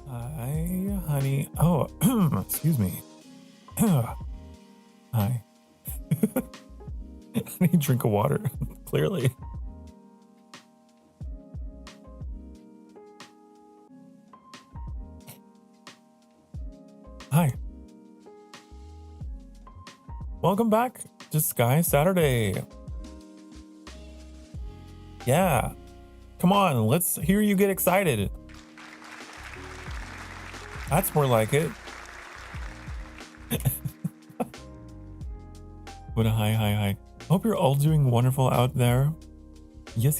Hi, honey. Oh, excuse me. Hi. I need a drink of water, clearly. Hi. Welcome back to Sky Saturday. Yeah. Come on, let's hear you get excited. That's more like it. But hi. Hope you're all doing wonderful out there. Yes.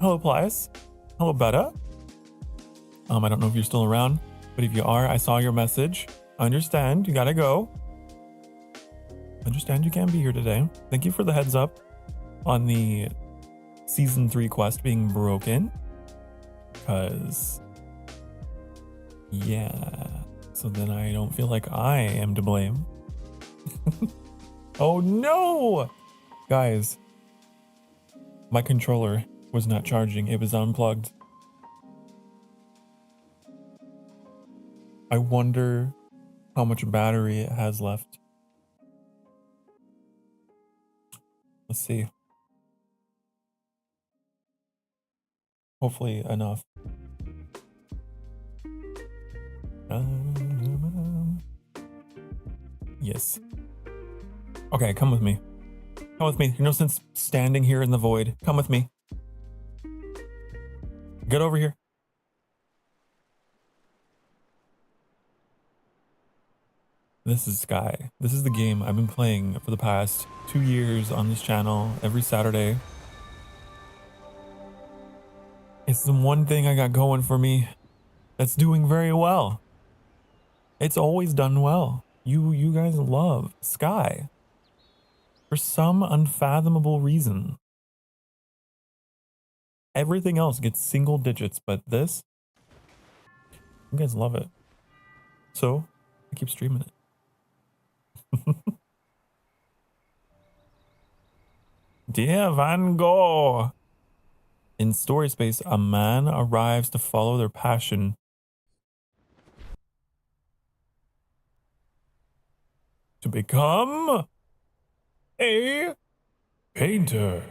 Hello, Plies. Hello, Betta. I don't know if you're still around, but if you are, I saw your message. I understand, you gotta go. Understand you can't be here today. Thank you for the heads up on the Season 3 quest being broken. Because... yeah. So then I don't feel like I am to blame. Oh no! Guys, my controller was not charging. It was unplugged. I wonder how much battery it has left. Let's see. Hopefully enough. Yes. Okay, come with me. Come with me. There's no sense standing here in the void. Come with me. Get over here. This is Sky. This is the game I've been playing for the past 2 years on this channel every Saturday. It's the one thing I got going for me that's doing very well. It's always done well. You guys love Sky for some unfathomable reason. Everything else gets single digits, but this, you guys love it. So I keep streaming it. Dear Van Gogh. In story space, a man arrives to follow their passion. To become a painter.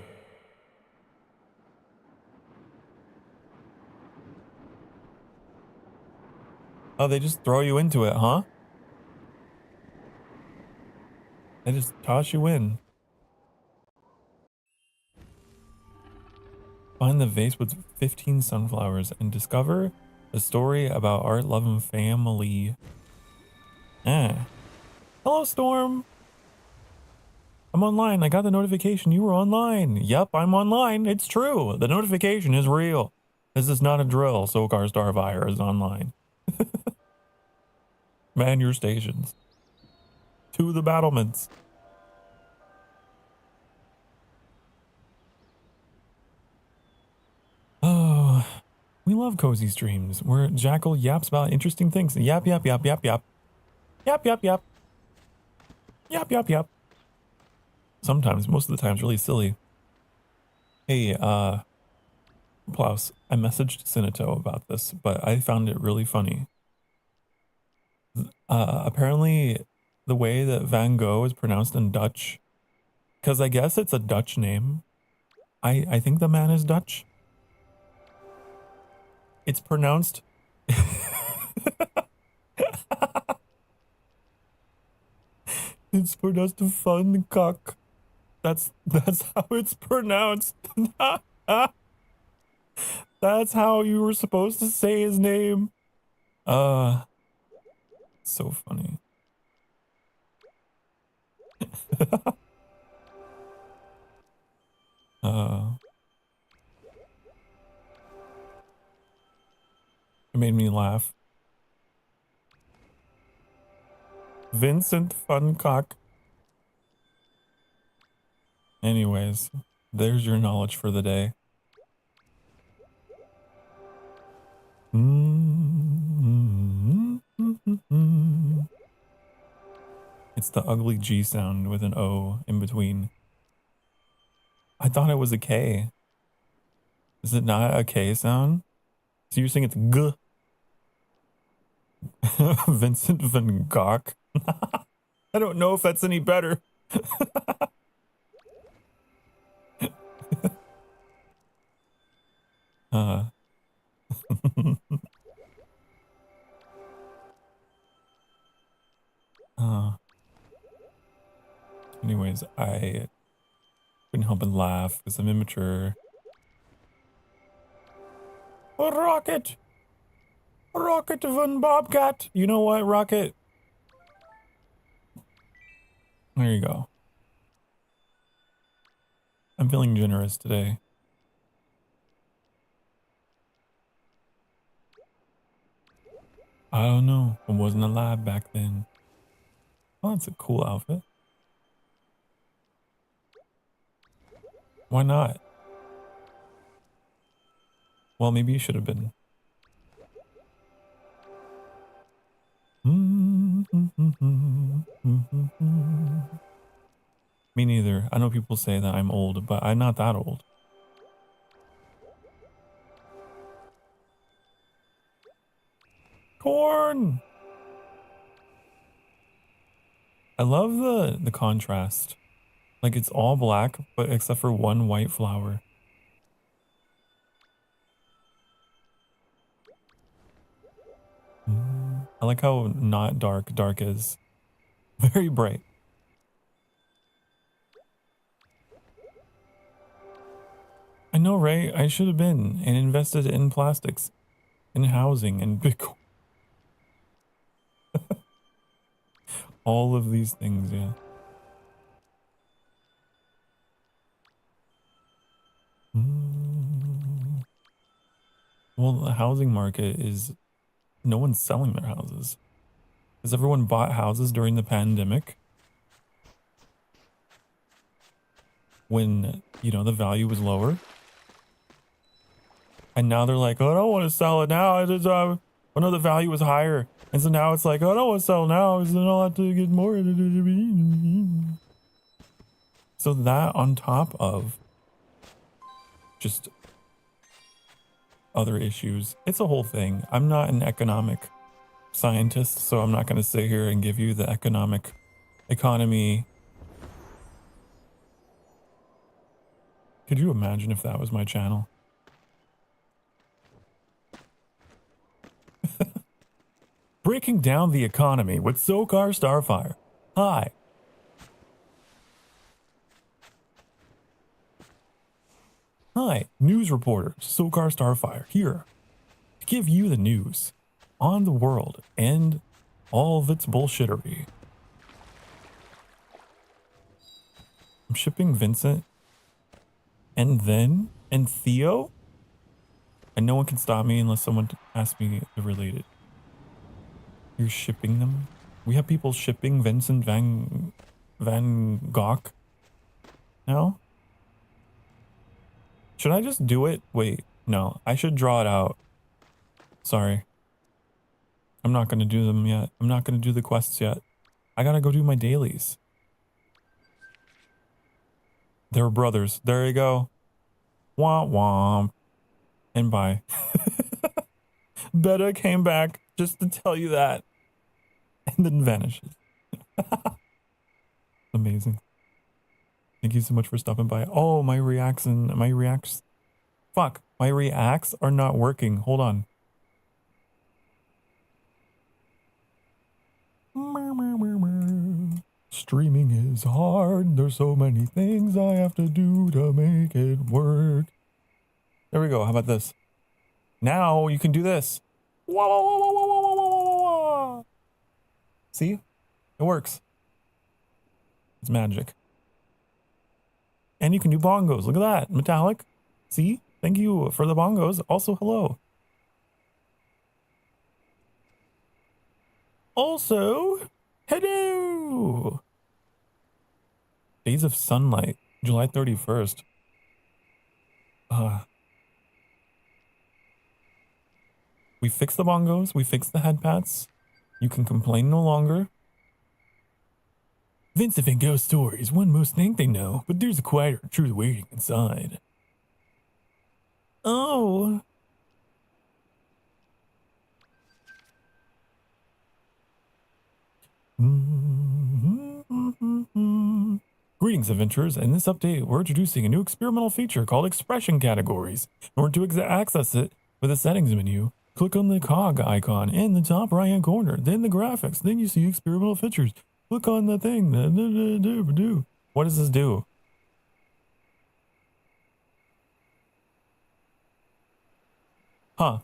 Oh, they just throw you into it, huh? They just toss you in. Find the vase with 15 sunflowers and discover a story about art, love, and family. Hello, Storm. I'm online. I got the notification you were online. Yep, I'm online. It's true. The notification is real. This is not a drill. Sokar Starfire is online. Man your stations. To the battlements. Oh, we love cozy streams where Jackal yaps about interesting things. Yap. Yap. Sometimes, most of the time, it's really silly. Hey, Plaus, I messaged Sinato about this, but I found it really funny. Apparently, the way that Van Gogh is pronounced in Dutch, because I guess it's a Dutch name. I think the man is Dutch. It's pronounced. It's pronounced fun cock. That's how it's pronounced. That's how you were supposed to say his name. So funny. It made me laugh. Vincent Funcock. Anyways, there's your knowledge for the day. It's the ugly G sound with an O in between. I thought it was a K. Is it not a K sound? So you're saying it's G? Vincent Van Gogh? I don't know if that's any better. Anyways, I couldn't help but laugh because I'm immature. A rocket! A rocket van Bobcat! You know what, Rocket? There you go. I'm feeling generous today. I don't know. I wasn't alive back then. Oh, that's a cool outfit. Why not? Well, maybe you should have been. Me neither. I know people say that I'm old, but I'm not that old. Corn! I love the contrast. Like it's all black, but except for one white flower. I like how not dark is. Very bright. I know, right? I should have been and invested in plastics, in housing, and Bitcoin. All of these things, yeah. Well, the housing market is no one's selling their houses. Has everyone bought houses during the pandemic? When, you know, the value was lower? And now they're like, oh, I don't want to sell it now. I just, oh no, the value was higher. And so now it's like, oh, I don't want to sell now because then I'll have to get more. So that on top of just other issues, it's a whole thing. I'm not an economic scientist, so I'm not going to sit here and give you the economy. Could you imagine if that was my channel? Breaking down the economy with Sokar Starfire. Hi. Hi, news reporter Sokar Starfire here to give you the news on the world and all of its bullshittery. I'm shipping Vincent and Theo, and no one can stop me unless someone asks me to relate it. You're shipping them? We have people shipping Vincent Van Gogh now? Should I just do it? Wait, no, I should draw it out. Sorry. I'm not going to do them yet. I'm not going to do the quests yet. I got to go do my dailies. They're brothers. There you go. Womp womp. and bye. Beta came back just to tell you that and then vanishes. Amazing. Thank you so much for stopping by. Oh, my reacts. Fuck, my reacts are not working. Hold on. Streaming is hard. There's so many things I have to do to make it work. There we go. How about this? Now you can do this. Wah, wah, wah, wah, wah, wah, wah, wah, wah. See? It works. It's magic. And you can do bongos. Look at that. Metallic. See? Thank you for the bongos. Also, hello. Also, hello. Days of Sunlight, July 31st. We fixed the bongos. We fixed the head pats. You can complain no longer. Vincent Van Gogh stories. One most think they know, but there's a quieter truth waiting inside. Oh. Greetings, adventurers. In this update, we're introducing a new experimental feature called expression categories. In order to access it with the settings menu, click on the cog icon in the top right hand corner, then the graphics, then you see experimental features. Click on the thing. What does this do? Huh.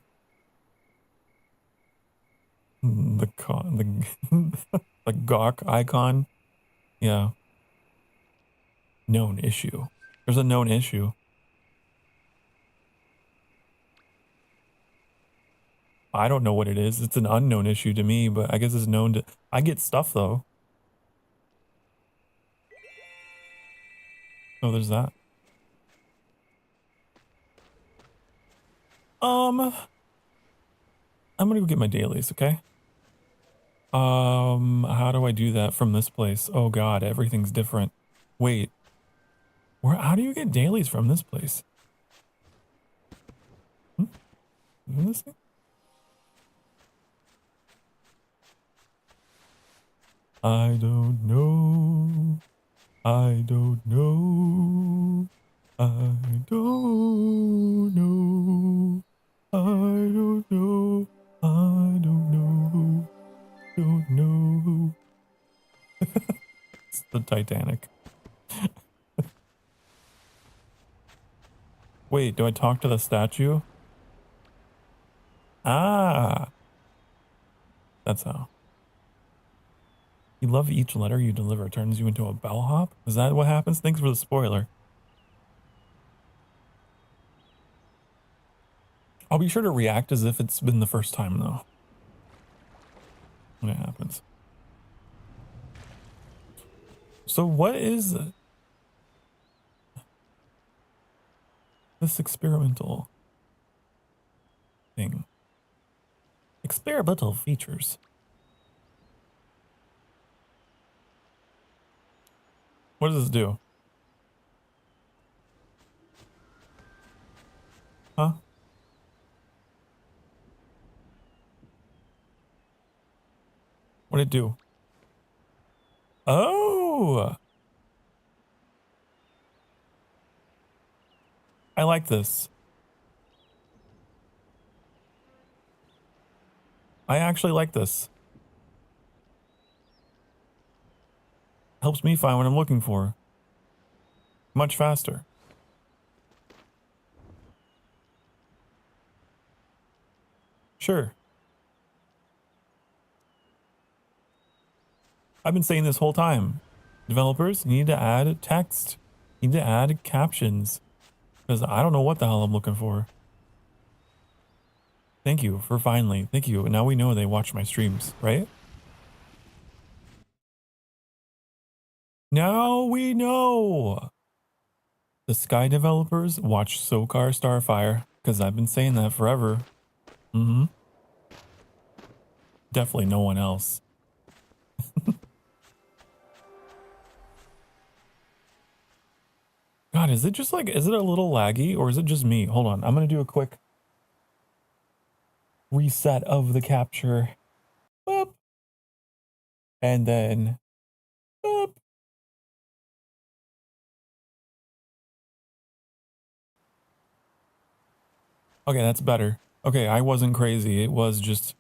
The Gogh icon. Yeah. Known issue. There's a known issue. I don't know what it is. It's an unknown issue to me, but I guess it's known to... I get stuff, though. Oh, there's that. I'm gonna go get my dailies, okay? How do I do that from this place? Oh god, everything's different. Wait. How do you get dailies from this place? This thing? I don't know. I don't know. I don't know. I don't know. I don't know. Don't know. It's the Titanic. Wait, do I talk to the statue? Ah. That's how. You love each letter you deliver turns you into a bellhop? Is that what happens? Thanks for the spoiler. I'll be sure to react as if it's been the first time, though. When it happens. So what is this experimental thing? Experimental features. What does this do? Huh? What did it do? Oh! I like this. I actually like this. Helps me find what I'm looking for. Much faster. Sure. I've been saying this whole time. Developers need to add text. Need to add captions. Because I don't know what the hell I'm looking for. Thank you for finally. Thank you. Now we know they watch my streams, right? Now we know. The Sky developers watch Sokar Starfire. Because I've been saying that forever. Definitely no one else. God, is it just like, is it a little laggy or is it just me? Hold on, I'm gonna do a quick reset of the capture. Boop. And then boop. Okay, that's better. Okay, I wasn't crazy. It was just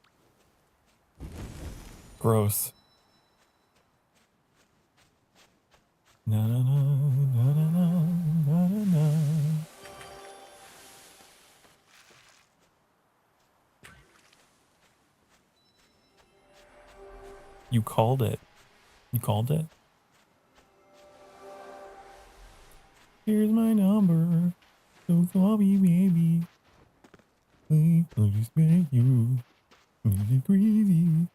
gross. Na, na, na, na, na, na, na, na. You called it. You called it? Here's my number. So call me, baby. I'll just make you. You're crazy.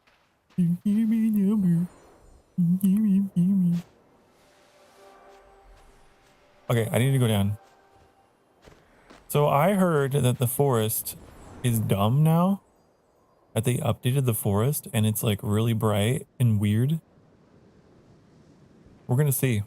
You give me number. Give me. Okay, I need to go down. So I heard that the forest is dumb now. That they updated the forest and it's like really bright and weird. We're gonna see.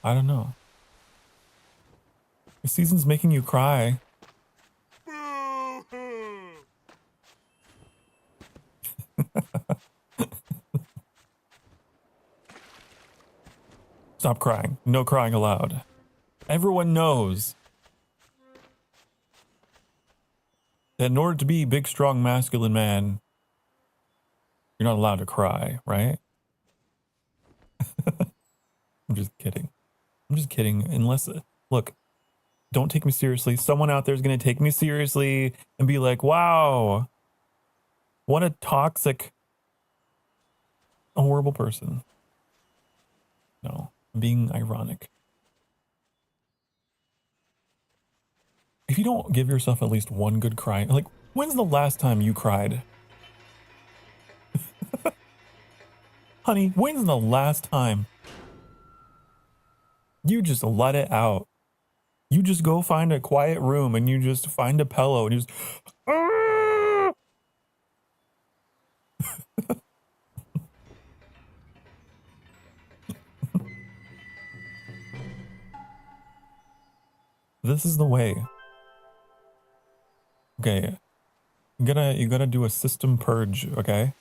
I don't know. The season's making you cry. Stop crying. No crying allowed. Everyone knows that in order to be a big, strong, masculine man, you're not allowed to cry, right? I'm just kidding. I'm just kidding. Unless, look, don't take me seriously. Someone out there is going to take me seriously and be like, wow, what a toxic, horrible person. No, I'm being ironic. If you don't give yourself at least one good cry, like, when's the last time you cried? Honey, when's the last time you just let it out? You just go find a quiet room and you just find a pillow and you just... This is the way. Okay. You gotta do a system purge, okay?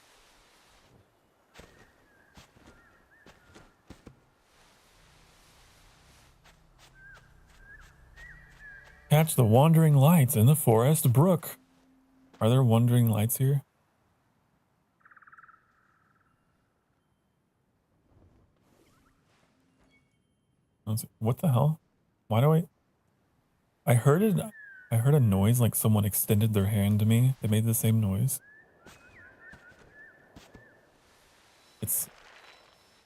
Catch the wandering lights in the forest brook. Are there wandering lights here? What the hell? Why do I heard it. I heard a noise like someone extended their hand to me. They made the same noise. It's...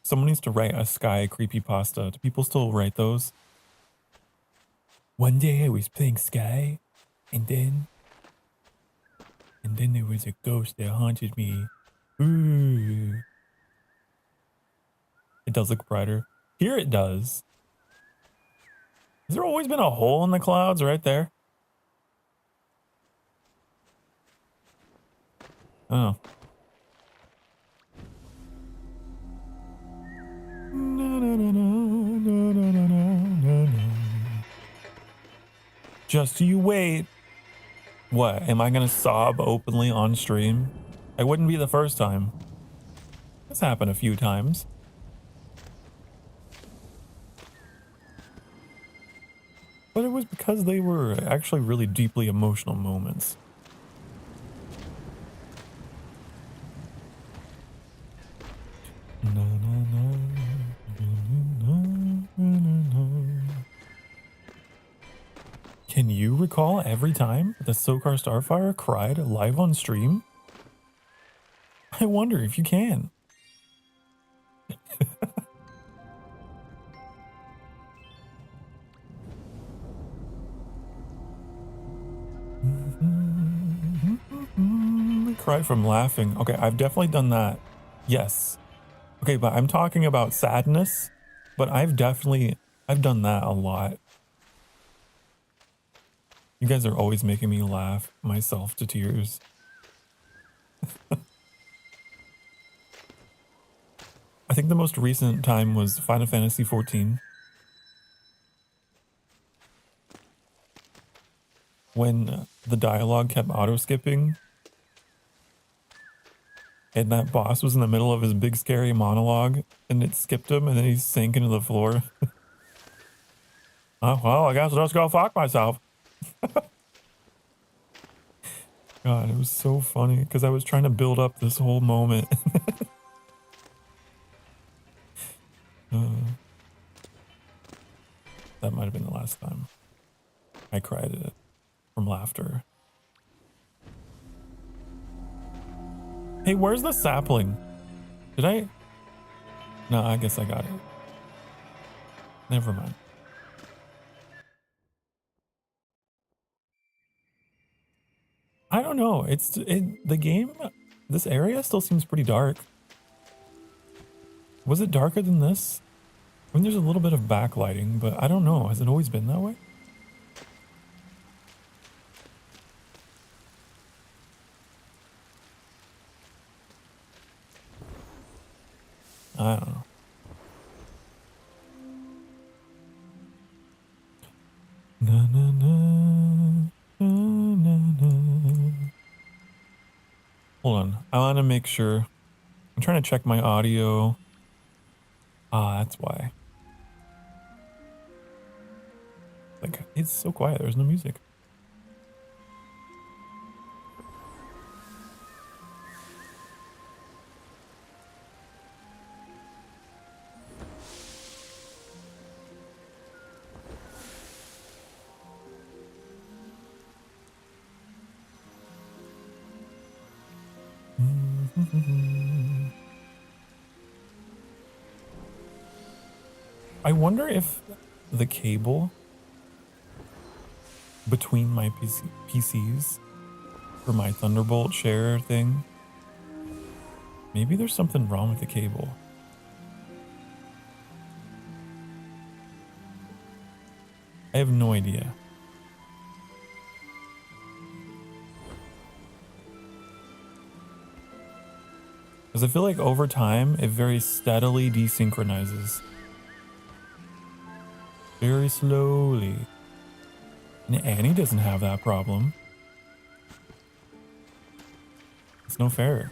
Someone needs to write a Sky creepypasta. Do people still write those? One day I was playing Sky, and then there was a ghost that haunted me. Ooh. It does look brighter. Here it does. Has there always been a hole in the clouds right there? Oh. Just you wait. What? Am I gonna sob openly on stream? It wouldn't be the first time. This happened a few times. But it was because they were actually really deeply emotional moments. Can you recall every time the Sokar Starfire cried live on stream? I wonder if you can. I cried from laughing. Okay, I've definitely done that. Yes. Okay, but I'm talking about sadness, but I've done that a lot. You guys are always making me laugh myself to tears. I think the most recent time was Final Fantasy 14. When the dialogue kept auto-skipping. And that boss was in the middle of his big scary monologue and it skipped him and then he sank into the floor. Oh, well, I guess I'll just go fuck myself. God, it was so funny because I was trying to build up this whole moment. That might have been the last time I cried at it from laughter. Hey, where's the sapling? Did I? No, I guess I got it. Never mind. I don't know. The game. This area still seems pretty dark. Was it darker than this? I mean, there's a little bit of backlighting, but I don't know. Has it always been that way? I don't know. Na, na, na, na, na, na. Hold on. I want to make sure. I'm trying to check my audio. Ah, that's why. Like, it's so quiet. There's no music. I wonder if the cable between my PCs for my Thunderbolt share thing, maybe there's something wrong with the cable. I have no idea. Because I feel like over time, it very steadily desynchronizes. Very slowly. And Annie doesn't have that problem. It's no fair.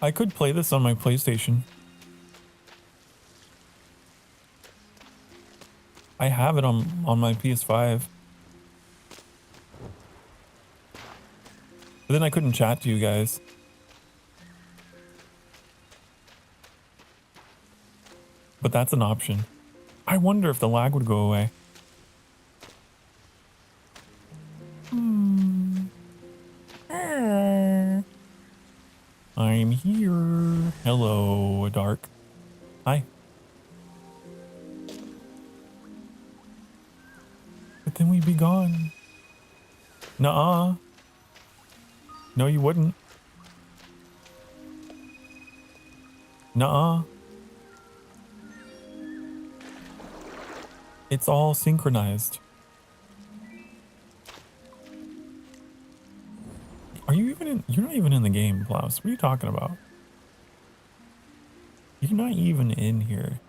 I could play this on my PlayStation. I have it on my PS5. But then I couldn't chat to you guys. But that's an option. I wonder if the lag would go away. I'm here. Hello, Dark. Hi. But then we'd be gone. Nuh-uh. No, you wouldn't. Nuh-uh. It's all synchronized. Are you even in? You're not even in the game, Blouse. What are you talking about? You're not even in here.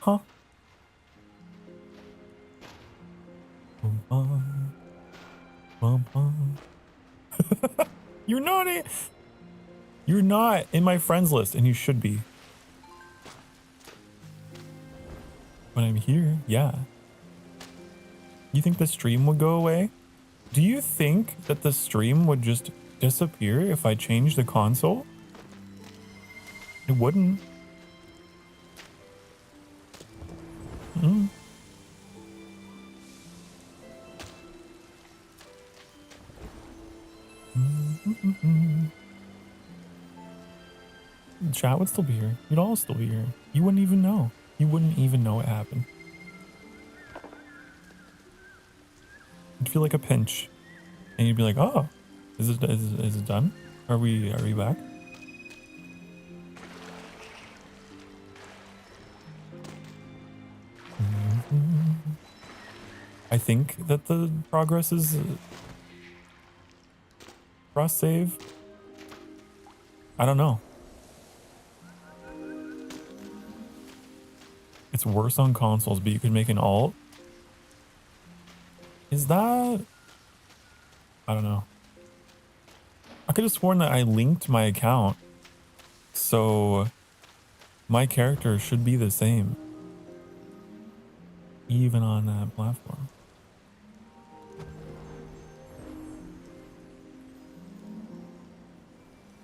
Huh? Bum, bum. Bum, bum. You're not in my friends list, and you should be. When I'm here, yeah. You think the stream would go away? Do you think that the stream would just disappear if I changed the console? It wouldn't. Mm. chat would still be here. You'd all still be here. You wouldn't even know. You wouldn't even know it happened. You'd feel like a pinch. And you'd be like, oh, is it done? Are we back? I think that the progress is cross save. I don't know. It's worse on consoles, but you could make an alt. Is that? I don't know. I could have sworn that I linked my account, so my character should be the same, even on that platform.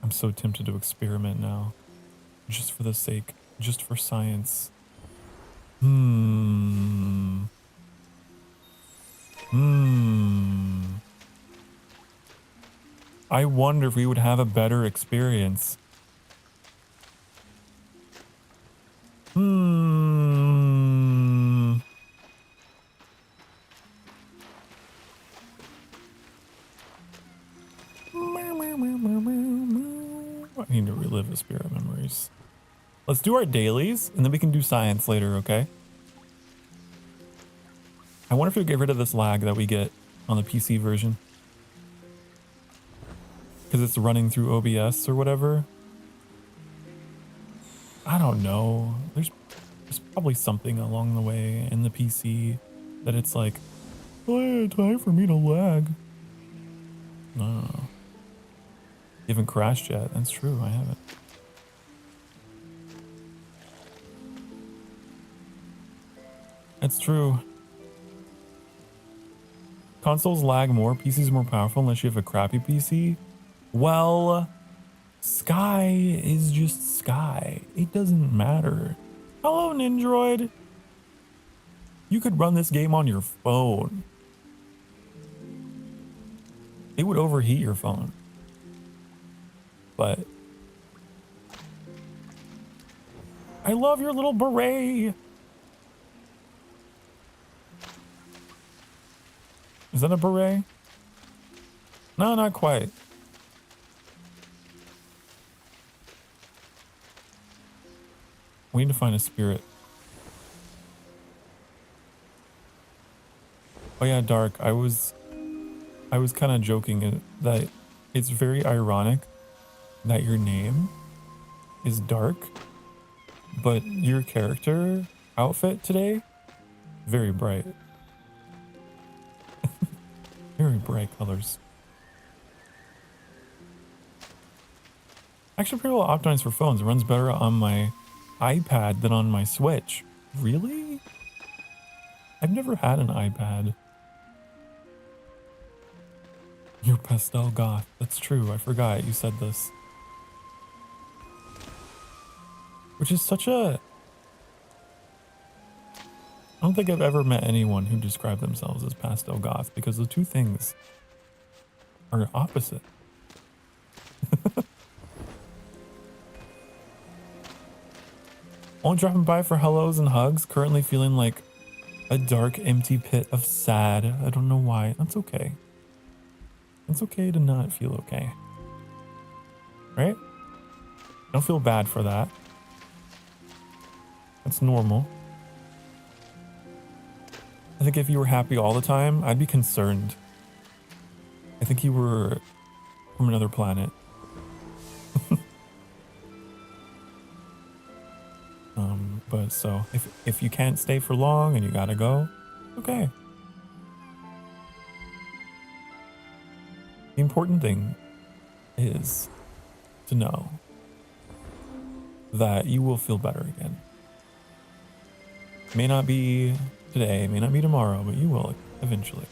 I'm so tempted to experiment now, just for the sake, just for science. I wonder if we would have a better experience. I need to relive the spirit memories. Let's do our dailies, and then we can do science later, okay? I wonder if we'll get rid of this lag that we get on the PC version. Because it's running through OBS or whatever. I don't know. There's probably something along the way in the PC that it's like, oh, time for me to lag. No. You haven't crashed yet. That's true. I haven't. That's true. Consoles lag more, PCs more powerful unless you have a crappy PC. Well, Sky is just Sky. It doesn't matter. Hello, Nindroid. You could run this game on your phone. It would overheat your phone. But I love your little beret. Is that a beret? No, not quite. We need to find a spirit. Oh yeah, Dark. I was kind of joking that it's very ironic that your name is Dark, but your character outfit today, very bright. Very bright colors. Actually pretty well optimized for phones. It runs better on my iPad than on my Switch. Really? I've never had an iPad. You're pastel goth. That's true. I forgot you said this. Which is such a... I don't think I've ever met anyone who described themselves as pastel goth, because the two things are opposite. Only dropping by for hellos and hugs, currently feeling like a dark, empty pit of sad. I don't know why. That's okay. It's okay to not feel okay. Right? Don't feel bad for that. That's normal. I think if you were happy all the time, I'd be concerned. I think you were from another planet. But so if you can't stay for long and you gotta go, okay. The important thing is to know that you will feel better again. May not be today, may not be tomorrow, but you will eventually.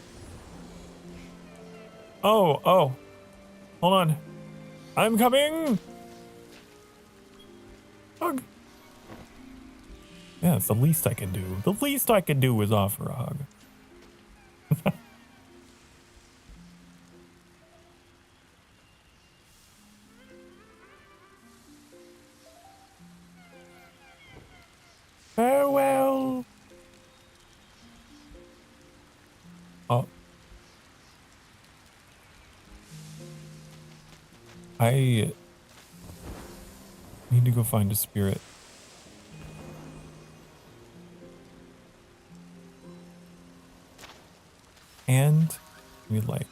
Oh, hold on. I'm coming. Hug. Yeah, it's the least I can do. The least I can do is offer a hug. I need to go find a spirit. And we need light.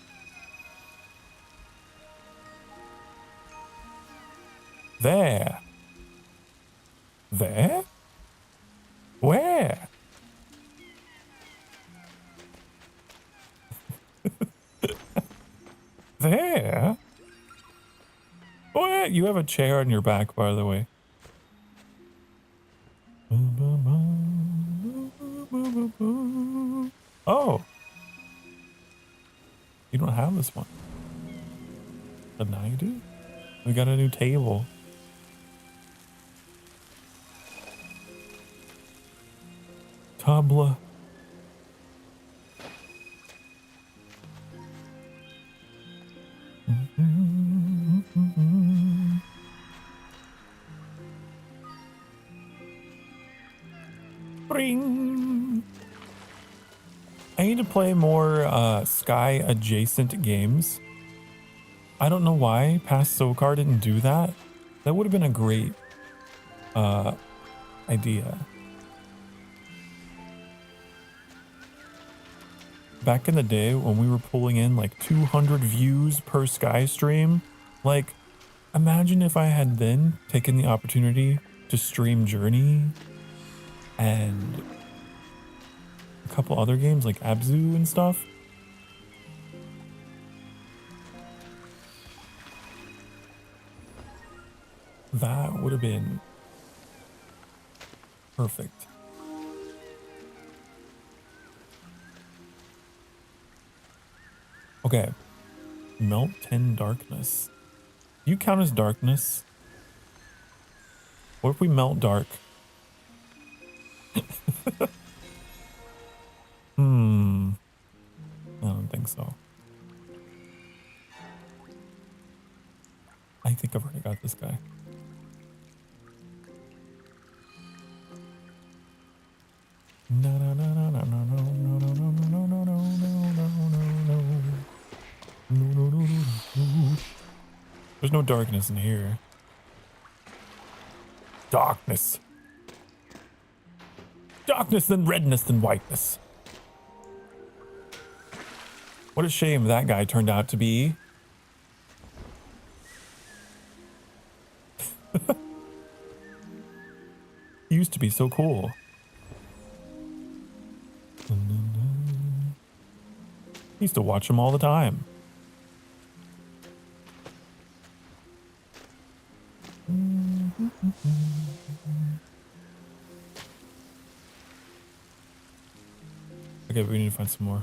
There. There? Where? There? Where? You have a chair on your back, by the way. Oh. You don't have this one. But now you do. We got a new table. Tabla. Bring. I need to play more sky adjacent games. I don't know why past Sokar didn't do that. That would have been a great idea. Back in the day when we were pulling in like 200 views per sky stream, like imagine if I had then taken the opportunity to stream Journey and a couple other games like Abzu and stuff. That would have been perfect. Okay. Melt 10 darkness. Do you count as darkness? What if we melt dark? I don't think so. I think I've already got this guy. No, no, no, no, no, no, no, no, no, no, no, no, no, no, no, no, no. There's no darkness in here. Darkness. Darkness, then redness, then whiteness. What a shame that guy turned out to be. He used to be so cool. Used to watch him all the time. Okay, but we need to find some more.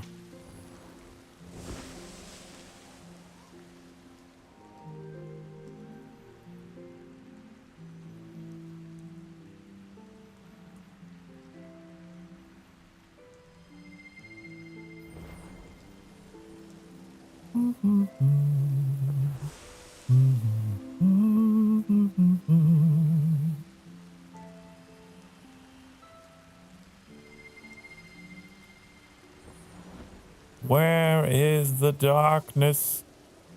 Where is the darkness?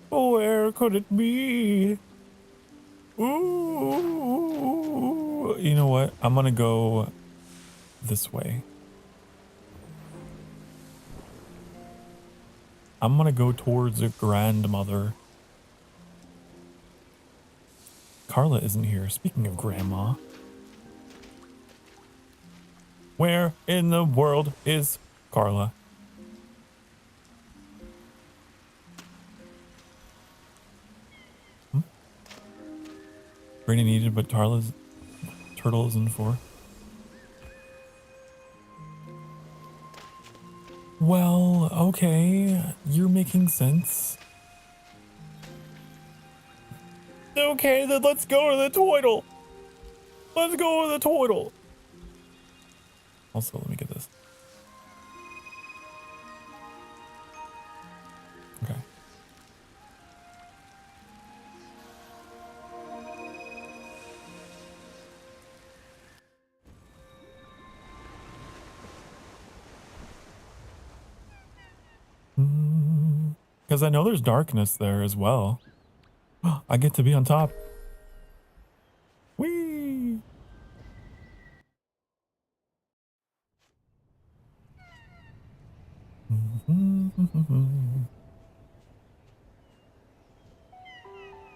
Where could it be? Ooh. You know what? I'm gonna go this way. I'm gonna go towards a grandmother. Carla isn't here. Speaking of grandma. Where in the world is Carla? Granny needed, but turtle isn't for. Well, okay, you're making sense. Okay, then let's go to the toilet. Let's go to the toilet. Also, let me get this. Okay. Because I know there's darkness there as well. I get to be on top. Whee!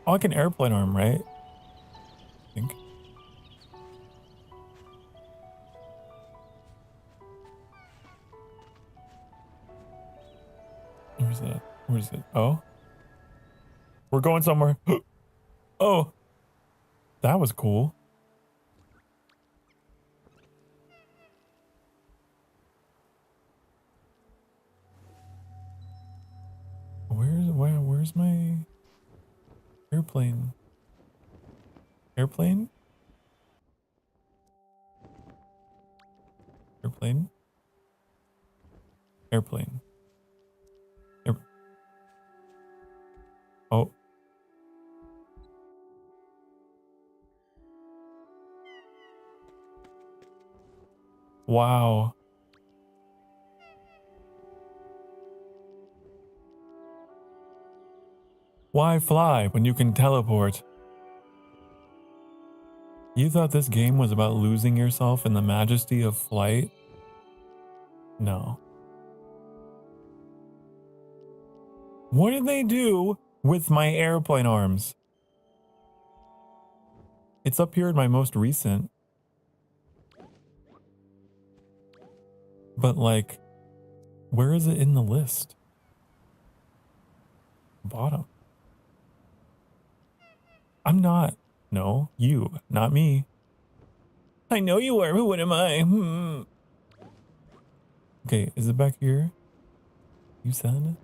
Oh, I can airplane arm, right? I think. Where's that? Where's it? Oh. We're going somewhere. Oh. That was cool. Where's my airplane? Airplane? Airplane? Airplane. Oh. Wow. Why fly when you can teleport? You thought this game was about losing yourself in the majesty of flight? No. What did they do with my airplane arms? It's up here in my most recent. But like, where is it in the list? Bottom. I'm not. No, you, not me. I know you are, but what am I? Okay, is it back here? You said?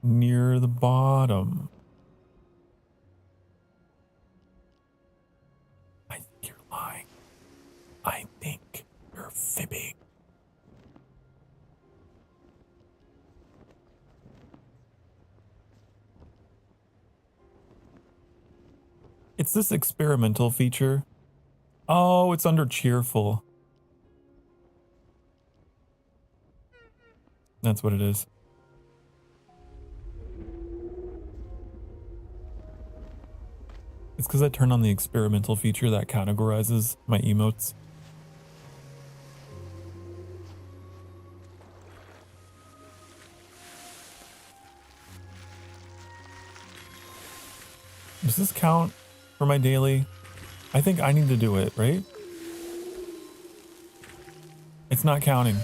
Near the bottom. I think you're lying. I think you're fibbing. It's this experimental feature. Oh, it's under cheerful. That's what it is. It's because I turned on the experimental feature that categorizes my emotes. Does this count for my daily? I think I need to do it, right? It's not counting.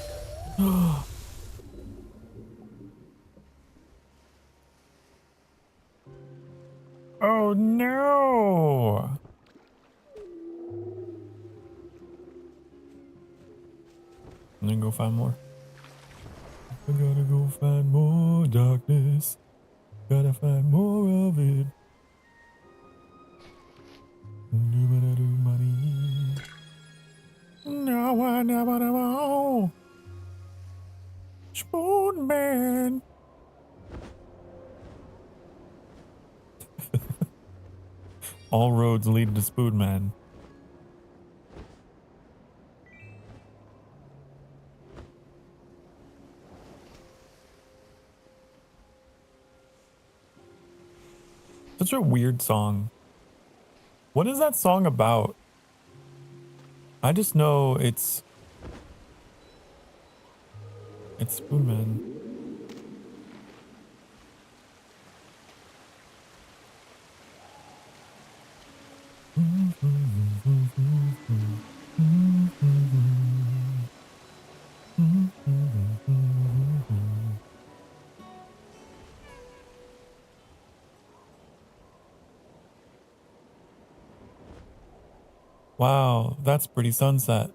Oh no! And then go find more. I gotta go find more darkness. Gotta find more of it. No, I never know. Spoon Man. All roads lead to Spoon Man. Such a weird song. What is that song about? I just know it's Spoon Man. Wow, that's pretty sunset.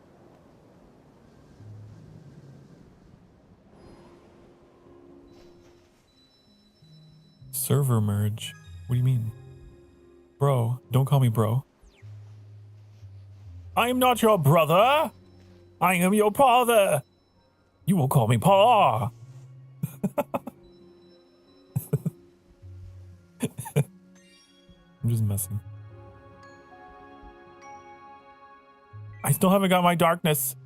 Server merge. What do you mean? Bro, don't call me bro. I am not your brother. I am your father. You will call me Pa. I'm just messing. I still haven't got my darkness.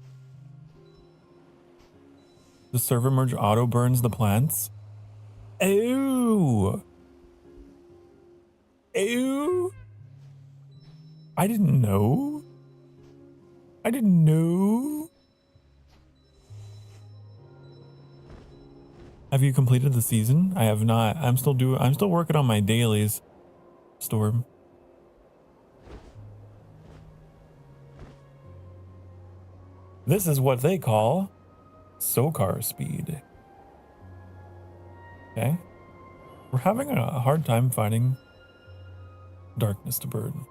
The server merge auto burns the plants. Ew. Ew. I didn't know. I didn't know. Have you completed the season? I have not. I'm still working on my dailies. Storm. This is what they call Sokar speed. Okay. We're having a hard time finding darkness to burn.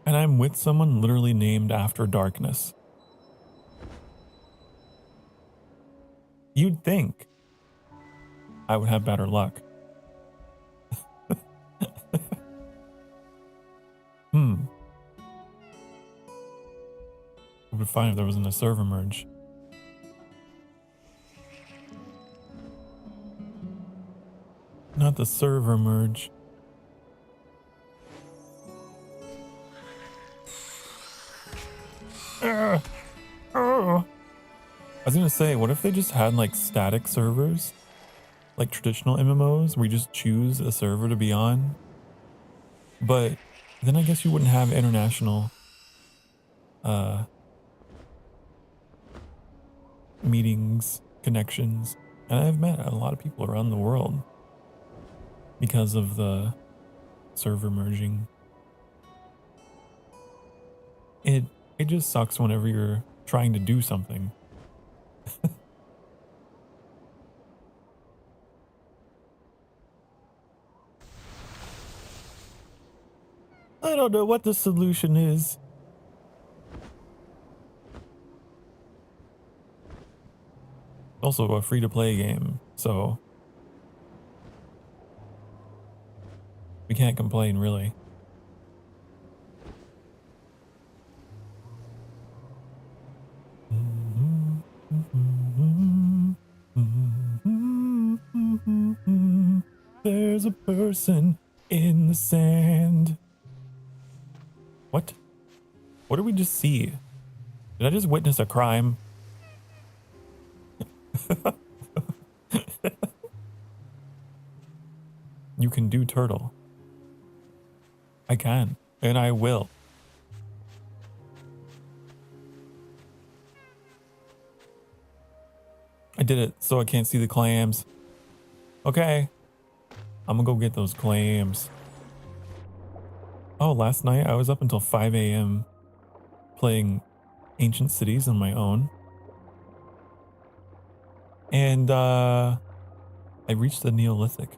And I'm with someone literally named after darkness. You'd think I would have better luck. It would be fine if there wasn't a server merge. Not the server merge. I was gonna say, what if they just had like static servers? Like traditional MMOs, where you just choose a server to be on? But then I guess you wouldn't have international meetings, connections. And I've met a lot of people around the world because of the server merging. It just sucks whenever you're trying to do something. I don't know what the solution is. Also a free-to-play game, so we can't complain, really. There's a person in the sand. What? What did we just see? Did I just witness a crime? You can do turtle. I can, and I will. I did it, so I can't see the clams. Okay. I'm gonna go get those clams. Oh, last night I was up until 5 a.m. playing Ancient Cities on my own. And I reached the Neolithic.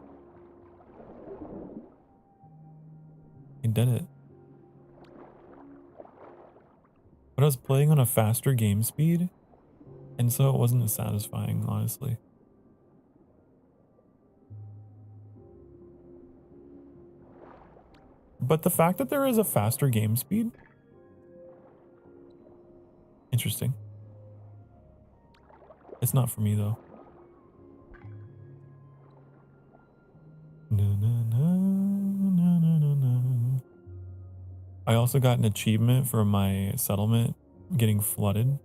I did it. But I was playing on a faster game speed, and so it wasn't as satisfying, honestly. But the fact that there is a faster game speed, interesting. It's not for me though. I also got an achievement for my settlement getting flooded,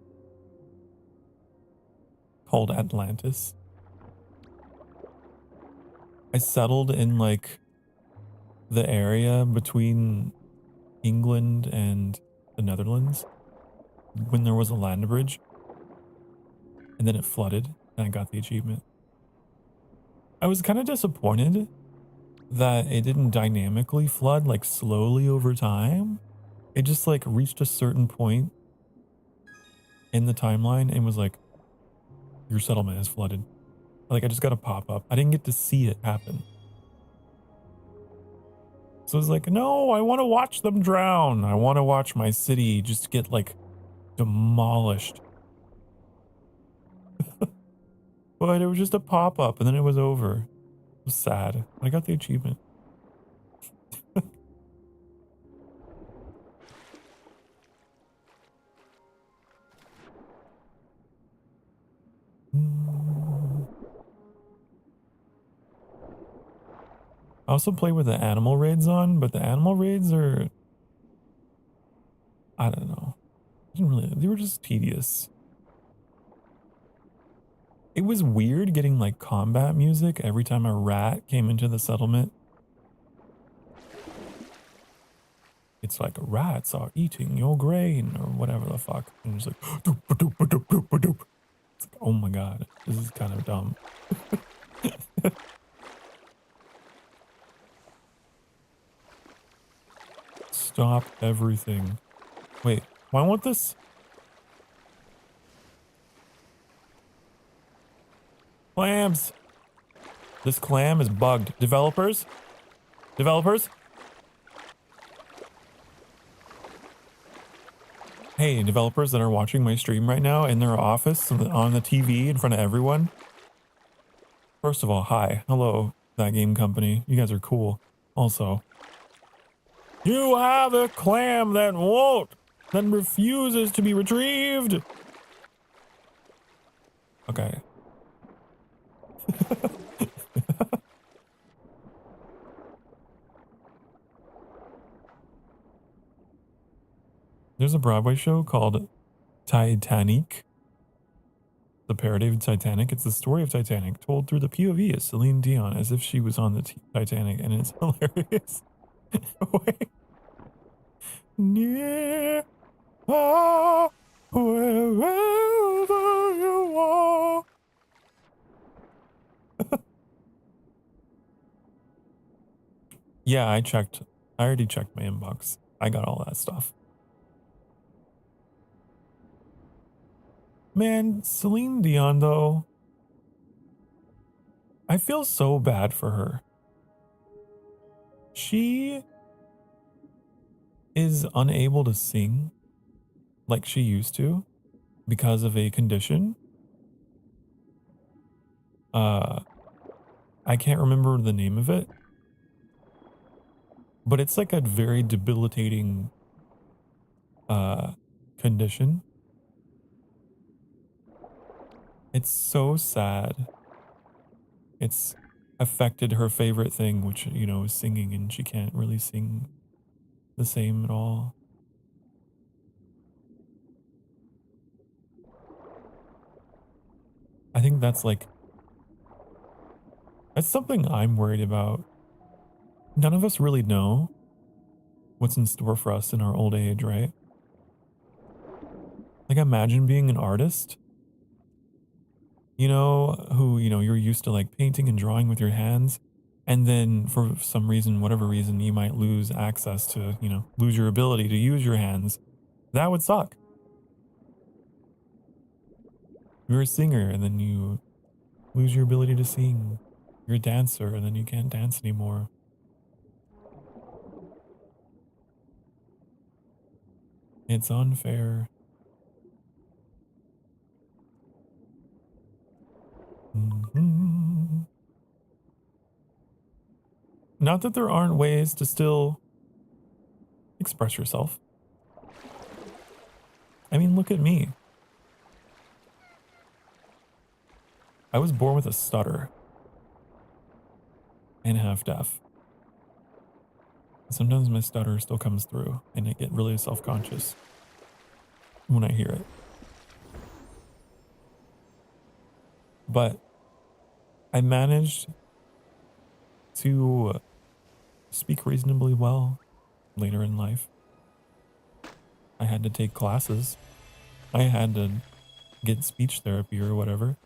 called Atlantis. I settled in like the area between England and the Netherlands when there was a land bridge, and then it flooded and I got the achievement. I was kind of disappointed that it didn't dynamically flood like slowly over time. It just like reached a certain point in the timeline and was like, your settlement has flooded. Like I just got a pop up. I didn't get to see it happen. So it's like, no, I want to watch them drown. I want to watch my city just get like demolished. But it was just a pop up and then it was over. It was sad. I got the achievement. I also play with the animal raids on, but the animal raids are I don't know. Didn't really, they were just tedious. It was weird getting like combat music every time a rat came into the settlement. It's like rats are eating your grain or whatever the fuck. And it's like, doop, doop, doop, doop, doop. It's like, oh my god, this is kind of dumb. Stop everything. Wait, I want this. Clams. This clam is bugged. Developers? Developers? Hey, developers that are watching my stream right now in their office on the TV in front of everyone. First of all, hi. Hello, that game company. You guys are cool. Also, you have a clam that refuses to be retrieved. Okay. There's a Broadway show called Titanic. The parody of Titanic. It's the story of Titanic told through the POV of Celine Dion as if she was on the Titanic, and it's hilarious. Wait. Near, far, wherever you are. Yeah, I already checked my inbox. I got all that stuff. Man, Celine Dion, though, I feel so bad for her. She is unable to sing like she used to because of a condition. I can't remember the name of it, but it's like a very debilitating condition. It's so sad. It's affected her favorite thing, which, you know, is singing, and she can't really sing the same at all. I think that's something I'm worried about. None of us really know what's in store for us in our old age, right? Like, imagine being an artist, you know, who, you know, you're used to like painting and drawing with your hands. And then for some reason, whatever reason, you might lose access to, you know, lose your ability to use your hands. That would suck. You're a singer and then you lose your ability to sing. You're a dancer and then you can't dance anymore. It's unfair. Mm-hmm. Not that there aren't ways to still express yourself. I mean, look at me. I was born with a stutter and half deaf. Sometimes my stutter still comes through and I get really self-conscious when I hear it. But I managed to speak reasonably well later in life. I had to take classes. I had to get speech therapy or whatever.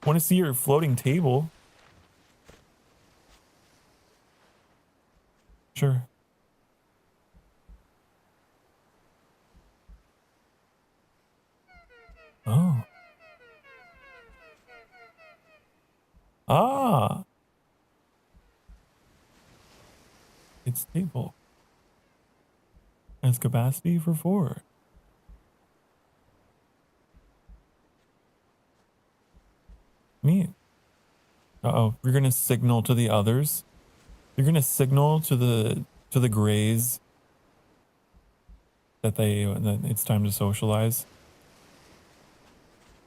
Want to see your floating table? Sure. Oh. Ah. It's stable. Has capacity for 4. Neat. Uh-oh. You're gonna signal to the others. You're gonna signal to the grays that it's time to socialize.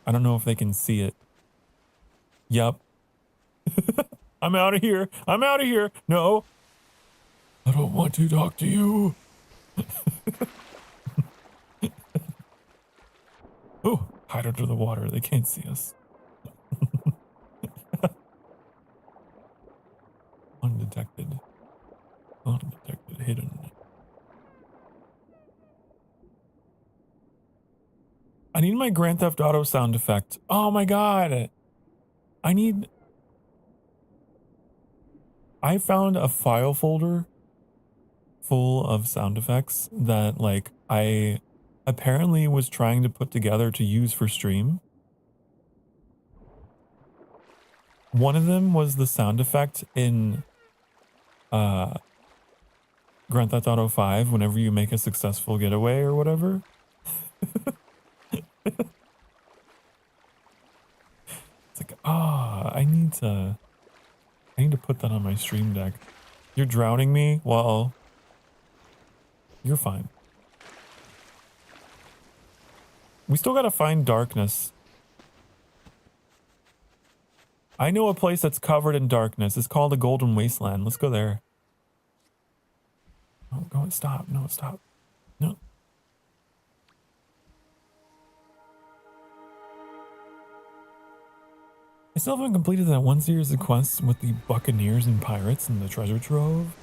I don't know if they can see it. Yup. I'm out of here. I'm out of here. No. I don't want to talk to you. Oh, hide under the water. They can't see us. Undetected. Undetected. Hidden. I need my Grand Theft Auto sound effect. Oh my god. I found a file folder full of sound effects that like I apparently was trying to put together to use for stream. One of them was the sound effect in Grand Theft Auto 5 whenever you make a successful getaway or whatever. It's like, I need to put that on my stream deck. You're drowning me? Well, you're fine. We still gotta find darkness. I know a place that's covered in darkness. It's called the Golden Wasteland. Let's go there. Oh, go and stop. No, stop. No. I still haven't completed that one series of quests with the Buccaneers and Pirates and the treasure trove.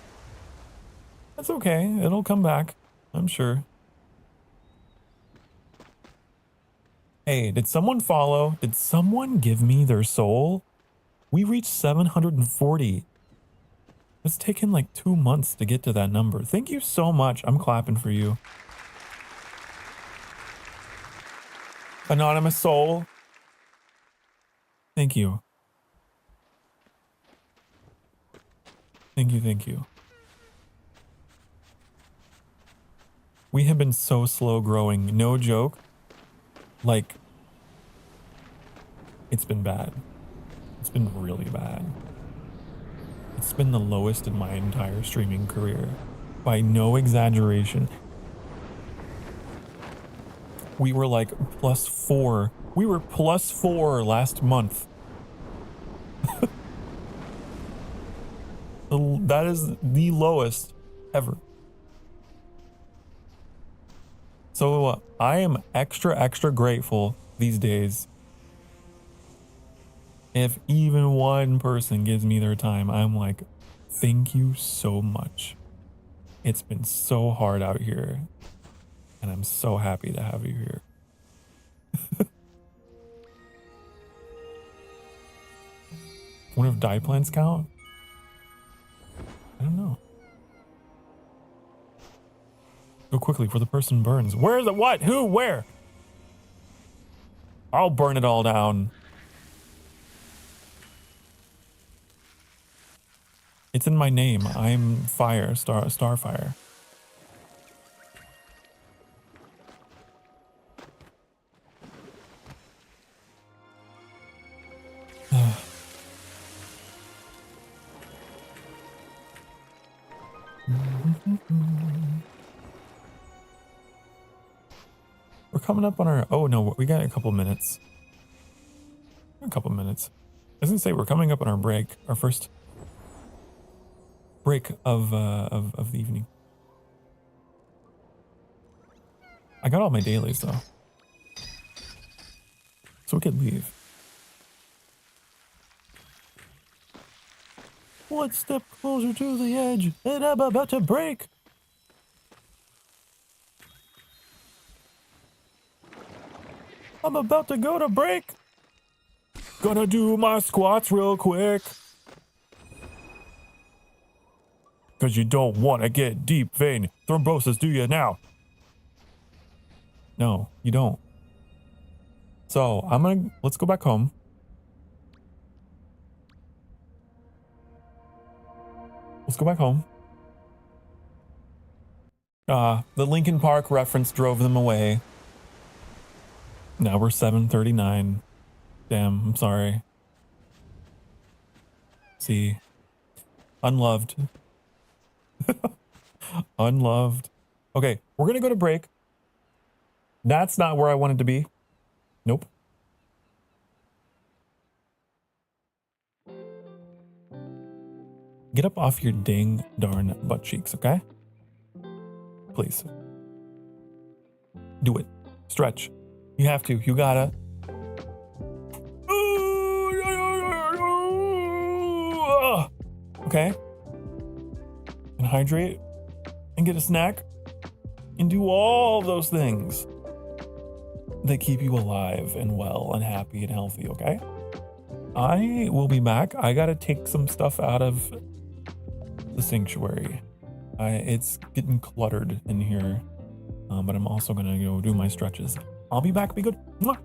That's okay. It'll come back, I'm sure. Hey, did someone follow? Did someone give me their soul? We reached 740. It's taken like 2 months to get to that number. Thank you so much. I'm clapping for you. Anonymous soul. Thank you. Thank you, thank you. We have been so slow growing. No joke. Like, it's been bad. It's been really bad. It's been the lowest in my entire streaming career. By no exaggeration. We were like +4. We were +4 last month. That is the lowest ever. So I am extra grateful these days. If even one person gives me their time, I'm like, thank you so much. It's been so hard out here. And I'm so happy to have you here. Wonder if dye plants count? I don't know. Go quickly before the person burns. Where's the what? Who? Where? I'll burn it all down. It's in my name. I'm fire. Starfire. We're coming up on our... Oh, no. We got a couple minutes. A couple minutes. I was going to say we're coming up on our break. Our first break of the evening. I got all my dailies, though. So we could leave. One step closer to the edge, and I'm about to break. I'm about to go to break. Gonna do my squats real quick. Cause you don't want to get deep vein thrombosis, do you now? No, you don't. So let's go back home. Let's go back home. The Linkin Park reference drove them away. Now we're 7:39. Damn, I'm sorry. See. Unloved. Unloved. Okay, we're gonna go to break. That's not where I wanted to be. Nope. Get up off your dang darn butt cheeks, okay? please. Do it. Stretch. You have to. You gotta. Okay. And hydrate. And get a snack. And do all those things that keep you alive and well and happy and healthy, okay? I will be back. I gotta take some stuff out of the sanctuary. It's getting cluttered in here, but I'm also gonna go do my stretches. I'll be back. Be good. Mwah.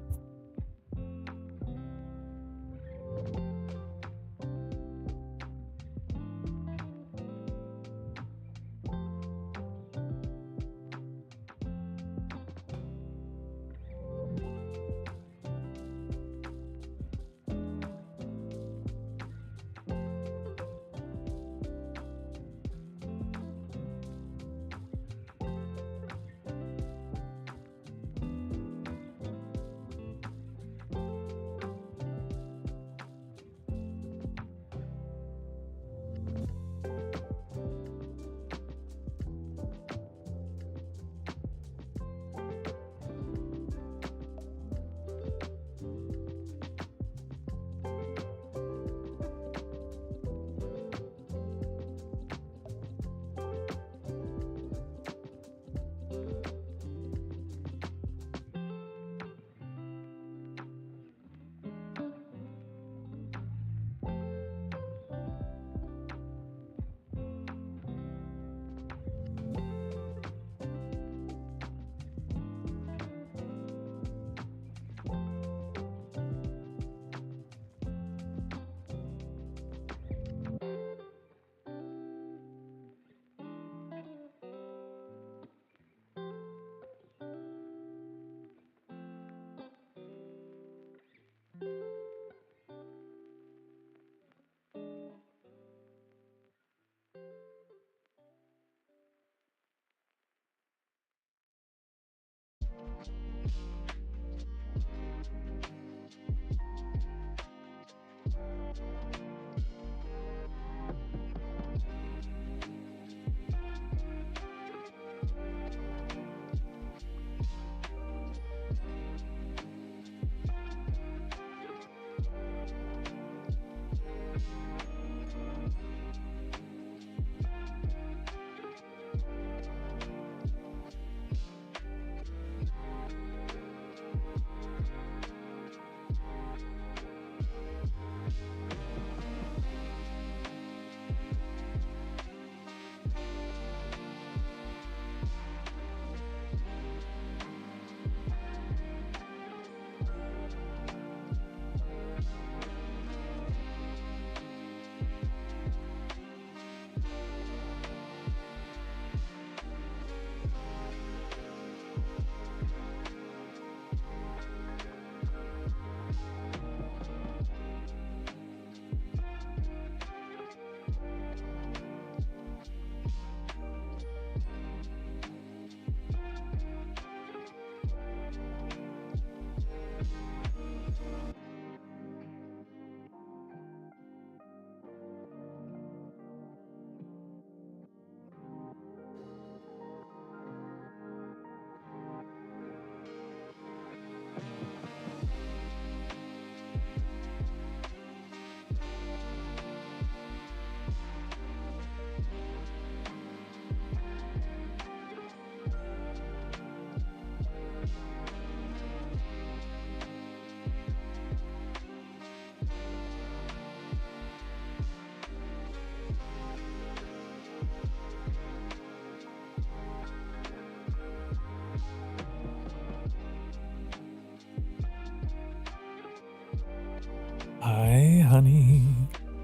Hi, honey.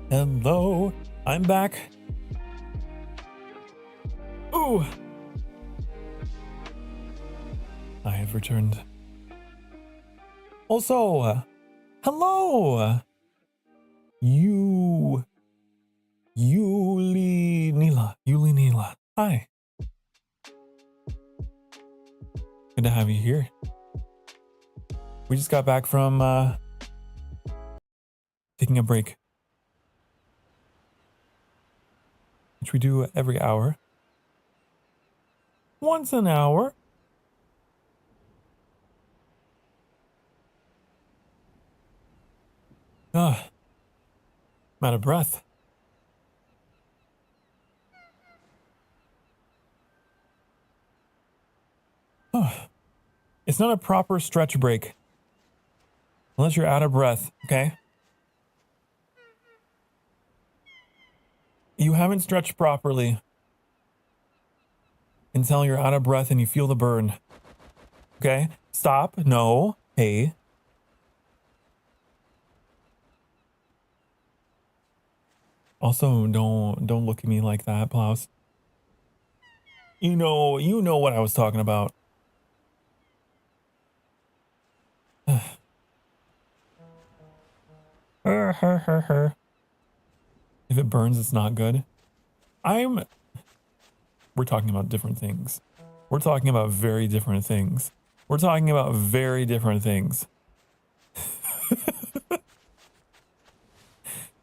Hello. I'm back. Ooh. I have returned. Also, hello. Yuli Nila. Hi. Good to have you here. We just got back from taking a break, which we do every hour. Once an hour. I'm out of breath. It's not a proper stretch break. Unless you're out of breath, okay? You haven't stretched properly until you're out of breath and you feel the burn. Okay? Stop. No. Hey. Also, don't look at me like that, Plaus. You know what I was talking about. If it burns, it's not good. We're talking about different things. We're talking about very different things. We're talking about very different things.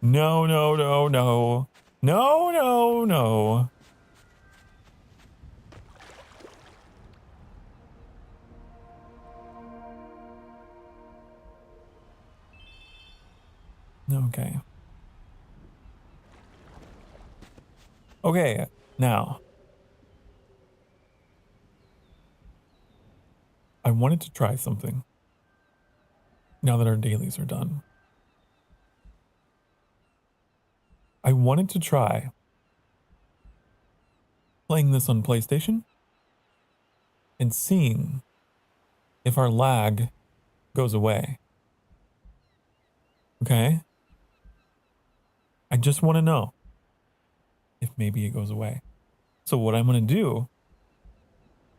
No, no, no, no. No, no, no. Okay. Okay, now. I wanted to try something. Now that our dailies are done. I wanted to try playing this on PlayStation and seeing if our lag goes away. Okay? I just want to know if maybe it goes away. So what I'm going to do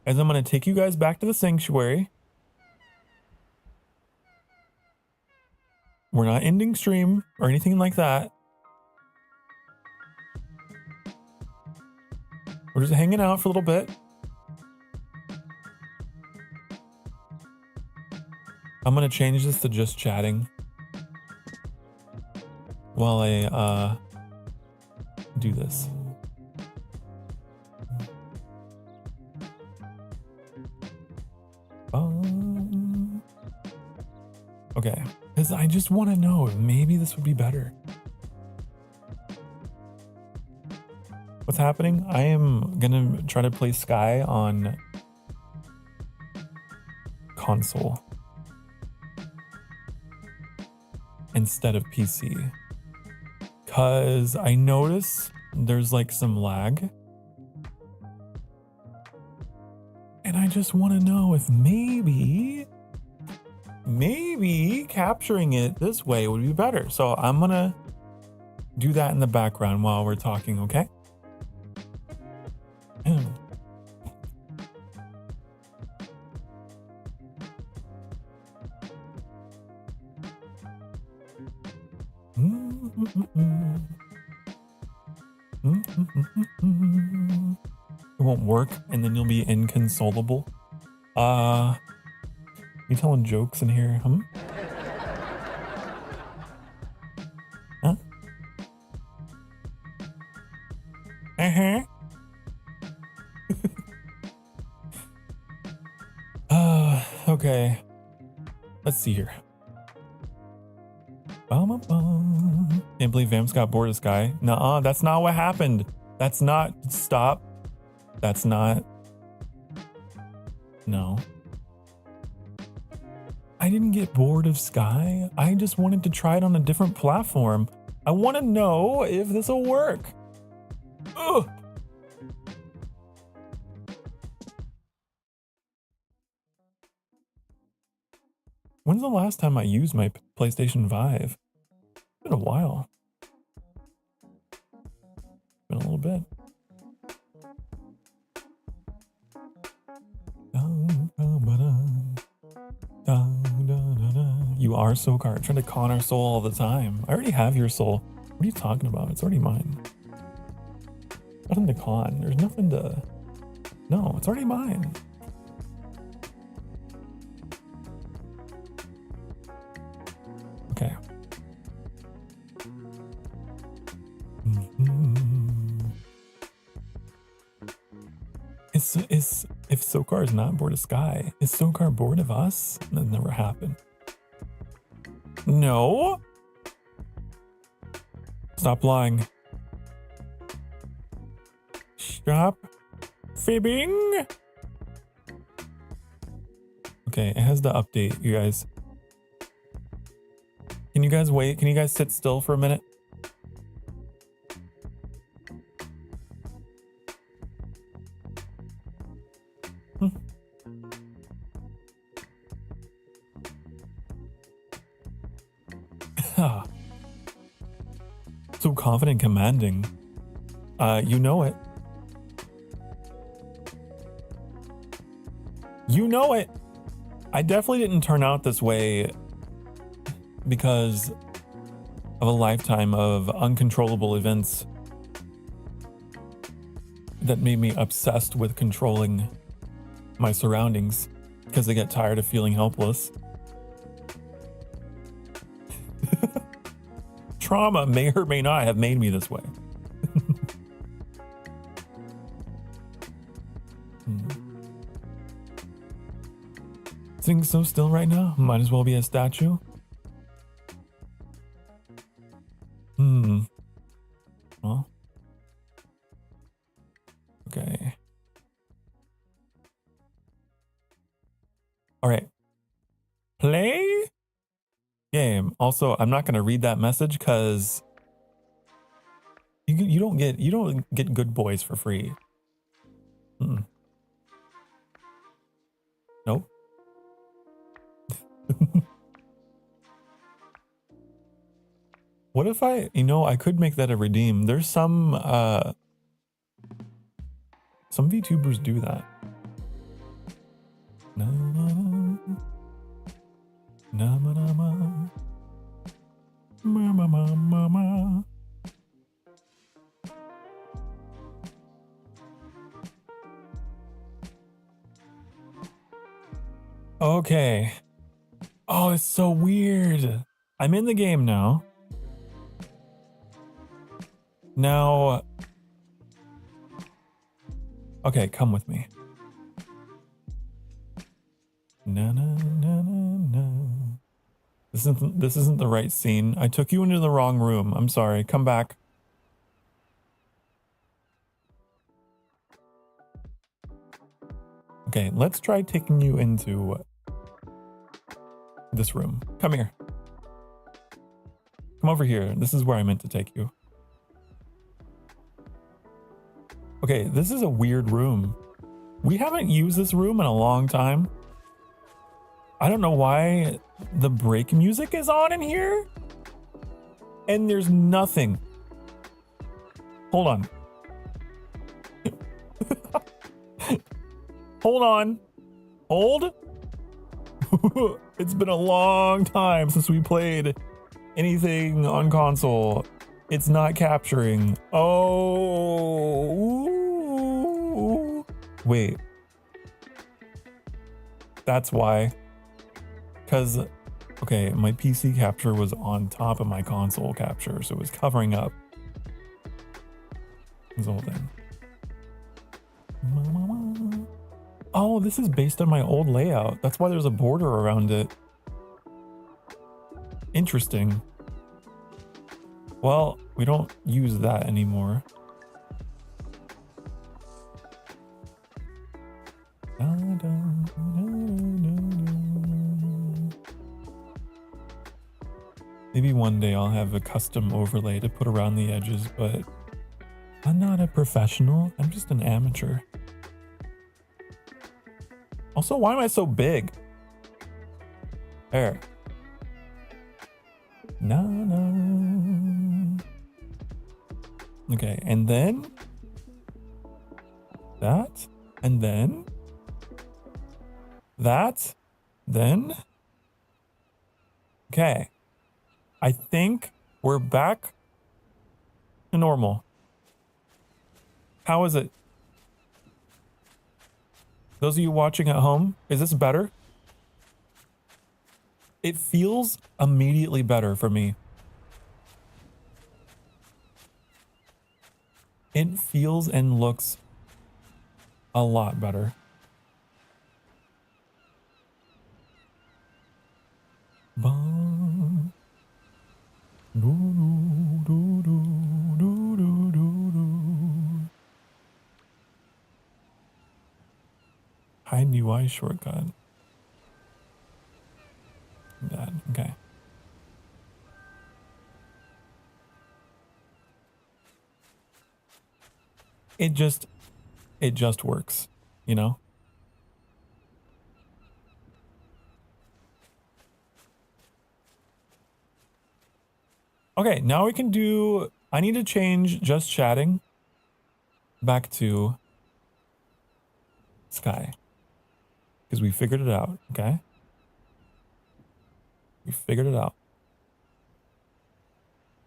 is I'm going to take you guys back to the sanctuary. We're not ending stream or anything like that. We're just hanging out for a little bit. I'm going to change this to just chatting while I do this. Okay, because I just want to know if maybe this would be better. What's happening? I am gonna try to play Sky on console instead of PC, because I notice there's like some lag, and I just want to know if maybe capturing it this way would be better. So I'm gonna do that in the background while we're talking, okay? It won't work, and then you'll be inconsolable. You telling jokes in here? Huh? Okay. Let's see here. Can't believe Vamps got bored of Sky. Nuh-uh, that's not what happened. That's not. Stop. That's not. No. I didn't get bored of Sky. I just wanted to try it on a different platform. I want to know if this will work. Ugh. When's the last time I used my PlayStation 5? It's been a while. Been a little bit. You are Sokar, trying to con our soul all the time. I already have your soul. What are you talking about? It's already mine. Nothing to con. There's nothing to... No, it's already mine. Okay. Is if Sokar is not bored of Sky, is Sokar bored of us? That never happened. No. Stop lying. Stop fibbing. Okay, it has the update, you guys. Can you guys wait? Can you guys sit still for a minute? So confident commanding. You know it. You know it. I definitely didn't turn out this way because of a lifetime of uncontrollable events that made me obsessed with controlling my surroundings because I get tired of feeling helpless. Trauma may or may not have made me this way. Sitting so still right now, might as well be a statue. Well. Okay. All right. Play game. Also, I'm not going to read that message because you don't get good boys for free. Nope. What if I could make that a redeem. There's some VTubers do that. Okay. Oh, it's so weird. I'm in the game now. Now, okay, come with me. No. This isn't the right scene. I took you into the wrong room. I'm sorry. Come back. Okay, let's try taking you into this room. Come here. Come over here. This is where I meant to take you. Okay, this is a weird room. We haven't used this room in a long time. I don't know why the break music is on in here. And there's nothing. Hold on. Hold on. Hold. It's been a long time since we played anything on console. It's not capturing. Oh. Wait. That's why. Because, okay, my PC capture was on top of my console capture, so it was covering up this whole thing. Oh, this is based on my old layout. That's why there's a border around it. Interesting. Well, we don't use that anymore. Maybe one day I'll have a custom overlay to put around the edges, but I'm not a professional. I'm just an amateur. Also, why am I so big? There. No. Okay, and then that, and then that, then. Okay. I think we're back to normal. How is it? Those of you watching at home, is this better? It feels immediately better for me. It feels and looks A lot better. Bum. Doo, doo, doo, doo, doo, doo, doo, doo. Hide UI shortcut. That, okay. It just works, you know? Okay, now we can do, I need to change just chatting back to sky. Because we figured it out, okay? We figured it out.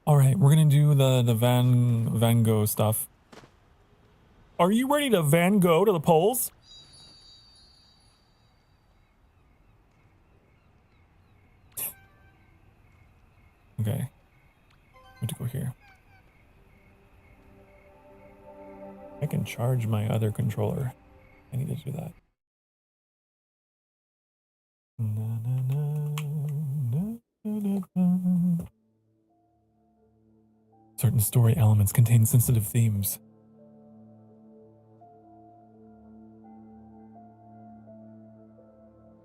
All right, we're gonna do the Van Gogh stuff. Are you ready to Van Gogh to the polls? Okay, I have to go here. I can charge my other controller. I need to do that. Certain story elements contain sensitive themes.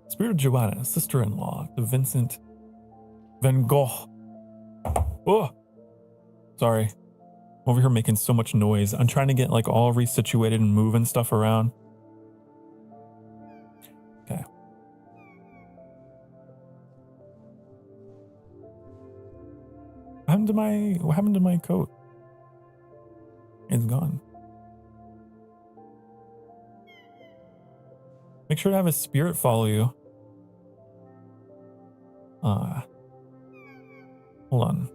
Spirit of Joanna, sister-in-law to Vincent Van Gogh. Oh, sorry. I'm over here making so much noise. I'm trying to get like all resituated and moving stuff around. Okay. What happened to my coat? It's gone. Make sure to have a spirit follow you. Hold on.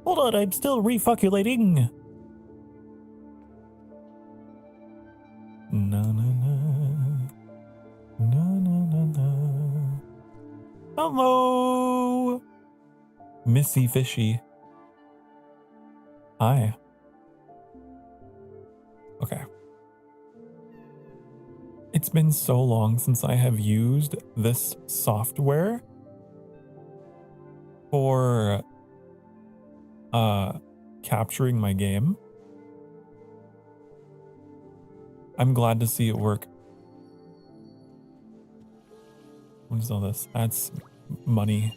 Hold on, I'm still refuculating. Na na na. Na na na na. Hello, Missy Fishy. Hi. Okay. It's been so long since I have used this software for capturing my game. I'm glad to see it work. What is all this? That's money.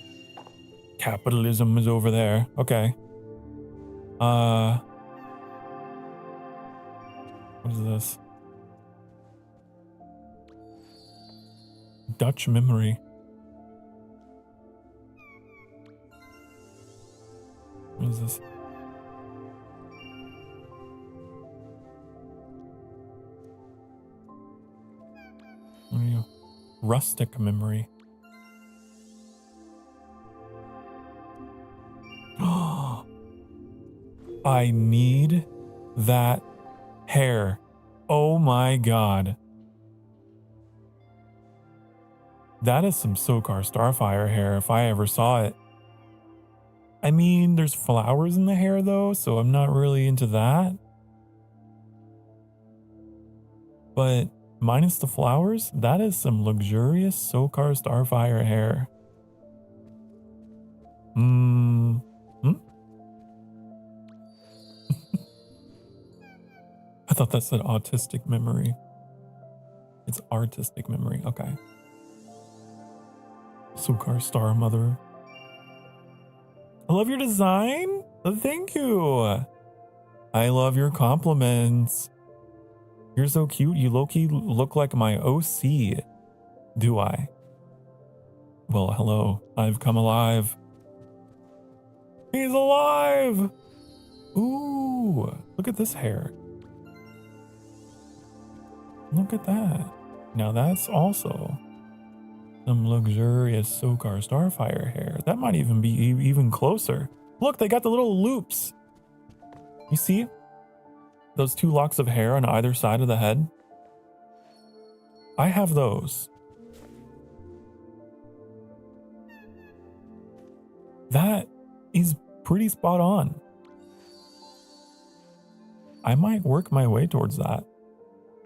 Capitalism is over there. Okay. What is this? Dutch memory. What is this? What are you? Rustic memory. I need that hair. Oh my god. That is some Sokar Starfire hair if I ever saw it. I mean, there's flowers in the hair though, so I'm not really into that. But minus the flowers, that is some luxurious Sokar Starfire hair. I thought that said autistic memory. It's artistic memory. Okay. Sokar Star Mother. I love your design. Thank you. I love your compliments. You're so cute. You low-key look like my OC. Do I? Well, hello. I've come alive. He's alive. Ooh, look at this hair. Look at that. Now that's also some luxurious Sokar Starfire hair. That might even be even closer. Look, they got the little loops. You see? Those two locks of hair on either side of the head? I have those. That is pretty spot on. I might work my way towards that.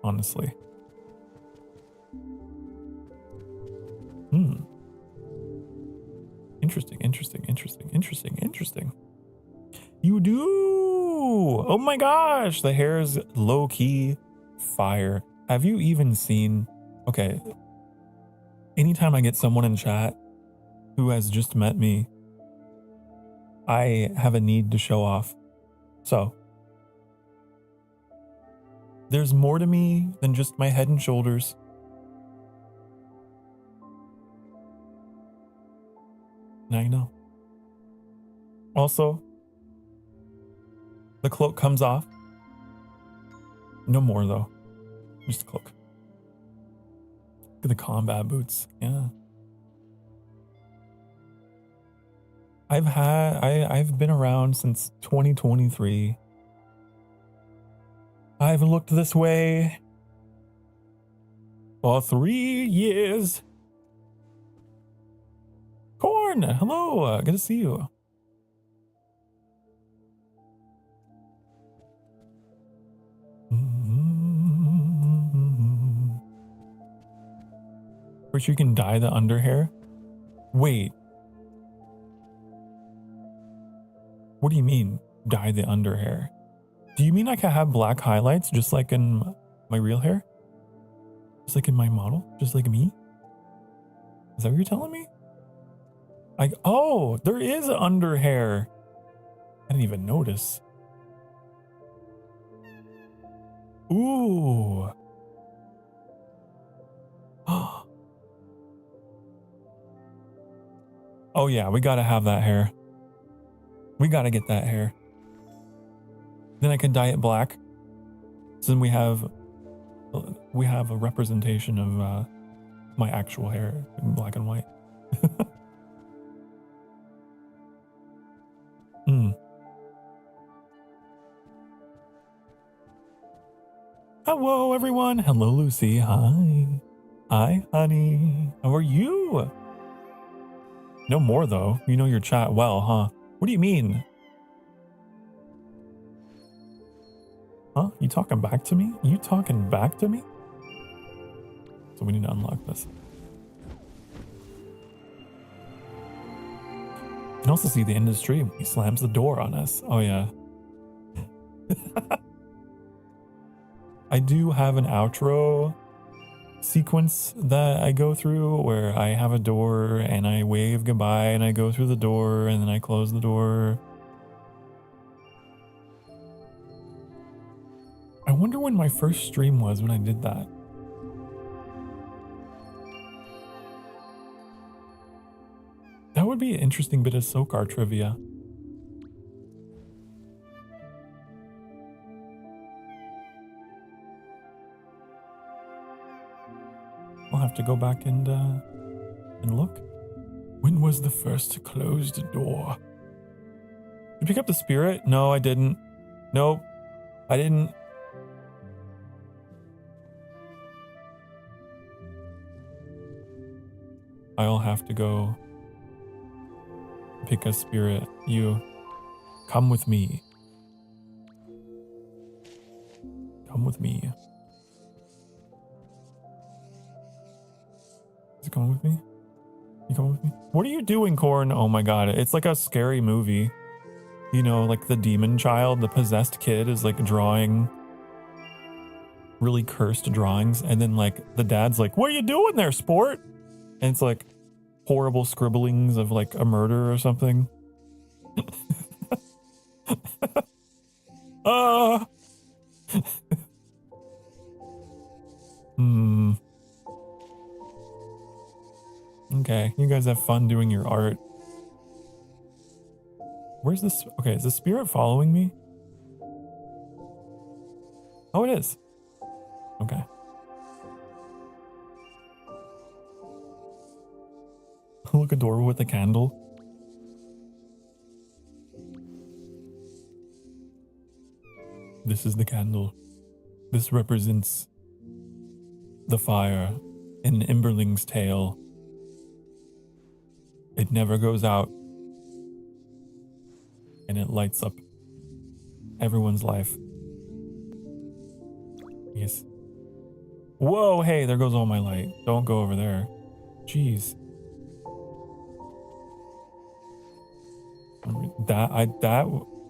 honestly. Interesting. You do! Oh my gosh, the hair is low-key fire. Have you even seen... Okay, anytime I get someone in chat who has just met me, I have a need to show off. So, there's more to me than just my head and shoulders. Now you know. Also, the cloak comes off. No more though. Just a cloak. Look at the combat boots. Yeah. I've been around since 2023. I've looked this way for 3 years. Corn, hello, good to see you. Pretty sure you can dye the underhair. Wait. What do you mean, dye the underhair? Do you mean I can have black highlights just like in my real hair? Just like in my model? Just like me? Is that what you're telling me? Oh, there is underhair. I didn't even notice. Ooh. Oh yeah, we gotta have that hair. We gotta get that hair. Then I can dye it black. So then we have a representation of my actual hair in black and white. Hello everyone. Hello Lucy. Hi. Hi honey. How are you? No more though. You know your chat well, huh? What do you mean? Huh? You talking back to me? You talking back to me? So we need to unlock this. You can also see the end of the stream. He slams the door on us. Oh yeah. I do have an outro sequence that I go through where I have a door and I wave goodbye and I go through the door and then I close the door. I wonder when my first stream was when I did that. That would be an interesting bit of Sokar trivia. I'll have to go back and look. When was the first closed door? Did you pick up the spirit? No, I didn't. Nope, I didn't. I'll have to go pick a spirit. You come with me. Come with me. Is it coming with me? You coming with me? What are you doing, Corn? Oh my god, it's like a scary movie. You know, like the demon child, the possessed kid is like drawing really cursed drawings, and then like the dad's like, what are you doing there, sport? And it's like horrible scribblings of like a murder or something. Okay, you guys have fun doing your art. Where's this? Okay, is the spirit following me? Oh, it is. Okay. Look, a door with a candle. This is the candle. This represents the fire in Imberling's tale. It never goes out. And it lights up everyone's life. Yes. Whoa, hey, there goes all my light. Don't go over there. Jeez. That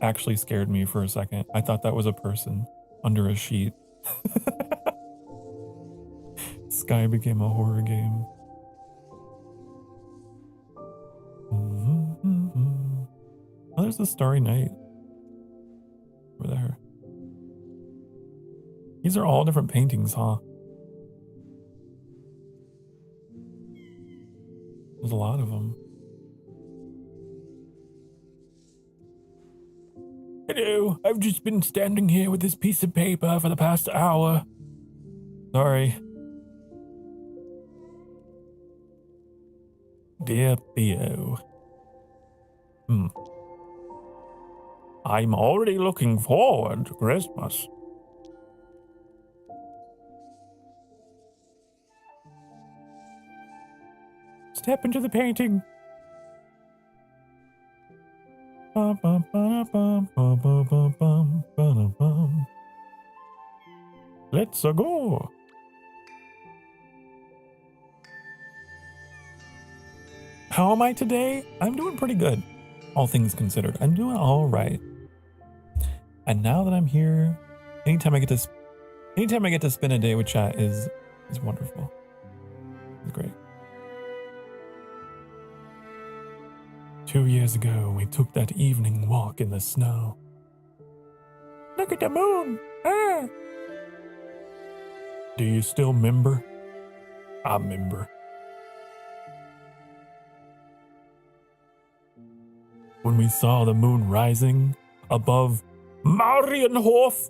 actually scared me for a second. I thought that was a person under a sheet. Sky became a horror game. Oh, there's the Starry Night. Over there. These are all different paintings, huh? There's a lot of them. Hello, I've just been standing here with this piece of paper for the past hour. Sorry. Dear Theo. I'm already looking forward to Christmas. Step into the painting. Let's go. How am I today? I'm doing pretty good. All things considered, I'm doing all right. And now that I'm here, anytime I get to spend a day with chat is wonderful. It's great. 2 years ago, we took that evening walk in the snow. Look at the moon! Ah! Do you still remember? I remember. When we saw the moon rising above Marienhof.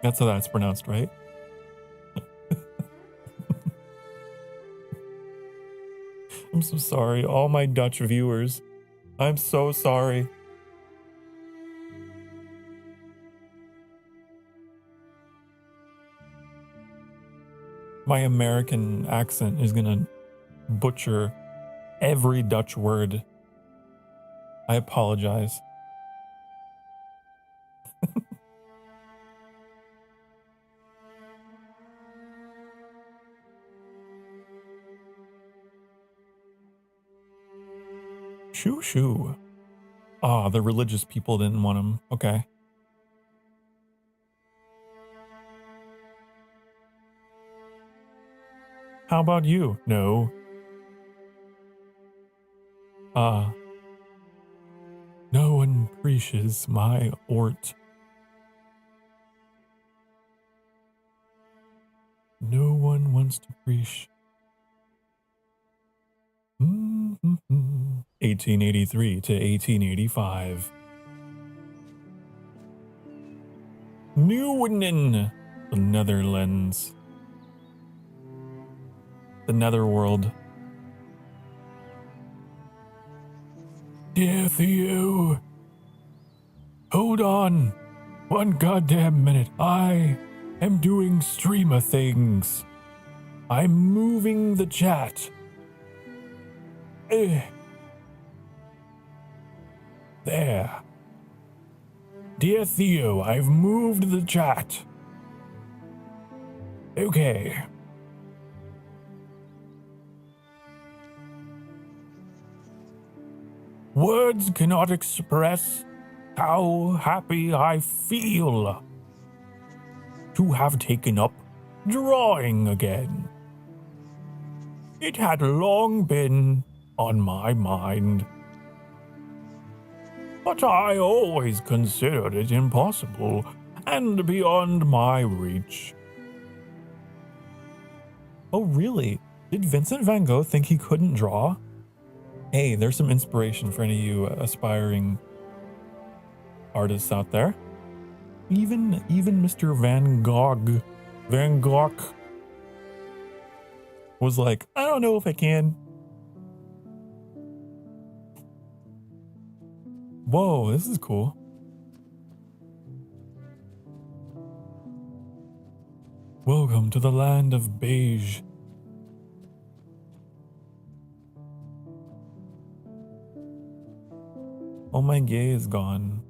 That's how that's pronounced, right? I'm so sorry, all my Dutch viewers. I'm so sorry. My American accent is gonna butcher every Dutch word. I apologize. Shoo shoo. Ah, the religious people didn't want him. Okay. How about you? No. No one preaches my ort. No one wants to preach. 1883 to 1885. Nieuwenin, the Netherlands. The Netherworld. Dear Theo, hold on. One goddamn minute. I am doing streamer things. I'm moving the chat. There. Dear Theo, I've moved the chat. Okay. Words cannot express how happy I feel to have taken up drawing again. It had long been on my mind, but I always considered it impossible and beyond my reach. Oh, really? Did Vincent van Gogh think he couldn't draw? Hey, there's some inspiration for any of you aspiring artists out there. Even Mr. Van Gogh was like, I don't know if I can. Whoa, this is cool. Welcome to the land of beige. All my gay is gone.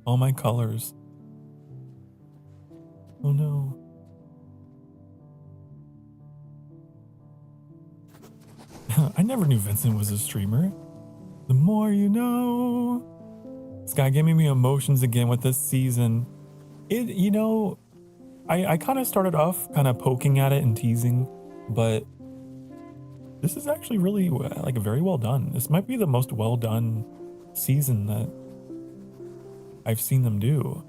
All my colors. Oh no. I never knew Vincent was a streamer. The more you know. This guy giving me emotions again with this season. You know, I kind of started off kind of poking at it and teasing, but this is actually really like very well done. This might be the most well done season that I've seen them do.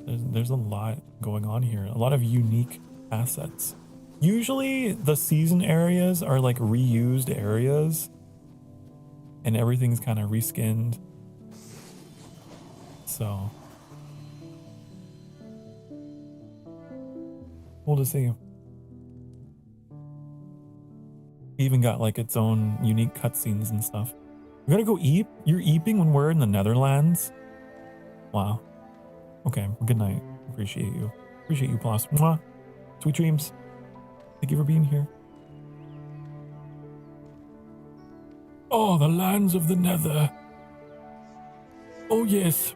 There's a lot going on here, a lot of unique assets. Usually the season areas are like reused areas and everything's kind of reskinned. So cool to see. Even got like its own unique cutscenes and stuff. We gotta go eep? You're eeping when we're in the Netherlands? Wow. Okay, well, good night. Appreciate you. Appreciate you, Ploss. Mwah. Sweet dreams. Thank you for being here. Oh, the lands of the Nether. Oh, yes.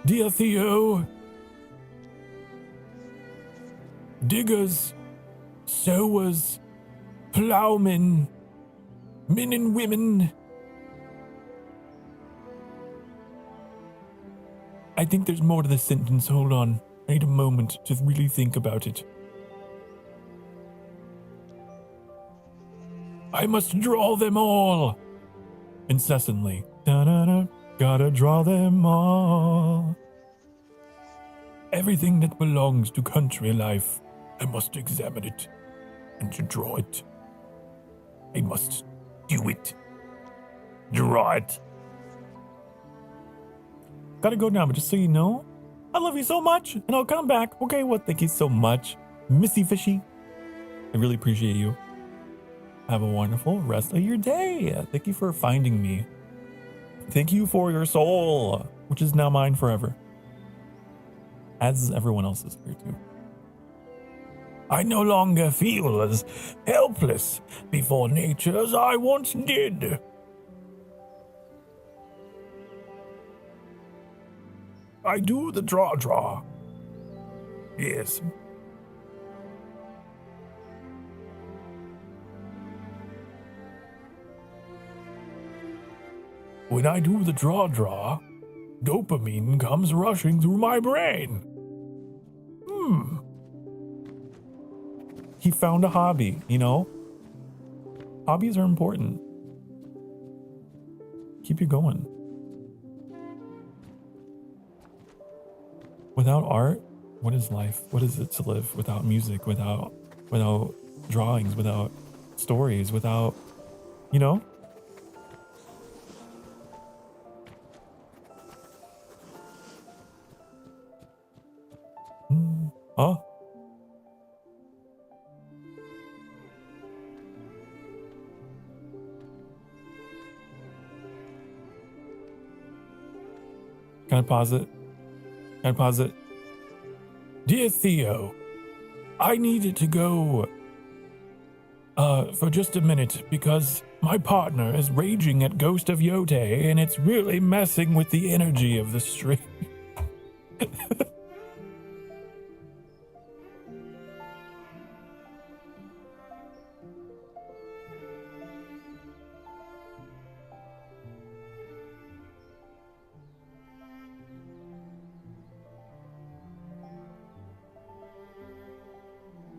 Dear Theo. Diggers. Sowers. Plowmen. Men and women. I think there's more to the sentence. Hold on. I need a moment to really think about it. I must draw them all. Incessantly. Da-da-da. Gotta draw them all. Everything that belongs to country life, I must examine it and to draw it. I must do it. Draw it. Gotta go now, but just so you know, I love you so much, and I'll come back. Okay, well, thank you so much, Missy Fishy. I really appreciate you. Have a wonderful rest of your day. Thank you for finding me. Thank you for your soul, which is now mine forever. As is everyone else's here too. I no longer feel as helpless before nature as I once did. I do the draw. Yes. When I do the draw, dopamine comes rushing through my brain. He found a hobby, you know? Hobbies are important. Keep you going. Without art, what is life? What is it to live without music, without drawings, without stories, without, you know? Oh. Can I pause it? Dear Theo, I needed to go for just a minute because my partner is raging at Ghost of Yote and it's really messing with the energy of the stream.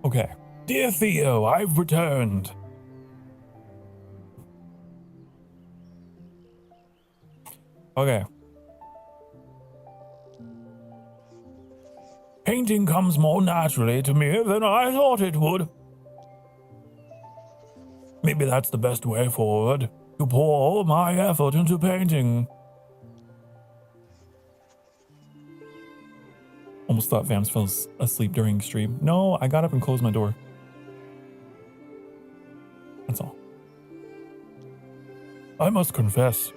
Okay. Dear Theo, I've returned. Okay. Painting comes more naturally to me than I thought it would. Maybe that's the best way forward, to pour all my effort into painting. Almost thought Vams fell asleep during stream. No, I got up and closed my door. That's all. I must confess,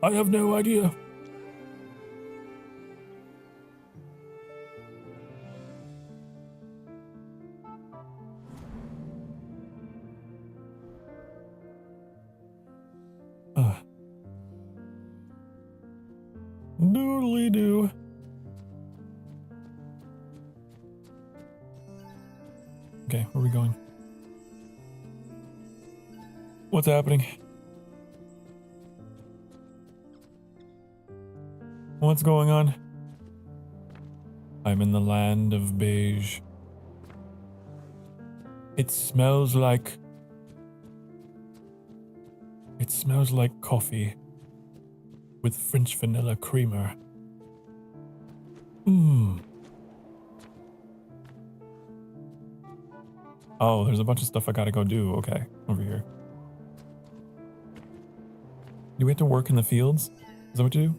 I have no idea. Doodly-doo. Okay, where are we going? What's happening? What's going on? I'm in the land of beige. It smells like coffee with French vanilla creamer. Mmm. Oh, there's a bunch of stuff I gotta go do. Okay, over here. Do we have to work in the fields? Is that what you do?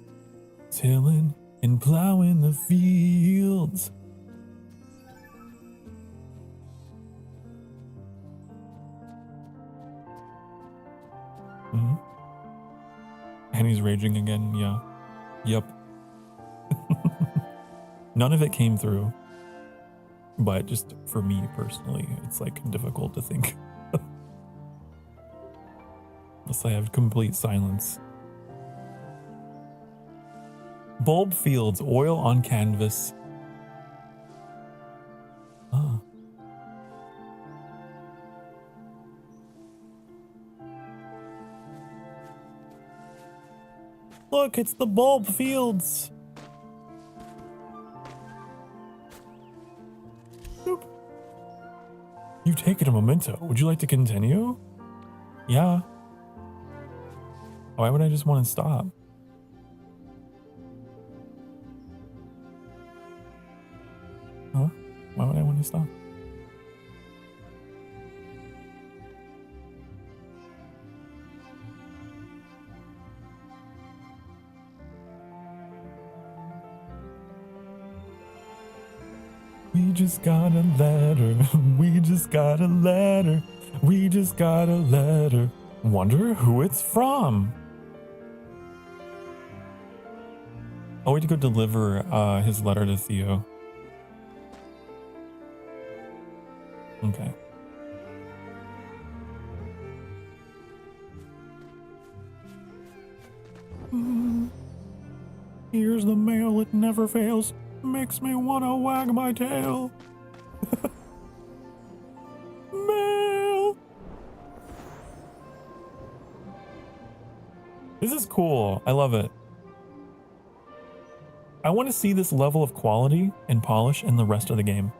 Tilling and plowing the fields. Mm-hmm. And he's raging again, yeah. Yep. None of it came through. But just for me personally, it's like difficult to think. Unless I have complete silence. Bulb fields, oil on canvas. Ah. Look, it's the bulb fields. Boop. You've taken a memento. Would you like to continue? Yeah. Why would I just want to stop? Huh? Why would I want to stop? We just got a letter. We just got a letter. We just got a letter. Wonder who it's from. I'll wait to go deliver his letter to Theo. Okay. Here's the mail, it never fails. Makes me wanna wag my tail. Mail! This is cool. I love it. I want to see this level of quality and polish in the rest of the game.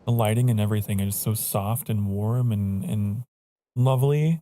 The lighting and everything is so soft and warm and lovely.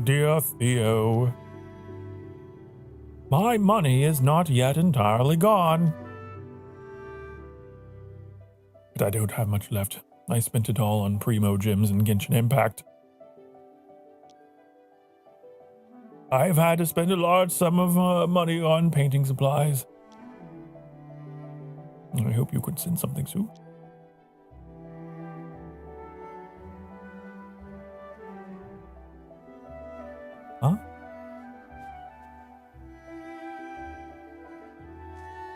Dear Theo, my money is not yet entirely gone. But I don't have much left. I spent it all on Primo Gyms and Genshin Impact. I've had to spend a large sum of money on painting supplies. I hope you could send something soon. Huh?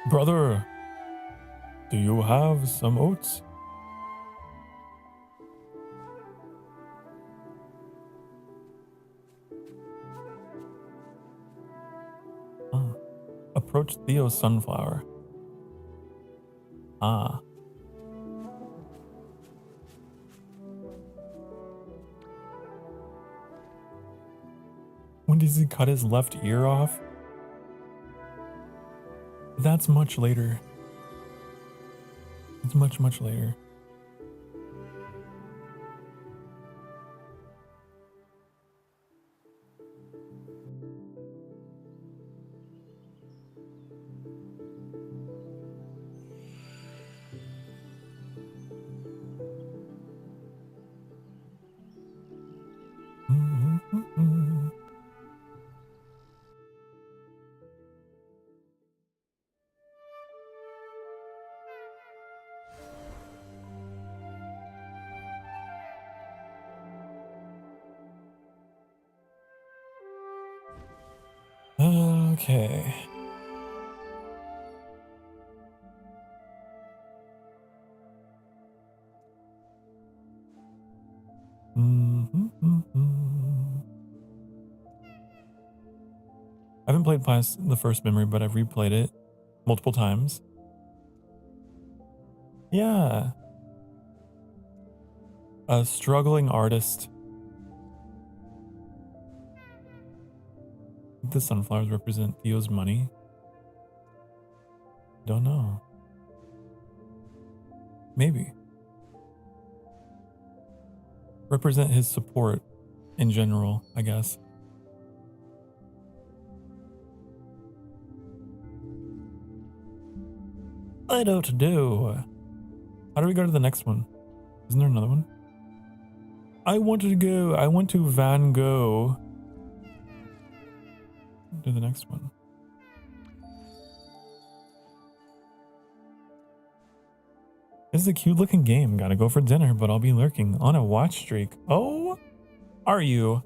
Brother, do you have some oats? Approach Theo's sunflower. Ah. When does he cut his left ear off? That's much later. It's much, much later. Okay. I haven't played past the first memory, but I've replayed it multiple times. Yeah. A struggling artist. The sunflowers represent Theo's money. Don't know. Maybe. Represent his support in general, I guess. I don't know. How do we go to the next one? Isn't there another one? I want to Van Gogh. Do the next one. This is a cute looking game. Gotta go for dinner, but I'll be lurking on a watch streak. Oh, are you?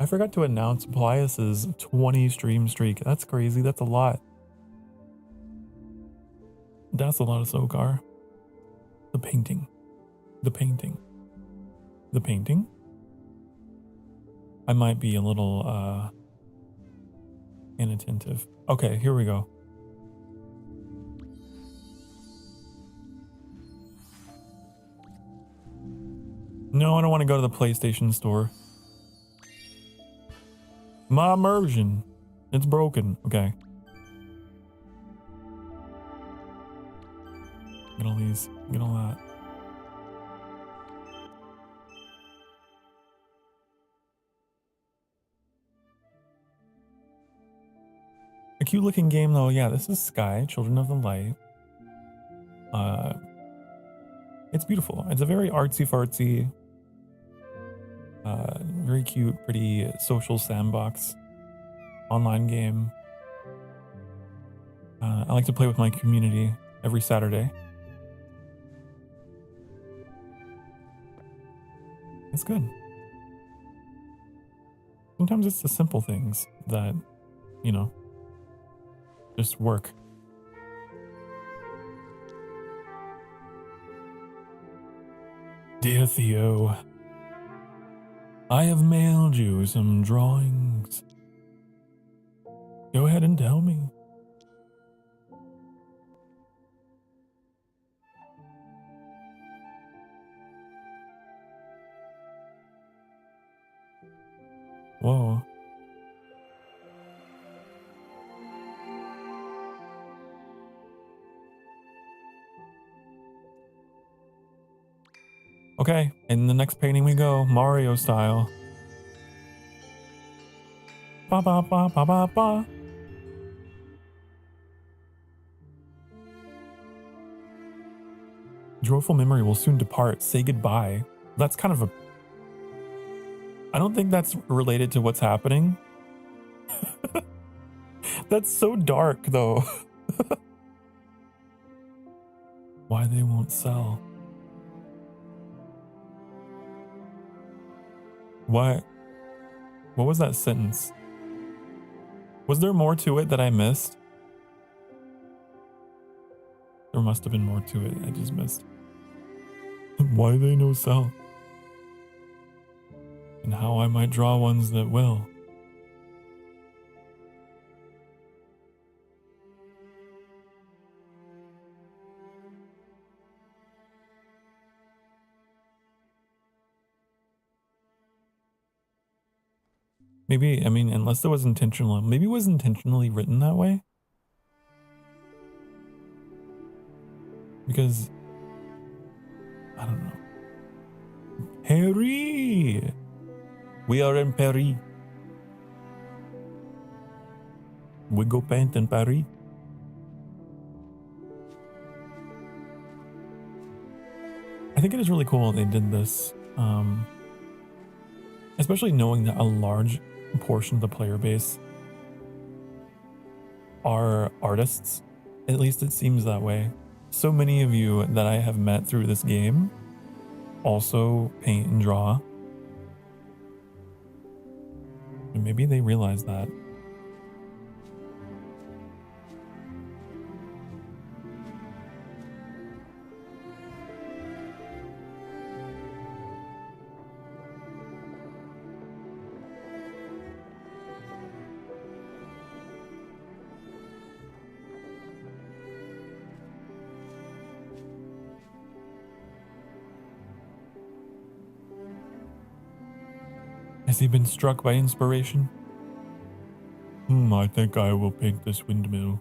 I forgot to announce Plius's 20 stream streak. That's crazy. That's a lot. That's a lot of Sokar. The painting. The painting. The painting? I might be a little inattentive. Okay, here we go. No, I don't want to go to the PlayStation store. My immersion. It's broken. Okay. Get all these. Get all that. A cute looking game though. Yeah, this is Sky, Children of the Light. It's beautiful. It's a very artsy fartsy, very cute, pretty social sandbox online game. I like to play with my community every Saturday. It's good. Sometimes it's the simple things that, you know, just work. Dear Theo, I have mailed you some drawings. Go ahead and tell me. Whoa. Okay, in the next painting we go, Mario style. Ba ba ba ba ba ba. Joyful memory will soon depart. Say goodbye. That's kind of a... I don't think that's related to what's happening. That's so dark, though. Why they won't sell. What was that sentence? Was there more to it that I missed? There must have been more to it I just missed. Why they no sell? And how I might draw ones that will. Maybe, I mean, unless it was intentional, maybe it was intentionally written that way. Because, I don't know. Paris! We are in Paris. We go paint in Paris. I think it is really cool they did this. especially knowing that a large portion of the player base are artists. At least it seems that way. So many of you that I have met through this game also paint and draw. And maybe they realize that. Has he been struck by inspiration? I think I will paint this windmill.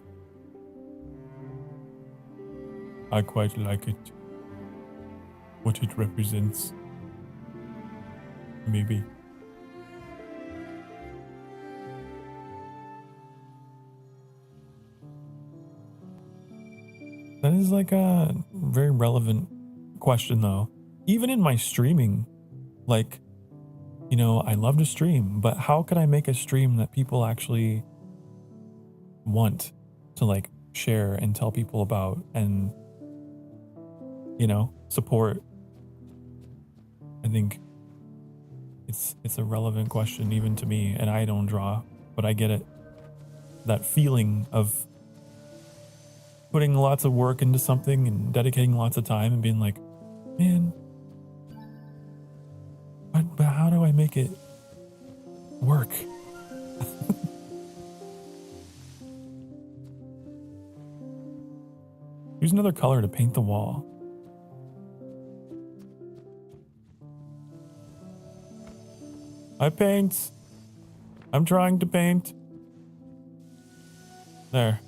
I quite like it. What it represents. Maybe. That is like a very relevant question though. Even in my streaming, like, you know, I love to stream, but how could I make a stream that people actually want to like share and tell people about and, you know, support? I think it's a relevant question even to me, and I don't draw, but I get it. That feeling of putting lots of work into something and dedicating lots of time and being like, man, but how do I make it work? Use another color to paint the wall. I paint. I'm trying to paint. There.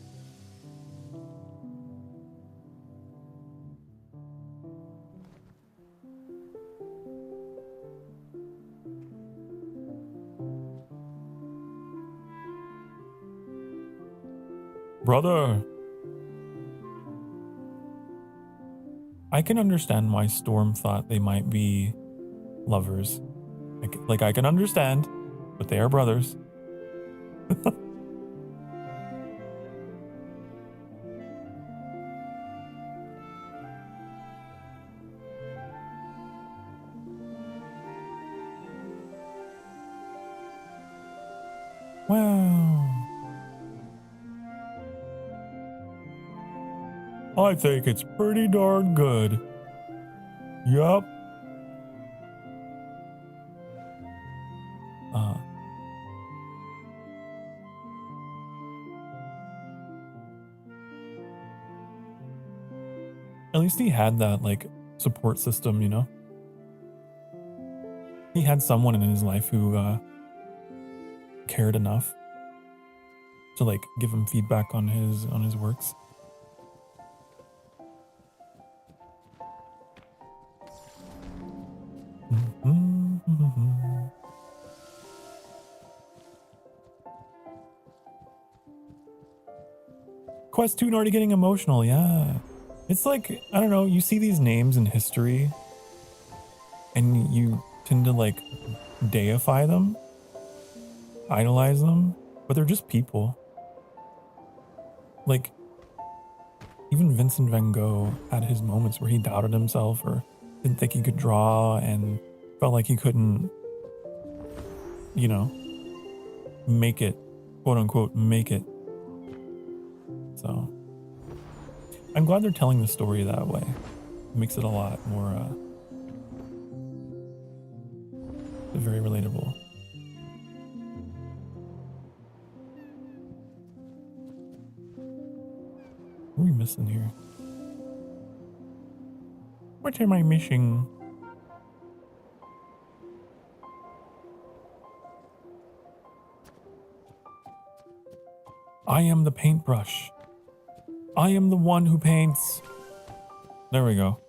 Brother. I can understand why Storm thought they might be lovers. Like I can understand, but they are brothers. Wow. I think it's pretty darn good. Yup. At least he had that like support system, you know? He had someone in his life who cared enough to like give him feedback on his works. Quest 2 already getting emotional, yeah. It's like, I don't know, you see these names in history and you tend to like deify them, idolize them, but they're just people. Like, even Vincent van Gogh had his moments where he doubted himself or didn't think he could draw and felt like he couldn't, you know, make it, quote unquote, make it. So I'm glad they're telling the story that way. It makes it a lot more very relatable. What are we missing here? What am I missing? I am the paintbrush. I am the one who paints. There we go.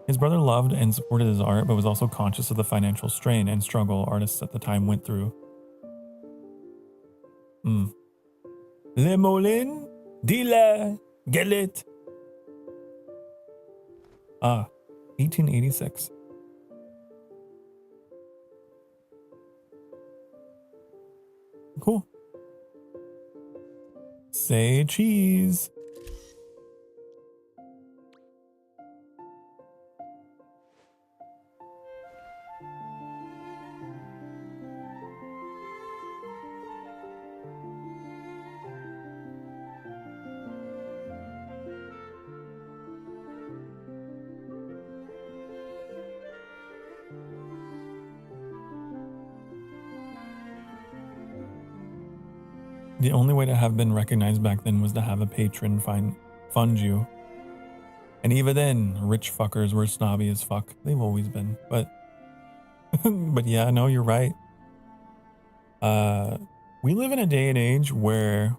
His brother loved and supported his art, but was also conscious of the financial strain and struggle artists at the time went through. Le Moulin de la Galette. 1886. Cool. Say cheese. The only way to have been recognized back then was to have a patron fund you. And even then, rich fuckers were snobby as fuck. They've always been. But but yeah, no, you're right. We live in a day and age where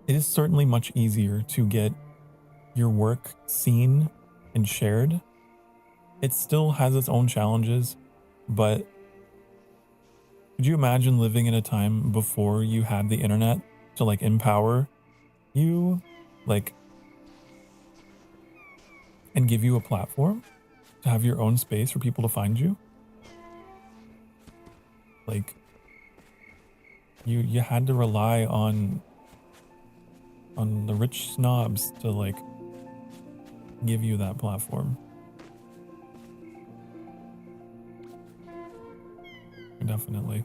it is certainly much easier to get your work seen and shared. It still has its own challenges, but could you imagine living in a time before you had the internet to like empower you, like, and give you a platform to have your own space for people to find you? Like, you had to rely on the rich snobs to like give you that platform. Definitely.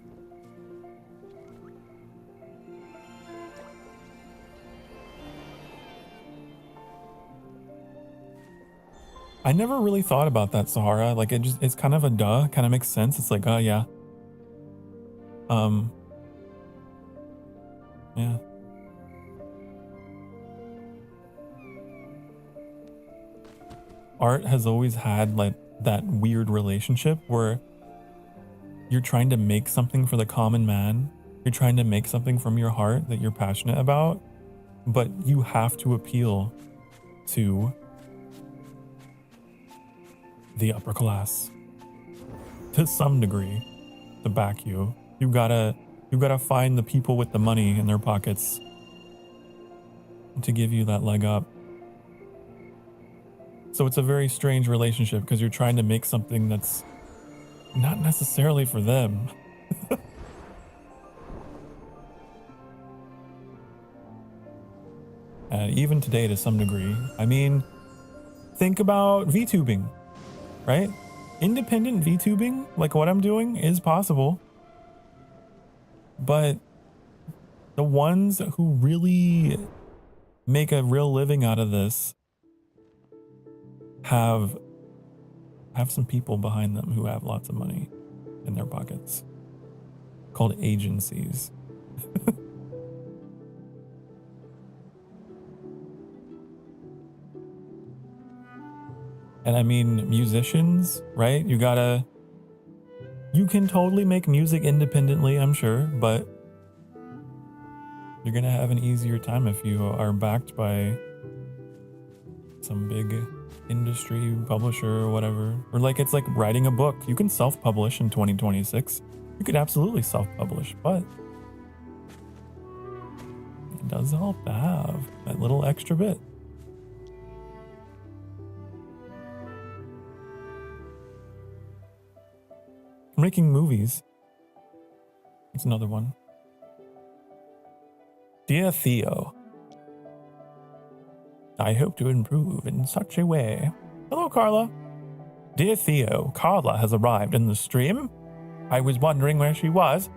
I never really thought about that, Sahara. Like it's kind of a duh, kind of makes sense. It's like, oh yeah. Yeah. Art has always had like that weird relationship where you're trying to make something for the common man. You're trying to make something from your heart that you're passionate about, but you have to appeal to the upper class to some degree to back you. You gotta find the people with the money in their pockets to give you that leg up. So it's a very strange relationship because you're trying to make something that's not necessarily for them. Even today to some degree. I mean, think about VTubing, right? Independent VTubing, like what I'm doing, is possible. But the ones who really make a real living out of this have some people behind them who have lots of money in their pockets, called agencies. And I mean, musicians, right? You can totally make music independently, I'm sure, but you're gonna have an easier time if you are backed by some big industry publisher or whatever. Or like, it's like writing a book. You can self-publish in 2026. You could absolutely self-publish, but it does help to have that little extra bit. Making movies. It's another one. Dear Theo, I hope to improve in such a way. Hello, Carla. Dear Theo, Carla has arrived in the stream. I was wondering where she was,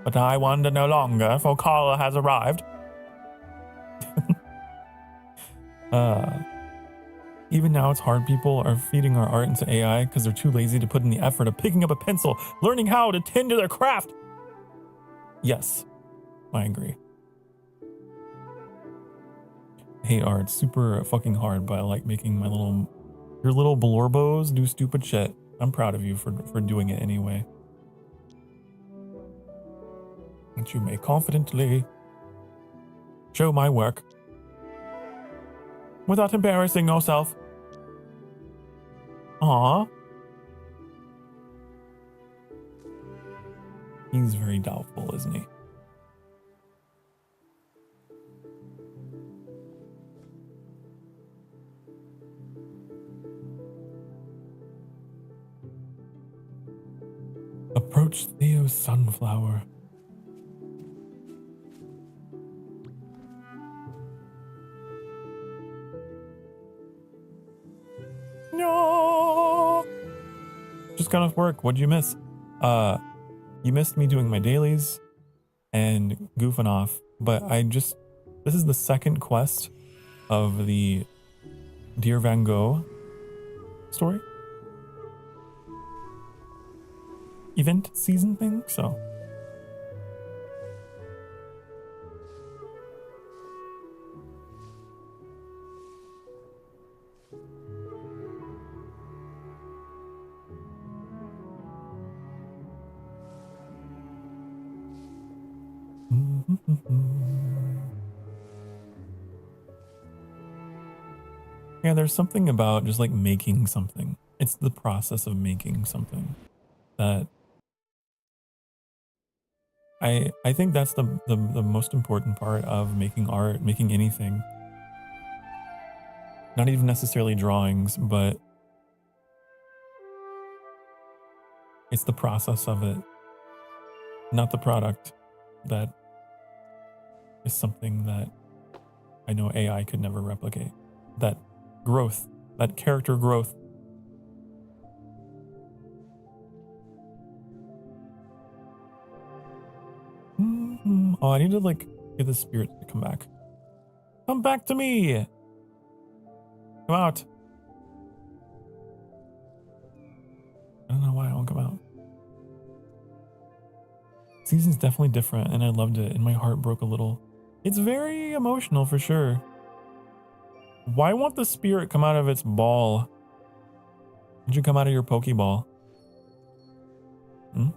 but I wonder no longer, for Carla has arrived. Even now, it's hard. People are feeding our art into AI because they're too lazy to put in the effort of picking up a pencil, learning how to tend to their craft. Yes, I agree. I hate art. It's super fucking hard, but I like making your little blorbos do stupid shit. I'm proud of you for doing it anyway. And you may confidently show my work without embarrassing yourself. Aww. He's very doubtful, isn't he? Approach Theo's sunflower. No. Just got off work. What'd you miss? You missed me doing my dailies and goofing off, but this is the second quest of the Dear Van Gogh story. Event season thing, so. Yeah, there's something about just like making something. It's the process of making something that I think that's the most important part of making art, making anything. Not even necessarily drawings, but it's the process of it, not the product. That is something that I know AI could never replicate. That growth, that character growth. Oh, I need to like get the spirit to come back. Come back to me. Come out. I don't know why I won't come out. Season's definitely different and I loved it and my heart broke a little. It's very emotional for sure. Why won't the spirit come out of its ball? Did you come out of your Pokeball? I'm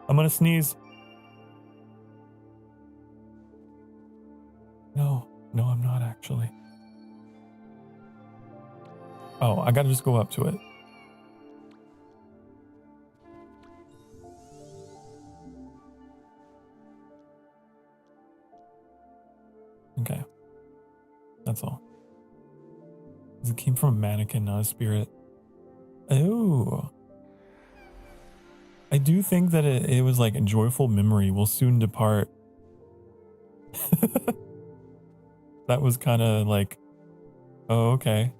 gonna sneeze. No, I'm not actually. Oh, I gotta just go up to it. Okay. That's all. It came from a mannequin, not a spirit. Oh. I do think that it was like a joyful memory will soon depart. That was kind of like, oh, okay.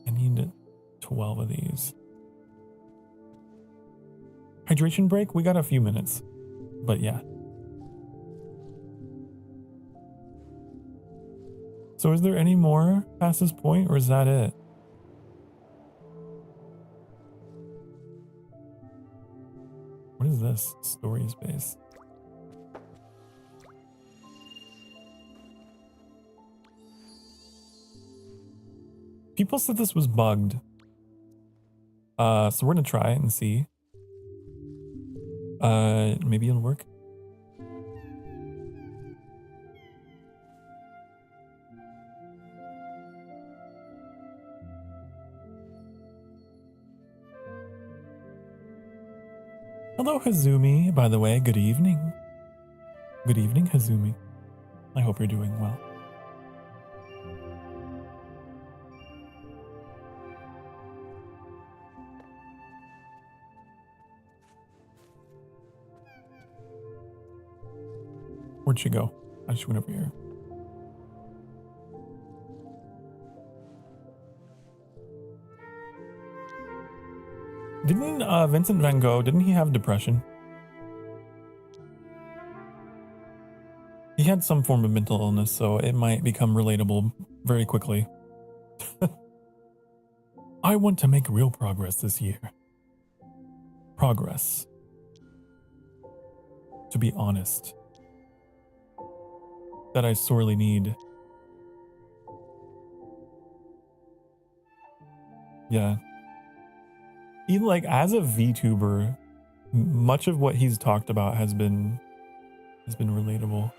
I need 12 of these. Hydration break? We got a few minutes. But yeah. So is there any more past this point or is that it? What is this? Story space. People said this was bugged. So we're gonna try it and see. Maybe it'll work. Hello, Hazumi, by the way. Good evening. Good evening, Hazumi. I hope you're doing well. Where'd she go? I just went over here. Didn't Vincent van Gogh, didn't he have depression? He had some form of mental illness, so it might become relatable very quickly. I want to make real progress this year. Progress. To be honest. That I sorely need. Yeah. Even like as a VTuber, much of what he's talked about has been relatable.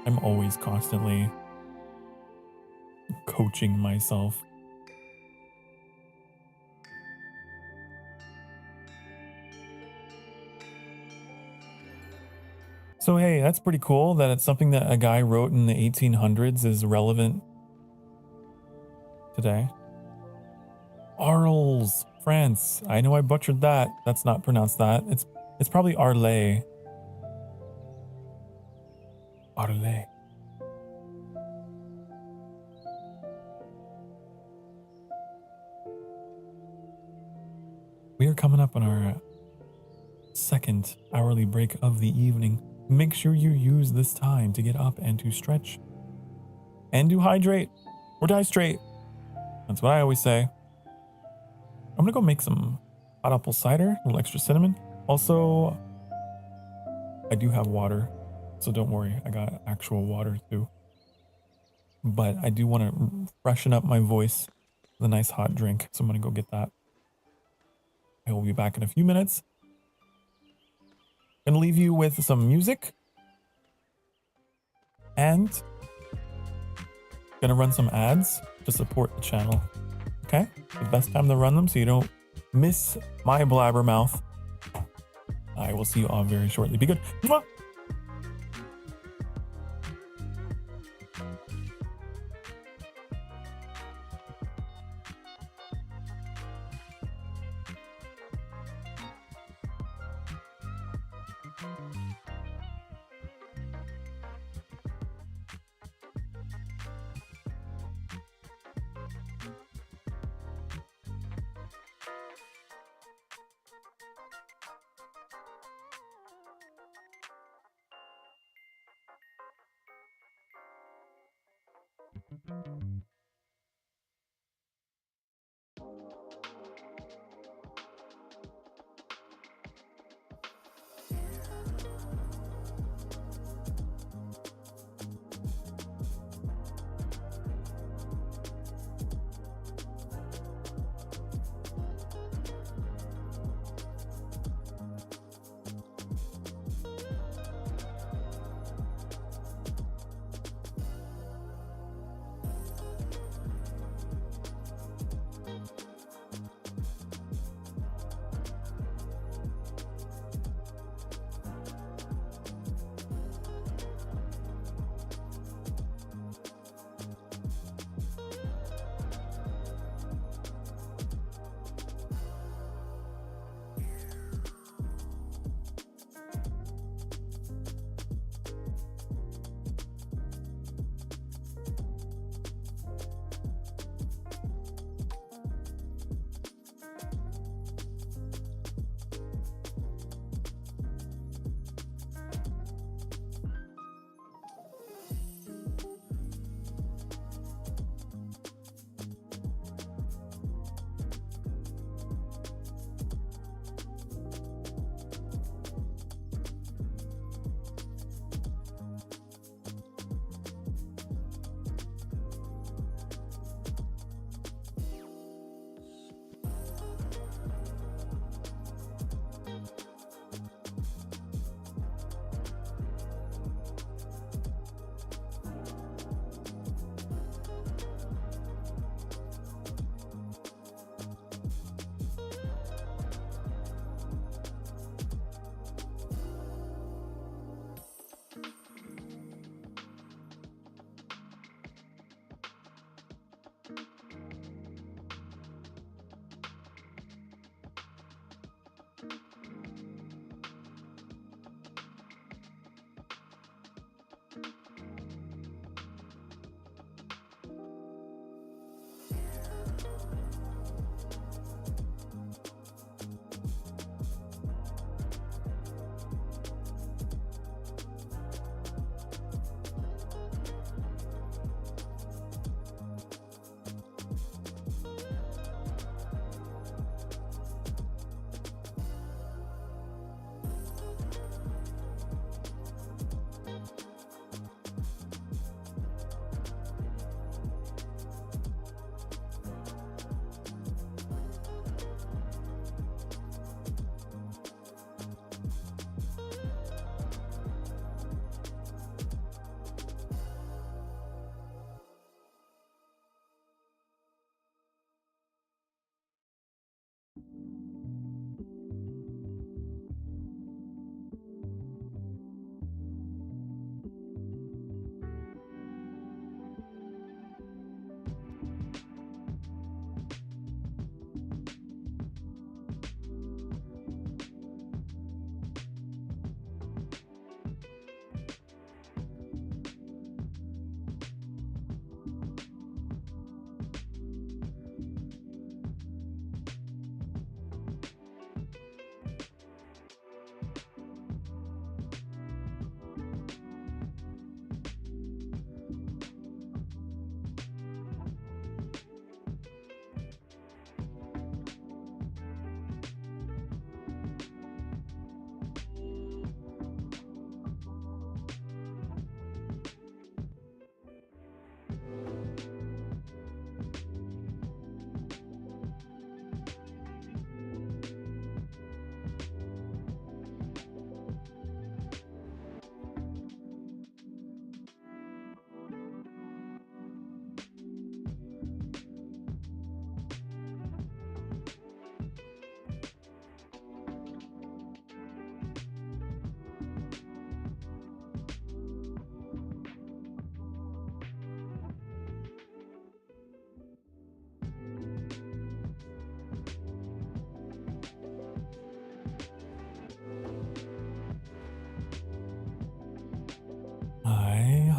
I'm always constantly coaching myself. So hey, that's pretty cool that it's something that a guy wrote in the 1800s is relevant today. Arles, France. I know I butchered that. That's not pronounced that. It's probably Arles. Arles. We are coming up on our second hourly break of the evening. Make sure you use this time to get up and to stretch and to hydrate or die straight. That's what I always say. I'm gonna go make some hot apple cider, a little extra cinnamon. Also, I do have water, so don't worry, I got actual water too. But I do want to freshen up my voice with a nice hot drink, so I'm gonna go get that. I will be back in a few minutes. Gonna leave you with some music and gonna run some ads to support the channel. Okay? The best time to run them so you don't miss my blabbermouth. I will see you all very shortly. Be good. Mwah!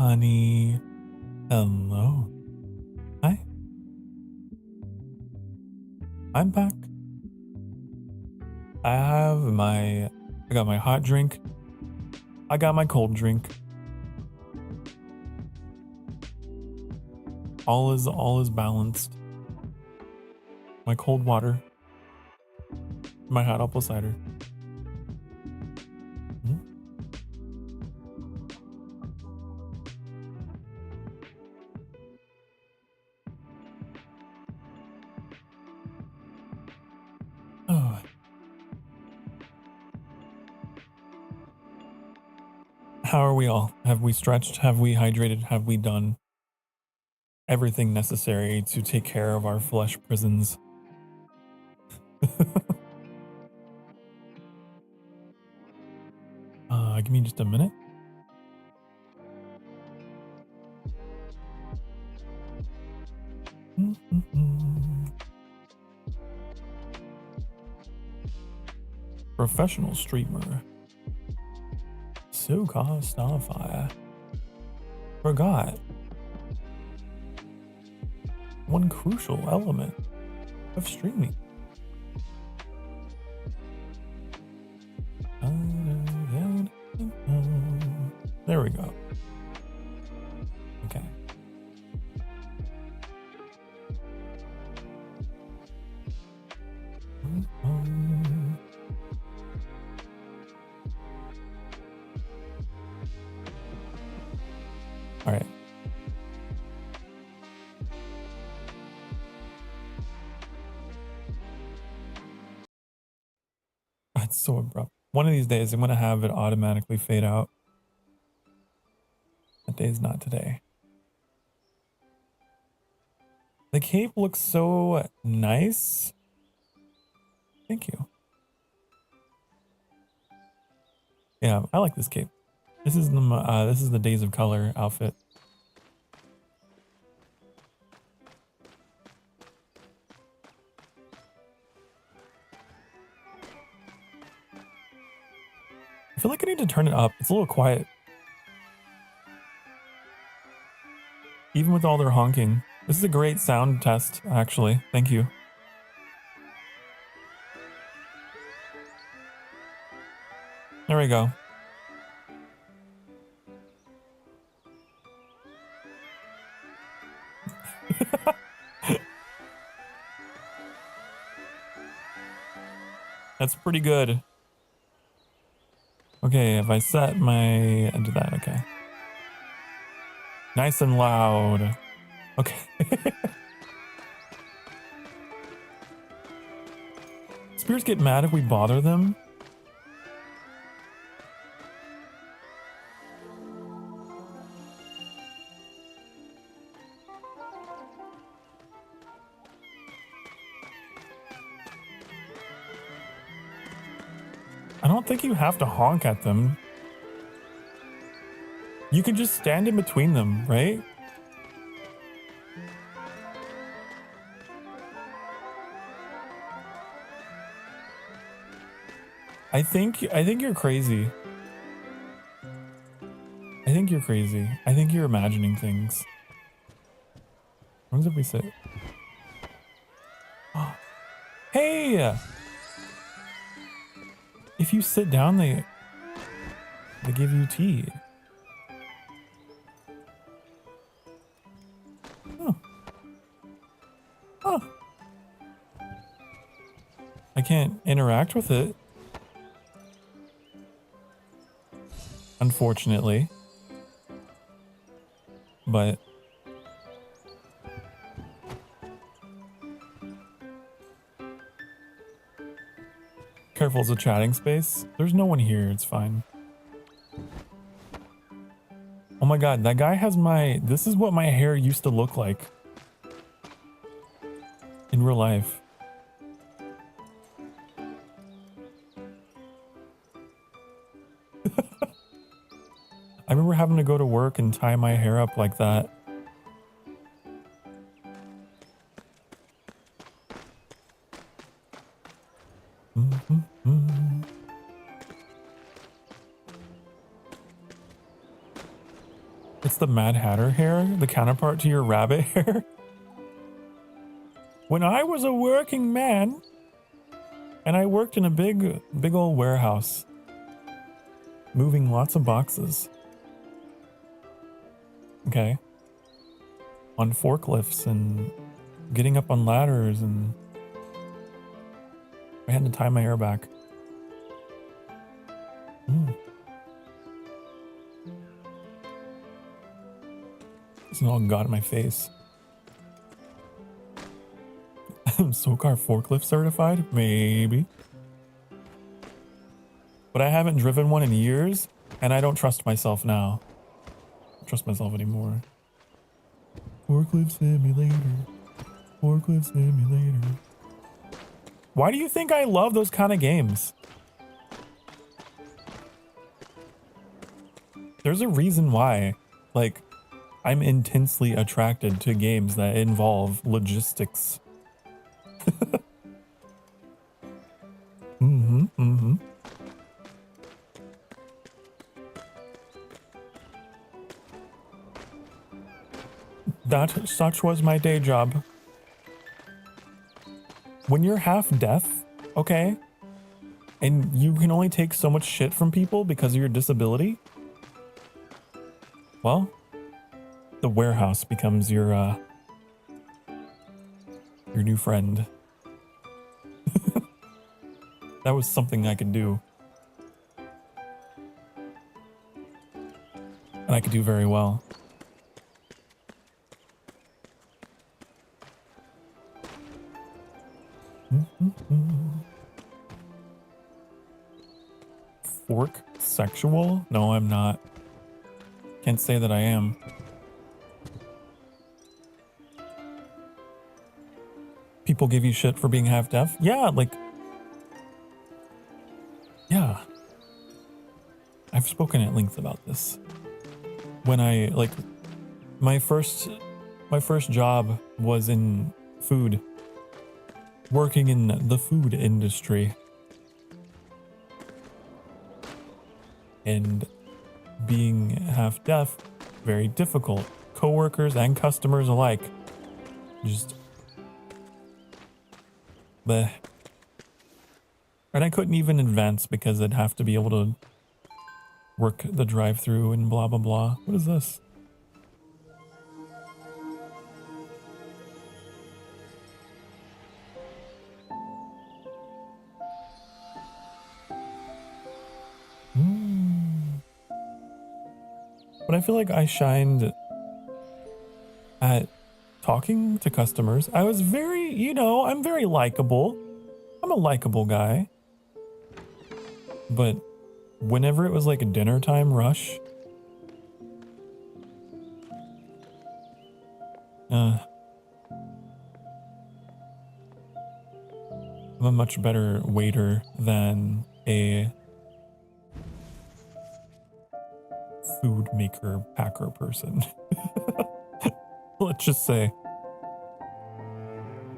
honey. Hello. Hi. I'm back. I got my hot drink. I got my cold drink. All is balanced. My cold water. My hot apple cider. Oh. How are we all? Have we stretched? Have we hydrated? Have we done everything necessary to take care of our flesh prisons? Give me just a minute. Professional streamer. Sokar Starfire. Forgot one crucial element of streaming. There we go. Okay. All right. It's so abrupt. One of these days, I'm going to have it automatically fade out. That day's not today. The cape looks so nice. Thank you. Yeah, I like this cape. This is the Days of Color outfit. I feel like I need to turn it up. It's a little quiet. Even with all their honking. This is a great sound test, actually. Thank you. There we go. That's pretty good. Okay, if I set my... I do that, okay. Nice and loud. Okay. Spirits get mad if we bother them. I don't think you have to honk at them. You can just stand in between them, right? I think you're crazy. I think you're crazy. I think you're imagining things. How long does we sit? Oh. Hey! If you sit down, they give you tea. Oh. Oh. I can't interact with it. Unfortunately. But careful, it's a chatting space. There's no one here, it's fine. Oh my god, that guy has this is what my hair used to look like. In real life. I remember having to go to work and tie my hair up like that. It's the Mad Hatter hair, the counterpart to your rabbit hair. When I was a working man, and I worked in a big old warehouse, moving lots of boxes. Okay. On forklifts and getting up on ladders, and I had to tie my hair back. It's all got in my face. Sokar forklift certified? Maybe. But I haven't driven one in years, and I don't trust myself now. I don't trust myself anymore. Forklift simulator. Forklift simulator. Why do you think I love those kind of games? There's a reason why. Like, I'm intensely attracted to games that involve logistics. That such was my day job. When you're half deaf, okay, and you can only take so much shit from people because of your disability, well, the warehouse becomes your new friend. That was something I could do. And I could do very well. Fork sexual? No, I'm not. Can't say that I am. People give you shit for being half deaf? Yeah, like... Yeah. I've spoken at length about this. When I, like... My first job was in food. Working in the food industry. And being half deaf, very difficult. Coworkers and customers alike. Just... bleh. And I couldn't even advance because I'd have to be able to work the drive-thru and blah blah blah. What is this? But I feel like I shined at talking to customers. I was very, you know, I'm very likable. I'm a likable guy. But whenever it was like a dinner time rush, I'm a much better waiter than a food maker, packer person. Let's just say.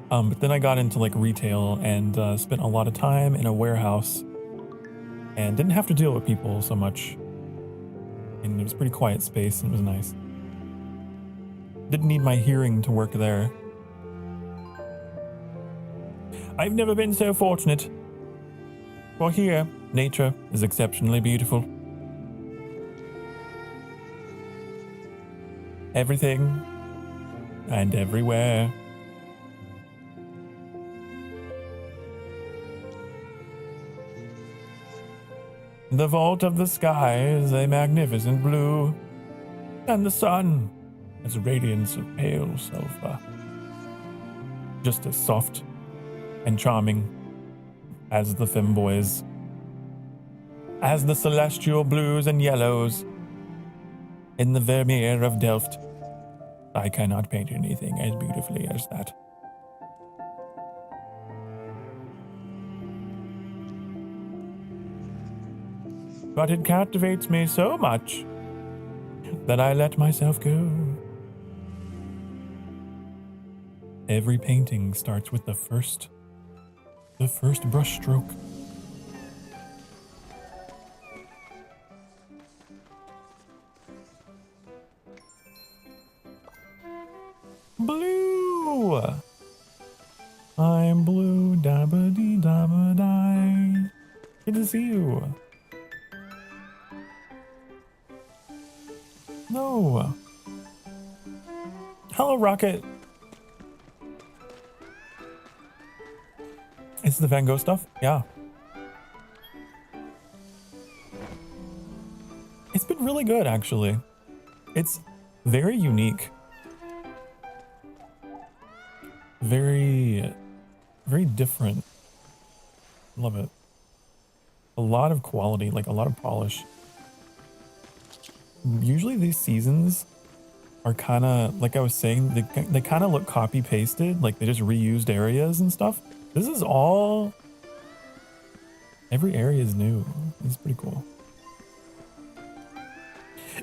But then I got into like retail and spent a lot of time in a warehouse and didn't have to deal with people so much. And it was pretty quiet space and it was nice. Didn't need my hearing to work there. I've never been so fortunate. For here, nature is exceptionally beautiful. Everything and everywhere. The vault of the sky is a magnificent blue, and the sun has a radiance of pale sulfur. Just as soft and charming as the femboys, as the celestial blues and yellows in the Vermeer of Delft. I cannot paint anything as beautifully as that. But it captivates me so much that I let myself go. Every painting starts with the first brush stroke. Good to see you. No. Hello, Rocket. It's the Van Gogh stuff? Yeah. It's been really good, actually. It's very unique. Very, very different. Love it. A lot of quality, like a lot of polish. Usually these seasons are kind of, like I was saying, they kind of look copy pasted, like they just reused areas and stuff. This is all, every area is new. It's pretty cool.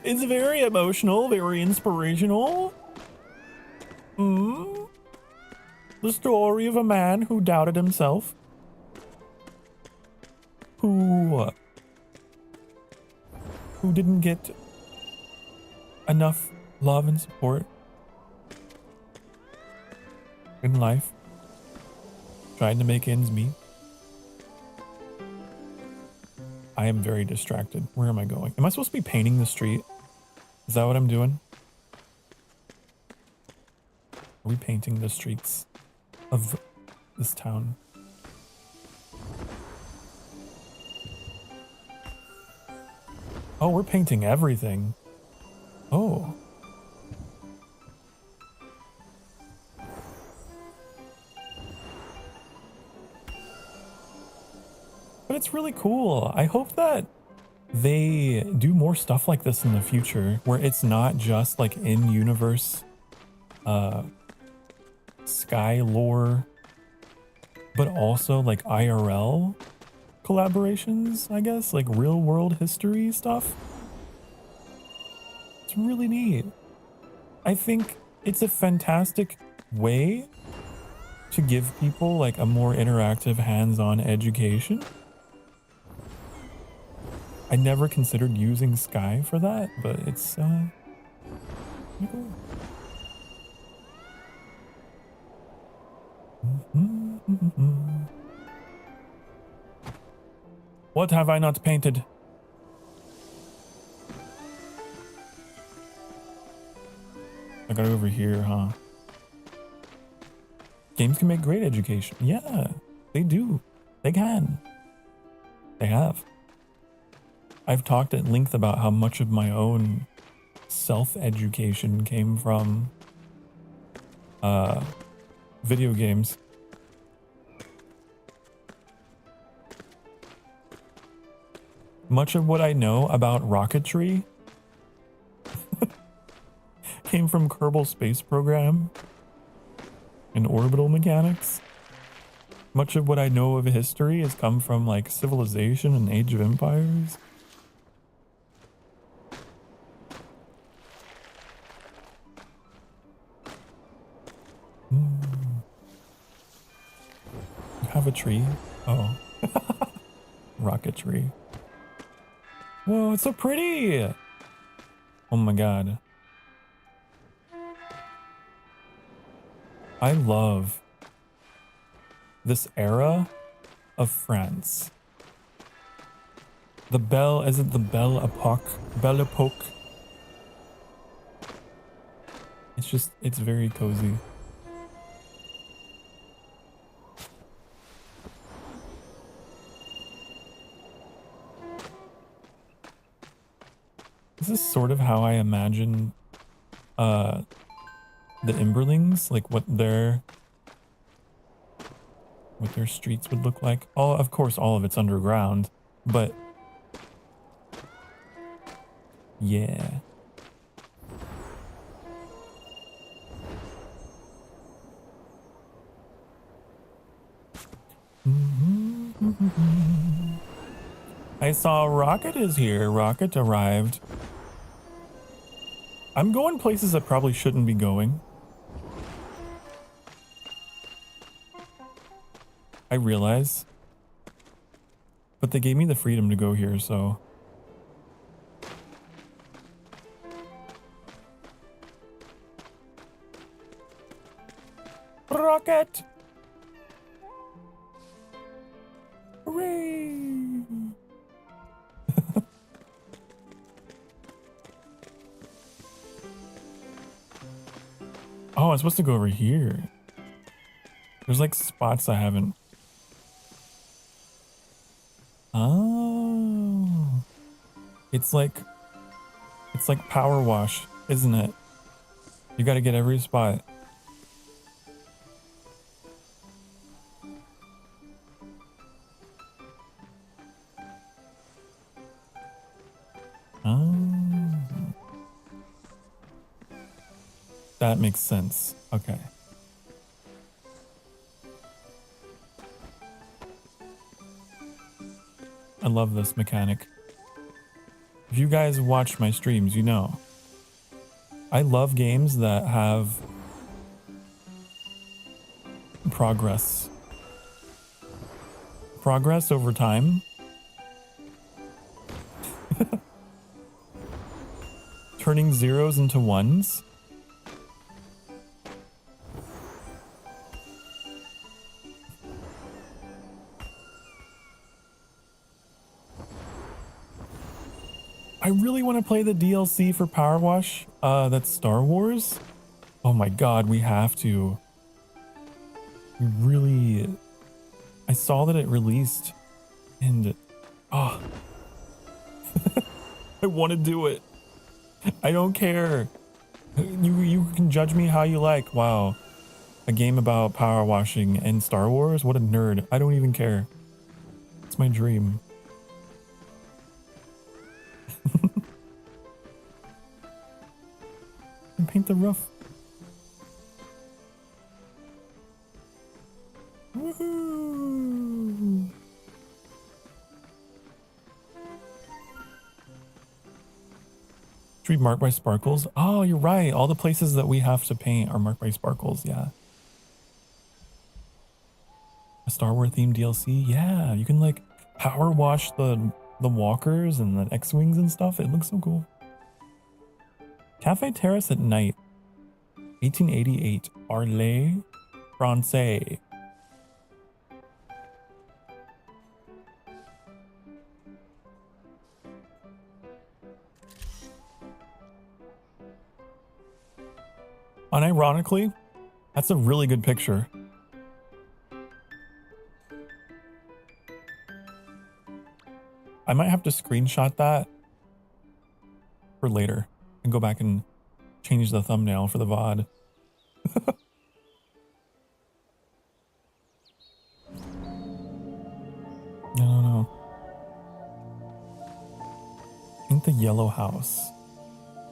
It's very emotional, very inspirational. The story of a man who doubted himself. Who didn't get enough love and support in life. Trying to make ends meet. I am very distracted. Where am I going? Am I supposed to be painting the street? Is that what I'm doing? Are we painting the streets of this town? Oh, we're painting everything. Oh. But it's really cool. I hope that they do more stuff like this in the future, where it's not just like in-universe sky lore, but also like IRL collaborations, I guess, like real world history stuff. It's really neat. I think it's a fantastic way to give people like a more interactive hands-on education. I never considered using Sky for that, but it's pretty cool. What have I not painted? I got it over here, huh? Games can make great education. Yeah, they do. They can. They have. I've talked at length about how much of my own self-education came from video games. Much of what I know about rocketry came from Kerbal Space Program and orbital mechanics. Much of what I know of history has come from like Civilization and Age of Empires. You have a tree? Oh. Rocketry. Whoa, it's so pretty! Oh my god. I love this era of France. The Belle, is it the Belle Epoque? Belle Epoque. It's just, it's very cozy. This is sort of how I imagine the Imberlings, like what their streets would look like. Oh, of course, all of it's underground, but yeah. I saw Rocket is here. Rocket arrived. I'm going places I probably shouldn't be going. I realize. But they gave me the freedom to go here, so. Rocket! Hooray! Oh, I'm supposed to go over here. There's like spots I haven't. Oh. It's like power wash, isn't it? You got to get every spot. Oh. That makes sense. Okay. I love this mechanic. If you guys watch my streams, you know. I love games that have progress. Progress over time. Turning zeros into ones. I really want to play the DLC for Power Wash. That's Star Wars. Oh my god, we have to. Really, I saw that it released, and oh, I want to do it. I don't care. You can judge me how you like. Wow, a game about power washing and Star Wars. What a nerd. I don't even care. It's my dream. And paint the roof. Woohoo! Street marked by sparkles. Oh, you're right. All the places that we have to paint are marked by sparkles. Yeah. A Star Wars themed DLC. Yeah, you can like power wash the walkers and the X-wings and stuff. It looks so cool. Cafe Terrace at night. 1888. Parle Francais. Unironically, that's a really good picture. I might have to screenshot that for later and go back and change the thumbnail for the VOD. No. Paint the yellow house.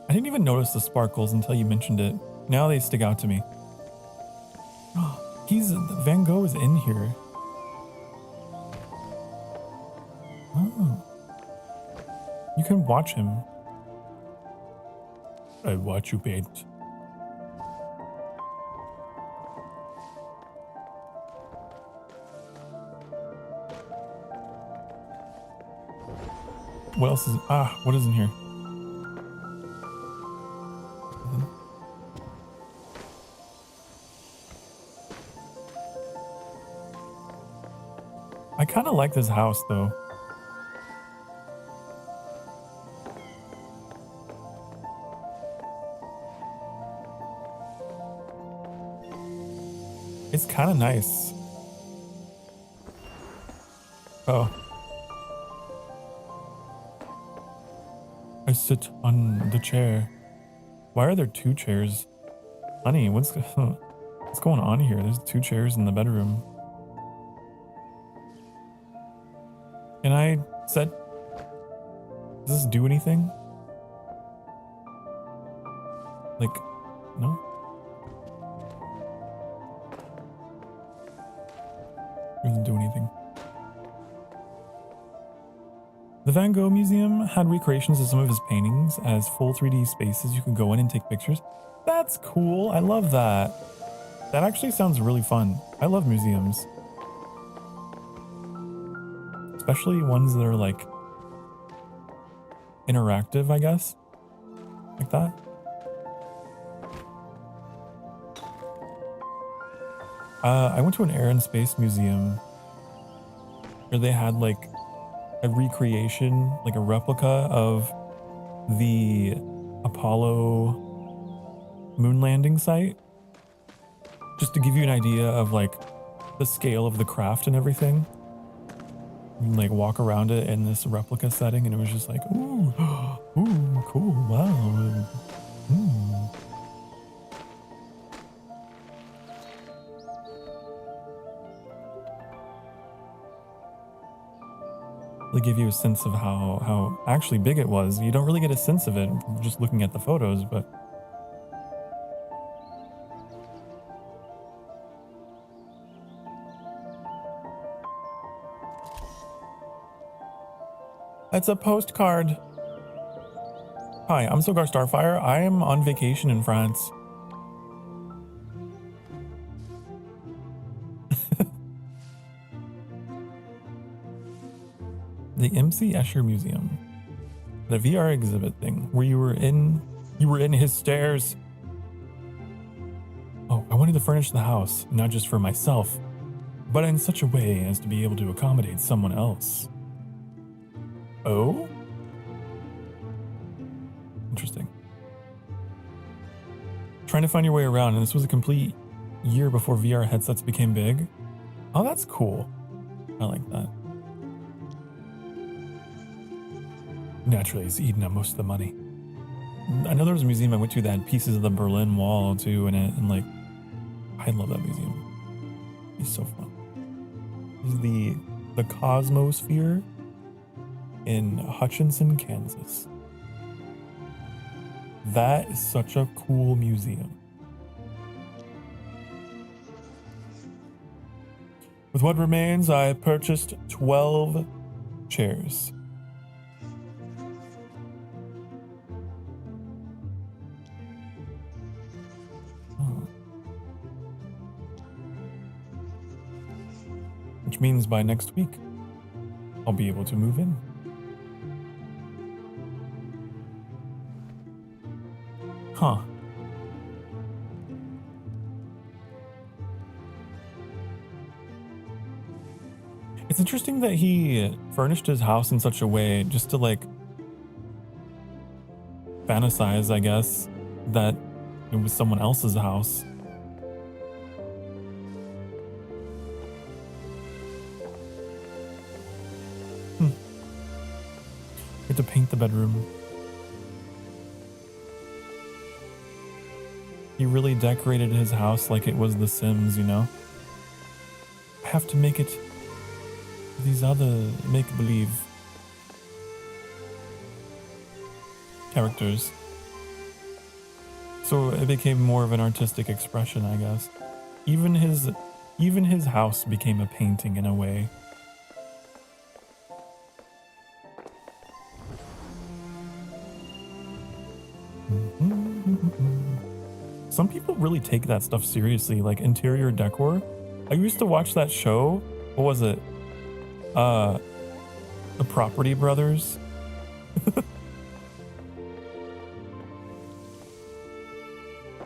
I didn't even notice the sparkles until you mentioned it. Now they stick out to me. Van Gogh is in here. Oh. You can watch him. I watch you paint. What else is... what is in here? I kind of like this house, though. It's kind of nice. Oh. I sit on the chair. Why are there two chairs? Honey, what's going on here? There's two chairs in the bedroom. Can I set... Does this do anything? Like, no? Doesn't do anything. The Van Gogh Museum had recreations of some of his paintings as full 3D spaces you could go in and take pictures. That's cool. I love that. That actually sounds really fun. I love museums. Especially ones that are like interactive, I guess. Like that. I went to an Air and Space Museum where they had like a recreation, like a replica of the Apollo moon landing site. just to give you an idea of like the scale of the craft and everything. You can like walk around it in this replica setting, and it was just like, ooh, ooh, cool, wow. They give you a sense of how actually big it was. You don't really get a sense of it just looking at the photos, but it's a postcard. Hi, I'm Sokar Starfire. I am on vacation in France. The MC Escher Museum. The VR exhibit thing where you were in his stairs. Oh, I wanted to furnish the house, not just for myself, but in such a way as to be able to accommodate someone else. Oh? Interesting. Trying to find your way around, and this was a complete year before VR headsets became big. Oh, that's cool. I like that. Naturally, it's eating up most of the money. I know there was a museum I went to that had pieces of the Berlin Wall too in it, and like, I love that museum. It's so fun. This is the Cosmosphere in Hutchinson, Kansas. That is such a cool museum. With what remains, I purchased 12 chairs. Which means by next week, I'll be able to move in. Huh. It's interesting that he furnished his house in such a way just to like fantasize, I guess, that it was someone else's house. Get to paint the bedroom. He really decorated his house like it was The Sims, you know? I have to make it these other make-believe characters. So it became more of an artistic expression, I guess. Even his house became a painting in a way. Some people really take that stuff seriously, like interior decor. I used to watch that show. What was it? The Property Brothers.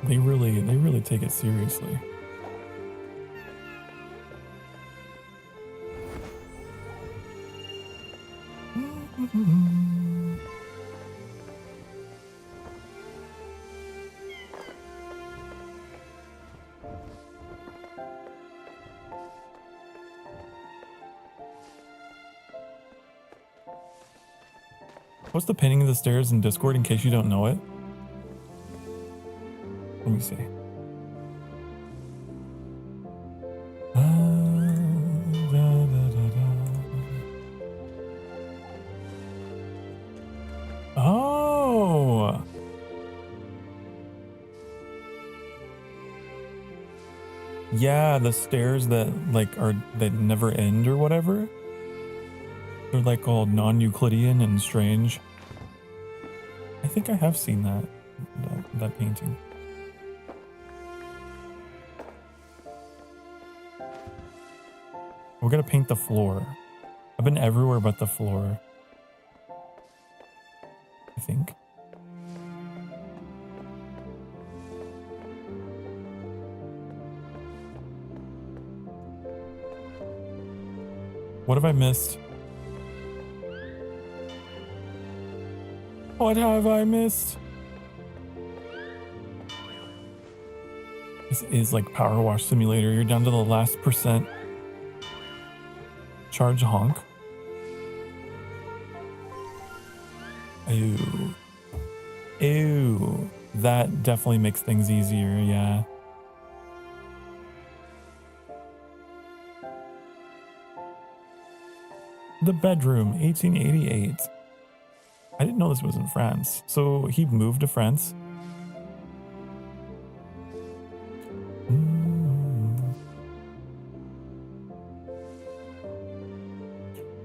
They really take it seriously. What's the painting of the stairs in Discord in case you don't know it? Let me see. Oh! Yeah, the stairs that that never end or whatever. They're like called non-Euclidean and strange. I think I have seen that painting. We're gonna paint the floor. I've been everywhere but the floor, I think. What have I missed? What have I missed? This is like Power Wash Simulator. You're down to the last percent. Charge honk. Ew. Ew. That definitely makes things easier, yeah. The bedroom, 1888. I didn't know this was in France. So he moved to France.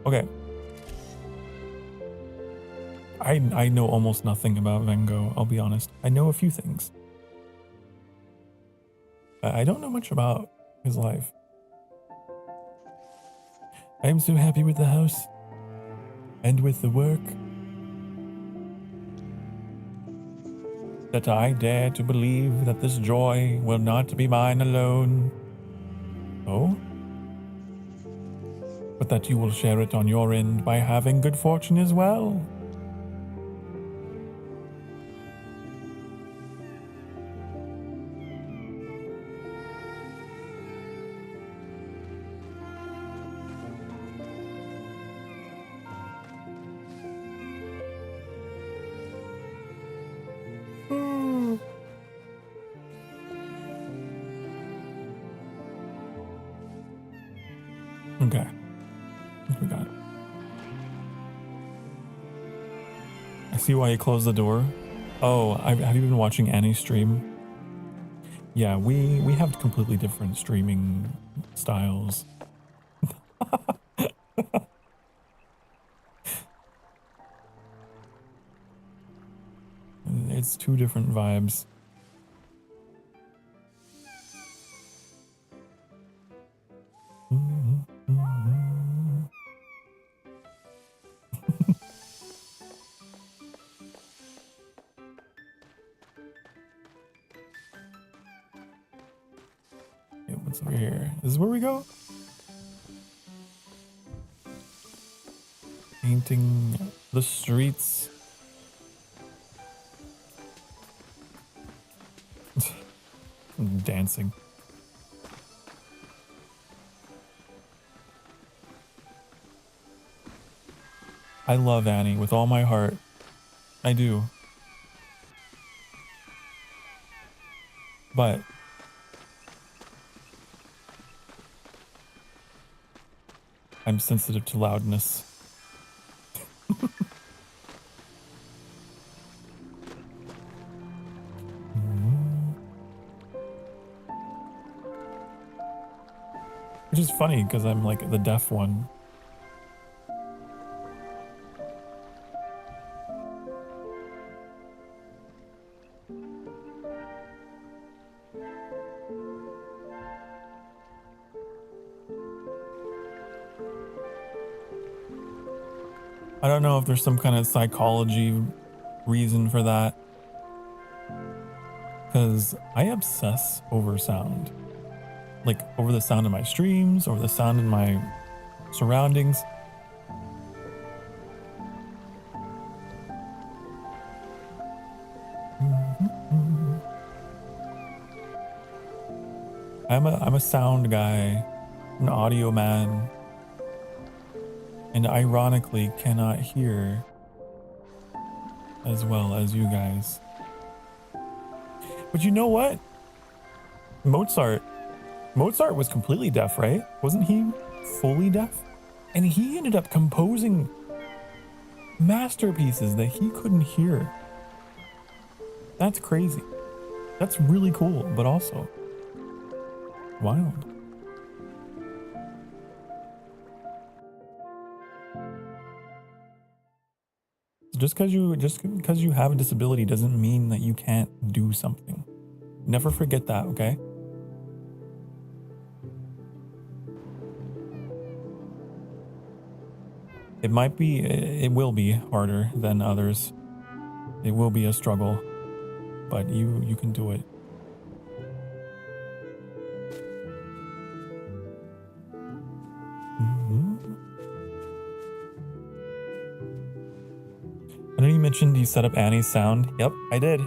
Okay. I know almost nothing about Van Gogh, I'll be honest. I know a few things. I don't know much about his life. I am so happy with the house and with the work that I dare to believe that this joy will not be mine alone. Oh? But that you will share it on your end by having good fortune as well. Okay. What we got? I see why you closed the door. Oh, have you been watching Annie's stream? Yeah, we have completely different streaming styles. It's two different vibes. Okay, what's over here? This is where we go? Painting the streets. Dancing. I love Annie with all my heart. I do. But I'm sensitive to loudness. Which is funny because I'm like the deaf one. I don't know if there's some kind of psychology reason for that. Because I obsess over sound. Like over the sound of my streams, over the sound in my surroundings. I'm a sound guy, an audio man, and ironically cannot hear as well as you guys. But you know what? Mozart was completely deaf, right? Wasn't he fully deaf? And he ended up composing masterpieces that he couldn't hear. That's crazy. That's really cool, but also wild. Just because you have a disability doesn't mean that you can't do something. Never forget that, okay? It will be harder than others. It will be a struggle, but you can do it. I know you mentioned you set up Annie's sound. Yep, I did.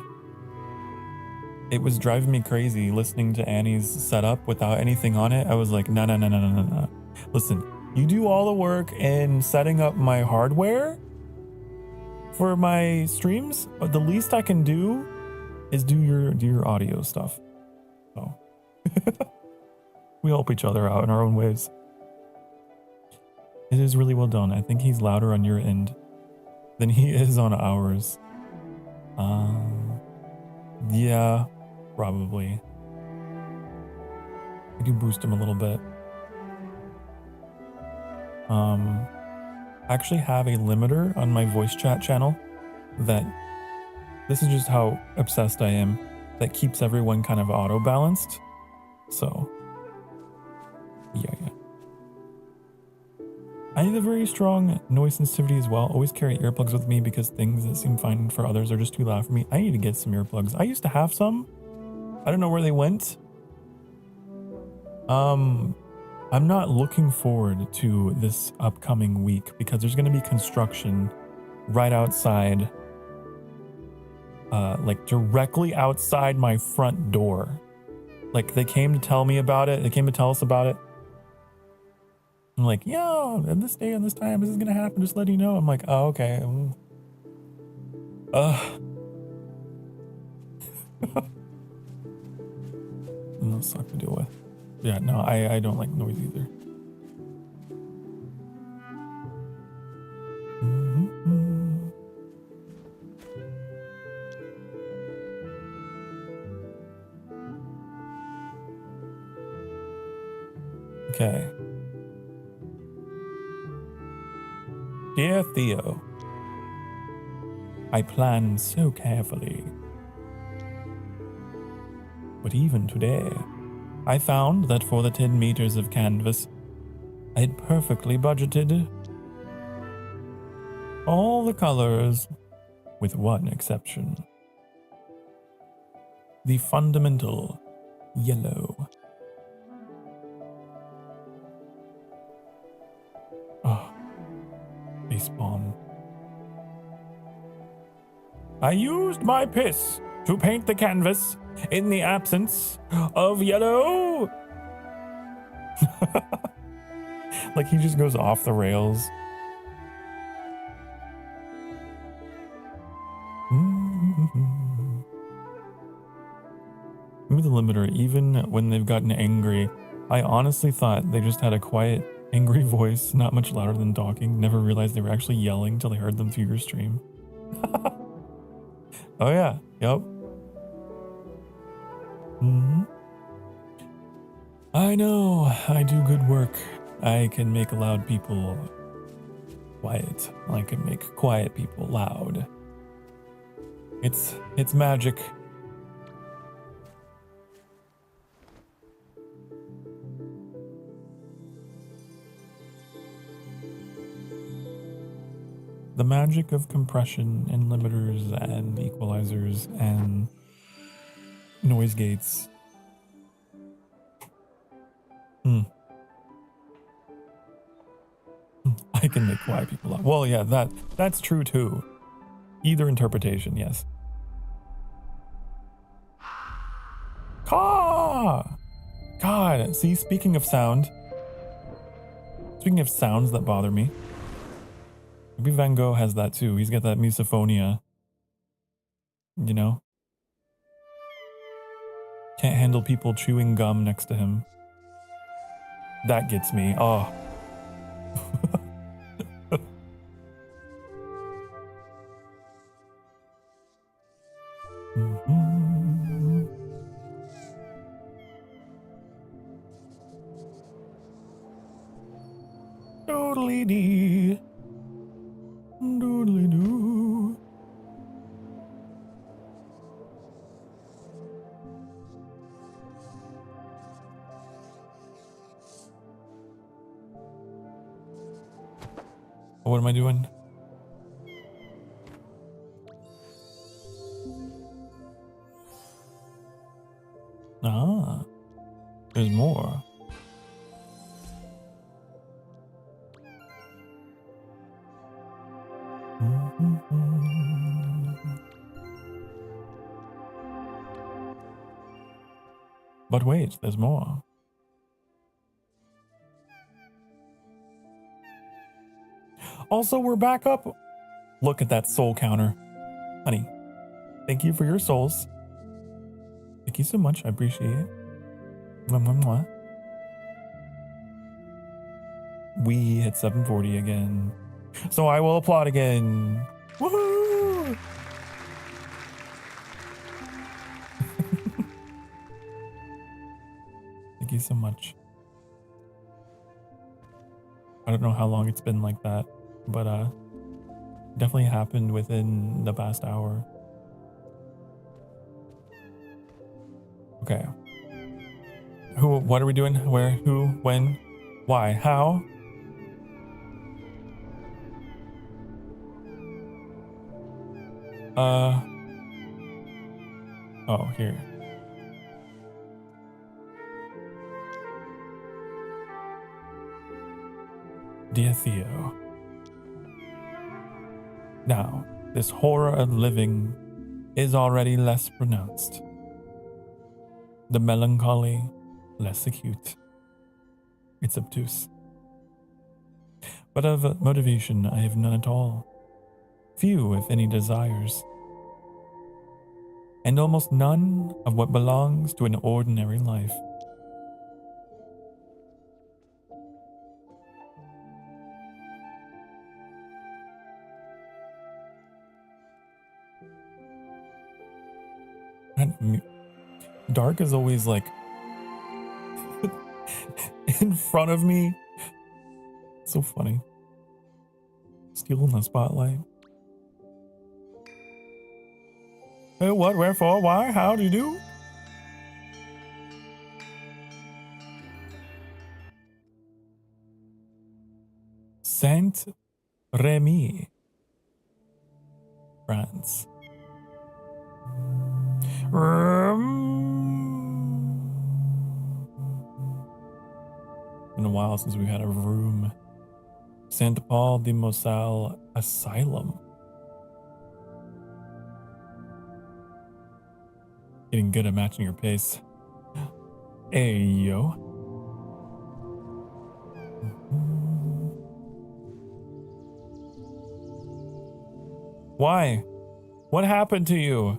It was driving me crazy listening to Annie's setup without anything on it. I was like, no, no, no, no, no, no, no. Listen, you do all the work in setting up my hardware for my streams. The least I can do is do your audio stuff. So we help each other out in our own ways. It is really well done. I think he's louder on your end than he is on ours. Yeah, probably. I do boost him a little bit. I actually have a limiter on my voice chat channel that, this is just how obsessed I am, that keeps everyone kind of auto balanced. So yeah. I have a very strong noise sensitivity as well. Always carry earplugs with me because things that seem fine for others are just too loud for me. I need to get some earplugs. I used to have some. I don't know where they went. I'm not looking forward to this upcoming week because there's going to be construction right outside, like directly outside my front door. Like they came to tell me about it. They came to tell us about it. I'm like, yeah, on this day, on this time, this is going to happen. Just letting you know. I'm like, oh, okay. No, suck to deal with. Yeah, no, I don't like noise either. Okay. Dear Theo, I planned so carefully. But even today, I found that for the 10 meters of canvas, I had perfectly budgeted all the colors with one exception. The fundamental yellow. Oh, facepalm. I used my piss to paint the canvas in the absence of yellow. Like he just goes off the rails. Give me the limiter. Even when they've gotten angry, I honestly thought they just had a quiet, angry voice, not much louder than talking. Never realized they were actually yelling till I heard them through your stream. Oh yeah, yep. I know, I do good work. I can make loud people quiet. I can make quiet people loud. It's magic. The magic of compression and limiters and equalizers and noise gates. I can make quiet people loud. Well, yeah, that's true too. Either interpretation, yes. Caw! God, see, speaking of sounds that bother me. Maybe Van Gogh has that too. He's got that misophonia. You know? Can't handle people chewing gum next to him. That gets me. Oh. Doodly dee. Doodly doo. What am I doing? Ah, there's more. But wait, there's more. Also, we're back up. Look at that soul counter. Honey, thank you for your souls. Thank you so much. I appreciate it. Mwah, mwah, mwah. We hit 740 again. So I will applaud again. Woohoo! Thank you so much. I don't know how long it's been like that, but definitely happened within the past hour. Okay. Who, what are we doing? Where, who, when, why, how? Oh, here. Dear Theo. Now, this horror of living is already less pronounced. The melancholy, less acute. It's obtuse. But of motivation, I have none at all. Few, if any, desires. And almost none of what belongs to an ordinary life. And Dark is always like in front of me. So funny. Stealing the spotlight. Hey, what, wherefore, why, how do you do? Saint Remy, France. Been a while since we've had a room. Saint Paul de Moselle Asylum. Getting good at matching your pace. Hey, yo. Why? What happened to you?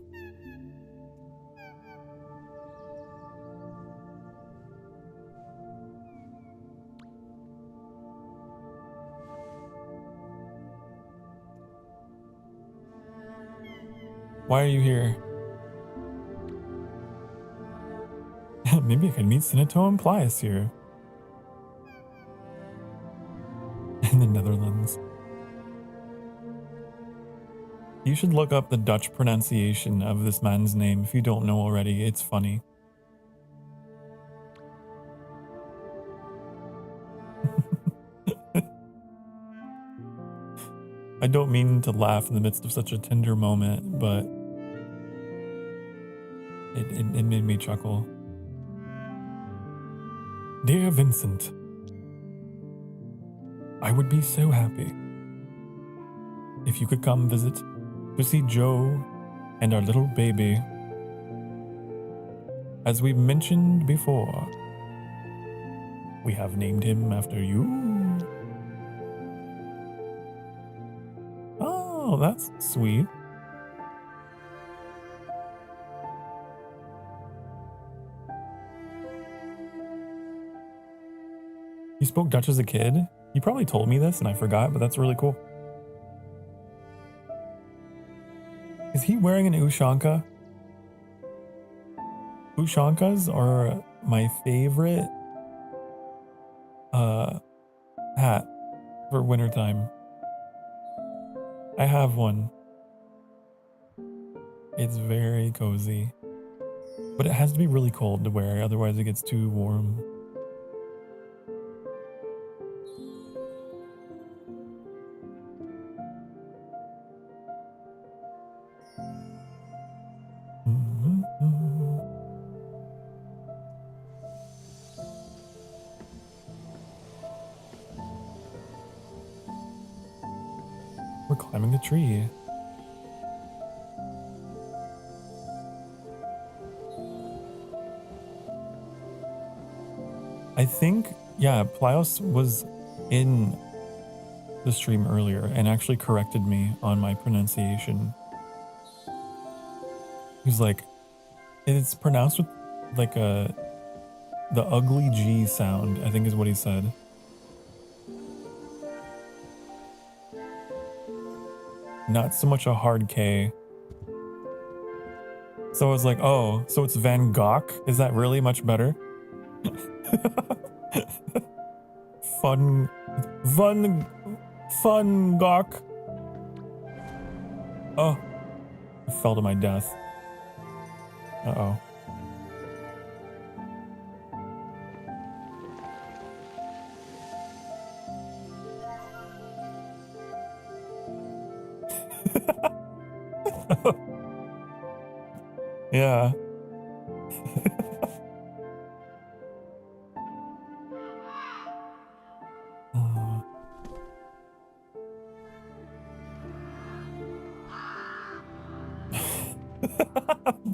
Why are you here? Maybe I can meet Senator and Plius here. In the Netherlands. You should look up the Dutch pronunciation of this man's name if you don't know already. It's funny. I don't mean to laugh in the midst of such a tender moment, but it made me chuckle. Dear Vincent, I would be so happy if you could come visit to see Joe and our little baby. As we mentioned before, we have named him after you. Oh, that's sweet. You spoke Dutch as a kid? You probably told me this and I forgot, but that's really cool. Is he wearing an Ushanka? Ushankas are my favorite hat for wintertime. I have one. It's very cozy. But it has to be really cold to wear, otherwise it gets too warm. We're climbing the tree. I think, yeah, Plios was in the stream earlier and actually corrected me on my pronunciation. He's like, it's pronounced with like the ugly G sound, I think is what he said. Not so much a hard K. So I was like, oh, so it's Van Gogh? Is that really much better? Fun Gogh. Oh, I fell to my death. Uh-oh. Yeah.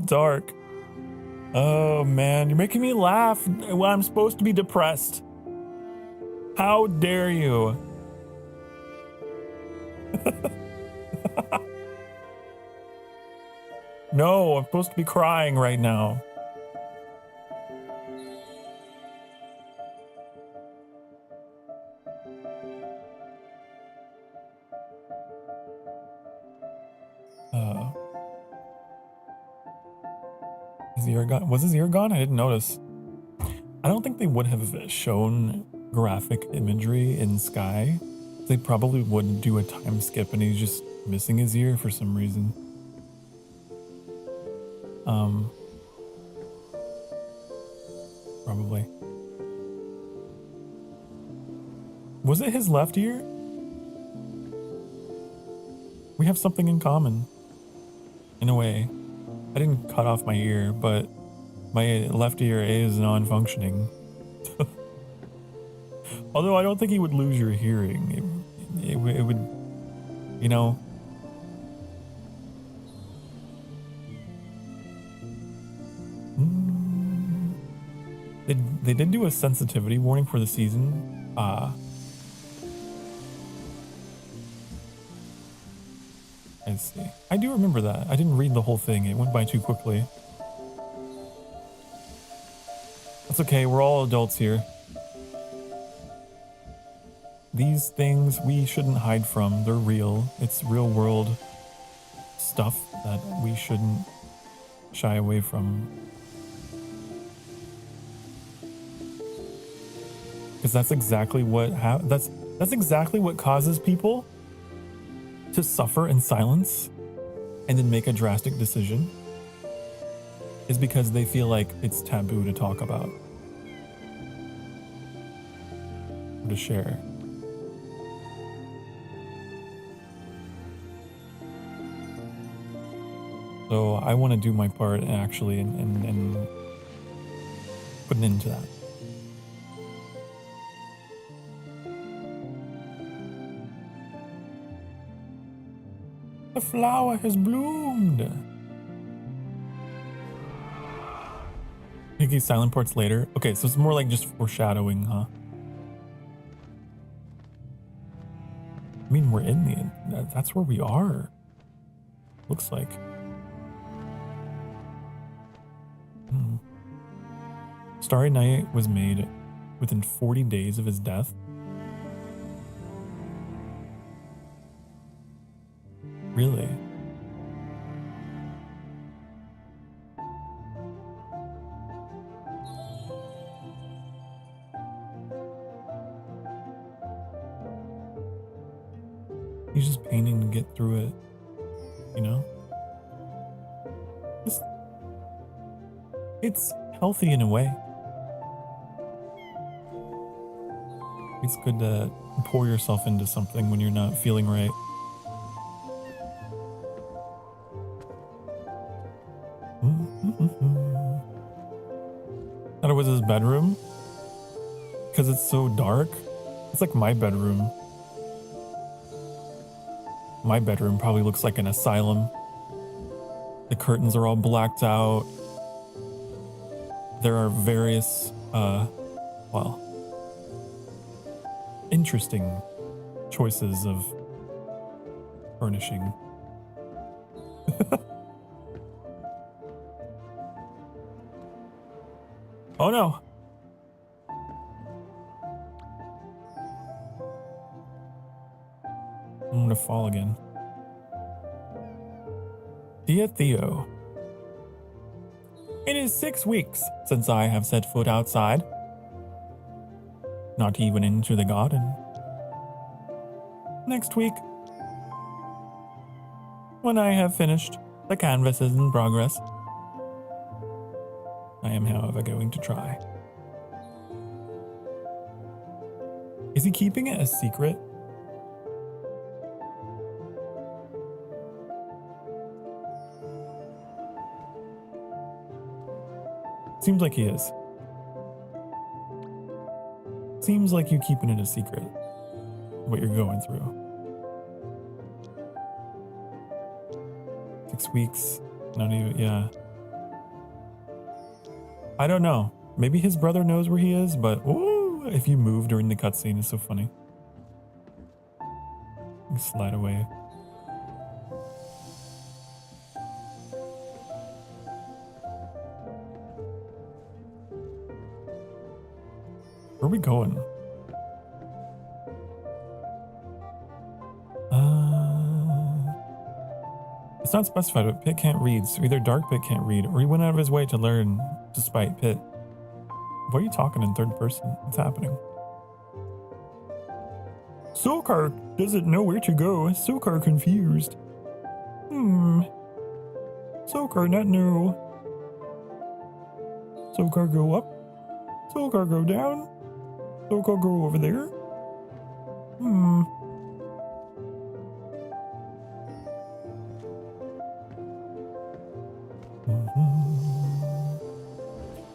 Dark. Oh man, you're making me laugh when I'm supposed to be depressed. How dare you? No, I'm supposed to be crying right now. His ear gone? Was his ear gone? I didn't notice. I don't think they would have shown graphic imagery in Sky. They probably would do a time skip and he's just missing his ear for some reason. Probably. Was it his left ear? We have something in common. In a way. I didn't cut off my ear, but my left ear is non-functioning. Although I don't think he would lose your hearing. It would, you know. They did do a sensitivity warning for the season. I see. I do remember that. I didn't read the whole thing. It went by too quickly. That's okay. We're all adults here. These things we shouldn't hide from. They're real. It's real world stuff that we shouldn't shy away from. Because that's exactly what that's exactly what causes people to suffer in silence and then make a drastic decision, is because they feel like it's taboo to talk about or to share. So I want to do my part actually and put an end to that. The flower has bloomed. Make these silent parts later. Okay, so it's more like just foreshadowing, huh? I mean, we're in the... That's where we are. Looks like. Starry Night was made within 40 days of his death. Really? He's just painting to get through it, you know? It's healthy in a way. It's good to pour yourself into something when you're not feeling right. Thought it was his bedroom because it's so dark. It's like my bedroom. My bedroom probably looks like an asylum. The curtains are all blacked out. There are various well, interesting choices of furnishing. Oh no! I'm gonna fall again. Dear Theo, it is 6 weeks since I have set foot outside. Not even into the garden. Next week, when I have finished the canvases in progress, I am, however, going to try. Is he keeping it a secret? Seems like he is. Seems like you keeping it a secret, what you're going through. 6 weeks, not even, yeah. I don't know. Maybe his brother knows where he is, but ooh, if you move during the cutscene, it's so funny. You slide away. Where are we going? It's not specified, but Pit can't read, so either Dark Pit can't read, or he went out of his way to learn despite Pit. Why are you talking in third person? What's happening? Sokar doesn't know where to go. Sokar confused. Sokar not know. Sokar go up. Sokar go down. Sokar go over there.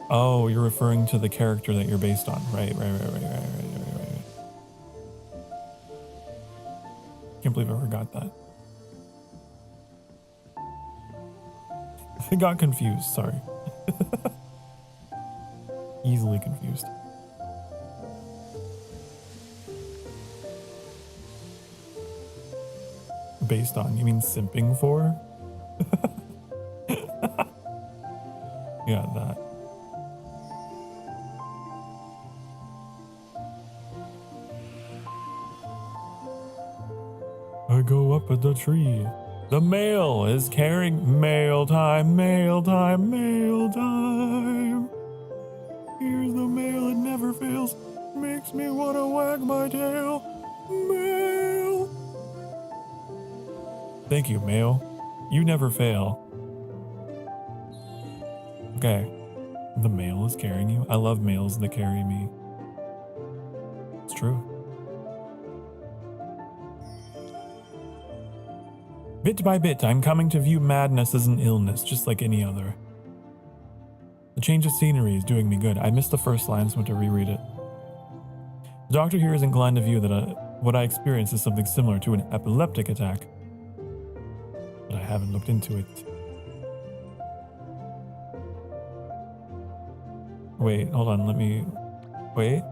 Oh, you're referring to the character that you're based on. Right. Can't believe I forgot that. I got confused, sorry. Easily confused. Based on, you mean simping for? Yeah, that. I go up at the tree. The mail is carrying mail time, mail time, mail time. Here's the mail, it never fails. Makes me wanna wag my tail. Mail. Thank you, mail. You never fail. Okay. The mail is carrying you. I love mails that carry me. It's true. Bit by bit, I'm coming to view madness as an illness, just like any other. The change of scenery is doing me good. I missed the first line, so I went to reread it. The doctor here is inclined to view that what I experienced is something similar to an epileptic attack. But I haven't looked into it. Wait, hold on, let me... Wait.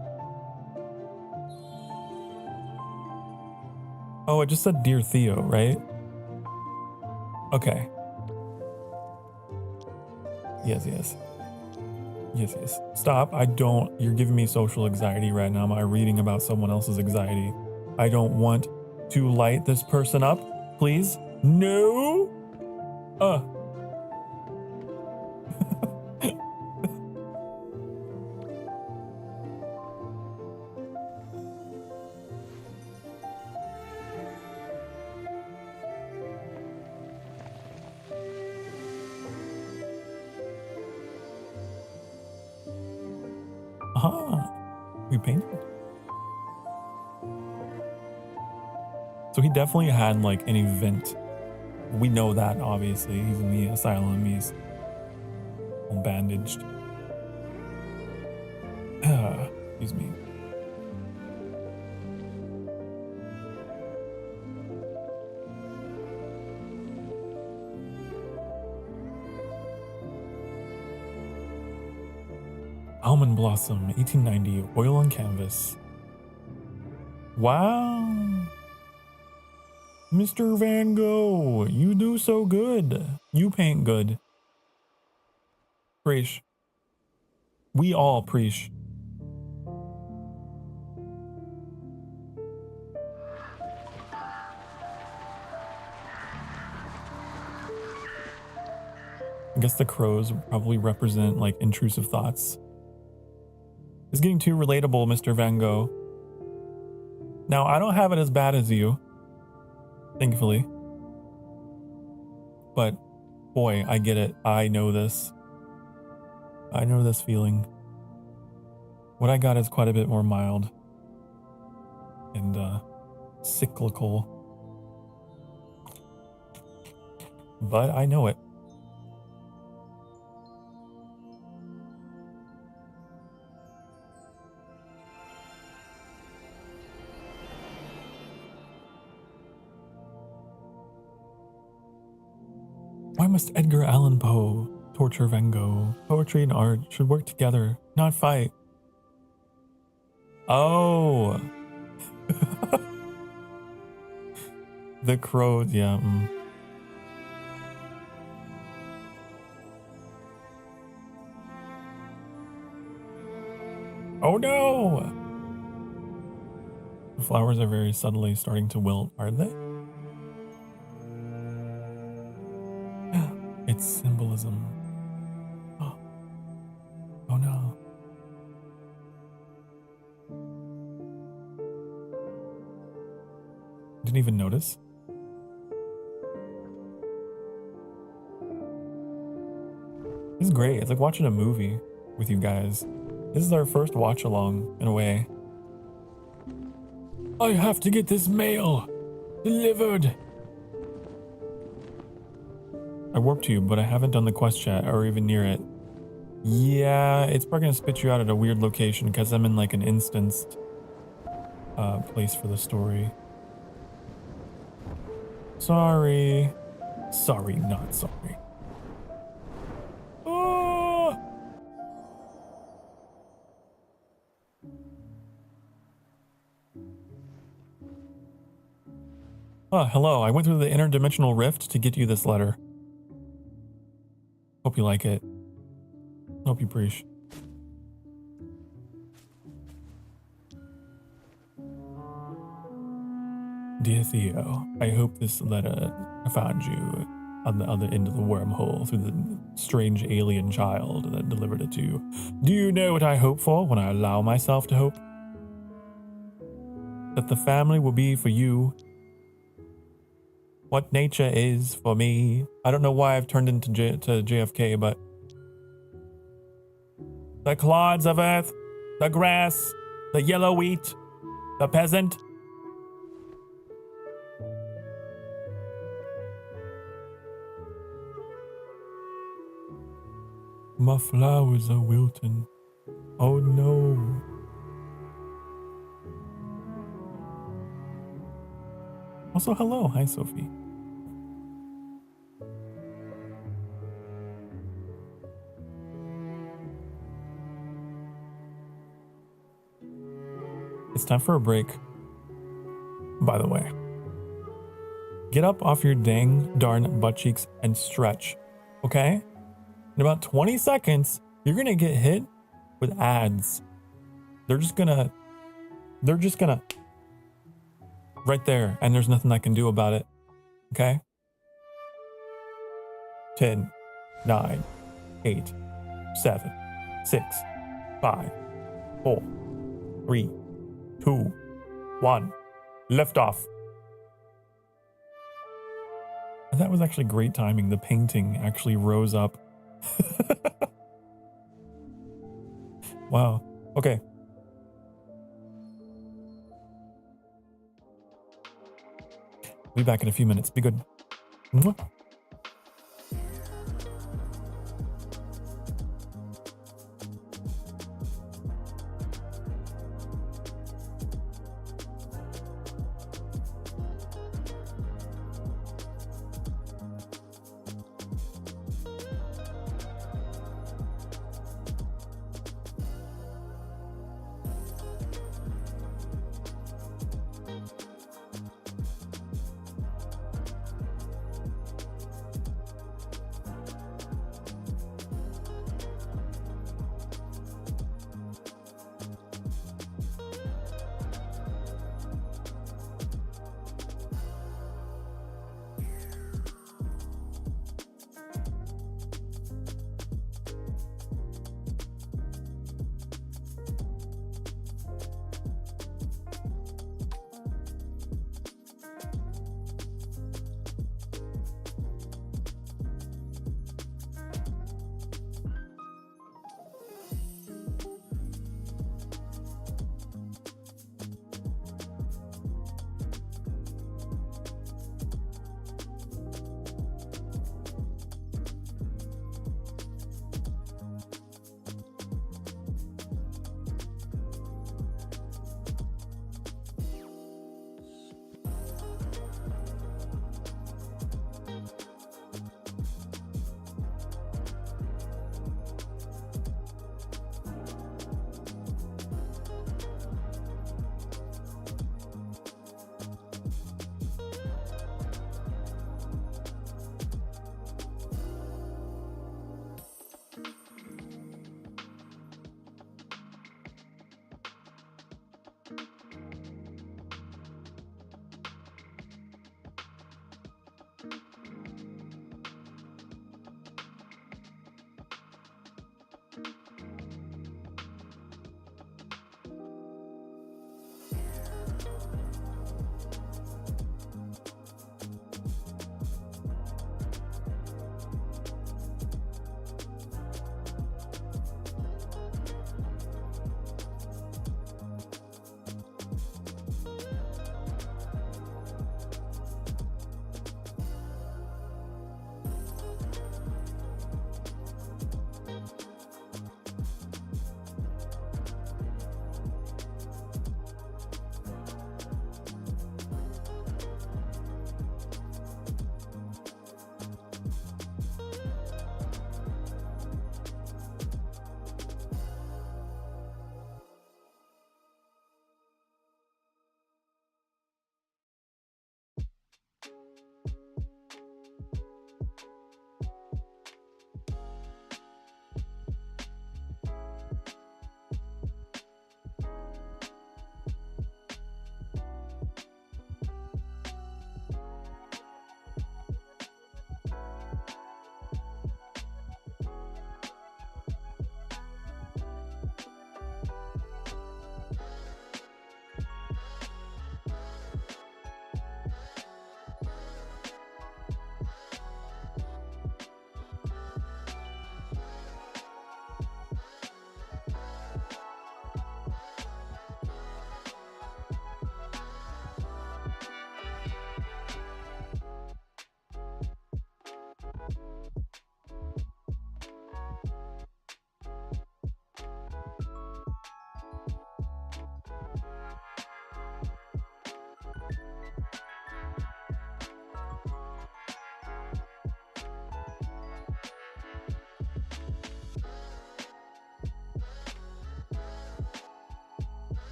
Oh, it just said Dear Theo, right? Okay. Yes. Stop. You're giving me social anxiety right now. I'm reading about someone else's anxiety. I don't want to light this person up. Please. No. We painted. So he definitely had like an event. We know that, obviously. He's in the asylum. He's all bandaged. Excuse me. Almond Blossom, 1890, oil on canvas. Wow. Mr. Van Gogh, you do so good. You paint good. Preach. We all preach. I guess the crows probably represent like intrusive thoughts. It's getting too relatable, Mr. Van Gogh. Now, I don't have it as bad as you, thankfully. But boy, I get it. I know this. I know this feeling. What I got is quite a bit more mild and cyclical. But I know it. Why must Edgar Allan Poe torture Van Gogh? Poetry and art should work together, not fight. Oh. The crows, yeah. Oh no! The flowers are very subtly starting to wilt, are they? It's symbolism. Oh, oh no. Didn't even notice. This is great. It's like watching a movie with you guys. This is our first watch along, in a way. I have to get this mail delivered. I warped you, but I haven't done the quest chat or even near it. Yeah, it's probably gonna spit you out at a weird location because I'm in like an instanced place for the story. Sorry. Sorry, not sorry. Oh! Ah, hello. I went through the interdimensional rift to get you this letter. Hope you like it. Hope you appreciate. Dear Theo, I hope this letter found you on the other end of the wormhole through the strange alien child that delivered it to you. Do you know what I hope for when I allow myself to hope? That the family will be for you what nature is for me. I don't know why I've turned into JFK, but the clods of earth, the grass, the yellow wheat, the peasant. My flowers are wilting. Oh no. Also, hello. Hi, Sophie. It's time for a break. By the way, get up off your dang darn butt cheeks and stretch, okay? In about 20 seconds, you're gonna get hit with ads. They're just gonna right there, and there's nothing I can do about it, okay? 10, 9, 8, 7, 6, 5, 4, 3, 2, 1, lift off. And that was actually great timing. The painting actually rose up. Wow. Okay. Be back in a few minutes. Be good. Mwah.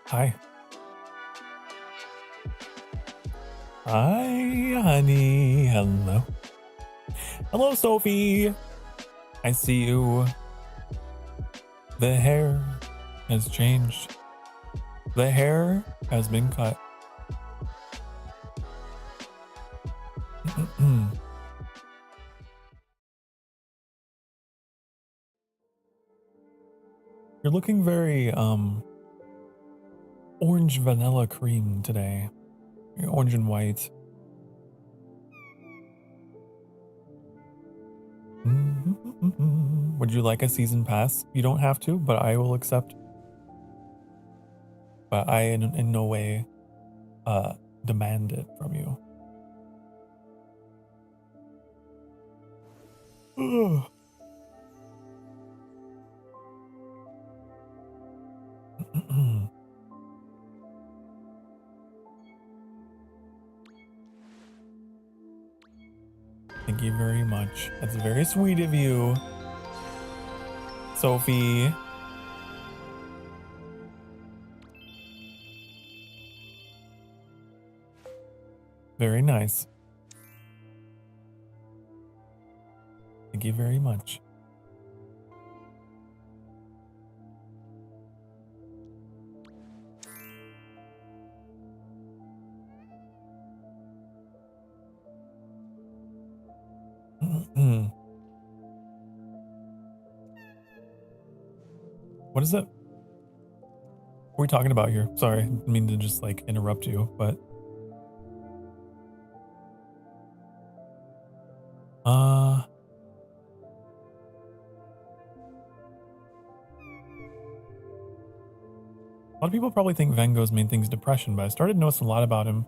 Hi. Hi, honey. Hello. Hello, Sophie. I see you. The hair has changed. The hair has been cut. You're looking very, orange vanilla cream today. You're orange and white. Would you like a season pass? You don't have to, but I will accept. But I in no way demand it from you. Thank you very much. That's very sweet of you, Sophie. Very nice. Thank you very much. What is it? What are we talking about here? Sorry, I didn't mean to just like interrupt you, but a lot of people probably think Van Gogh's main thing is depression, but I started noticing a lot about him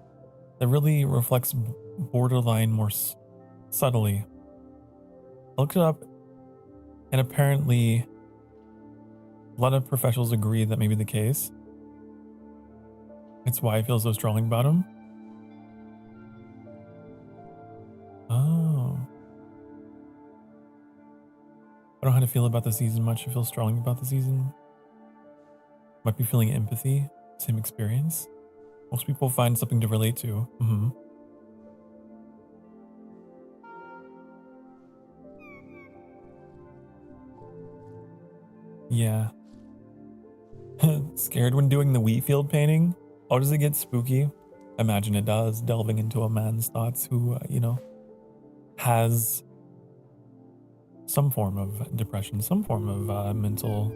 that really reflects borderline more subtly. I looked it up, and apparently a lot of professionals agree that may be the case. It's why I feel so strongly about him. Oh. I don't know how to feel about the season much. I feel strongly about the season. Might be feeling empathy, same experience. Most people find something to relate to. Yeah. Scared when doing the wheat field painting? Oh, does it get spooky? Imagine it does, delving into a man's thoughts who, has some form of depression, some form of mental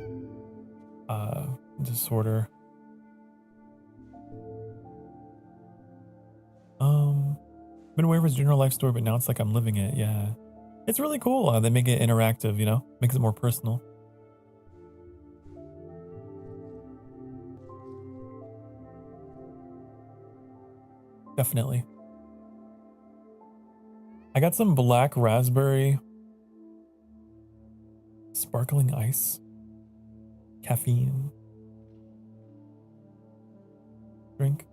disorder. Been aware of his general life story, but now it's like I'm living it. Yeah. It's really cool. They make it interactive, makes it more personal. Definitely. I got some black raspberry sparkling ice caffeine drink.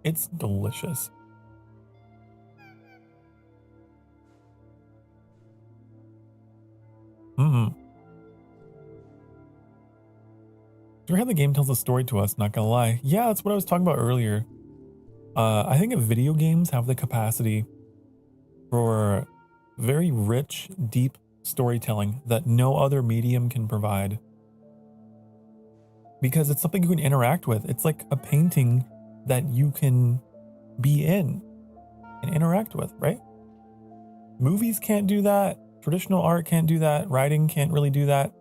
It's delicious. Sure how the game tells a story to us, not gonna lie. Yeah, that's what I was talking about earlier. I think video games have the capacity for very rich, deep storytelling that no other medium can provide. Because it's something you can interact with. It's like a painting that you can be in and interact with, right? Movies can't do that. Traditional art can't do that. Writing can't really do that.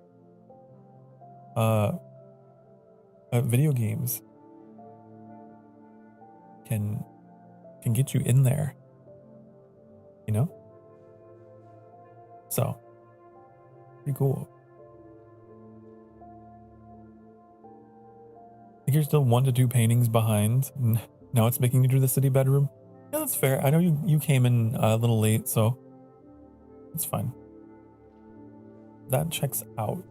Video games can get you in there, So, pretty cool. I think you're still 1 to 2 paintings behind. Now it's making you do the city bedroom. Yeah, that's fair. I know you came in a little late, so it's fine. That checks out.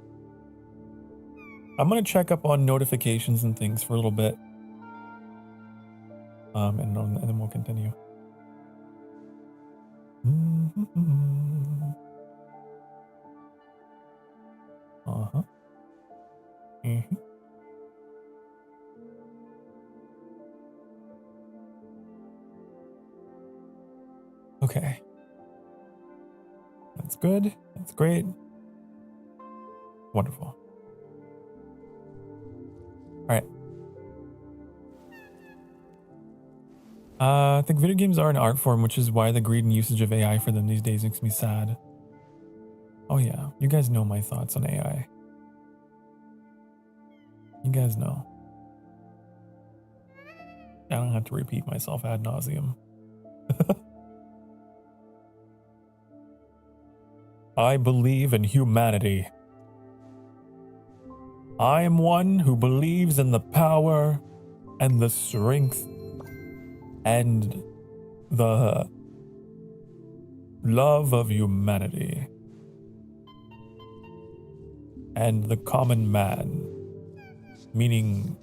I'm gonna check up on notifications and things for a little bit. And then we'll continue. good. That's great. Wonderful. All right. I think video games are an art form, which is why the greed and usage of AI for them these days makes me sad. Oh yeah, you guys know my thoughts on AI. You guys know. I don't have to repeat myself ad nauseum. I believe in humanity. I am one who believes in the power and the strength and the love of humanity and the common man, meaning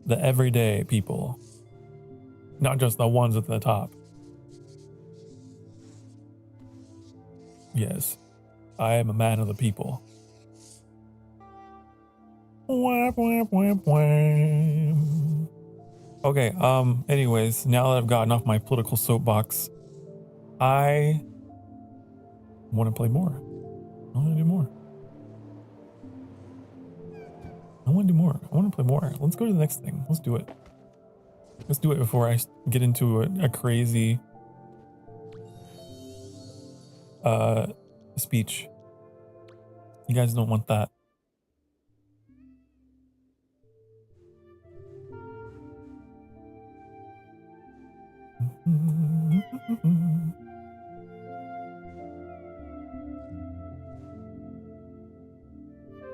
the everyday people, not just the ones at the top. Yes, I am a man of the people. Okay, anyways, now that I've gotten off my political soapbox, I want to play more. I want to do more. I want to do more. I want to play more. Let's go to the next thing. Let's do it. Let's do it before I get into a crazy speech. You guys don't want that.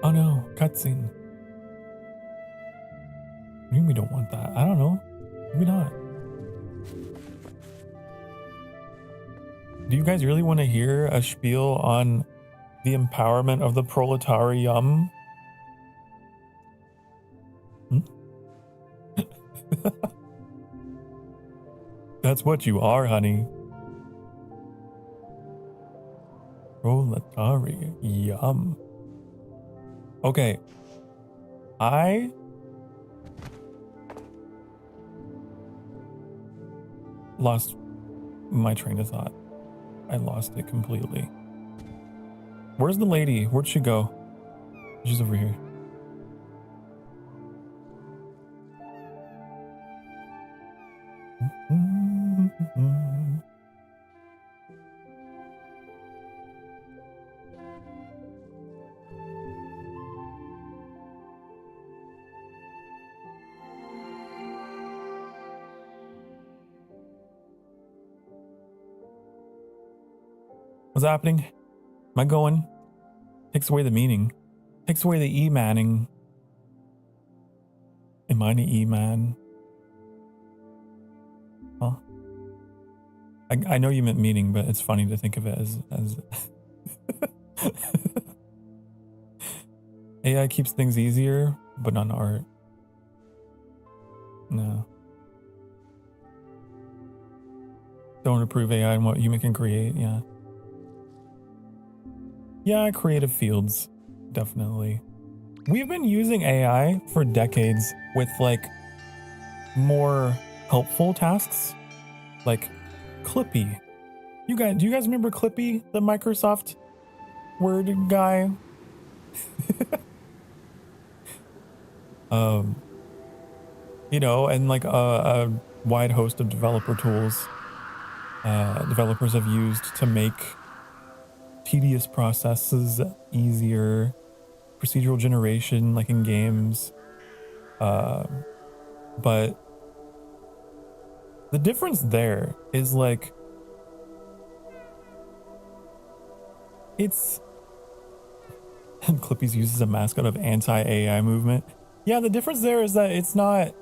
Oh no, cutscene. Maybe we don't want that. I don't know. Maybe not. Do you guys really want to hear a spiel on the empowerment of the proletarium? That's what you are, honey. Proletarium. Okay. I lost my train of thought. I lost it completely. Where's the lady? Where'd she go? She's over here. What's happening? Am I going? Takes away the meaning. Takes away the E-manning. Am I an E-man? Huh? I know you meant meaning, but it's funny to think of it as AI keeps things easier, but not art. No. Don't improve AI and what human can create, yeah. Yeah, creative fields, definitely. We've been using AI for decades with like more helpful tasks, like Clippy. Do you guys remember Clippy, the Microsoft Word guy? You know, and like a wide host of developer tools developers have used to make tedious processes easier, procedural generation like in games, but the difference there is like it's and Clippy's used as a mascot of anti-AI movement. Yeah, the difference there is that it's not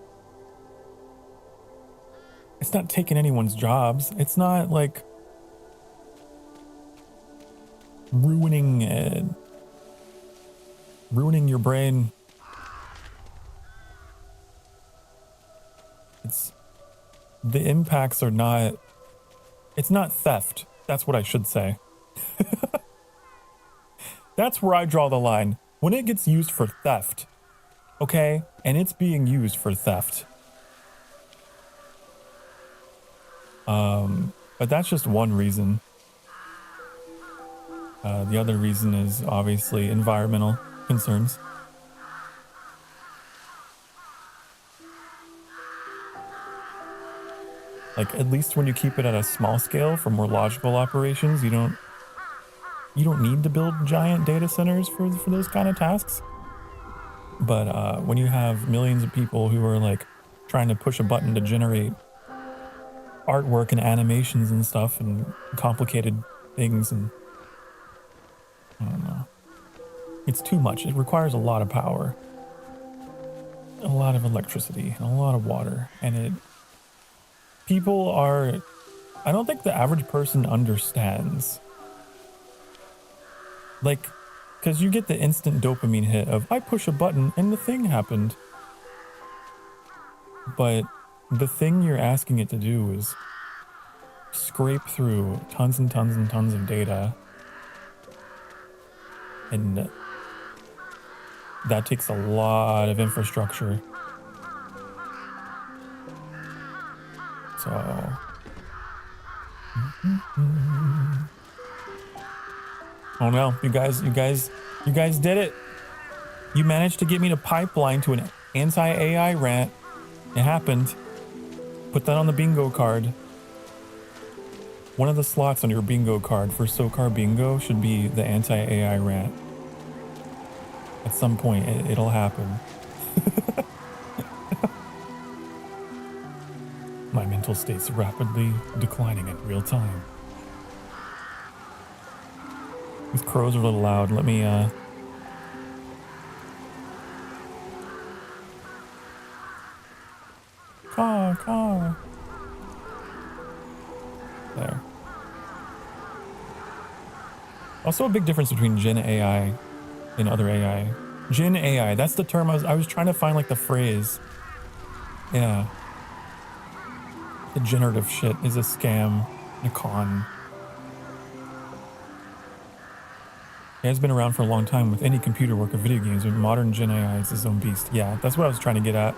taking anyone's jobs. It's not like ruining your brain. It's the impacts are not, it's not theft. That's what I should say. That's where I draw the line. When it gets used for theft, okay? And it's being used for theft. But that's just one reason. The other reason is obviously environmental concerns. Like, at least when you keep it at a small scale for more logical operations, you don't need to build giant data centers for those kind of tasks. But when you have millions of people who are like trying to push a button to generate artwork and animations and stuff and complicated things, and I don't know, it's too much. It requires a lot of power, a lot of electricity, and a lot of water, and people are, I don't think the average person understands. Like, because you get the instant dopamine hit of, I push a button and the thing happened. But the thing you're asking it to do is scrape through tons and tons and tons of data. And that takes a lot of infrastructure. So... Oh no, you guys did it. You managed to get me to pipeline to an anti-AI rant. It happened. Put that on the bingo card. One of the slots on your bingo card for Sokar bingo should be the anti-AI rant. At some point, it'll happen. My mental state's rapidly declining in real time. These crows are a little loud. Let me, caw. There. Also a big difference between Gen AI and other AI. Gen AI, that's the term I was trying to find, like, the phrase. Yeah. The generative shit is a scam, a con. It has been around for a long time with any computer work or video games, but modern Gen AI is its own beast. Yeah, that's what I was trying to get at.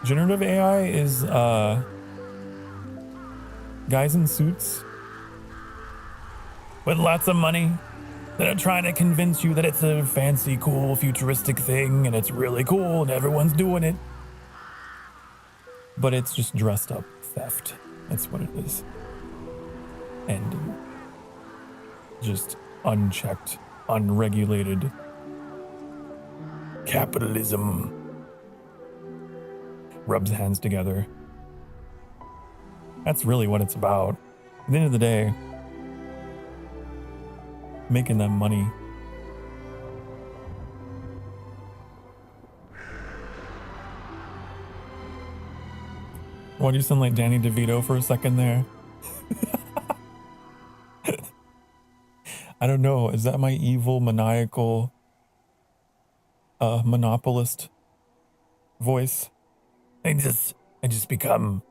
Generative AI is, guys in suits with lots of money that are trying to convince you that it's a fancy, cool, futuristic thing, and it's really cool, and everyone's doing it. But it's just dressed up theft. That's what it is. And just unchecked, unregulated capitalism rubs hands together. That's really what it's about. At the end of the day, making them money. Why do you sound like Danny DeVito for a second there? I don't know. Is that my evil, maniacal, monopolist voice? I just become...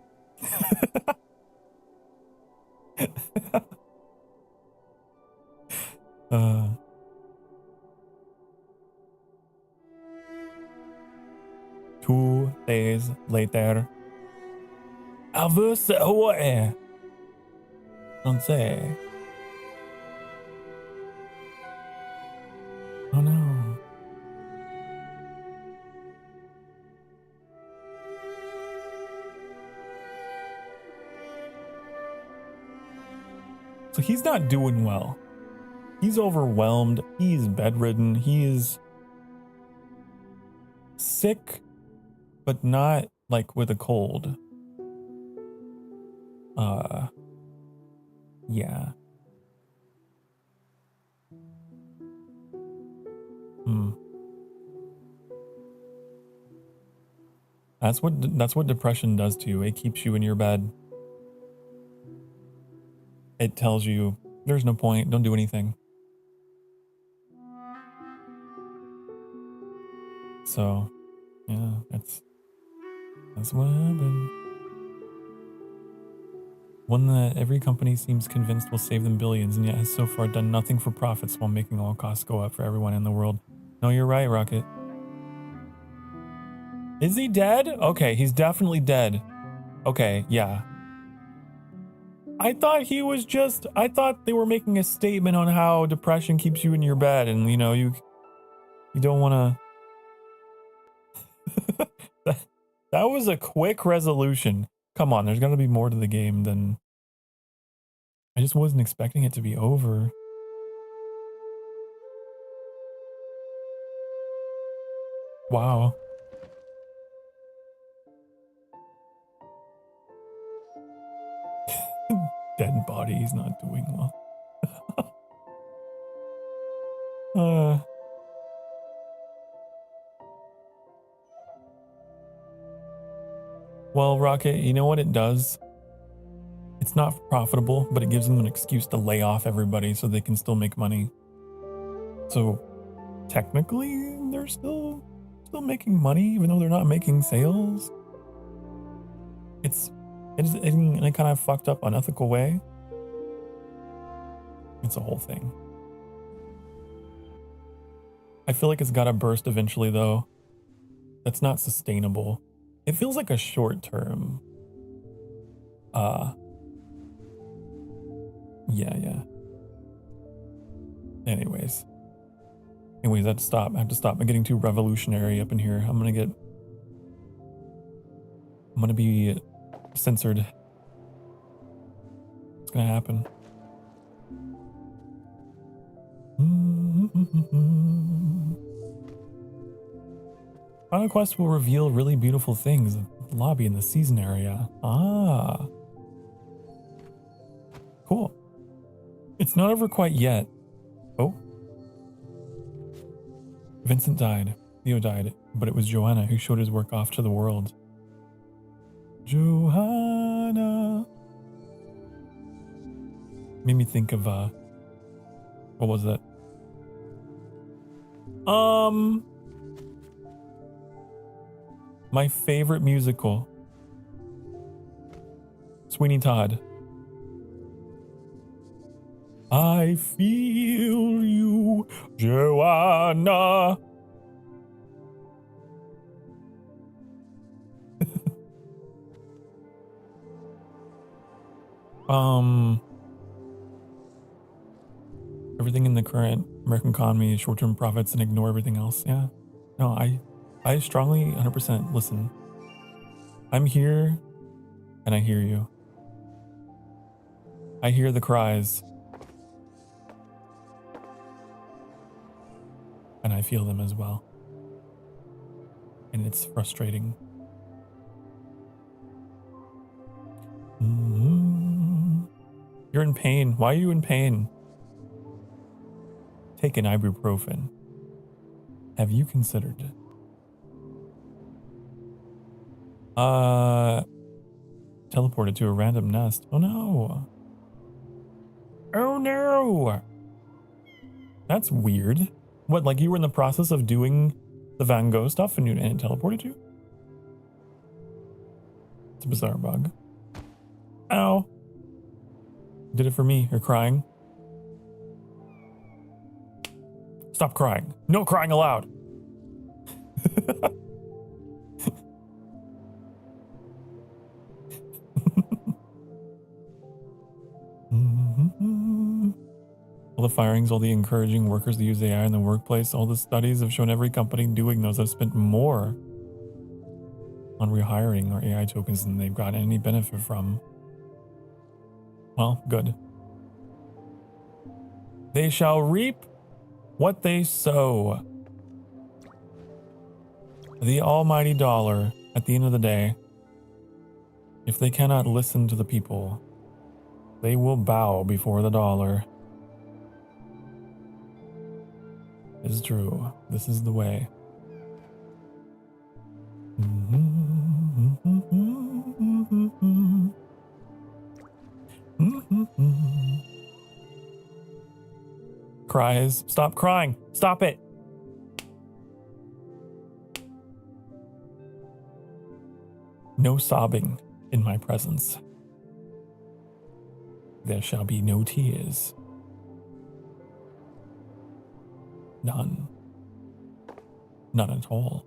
Two days later. Avus Hawaii. Don't say. Oh no. So he's not doing well. He's overwhelmed. He's bedridden. He is sick, but not like with a cold. Yeah. That's what depression does to you. It keeps you in your bed. It tells you there's no point, don't do anything. So, yeah, that's what happened. One that every company seems convinced will save them billions, and yet has so far done nothing for profits while making all costs go up for everyone in the world. No, you're right, Rocket. Is he dead? Okay, he's definitely dead. Okay, yeah. I thought he was just, I thought they were making a statement on how depression keeps you in your bed and, you know, you don't want to. That was a quick resolution. Come on, there's got to be more to the game than. I just wasn't expecting it to be over. Wow. Dead body, he's not doing well. Well, Rocket, you know what it does? It's not profitable, but it gives them an excuse to lay off everybody so they can still make money. So technically, they're still making money, even though they're not making sales. It's in a kind of fucked up, unethical way. It's a whole thing. I feel like it's got to burst eventually, though. That's not sustainable. It feels like a short term. Yeah. Anyways, I have to stop. I'm getting too revolutionary up in here. I'm gonna be censored. It's gonna happen. Final Quest will reveal really beautiful things. Lobby in the season area. Ah. Cool. It's not over quite yet. Oh. Vincent died. Theo died. But it was Joanna who showed his work off to the world. Johanna. Made me think of, what was that? My favorite musical. Sweeney Todd. I feel you, Joanna. Everything in the current American economy is short-term profits and ignore everything else. Yeah. No, I strongly 100% listen. I'm here and I hear you. I hear the cries. And I feel them as well. And it's frustrating. You're in pain. Why are you in pain? Take an ibuprofen. Have you considered it? Teleported to a random nest. Oh no. Oh no. That's weird. What, like you were in the process of doing the Van Gogh stuff and it teleported you? It's a bizarre bug. Ow. Did it for me. You're crying. Stop crying. No crying allowed. All the firings, all the encouraging workers to use AI in the workplace, all the studies have shown every company doing those have spent more on rehiring our AI tokens than they've gotten any benefit from. Well, good. They shall reap what they sow. The almighty dollar, at the end of the day, if they cannot listen to the people, they will bow before the dollar. It's true. This is the way. Cries. Stop crying. Stop it. No sobbing in my presence. There shall be no tears. None. None at all.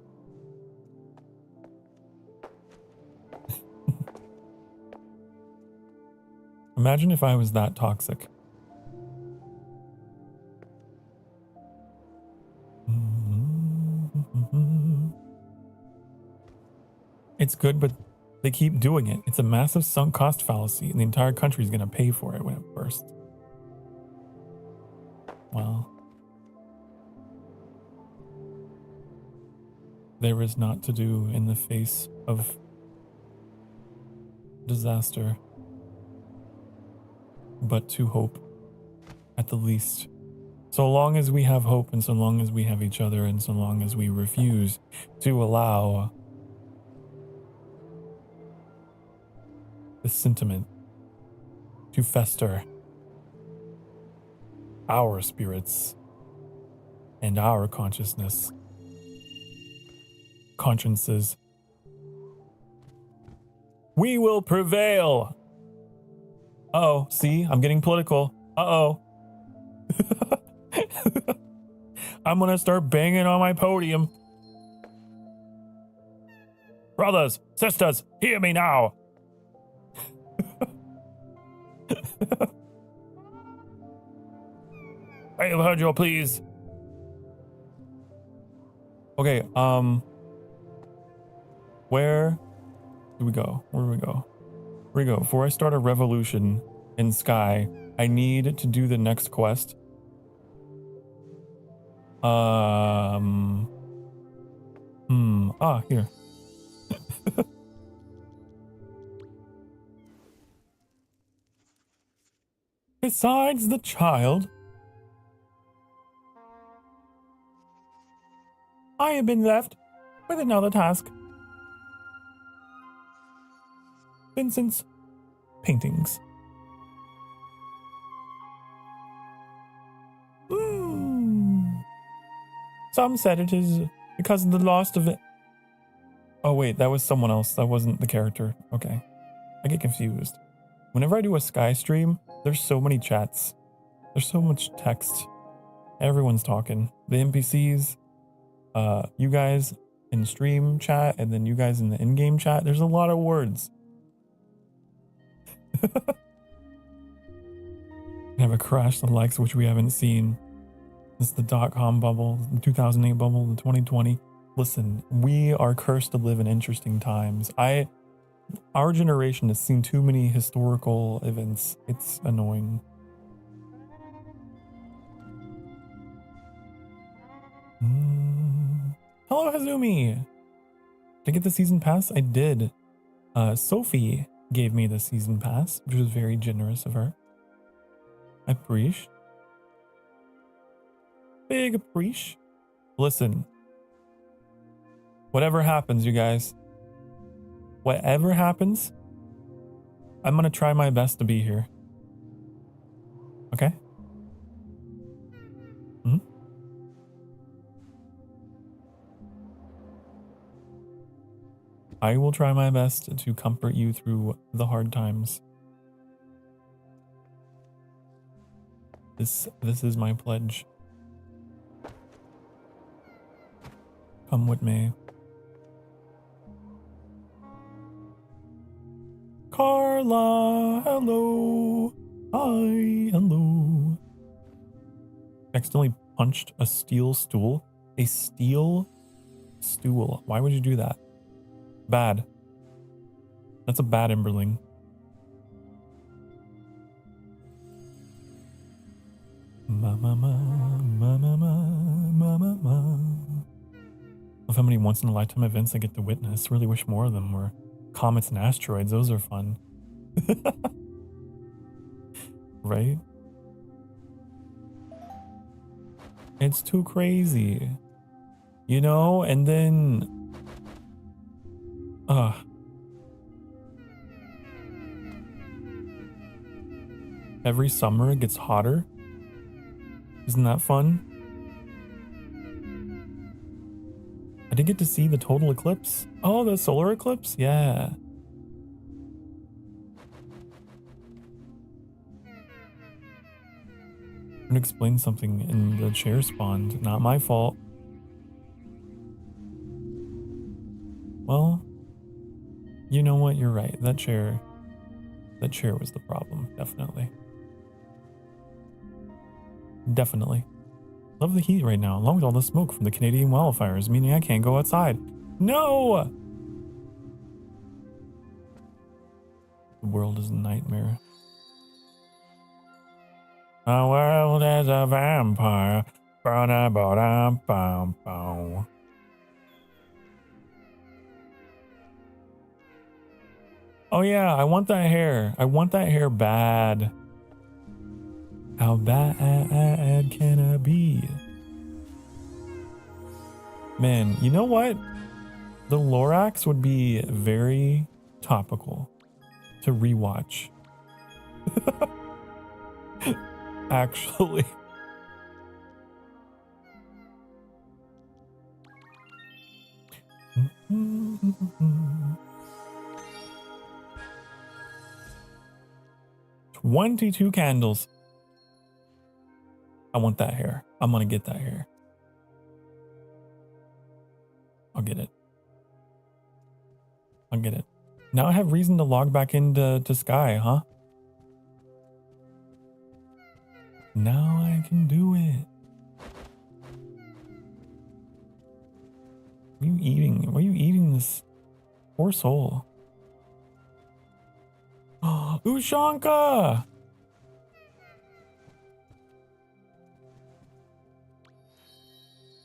Imagine if I was that toxic. It's good, but they keep doing it. It's a massive sunk cost fallacy, and the entire country is going to pay for it when it bursts. Well, there is not to do in the face of disaster, but to hope, at the least. So long as we have hope, and so long as we have each other, and so long as we refuse to allow the sentiment to fester, our spirits and our consciousness, consciences, we will prevail. Uh-oh, see, I'm getting political. Uh-oh. I'm gonna start banging on my podium. Brothers, sisters, hear me now. I have heard your pleas. Okay, where do we go? Where do we go? Where do we go? Before I start a revolution in Sky, I need to do the next quest. Here. Besides the child, I have been left with another task. Vincent's paintings. Some said it is because of the loss of it. Oh wait, that was someone else. That wasn't the character. Okay. I get confused. Whenever I do a Sky stream, there's so many chats. There's so much text. Everyone's talking. The NPCs, you guys in stream chat, and then you guys in the in-game chat. There's a lot of words. Have a crash the likes which we haven't seen. This is the .com bubble, the 2008 bubble, the 2020. Listen, we are cursed to live in interesting times. Our generation has seen too many historical events. It's annoying. Hello, Hazumi. Did I get the season pass? I did. Sophie gave me the season pass, which was very generous of her. I appreciate. Big appreciate. Listen. Whatever happens, you guys. Whatever happens, I'm gonna try my best to be here. Okay? I will try my best to comfort you through the hard times. This is my pledge. Come with me. Carla, hello. Hi, hello. Accidentally punched a steel stool. A steel stool. Why would you do that? Bad. That's a bad Emberling. Of how many once in a lifetime events I get to witness. Really wish more of them were comets and asteroids. Those are fun. Right? It's too crazy. You know, and then every summer it gets hotter. Isn't that fun? I did get to see the total eclipse. Oh, the solar eclipse? Yeah. I'm gonna explain something in the chair spawned. Not my fault. Well, you know what? You're right. That chair That chair was the problem, definitely. Definitely. Love the heat right now, along with all the smoke from the Canadian wildfires, meaning I can't go outside. No! The world is a nightmare. The world is a vampire. Oh yeah, I want that hair. I want that hair bad. How bad can it be? Man, you know what? The Lorax would be very topical to rewatch. Actually. Mm-hmm. 22 candles. I want that hair. I'm gonna get that hair. I'll get it. I'll get it. Now I have reason to log back into Sky, huh? Now I can do it. What are you eating? Why are you eating this? Poor soul. Oh, Ushanka!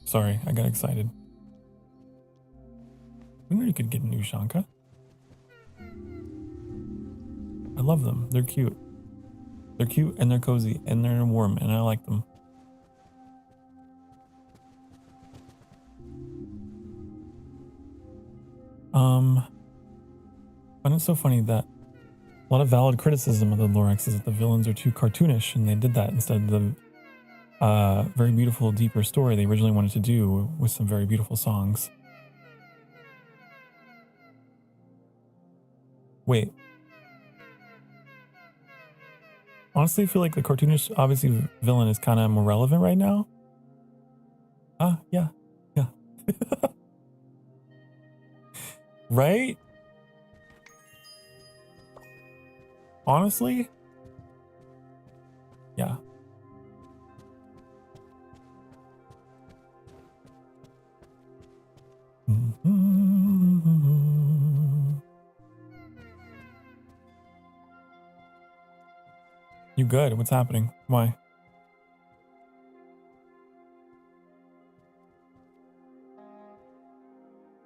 Sorry, I got excited. I knew you could get an Ushanka. I love them. They're cute. They're cute and they're cozy and they're warm and I like them. I find it so funny that a lot of valid criticism of the Lorax is that the villains are too cartoonish, and they did that instead of the very beautiful, deeper story they originally wanted to do with some very beautiful songs. Wait. Honestly, I feel like the cartoonish, obviously, villain is kind of more relevant right now. Yeah. Right? Honestly? Yeah. You good? What's happening? Why?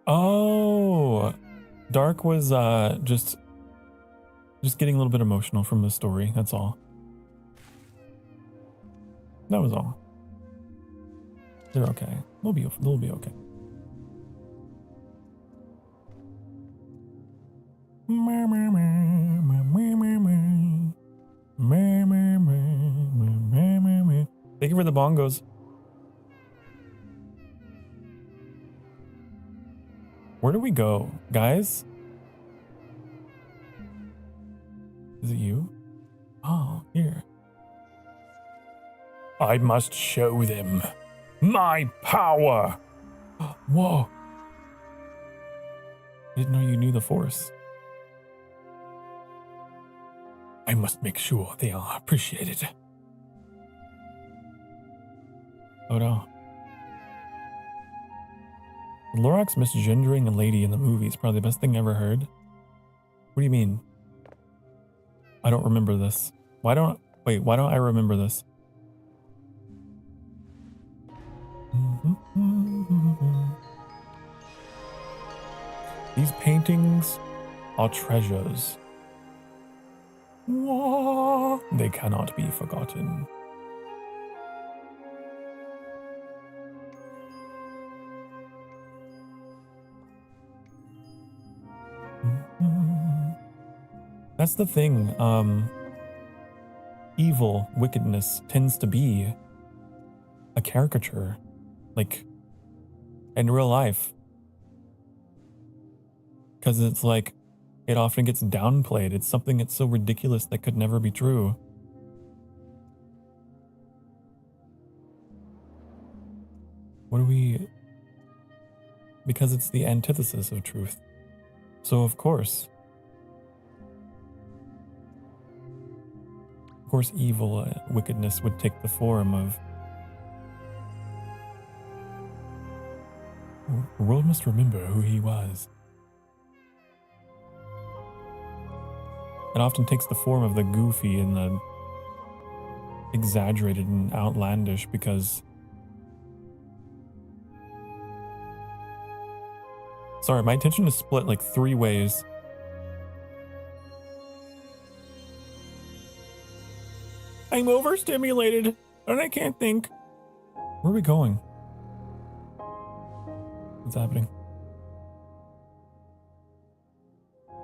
Oh, Dark was just getting a little bit emotional from the story. That's all. That was all. They're okay. They'll be okay. Thank you for the bongos. Where do we go, guys? Is it you? Oh, here. I must show them my power. Whoa. I didn't know you knew the Force. I must make sure they are appreciated. Oh no. Lorax misgendering a lady in the movie is probably the best thing I ever heard. What do you mean? I don't remember this. Why don't I remember this? These paintings are treasures. They cannot be forgotten. That's the thing. Evil, wickedness tends to be a caricature, like in real life. Because it's like, it often gets downplayed. It's something that's so ridiculous that could never be true. What do we... Because it's the antithesis of truth. So of course... course, evil wickedness would take the form of... The world must remember who he was. It often takes the form of the goofy and the exaggerated and outlandish because... Sorry, my attention is split like 3 ways. I'm overstimulated and I can't think. Where are we going? What's happening?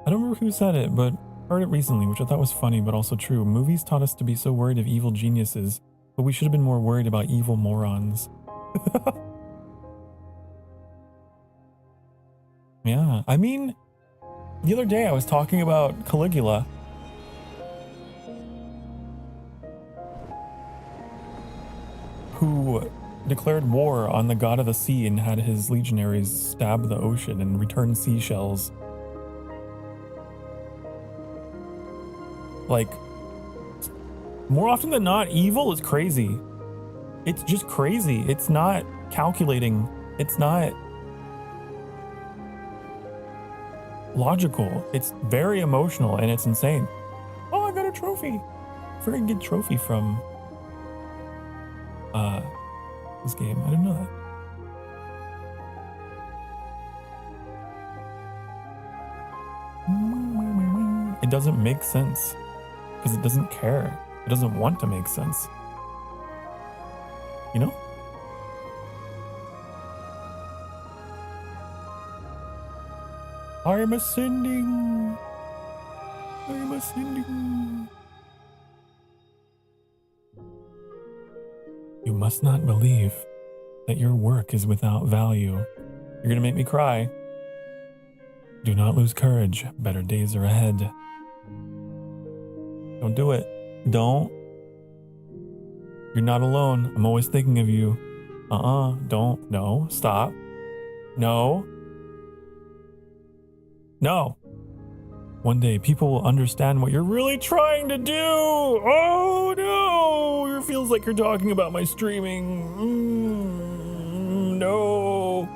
I don't remember who said it, but heard it recently, which I thought was funny, but also true. Movies taught us to be so worried of evil geniuses, but we should have been more worried about evil morons. Yeah, I mean, the other day I was talking about Caligula. Who declared war on the god of the sea and had his legionaries stab the ocean and return seashells. Like, more often than not, evil is crazy. It's just crazy. It's not calculating. It's not logical. It's very emotional and it's insane. Oh, I got a trophy. Very good trophy from this game. I didn't know that. It doesn't make sense because it doesn't care. It doesn't want to make sense. You know? I'm ascending. I'm ascending. You must not believe that your work is without value. You're gonna make me cry. Do not lose courage. Better days are ahead. Don't do it. Don't. You're not alone. I'm always thinking of you. Don't. No. Stop. No. No. One day people will understand what you're really trying to do. Oh no. It feels like you're talking about my streaming. No.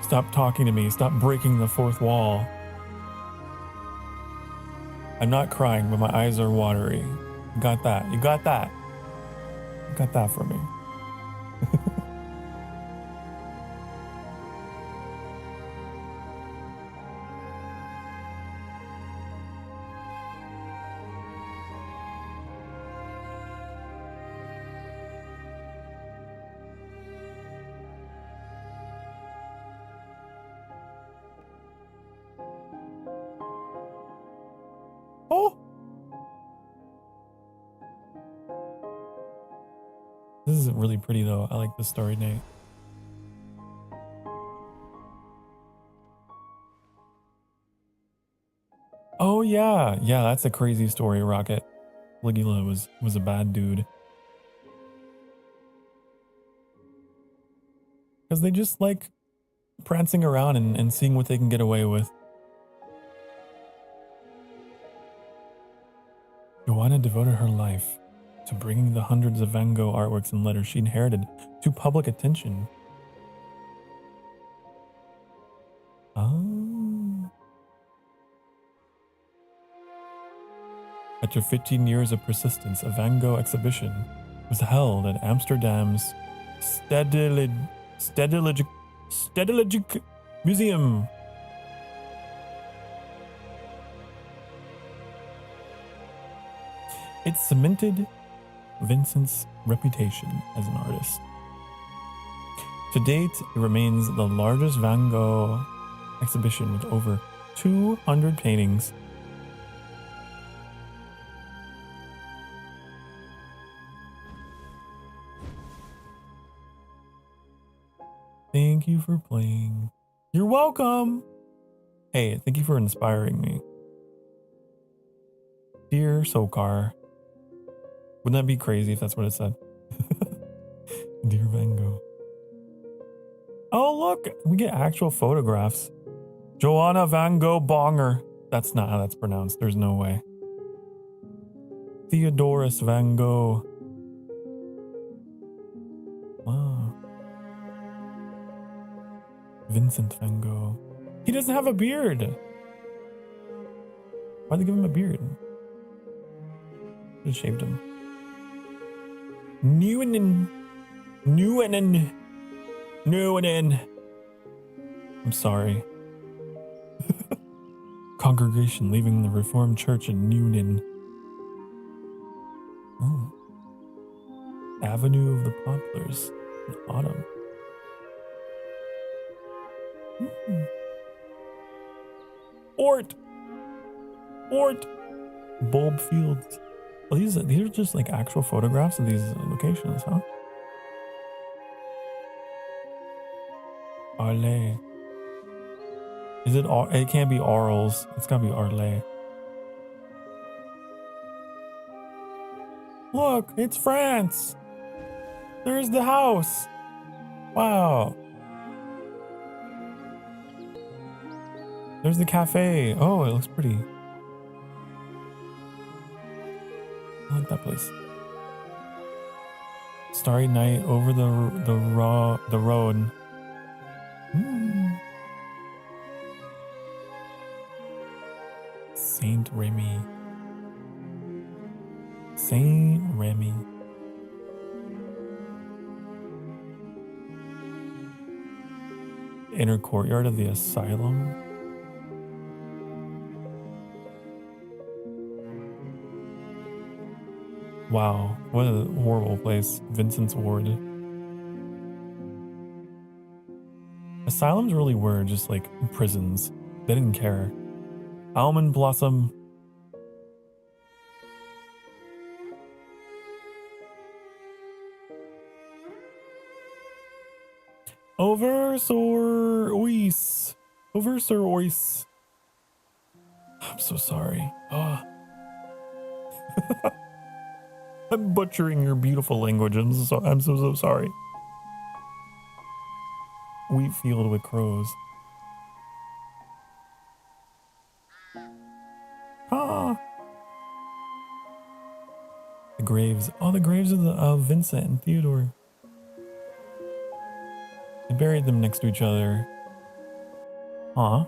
Stop talking to me. Stop breaking the fourth wall. I'm not crying, but my eyes are watery. You got that. You got that. You got that for me. Oh! This is really pretty though. I like the story, Nate. Oh yeah. Yeah, that's a crazy story, Rocket. Caligula was a bad dude. Because they just like prancing around and seeing what they can get away with. Joanna devoted her life to bringing the hundreds of Van Gogh artworks and letters she inherited to public attention. After 15 years of persistence, a Van Gogh exhibition was held at Amsterdam's Stedelijk Museum. It cemented Vincent's reputation as an artist. To date, it remains the largest Van Gogh exhibition with over 200 paintings. Thank you for playing. You're welcome. Hey, thank you for inspiring me. Dear Sokar. Wouldn't that be crazy if that's what it said? Dear Van Gogh. Oh, look, we get actual photographs. Joanna Van Gogh Bonger. That's not how that's pronounced. There's no way. Theodorus Van Gogh. Wow. Vincent Van Gogh. He doesn't have a beard. Why'd they give him a beard? Should have shaved him. Newanen. I'm sorry. Congregation leaving the Reformed Church in Newnan. Oh. Avenue of the Poplars. Autumn. Ort. Bulb Fields. Well, these are just like actual photographs of these locations, huh? Arlay. Is it it can't be Arles. It's gotta be Arlay. Look, it's France. There's the house. Wow. There's the cafe. Oh, it looks pretty. I like that place. Starry night over the road. Saint Remy. Inner courtyard of the asylum. Wow, what a horrible place. Vincent's Ward. Asylums really were just like prisons. They didn't care. Almond Blossom. Over Sir Ois. I'm so sorry. Oh. I'm butchering your beautiful language. I'm so sorry. Wheat field with crows. Ah. The graves. Oh, the graves of Vincent and Theodore. They buried them next to each other. Huh?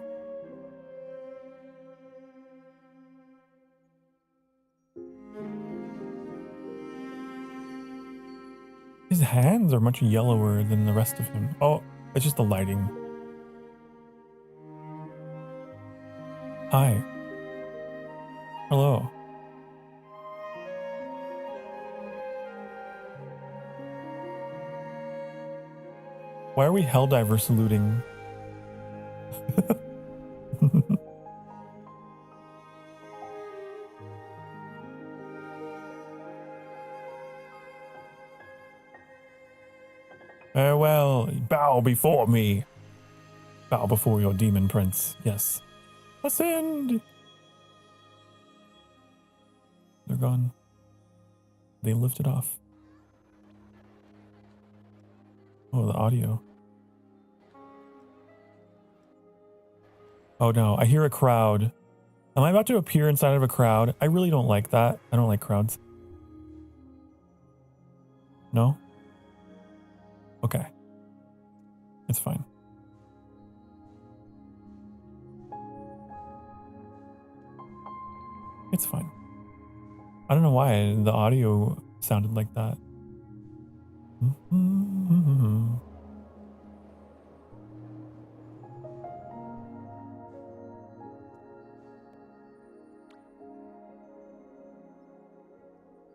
His hands are much yellower than the rest of him. Oh, it's just the lighting. Hi. Hello. Why are we helldiver saluting? Farewell, bow before me. Bow before your demon prince. Yes. Ascend. They're gone. They lifted off. Oh, the audio. Oh no, I hear a crowd. Am I about to appear inside of a crowd? I really don't like that. I don't like crowds. No? Okay. It's fine. It's fine. I don't know why the audio sounded like that.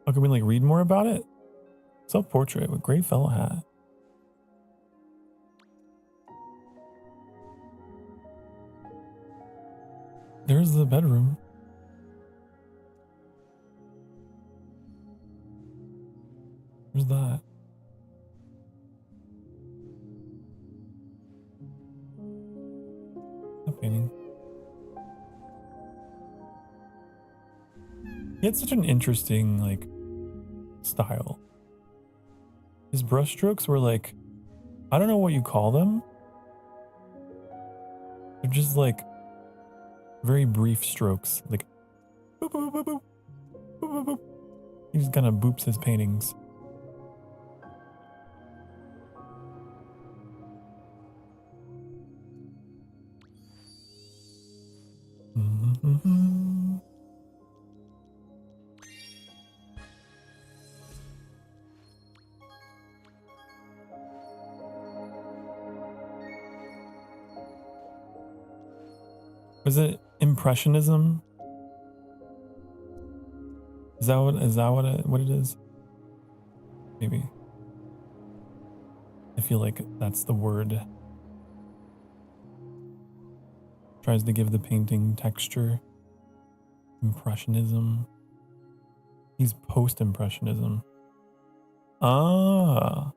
Oh, can we like read more about it? Self-portrait with gray felt hat. There's the bedroom. Where's that? That painting. He had such an interesting, like, style. His brushstrokes were like, I don't know what you call them, They're just like very brief strokes. Like boop, boop, boop, boop, boop, boop, boop. He just kind of boops his paintings. Was it impressionism? Is that what it is? Maybe. I feel like that's the word. Tries to give the painting texture. Impressionism. He's post-impressionism. Ah.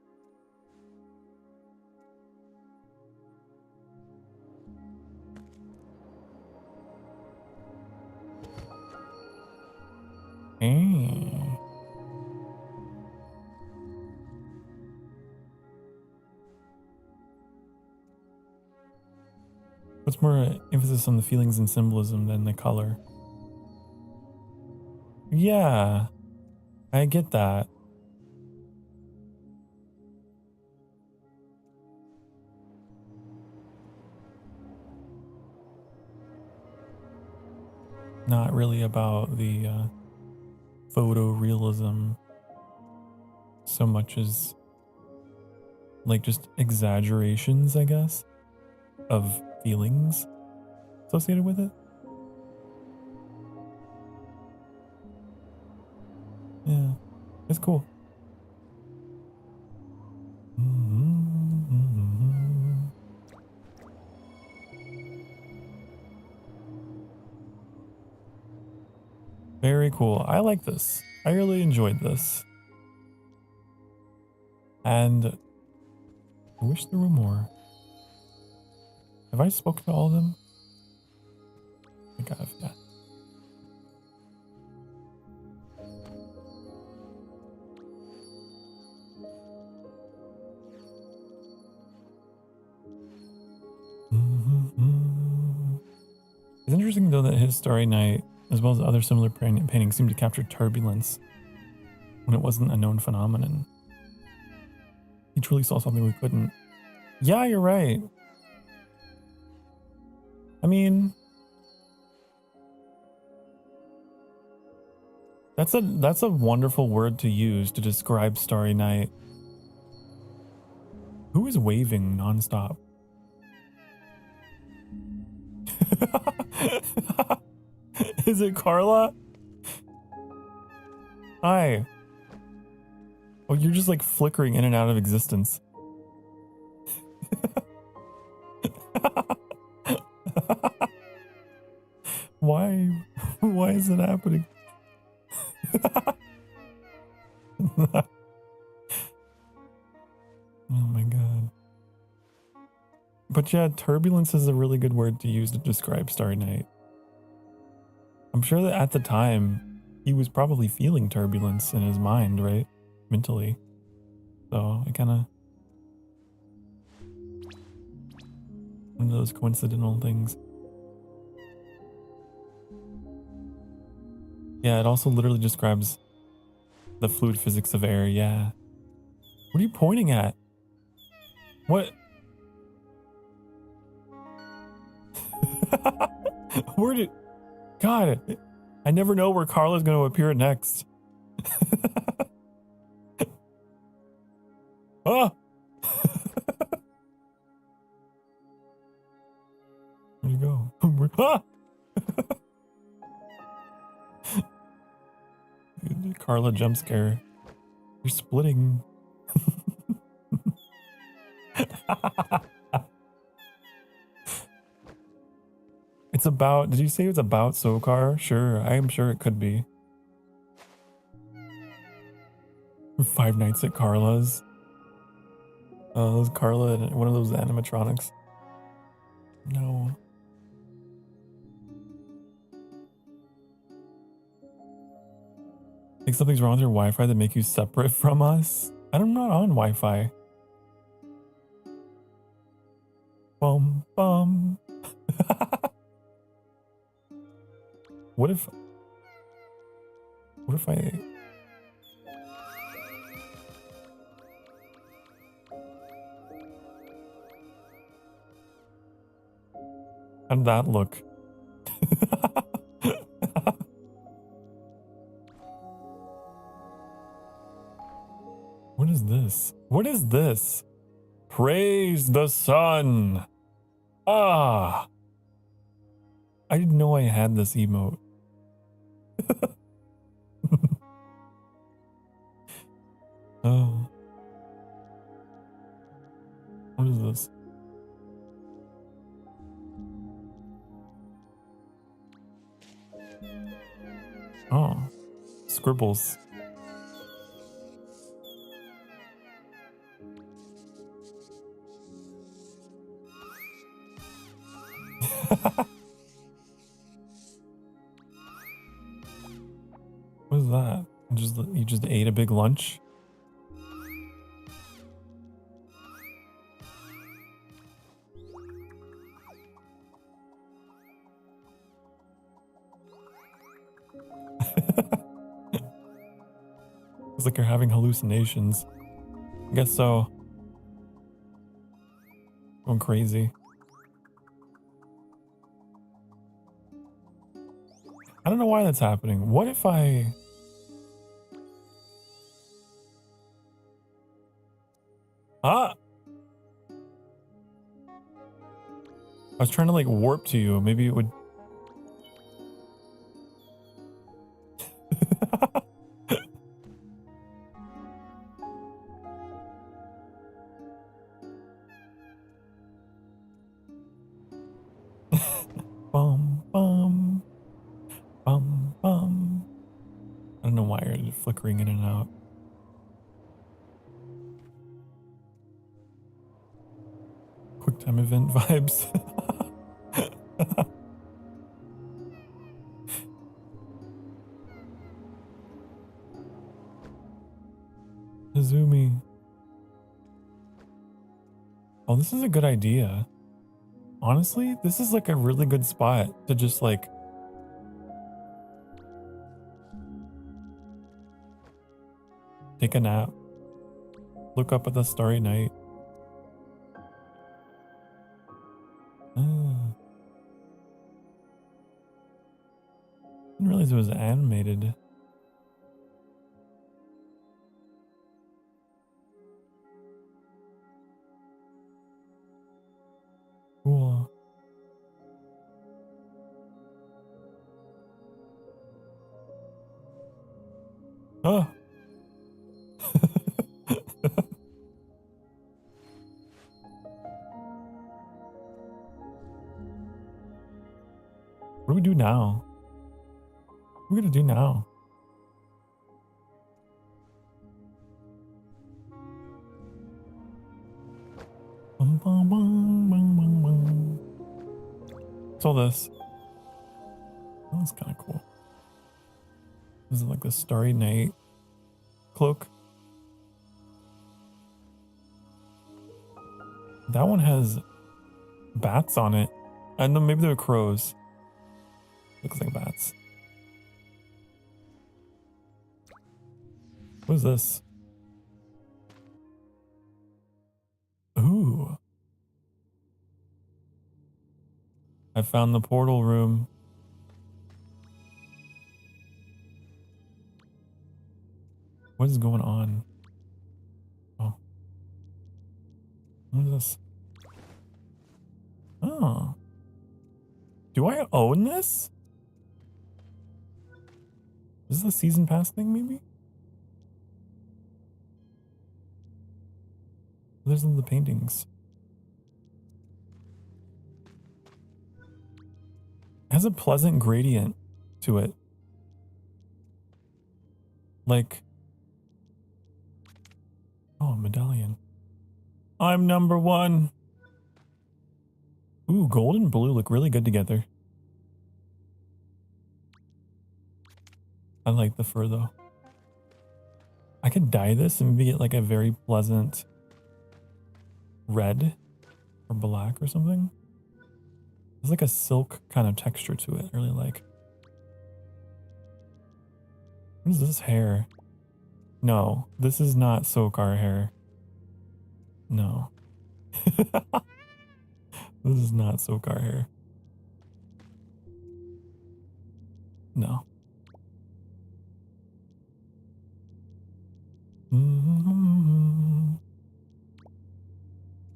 What's more emphasis on the feelings and symbolism than the color? Yeah, I get that. Not really about the photorealism so much as like just exaggerations, I guess, of feelings associated with it. Yeah, it's cool. Very cool. I like this. I really enjoyed this. And I wish there were more. Have I spoken to all of them? I think I have, yeah. It's interesting though that his Starry Night, as well as other similar paintings, seem to capture turbulence when it wasn't a known phenomenon. He truly saw something we couldn't. Yeah, you're right. I mean, that's a wonderful word to use to describe Starry Night. Who is waving nonstop? Is it Carla? Hi. Oh, you're just like flickering in and out of existence. Why? Why is it happening? Oh my god. But yeah, turbulence is a really good word to use to describe Starry Night. I'm sure that at the time, he was probably feeling turbulence in his mind, right? Mentally. So, I kind of... one of those coincidental things. Yeah, it also literally describes the fluid physics of air, yeah. What are you pointing at? What? Where did... God, I never know where Carla's going to appear next. Oh! Where'd you go? Ah! Carla jump scare. You're splitting. It's about, did you say it's about Sokar? Sure, I am sure it could be. 5 Nights at Carla's. Oh, it was Carla and one of those animatronics. No. Think something's wrong with your Wi-Fi that make you separate from us? I'm not on Wi-Fi. Bum bum. What if I... How'd that look? What is this? What is this? Praise the sun! Ah! I didn't know I had this emote. Oh. What is this? Oh. Scribbles. What is that? You just ate a big lunch? It's like you're having hallucinations. I guess so. Going crazy. I don't know why that's happening. What if I... Ah! I was trying to like warp to you. Maybe it would... Bum, bum. Bum, bum. I don't know why you're flickering in and out. Quick time event vibes. Izumi. Oh, this is a good idea. Honestly, this is like a really good spot to just like take a nap, look up at the starry night. Ah. Didn't realize it was animated. Cool. Oh. What do we do now? What are we gonna do now? Bum, bum, bum, bum, bum, bum. What's all this? Oh, that's kind of cool. Is it like the starry night cloak? That one has bats on it. I know, maybe they're crows. Looks like bats. What is this? Ooh. I found the portal room. What is going on? Oh. What is this? Oh. Do I own this? Is this a season pass thing, maybe? There's the paintings. It has a pleasant gradient to it. Like... Oh, medallion. I'm number one. Ooh, gold and blue look really good together. I like the fur though. I could dye this and maybe get like a very pleasant red or black or something. There's like a silk kind of texture to it. I really like. What is this hair? No, this is not Sokar hair. No. This is not Sokar hair. No.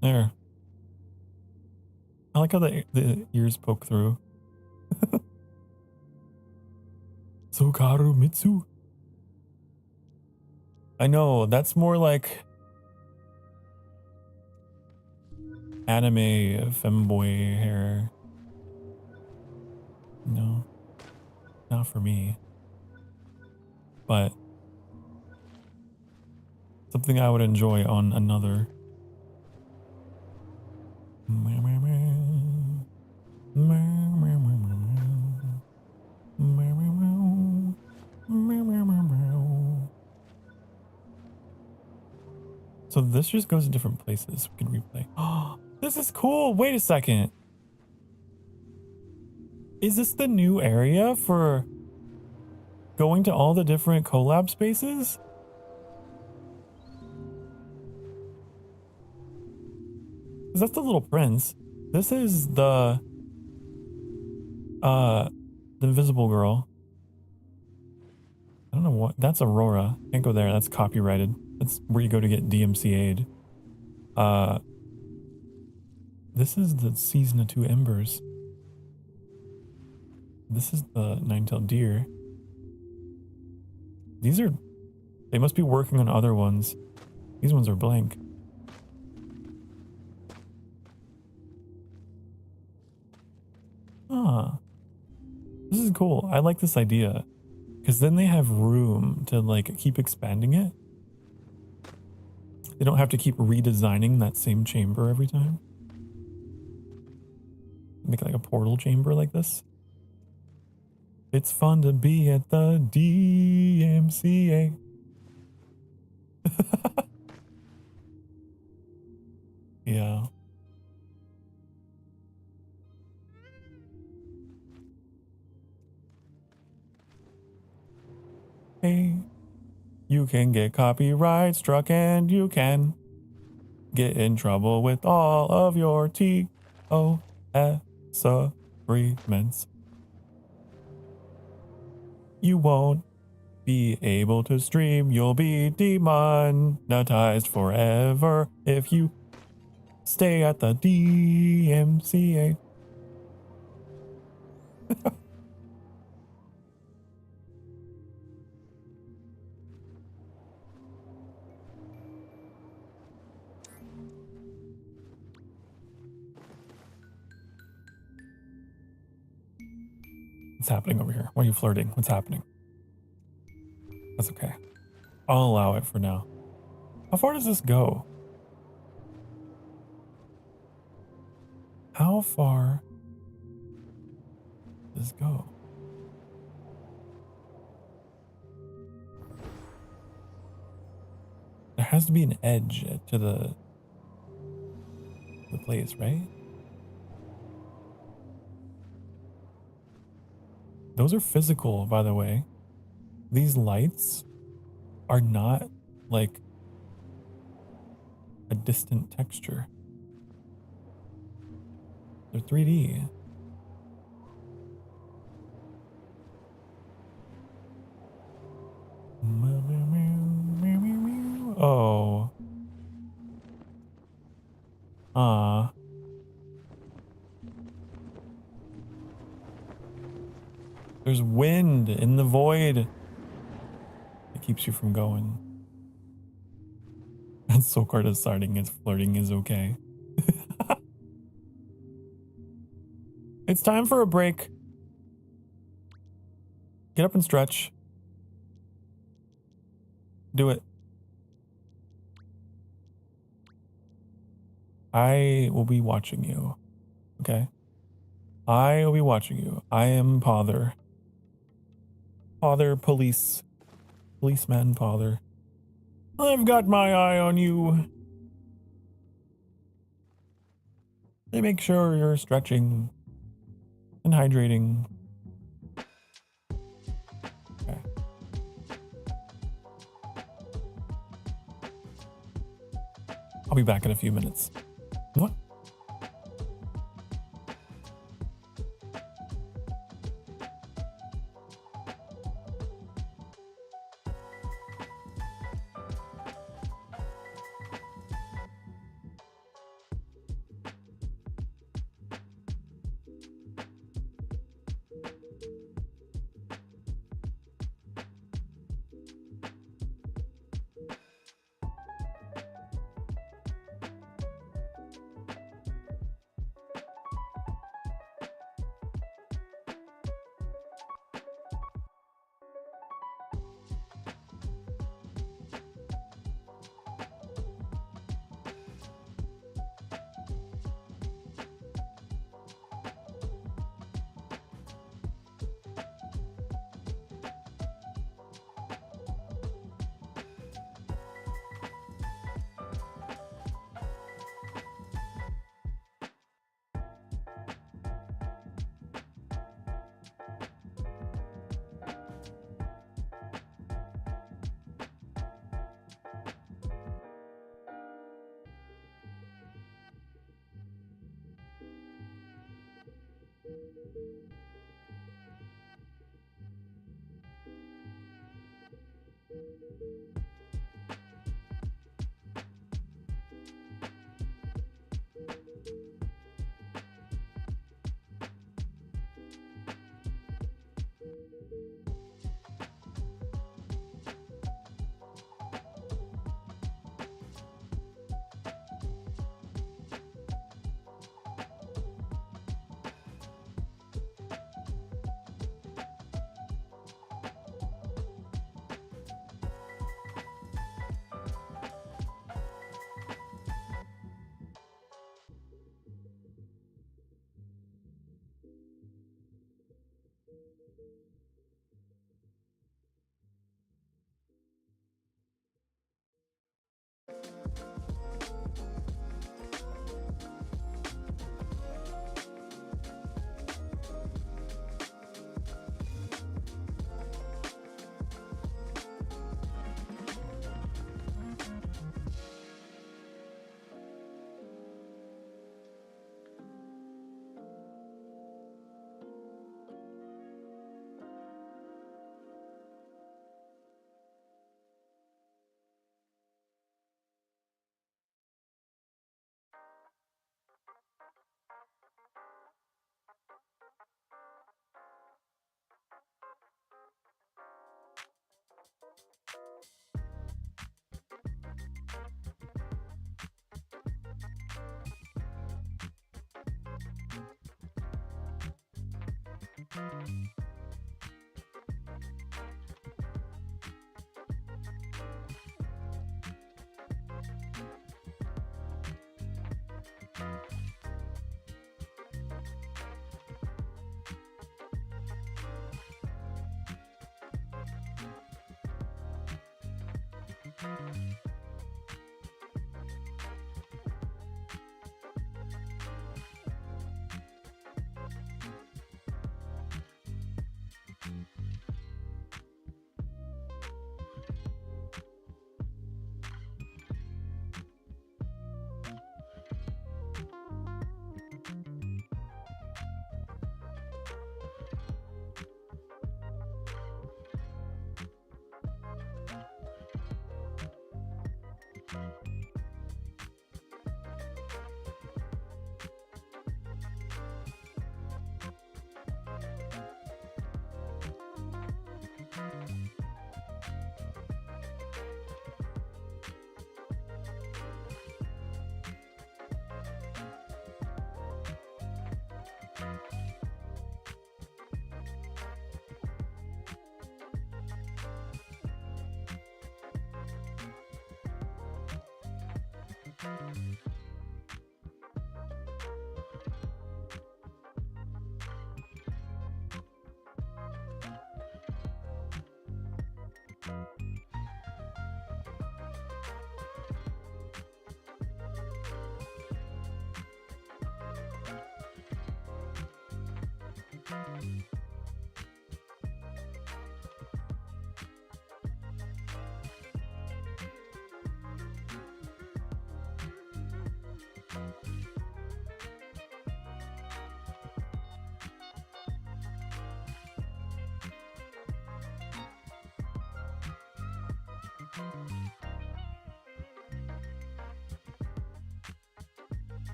There. I like how the ears poke through. Sokaru Mitsu. I know, that's more like anime femboy hair. No, not for me. But something I would enjoy on another. So this just goes to different places. We can replay. Oh, this is cool. Wait a second. Is this the new area for going to all the different collab spaces? That's the Little Prince. This is the Invisible Girl. I don't know what, that's Aurora. Can't go there, that's copyrighted. That's where you go to get DMCA'd. This is the Season of Two Embers. This is the Nine-Tailed Deer. These are, they must be working on other ones. These ones are blank. Ah, this is cool. I like this idea because then they have room to like keep expanding it. They don't have to keep redesigning that same chamber every time. Make like a portal chamber like this. It's fun to be at the DMCA. Yeah. Hey, you can get copyright struck and you can get in trouble with all of your TOS agreements. You won't be able to stream. You'll be demonetized forever if you stay at the DMCA. What's happening over here? Why are you flirting? What's happening? That's okay. I'll allow it for now. How far does this go? How far does this go? There has to be an edge to the place, right? Those are physical, by the way. These lights are not like a distant texture. They're 3D. Oh. There's wind in the void. It keeps you from going. And Sokar deciding his flirting is okay. It's time for a break. Get up and stretch. Do it. I will be watching you. Okay? I will be watching you. I am Pother. Pother policeman Pother. I've got my eye on you. They make sure you're stretching and hydrating. Okay. I'll be back in a few minutes. Mwah.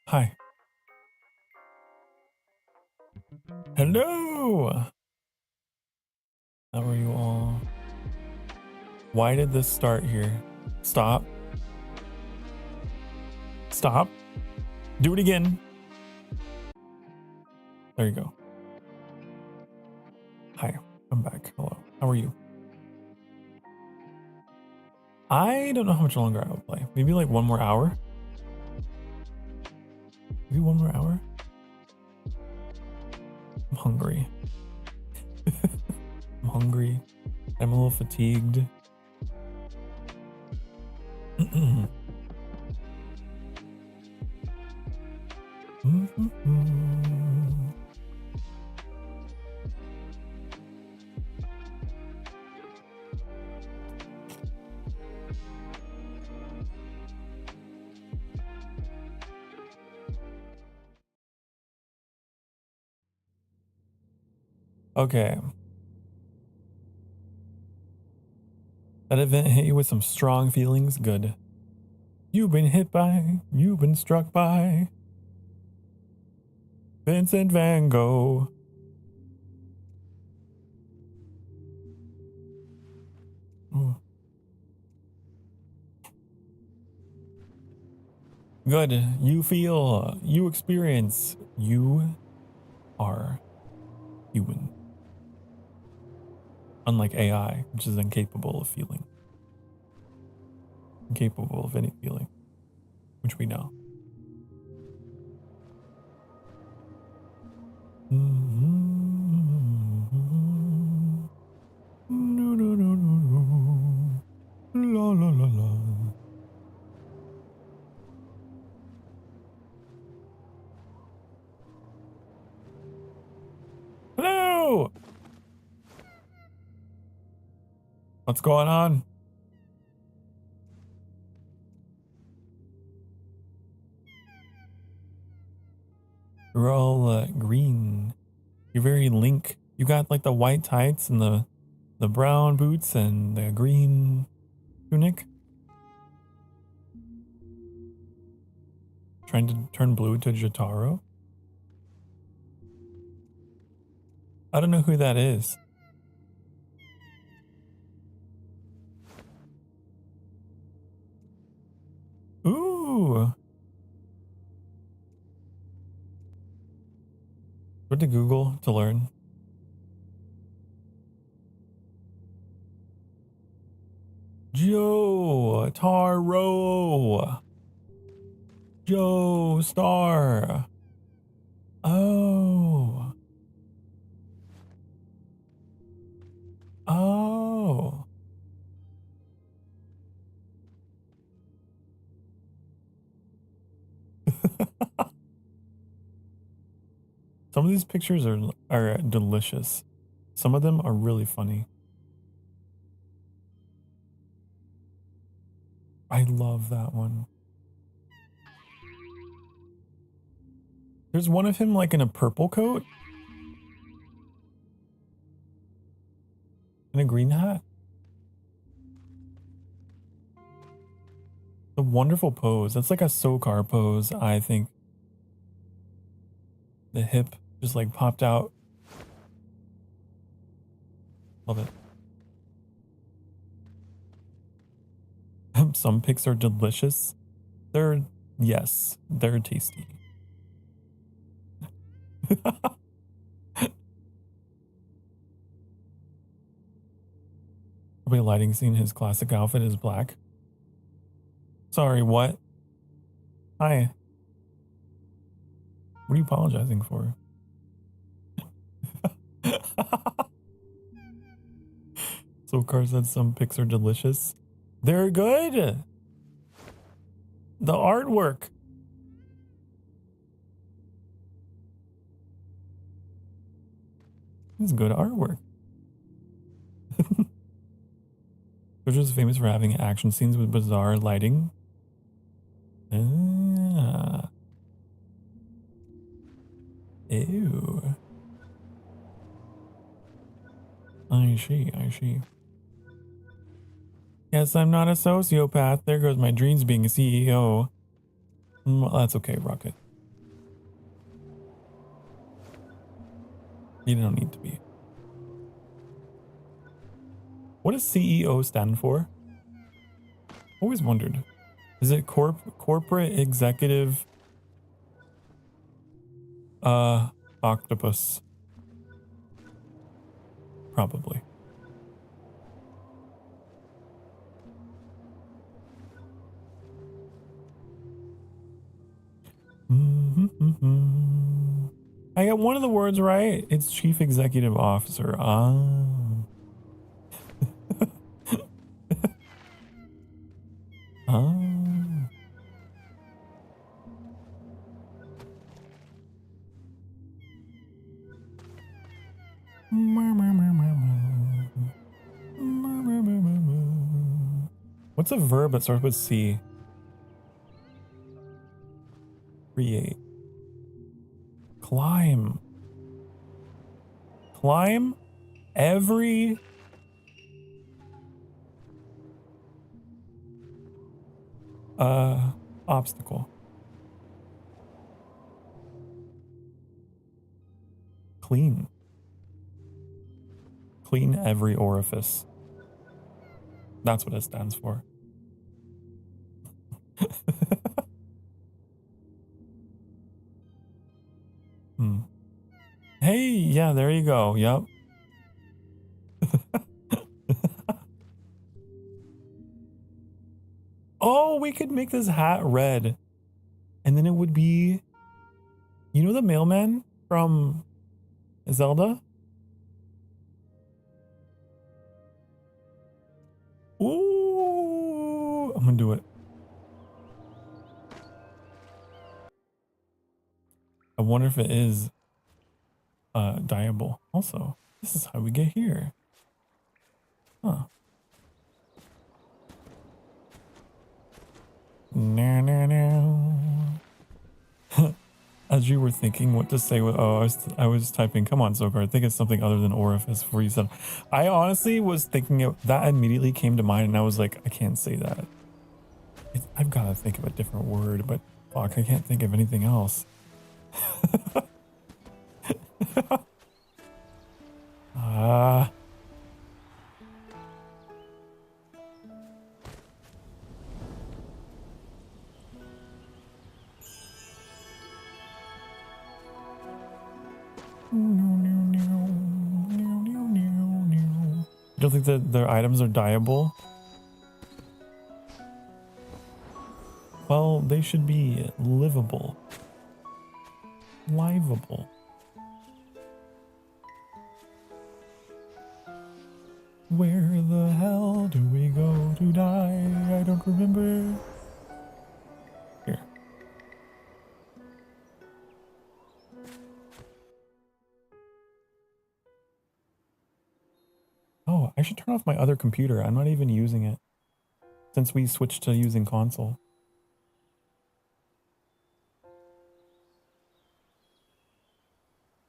Hi. Hello. How are you all? Why did this start here? Stop. Stop. Do it again. There you go. Hi, I'm back. Hello. How are you? I don't know how much longer I will play. Maybe like 1 more hour? Maybe 1 more hour? I'm hungry. I'm hungry. I'm a little fatigued. Okay. That event hit you with some strong feelings? Good. You've been hit by, you've been struck by Vincent van Gogh. Ooh. Good. You feel, you experience, you are human. Unlike AI, which is incapable of feeling. Incapable of any feeling, which we know. La la la la. Hello! What's going on? You're all green. You're very Link. You got like the white tights and the brown boots and the green tunic. Trying to turn blue to Jotaro. I don't know who that is. Ooh. Go to Google to learn. Jotaro. Joe Star. Oh. Oh. Some of these pictures are delicious. Some of them are really funny. I love that one. There's one of him like in a purple coat. And a green hat. The wonderful pose. That's like a Sokar pose, I think. The hip just like popped out. Love it. Some pics are delicious. Yes, they're tasty. Probably a lighting scene. His classic outfit is black. Sorry, what? Hi. What are you apologizing for? Sokar said some pics are delicious. They're good. The artwork. It's good artwork. JoJo's famous for having action scenes with bizarre lighting. Ah. Ew. I see. Yes, I'm not a sociopath. There goes my dreams being a CEO. Well, that's okay, Rocket. You don't need to be. What does CEO stand for? Always wondered. Is it corporate executive octopus? Probably. I got one of the words right. It's chief executive officer. Ah. Ah. What's a verb that starts with C? Create. Climb. Climb every obstacle. Clean. Clean every orifice. That's what it stands for. Hey, yeah, there you go. Yep. Oh, we could make this hat red. And then it would be, you know, the mailman from Zelda? Ooh, I'm gonna do it. I wonder if it is dyeable. Also, this is how we get here. Huh. As you were thinking what to say, I was typing, come on, Sokar, I think it's something other than orifice before you said. I honestly was thinking of, that immediately came to mind, and I was like, I can't say that. I've got to think of a different word, but fuck, I can't think of anything else. Ah. You don't think that their items are dyeable? Well, they should be livable. Liveable. Where the hell do we go to die? I don't remember. Here. Oh, I should turn off my other computer. I'm not even using it since we switched to using console.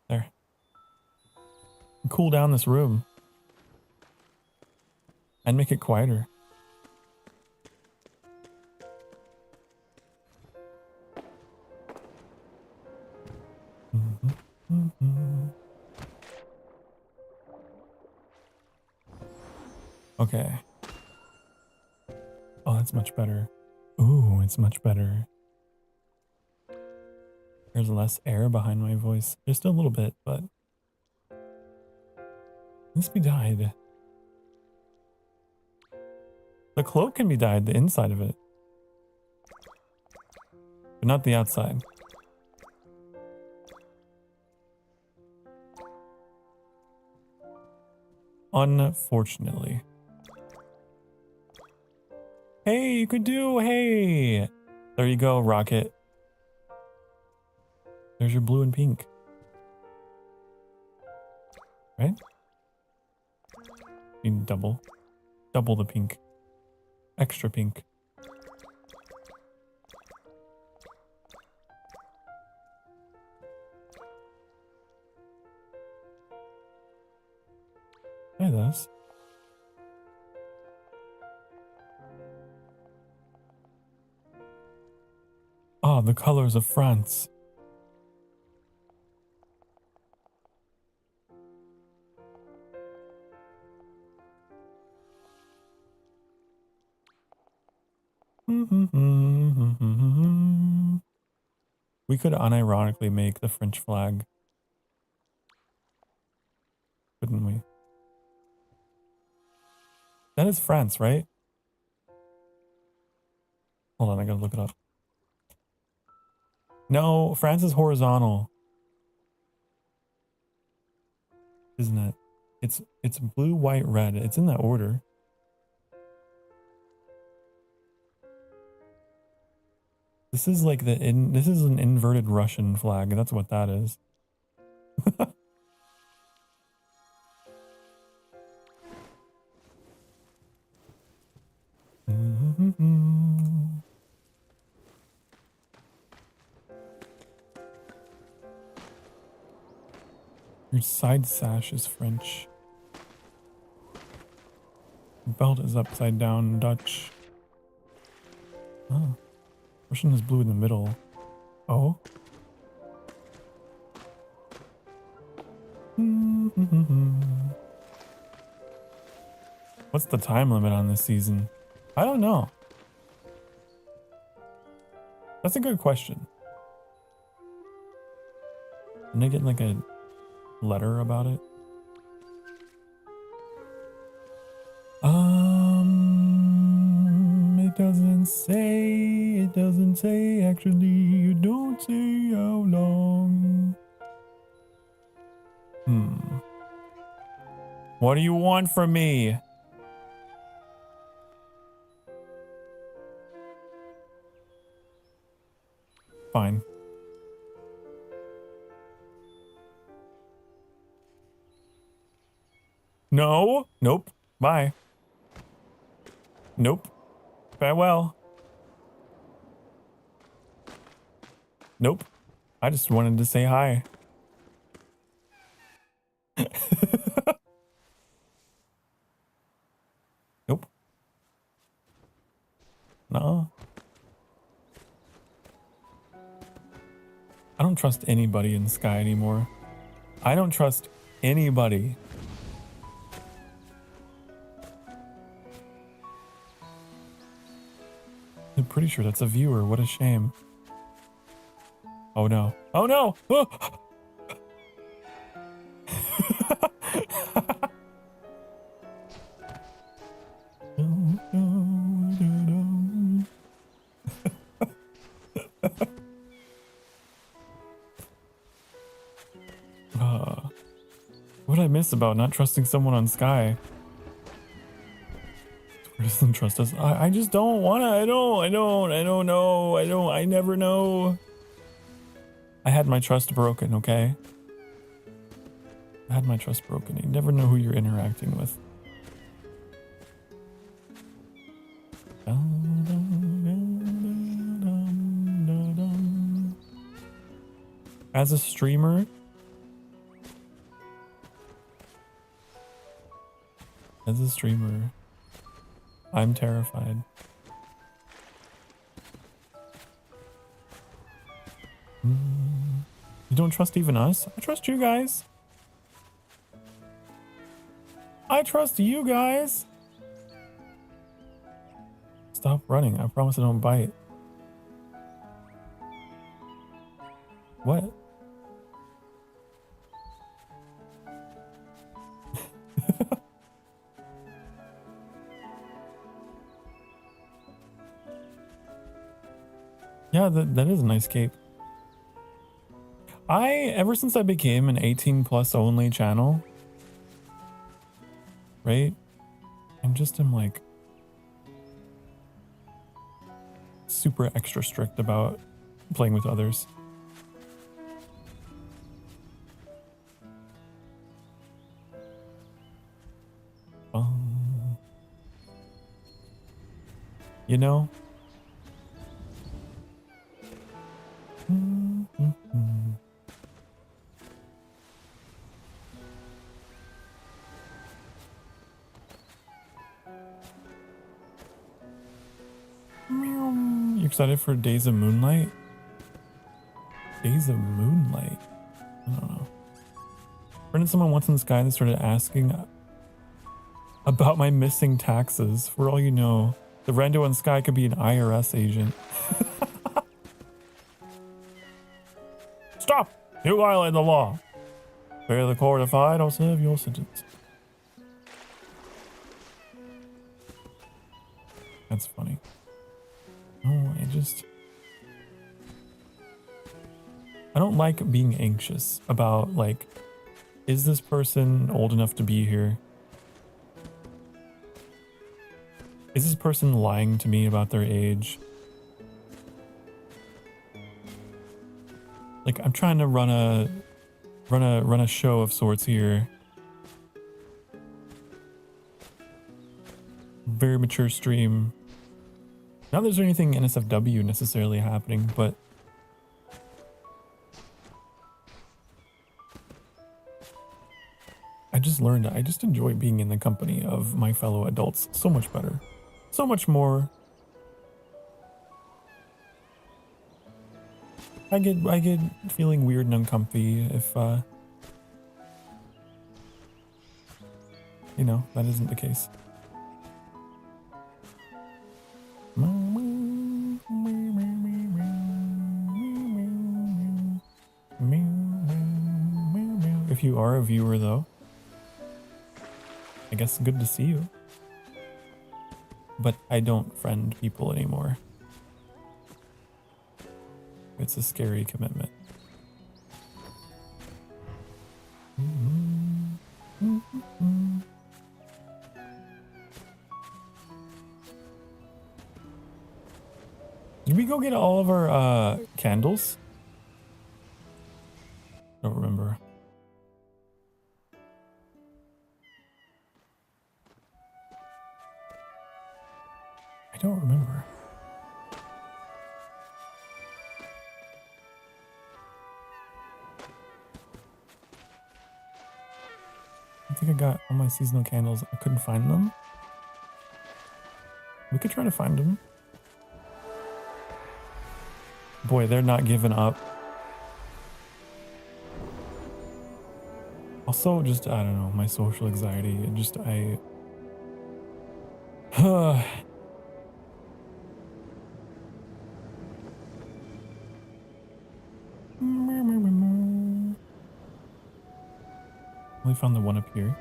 There. Cool down this room. And make it quieter. Okay. Oh, that's much better. Ooh, it's much better. There's less air behind my voice. Just a little bit, but this be dyed. The cloak can be dyed, the inside of it. But not the outside. Unfortunately. Hey, you could do, hey! There you go, Rocket. There's your blue and pink. Right? You need double. Double the pink. Extra pink. Try this. Ah, the colors of France. We could unironically make the French flag, couldn't we? That is France, right? Hold on, I gotta look it up. No, France is horizontal, isn't it? It's blue, white, red. It's in that order. This is like this is an inverted Russian flag. That's what that is. Your side sash is French. Belt is upside down Dutch. Oh. Russian is blue in the middle. Oh. What's the time limit on this season? I don't know. That's a good question. Didn't I get like a letter about it? It doesn't say actually, you don't say how long. What do you want from me? Fine. No. Nope. Bye. Nope. Farewell. Nope. I just wanted to say hi. Nope. No. I don't trust anybody in the sky anymore. I don't trust anybody. I'm pretty sure that's a viewer. What a shame. Oh no. Oh no! Oh! What did I miss about not trusting someone on Sky? Twitter doesn't trust us. I just don't wanna. I don't know. I never know. I had my trust broken, okay? I had my trust broken. You never know who you're interacting with. As a streamer, I'm terrified. You don't trust even us? I trust you guys. I trust you guys. Stop running. I promise I don't bite. What? Yeah, that is a nice cape. Ever since I became an 18+ only channel, right? I'm like super extra strict about playing with others. You know? You excited for Days of Moonlight? Days of Moonlight? I don't know. Friend someone once in the sky and started asking about my missing taxes. For all you know, The rando in Sky could be an IRS agent. Stop! You violate the law. Bear the court if I don't serve your sentence. That's funny. Oh, I don't like being anxious about, like, is this person old enough to be here? Is this person lying to me about their age? Like, I'm trying to run a show of sorts here. Very mature stream. Not that there's anything NSFW necessarily happening, but I just learned I just enjoy being in the company of my fellow adults so much better. So much more. I get feeling weird and uncomfy if you know, that isn't the case. If you are a viewer though, I guess good to see you. But I don't friend people anymore. It's a scary commitment. Did we go get all of our candles? I don't remember. I don't remember. I think I got all my seasonal candles. I couldn't find them. We could try to find them. Boy, they're not giving up. Also, just, I don't know, my social anxiety. We found the one up here.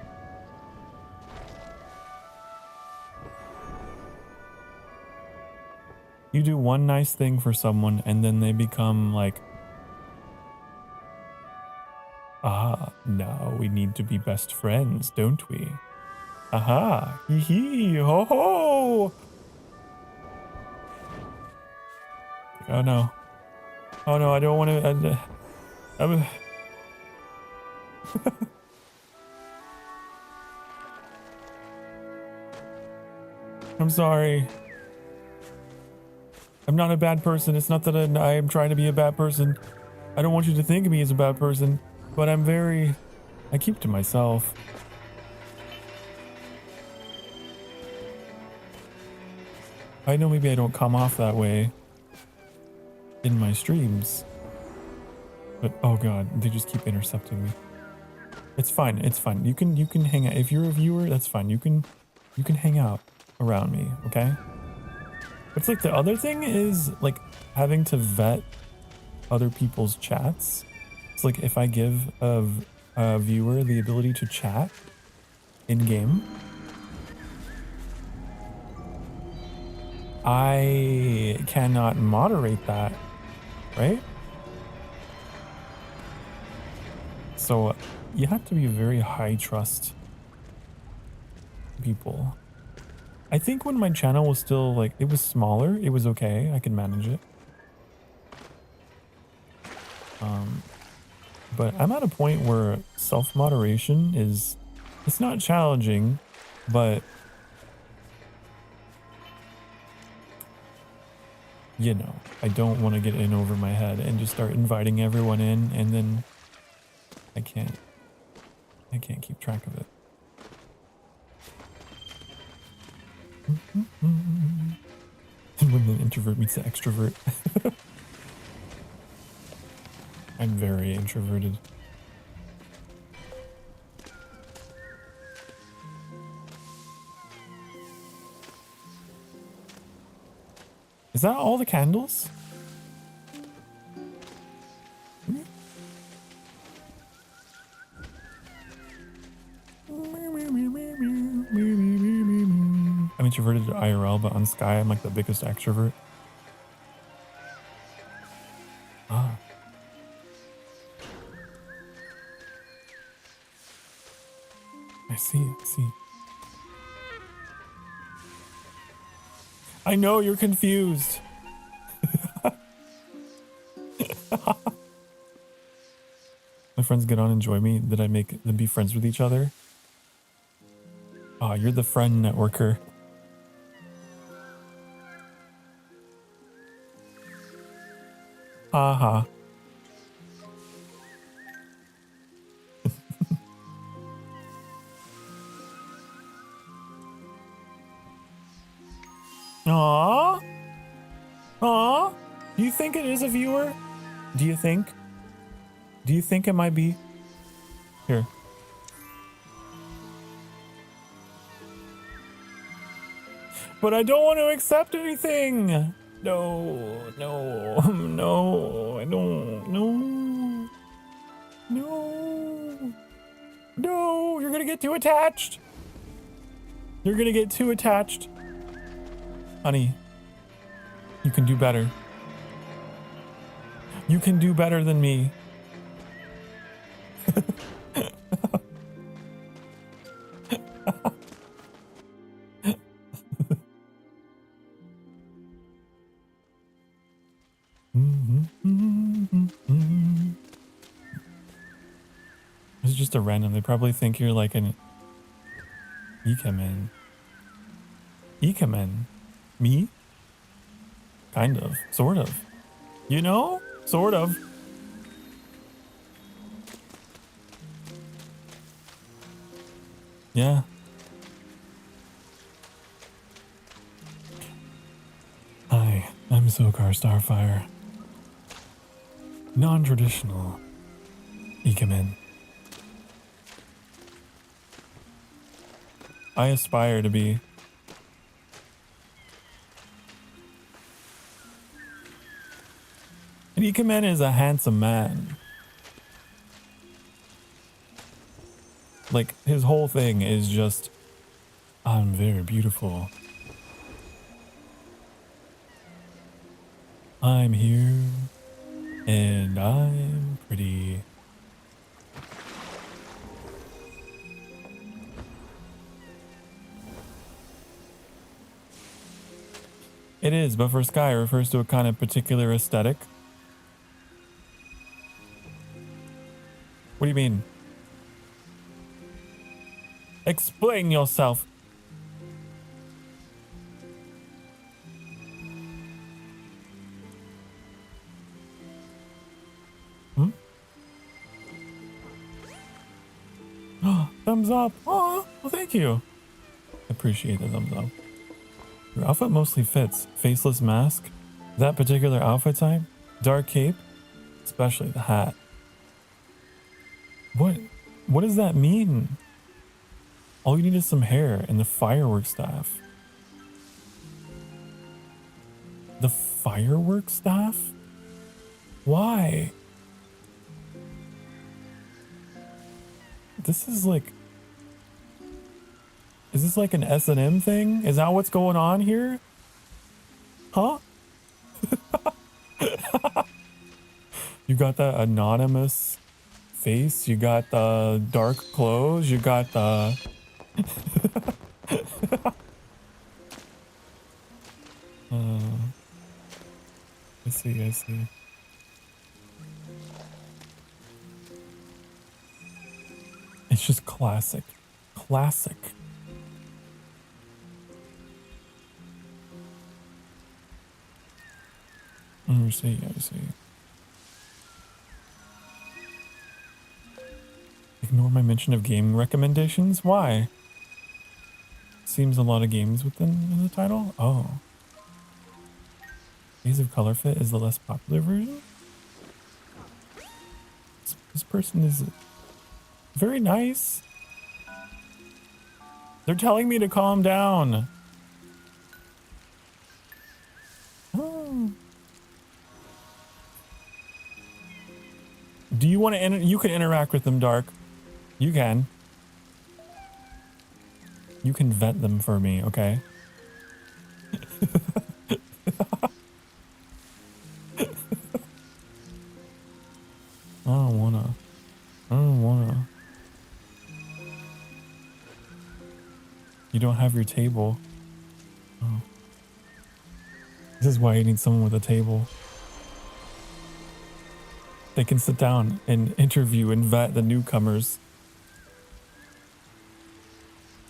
You do one nice thing for someone and then they become like, ah, now we need to be best friends, don't we? Aha, hee hee, ho ho! Oh no. Oh no, I don't want to, I'm sorry. I'm not a bad person. It's not that I am trying to be a bad person. I don't want you to think of me as a bad person, but I keep to myself. I know maybe I don't come off that way in my streams, but oh god, they just keep intercepting me. It's fine. It's fine. You can hang out. If you're a viewer, that's fine. You can hang out around me, okay? It's like the other thing is like having to vet other people's chats. It's like if I give a viewer the ability to chat in game, I cannot moderate that, right? So you have to be very high trust people. I think when my channel was still like, it was smaller, it was okay. I could manage it. But I'm at a point where self-moderation it's not challenging, but you know, I don't want to get in over my head and just start inviting everyone in and then I can't keep track of it. When the introvert meets the extrovert. I'm very introverted. Is that all the candles? I'm introverted to IRL, but on Sky, I'm like the biggest extrovert. Ah. I see, I see. I know you're confused. My friends get on, enjoy me. Did I make them be friends with each other? Ah, you're the friend networker. Haha. Aww. Aww. Do you think it is a viewer? Do you think? Do you think it might be? Here. But I don't want to accept anything. No, no, no, I don't, no. No. No, you're gonna get too attached. You're gonna get too attached. Honey, you can do better. You can do better than me. It's just a random. They probably think you're like an Ikemen. Ikemen? Me? Kind of. Sort of. You know? Sort of. Yeah. Hi, I'm Sokar Starfire. Non-traditional Ikemen. I aspire to be. An Ikemen is a handsome man. Like, his whole thing is just, I'm very beautiful. I'm here, and I'm pretty. It is, but for Sky, it refers to a kind of particular aesthetic. What do you mean? Explain yourself. Hmm? Thumbs up. Oh, well, thank you. Appreciate the thumbs up. Your outfit mostly fits. Faceless mask. That particular outfit type. Dark cape. Especially the hat. What does that mean? All you need is some hair and the fireworks staff. The fireworks staff? Why? This is like... Is this like an S&M thing? Is that what's going on here? Huh? You got that anonymous face, you got the dark clothes, you got the... I see, I see. It's just classic. Classic. I see, I see. Ignore my mention of game recommendations? Why? Seems a lot of games within the title? Oh. Days of Color Fit is the less popular version? This person is very nice. They're telling me to calm down. Huh? Do you want to? You can interact with them, Dark. You can. You can vet them for me, okay? I don't wanna. I don't wanna. You don't have your table. Oh. This is why you need someone with a table. They can sit down and interview and vet the newcomers.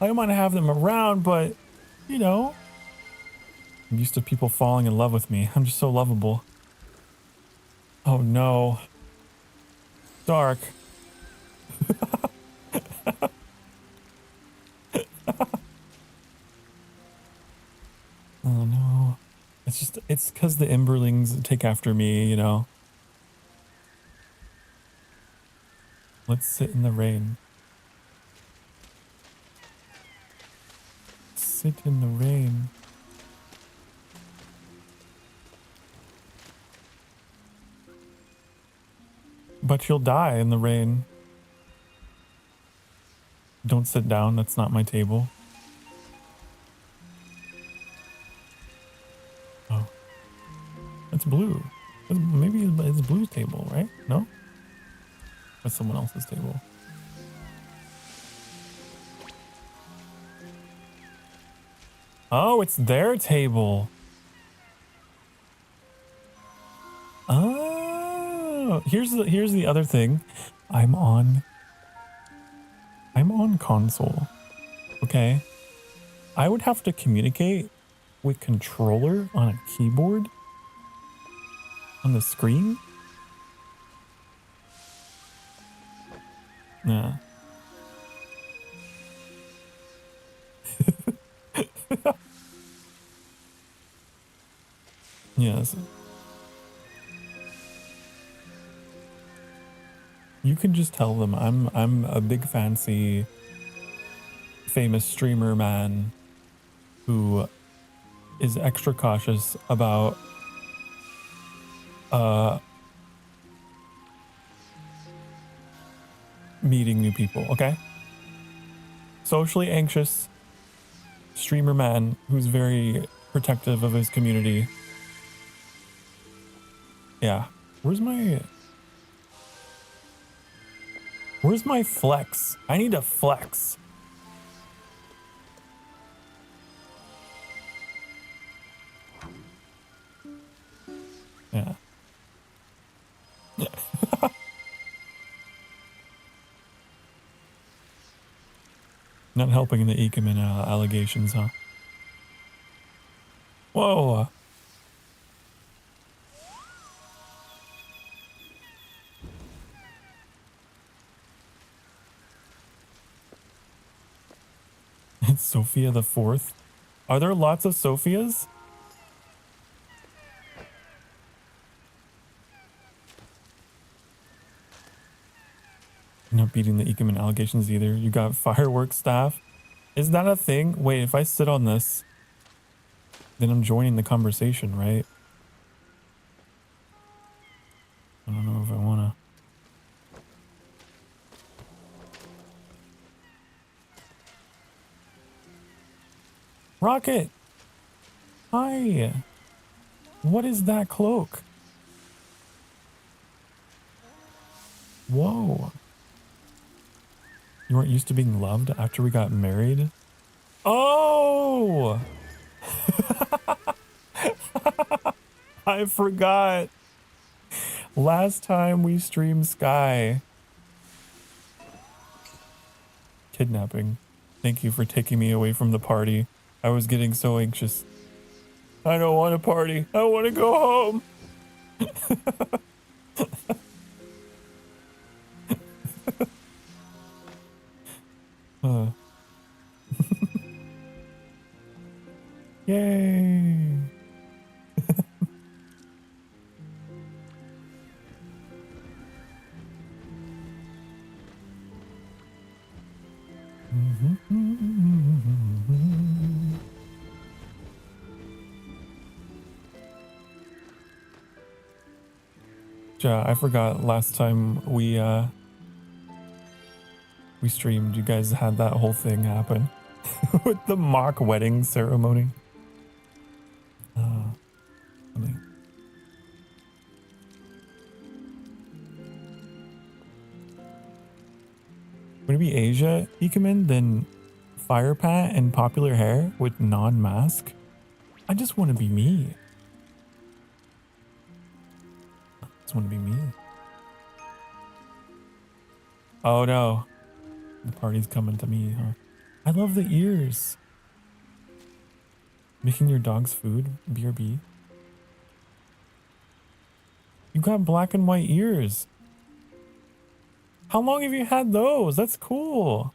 I might have them around, but, you know, I'm used to people falling in love with me. I'm just so lovable. Oh no. Dark. Oh no. It's because the Emberlings take after me, you know. Let's sit in the rain. Sit in the rain. But you'll die in the rain. Don't sit down, that's not my table. Oh. That's blue. Maybe it's Blue's table, right? No? That's someone else's table. Oh, it's their table. Oh, here's the other thing. I'm on console. Okay. I would have to communicate with controller on a keyboard on the screen. Nah. Yes. You can just tell them I'm a big fancy famous streamer man who is extra cautious about meeting new people, okay? Socially anxious streamer man who's very protective of his community. Yeah. Where's my flex? I need to flex. Yeah. Not helping the Ekeman allegations, huh? Whoa. It's Sophia the Fourth. Are there lots of Sophias? Not beating the Ekeman allegations either. You got fireworks staff. Is that a thing? Wait, if I sit on this, then I'm joining the conversation, right? I don't know if I wanna. Rocket! Hi! What is that cloak? Whoa. You weren't used to being loved after we got married? Oh! I forgot. Last time we streamed Sky. Kidnapping. Thank you for taking me away from the party. I was getting so anxious. I don't want to party. I want to go home. Yay. Yeah, I forgot last time we streamed, you guys had that whole thing happen with the mock wedding ceremony. Funny. Would it be Asia Ikemen, then Fire Pat and Popular Hair with non-mask? I just want to be me. I just want to be me. Oh no. The party's coming to me, huh? I love the ears. Making your dog's food, BRB. You got black and white ears. How long have you had those? That's cool.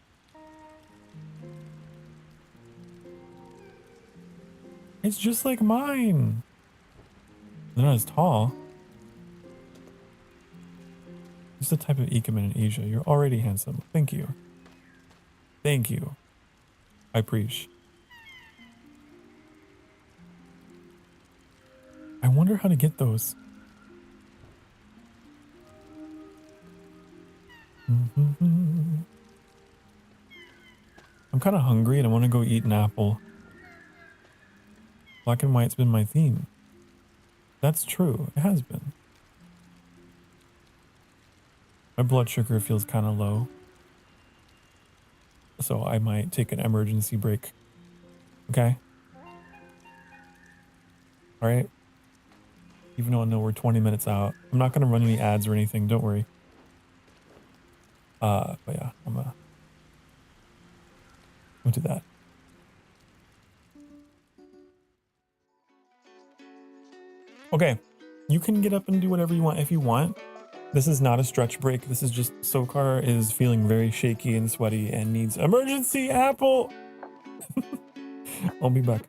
It's just like mine. They're not as tall. It's the type of Ikemen in Asia. You're already handsome. Thank you. Thank you. I appreciate. I wonder how to get those. I'm kind of hungry and I want to go eat an apple. Black and white's been my theme. That's true. It has been. My blood sugar feels kind of low. So I might take an emergency break. Okay? Alright? Even though I know we're 20 minutes out. I'm not going to run any ads or anything. Don't worry. But yeah, I'm gonna do that. Okay. You can get up and do whatever you want if you want. This is not a stretch break. This is just Sokar is feeling very shaky and sweaty and needs emergency apple. I'll be back.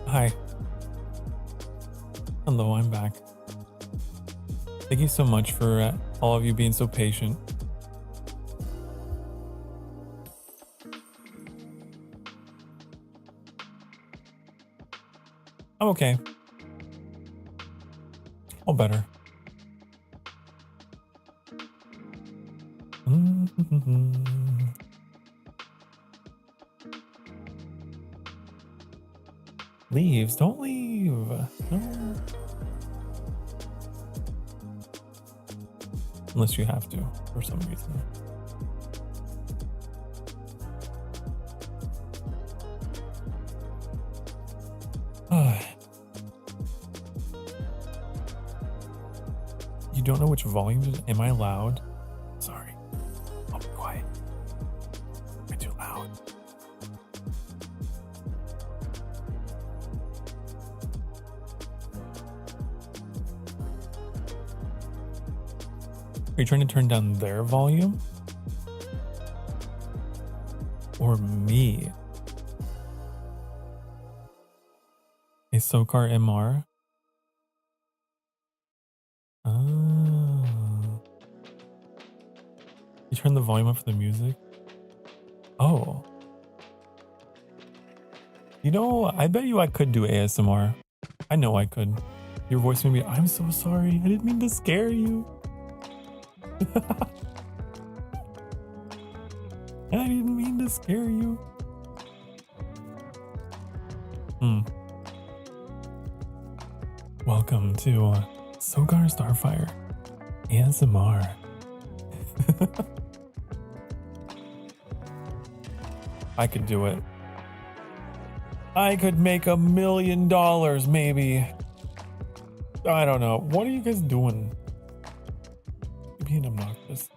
Hi. Hello, I'm back. Thank you so much for all of you being so patient. I'm okay. All better. Leaves, don't leave. No. Unless you have to, for some reason. You don't know which volume is? Am I loud? Sorry. I'll be quiet. Am I too loud? Are you trying to turn down their volume? Or me? A Sokar MR? Oh. You turn the volume up for the music? Oh. You know, I bet you I could do ASMR. I know I could. Your voice made me, I'm so sorry. I didn't mean to scare you. I didn't mean to scare you. Welcome to Sokar Starfire ASMR. I could do it. I could make $1 million maybe. I don't know. What are you guys doing? Being obnoxious.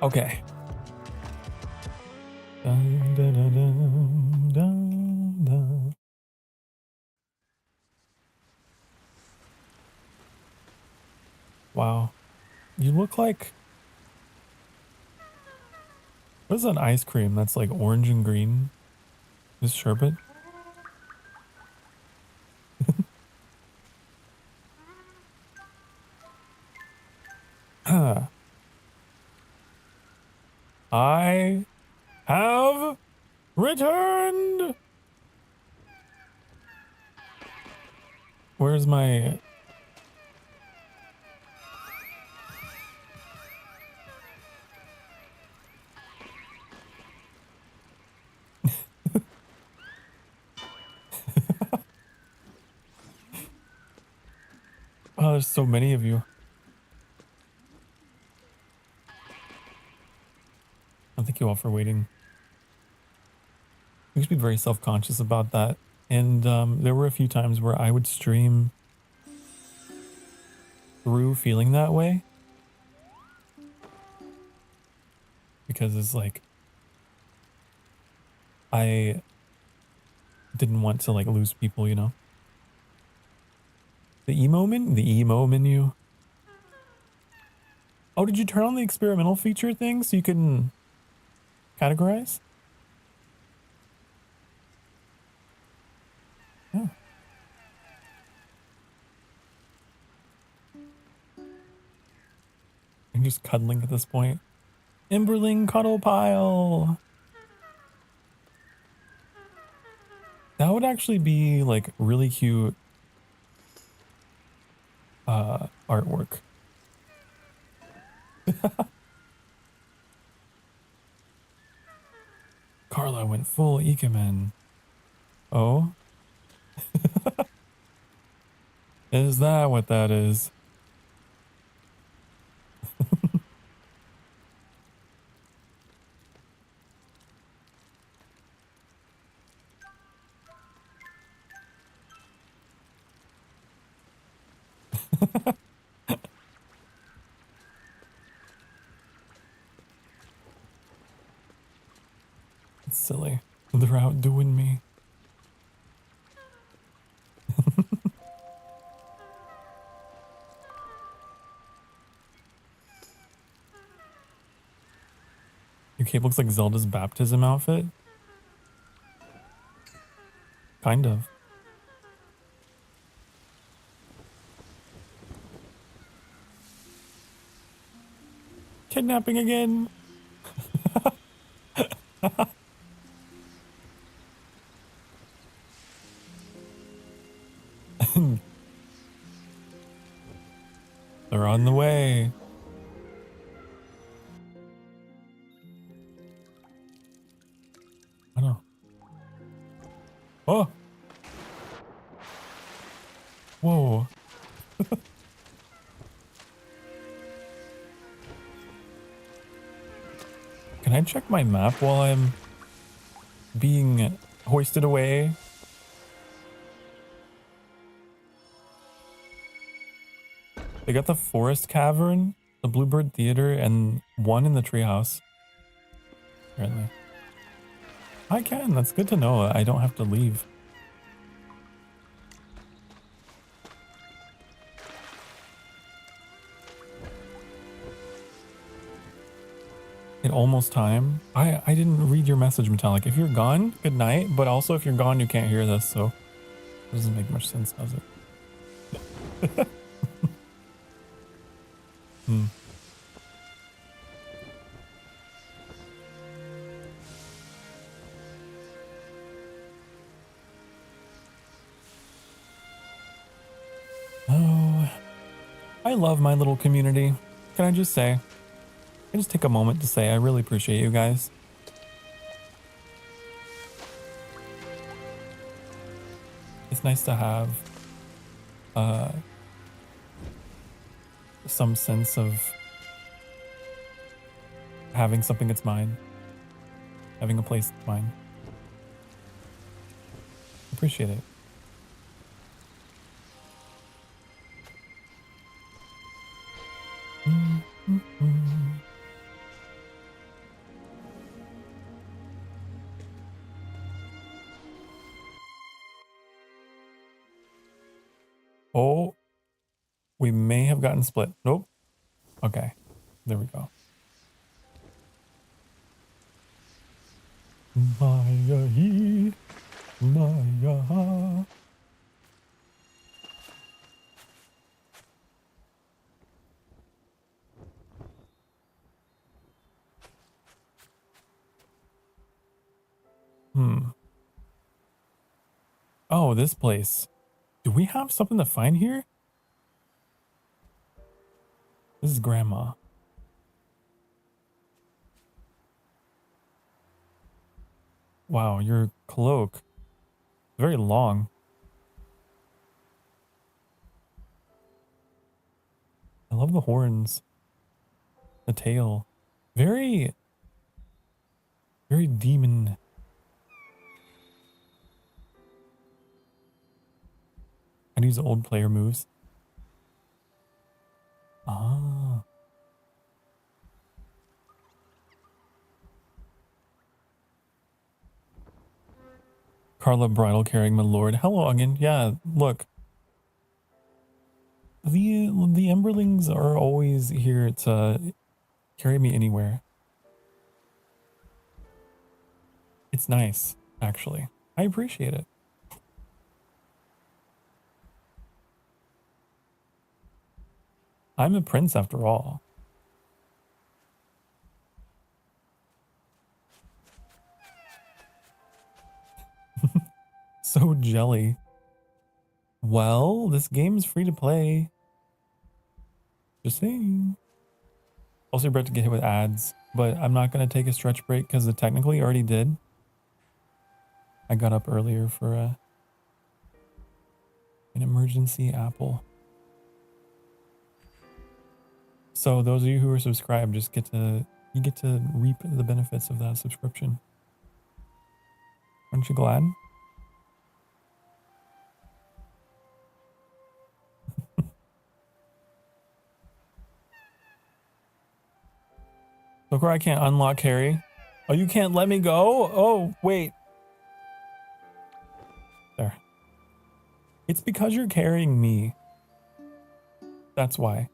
Okay. Dun, dun, dun, dun, dun, dun. Wow. You look like... What is that ice cream that's like orange and green? Is sherbet? I have returned! Where's my... Oh, there's so many of you. Thank you all for waiting. I used to be very self-conscious about that. And there were a few times where I would stream through feeling that way. Because it's like, I didn't want to like lose people, you know? The emo menu. Oh, did you turn on the experimental feature thing so you can categorize? Oh. I'm just cuddling at this point. Emberling cuddle pile. That would actually be like really cute artwork. Carla went full Ikemen. Oh? Is that what that is? It's silly. They're outdoing me. cape looks like Zelda's baptism outfit. Kind of. Kidnapping again. They're on the way. I know. Oh. Whoa. Can I check my map while I'm being hoisted away? They got the Forest Cavern, the Bluebird Theater, and one in the treehouse. Apparently. I can. That's good to know. I don't have to leave. Almost time. I didn't read your message, Metallic. If you're gone, good night. But also, if you're gone, you can't hear this, so it doesn't make much sense, does it? Oh, I love my little community. Can I just say? I just take a moment to say I really appreciate you guys. It's nice to have some sense of having something that's mine, having a place that's mine. Appreciate it. Oh, we may have gotten split. Nope. Okay, there we go. Maya he, Maya. Oh, this place. Do we have something to find here? This is Grandma. Wow, your cloak. Very long. I love the horns. The tail. Very demon. I use old player moves. Ah. Carla bridal carrying my lord. Hello again. Yeah, look. The Emberlings are always here to carry me anywhere. It's nice, actually. I appreciate it. I'm a prince after all. So jelly. Well, this game's free to play. Just saying. Also, about to get hit with ads, but I'm not going to take a stretch break because it technically already did. I got up earlier for an emergency apple. So those of you who are subscribed just get to reap the benefits of that subscription. Aren't you glad? Sokar, I can't unlock Harry. Oh, you can't let me go? Oh, wait. There. It's because you're carrying me. That's why.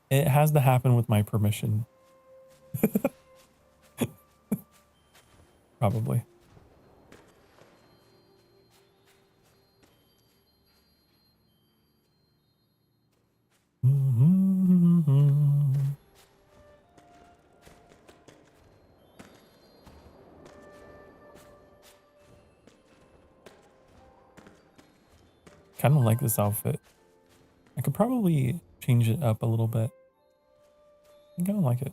It has to happen with my permission. Probably. Kind of like this outfit. I could probably change it up a little bit. I kind of like it.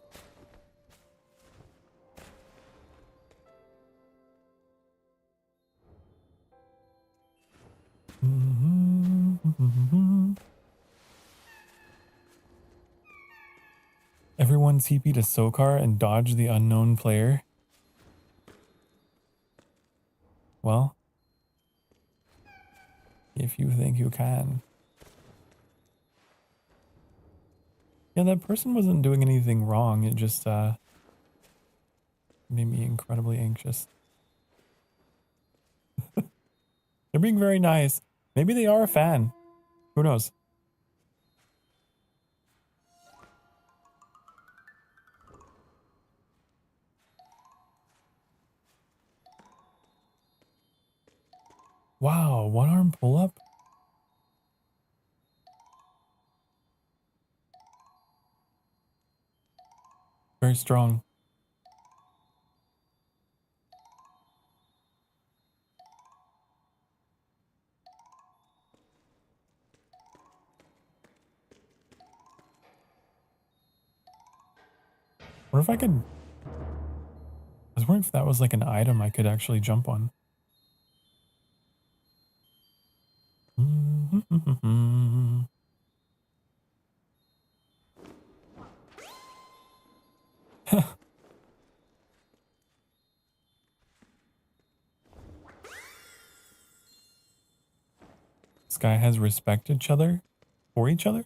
Everyone TP to Sokar and dodge the unknown player. Well, if you think you can. Yeah, that person wasn't doing anything wrong. It just made me incredibly anxious. They're being very nice. Maybe they are a fan. Who knows? Wow, one arm pull up? Very strong. What if I could... I was wondering if that was like an item I could actually jump on. This guy has respect each other for each other.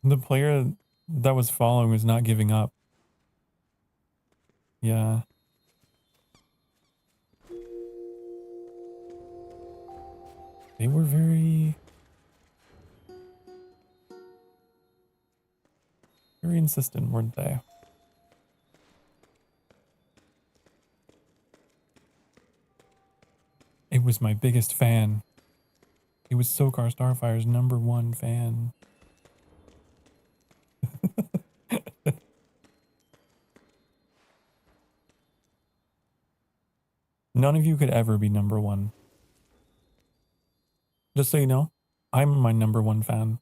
The player that was following was not giving up. Yeah. They were very insistent, weren't they? It was my biggest fan. It was Sokar Starfire's #1 fan. None of you could ever be #1. Just so you know, I'm my #1 fan.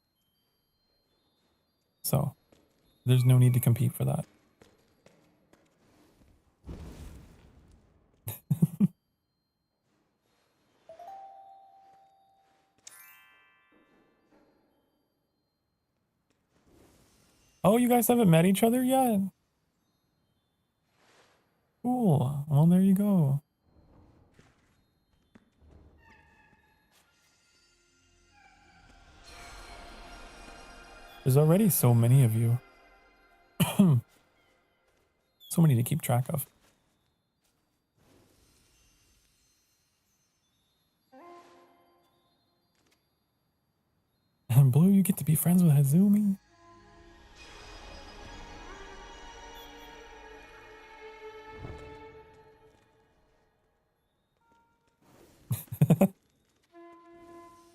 So, there's no need to compete for that. Oh, you guys haven't met each other yet? Cool. Well, there you go. There's already so many of you. So many to keep track of. And Blue, you get to be friends with Hazumi.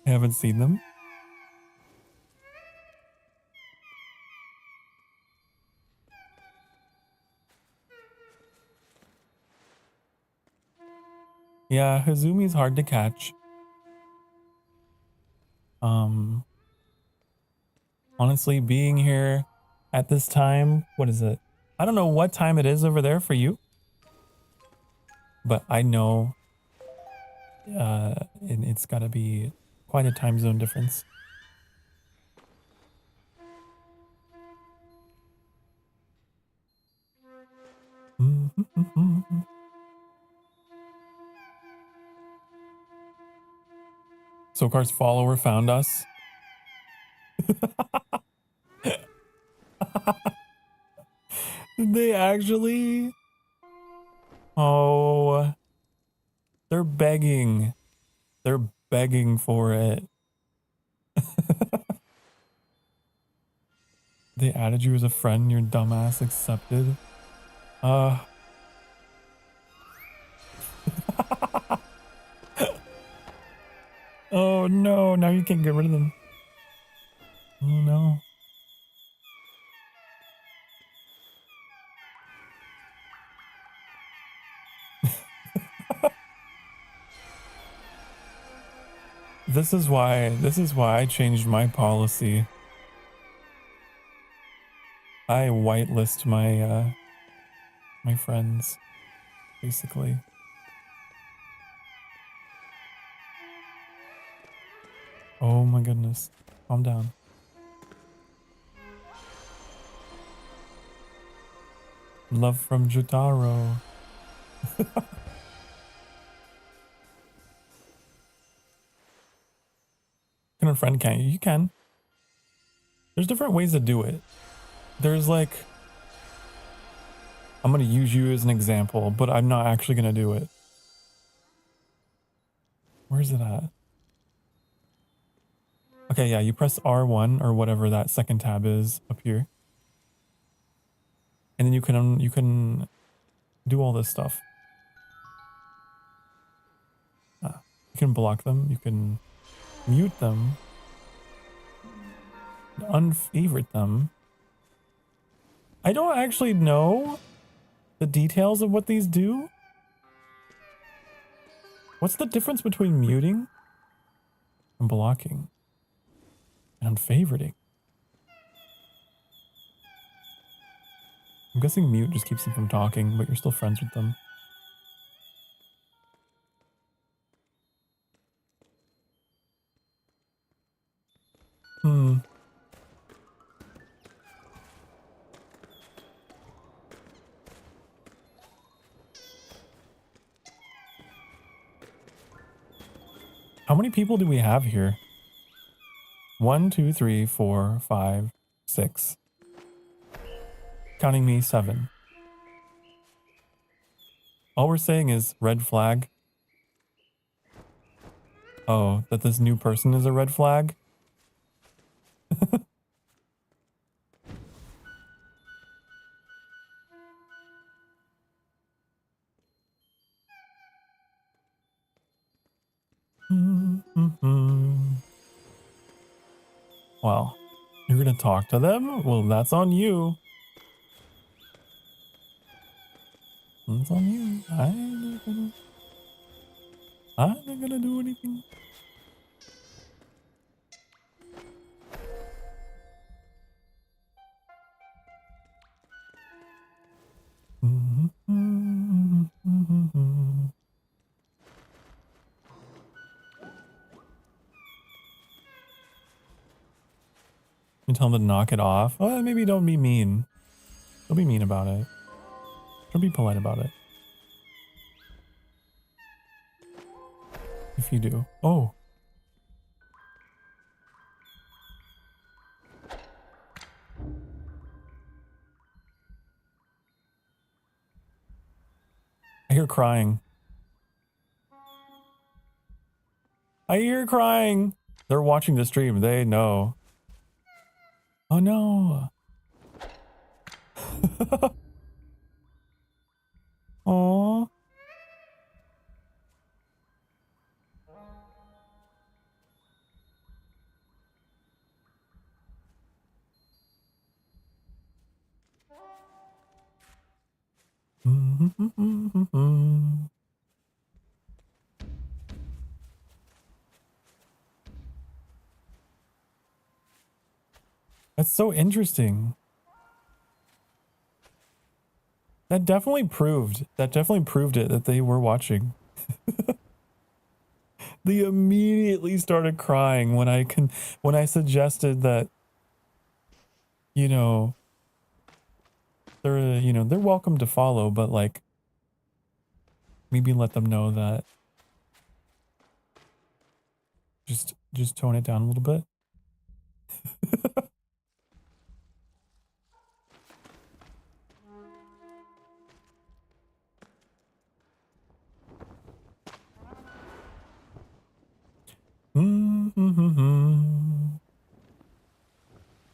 I haven't seen them. Yeah, Hazumi's hard to catch. Honestly, being here at this time, what is it? I don't know what time it is over there for you, but I know it's got to be quite a time zone difference. Sokar's follower found us. Did they actually? Oh, they're begging. They're begging for it. They added you as a friend, your dumbass accepted. Oh no, now you can't get rid of them. Oh no. This is why I changed my policy. I whitelist my my friends, basically. Oh my goodness. Calm down. Love from Jotaro. Can a friend can't you? You can. There's different ways to do it. There's like, I'm gonna use you as an example, but I'm not actually gonna do it. Where's it at? Okay, yeah, you press R1 or whatever that second tab is up here. And then you can do all this stuff. You can block them, you can mute them, unfavorite them. I don't actually know the details of what these do. What's the difference between muting and blocking and unfavoriting? I'm guessing mute just keeps them from talking, but you're still friends with them. How many people do we have here? 1, 2, 3, 4, 5, 6. Counting me, 7. All we're saying is red flag. Oh, that this new person is a red flag? Well, you're gonna talk to them? Well, that's on you. That's on you. I'm not gonna do anything. You tell them to knock it off. Oh, maybe don't be mean. Don't be mean about it. Don't be polite about it. If you do. Oh. I hear crying. I hear crying. They're watching the stream. They know. Oh no. Aww. That's so interesting. That definitely proved it that they were watching. They immediately started crying when I suggested that, you know, they're welcome to follow, but like maybe let them know that just tone it down a little bit.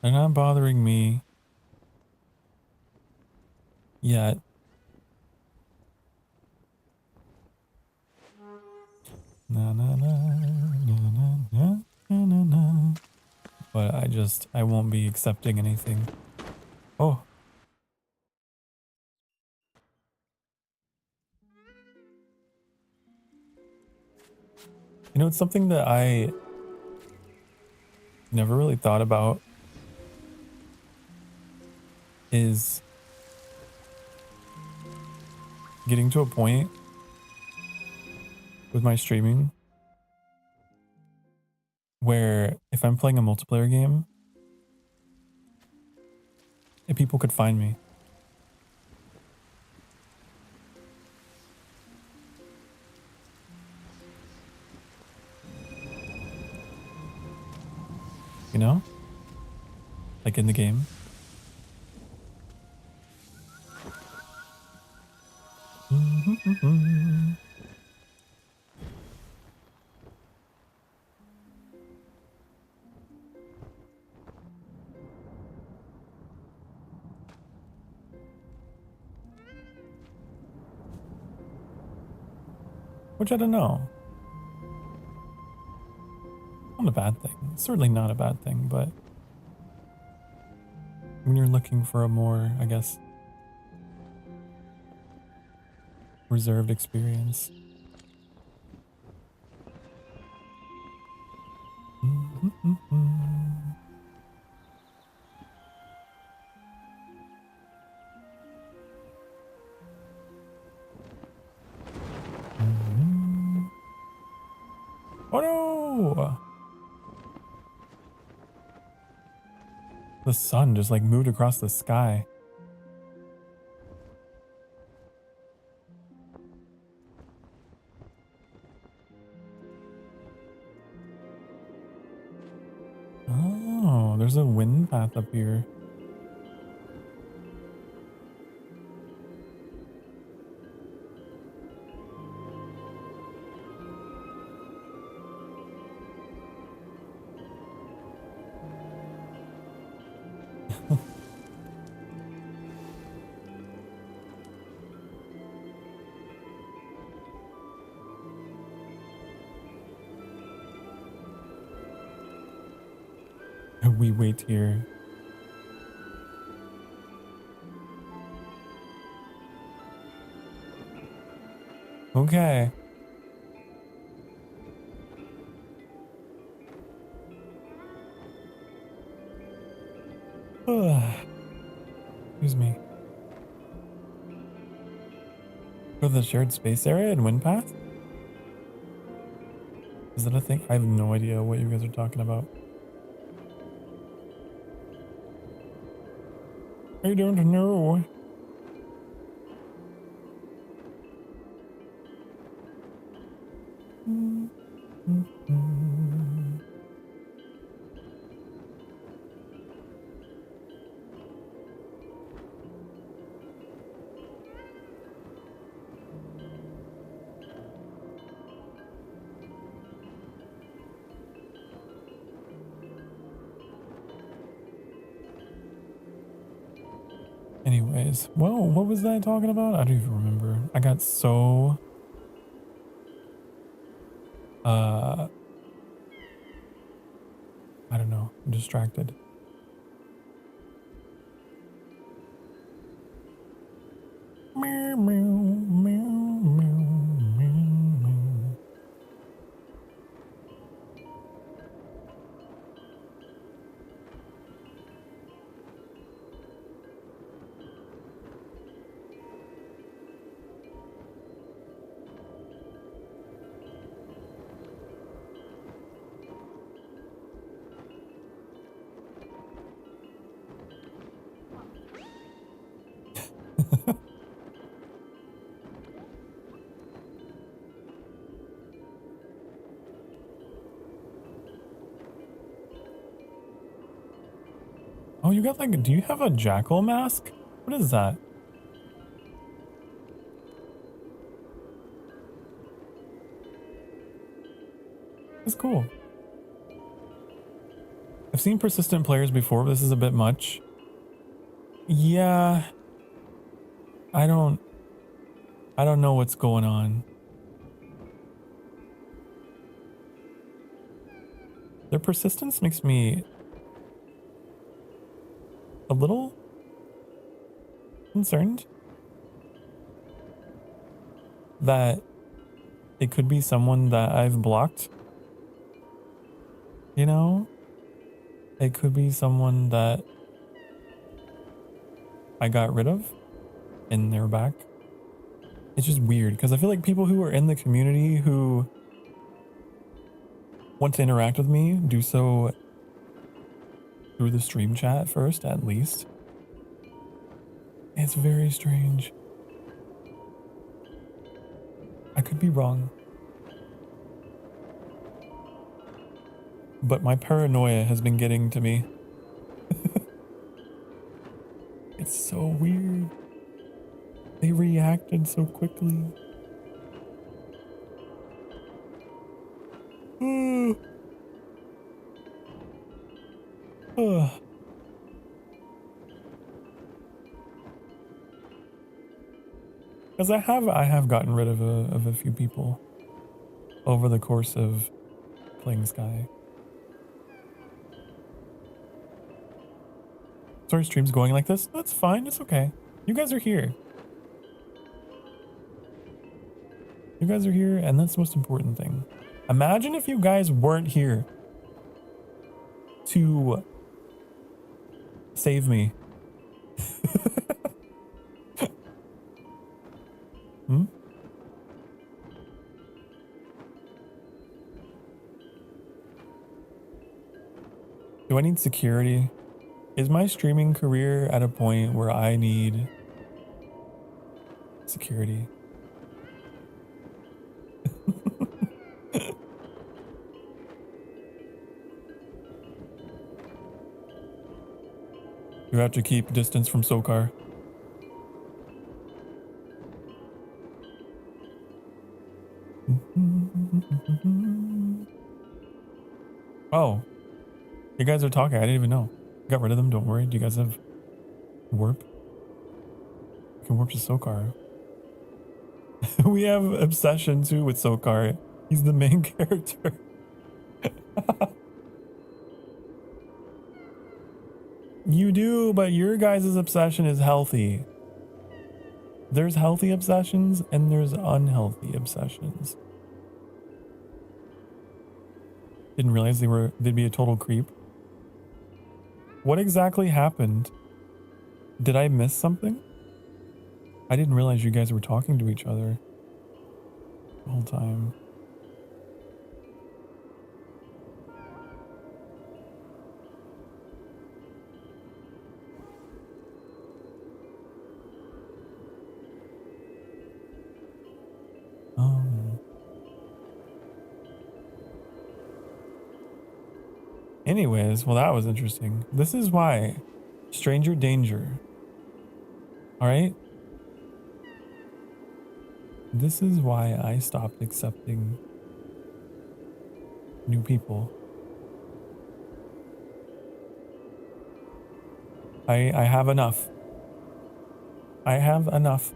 They're not bothering me. yet. Na, na, na, na, na, na, na, na, na. But I won't be accepting anything. Oh. You know, it's something that I never really thought about is getting to a point with my streaming where if I'm playing a multiplayer game, if people could find me. You know? Like in the game. Which I don't know. Not a bad thing. It's certainly not a bad thing, but when you're looking for a more, I guess, reserved experience. Oh no! The sun just like moved across the sky. Oh, there's a wind path up here. We wait here. Okay. Excuse me. For the shared space area and wind path? Is that a thing? I have no idea what you guys are talking about. I don't know. Anyways, well, what was I talking about? I don't even remember. I got so I don't know. I'm distracted. Meow, meow, meow, meow, meow, meow. Oh, you got like, do you have a jackal mask? What is that? It's cool. I've seen persistent players before, but this is a bit much. Yeah. I don't know what's going on. Their persistence makes me a little concerned that it could be someone that I've blocked. You know? It could be someone that I got rid of and they're back. It's just weird because I feel like people who are in the community who want to interact with me do so through the stream chat first, at least. It's very strange. I could be wrong. But my paranoia has been getting to me. It's so weird. They reacted so quickly. Because I have gotten rid of a few people over the course of playing Sky. Sorry, stream's going like this. That's fine. It's okay. You guys are here. You guys are here, and that's the most important thing. Imagine if you guys weren't here to save me. Hmm? Do I need security? Is my streaming career at a point where I need security? You have to keep distance from Sokar. Oh, you guys are talking. I didn't even know. Got rid of them. Don't worry. Do you guys have warp? You can warp to Sokar. We have obsession too with Sokar. He's the main character. You do, but your guys' obsession is healthy. There's healthy obsessions and there's unhealthy obsessions. Didn't realize they'd be a total creep. What exactly happened? Did I miss something? I didn't realize you guys were talking to each other the whole time. Anyways, well, that was interesting. This is why stranger danger. All right. This is why I stopped accepting new people. I have enough. I have enough.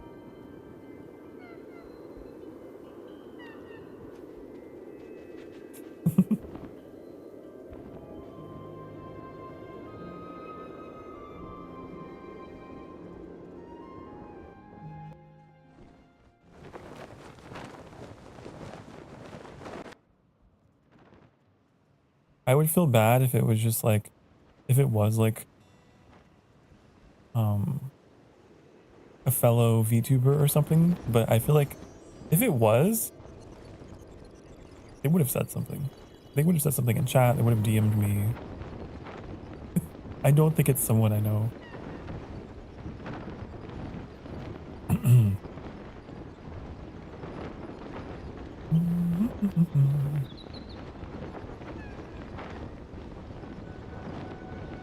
I would feel bad if it was just like, if it was like, a fellow VTuber or something, but I feel like if it was, they would have said something. They would have said something in chat. They would have DM'd me. I don't think it's someone I know.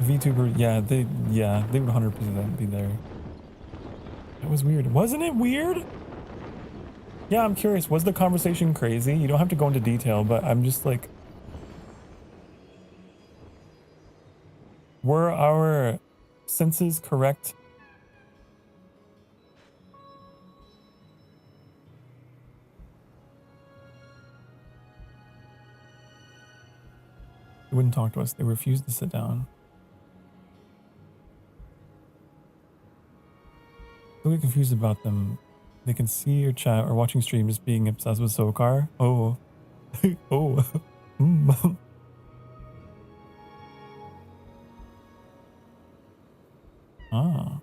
VTuber, yeah, they would 100% be there. That was weird. Wasn't it weird? Yeah, I'm curious. Was the conversation crazy? You don't have to go into detail, but I'm just like, were our senses correct? They wouldn't talk to us. They refused to sit down. Don't get confused about them. They can see your chat or watching stream just being obsessed with Sokar. Oh. Oh. Ah.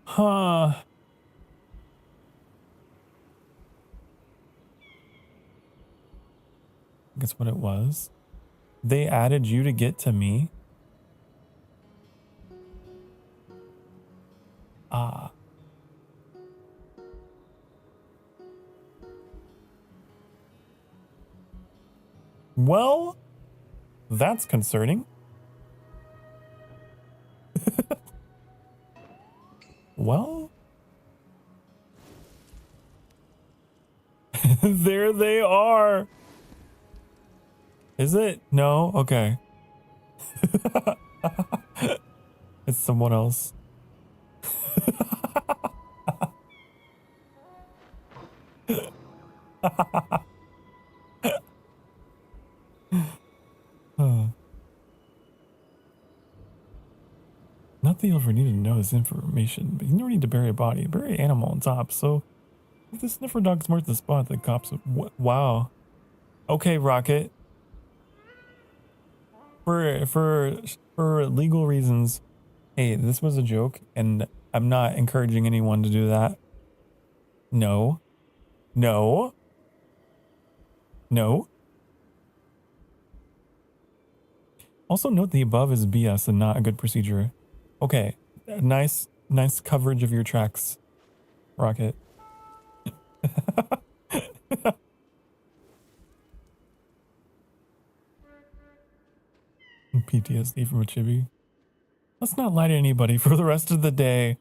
Huh. Guess what it was? They added you to get to me? Ah. Well, that's concerning. Well, there they are. Is it? No? Okay. It's someone else. Not that you'll ever need to know this information, but you never need to bury a body. Bury an animal on top. So if the sniffer dog's marked the spot, the cops would, wow. Okay, Rocket. For legal reasons, hey, this was a joke, and I'm not encouraging anyone to do that. No. No. No. Also note the above is BS and not a good procedure. Okay. Nice coverage of your tracks, Rocket. PTSD from a chibi. Let's not lie to anybody for the rest of the day.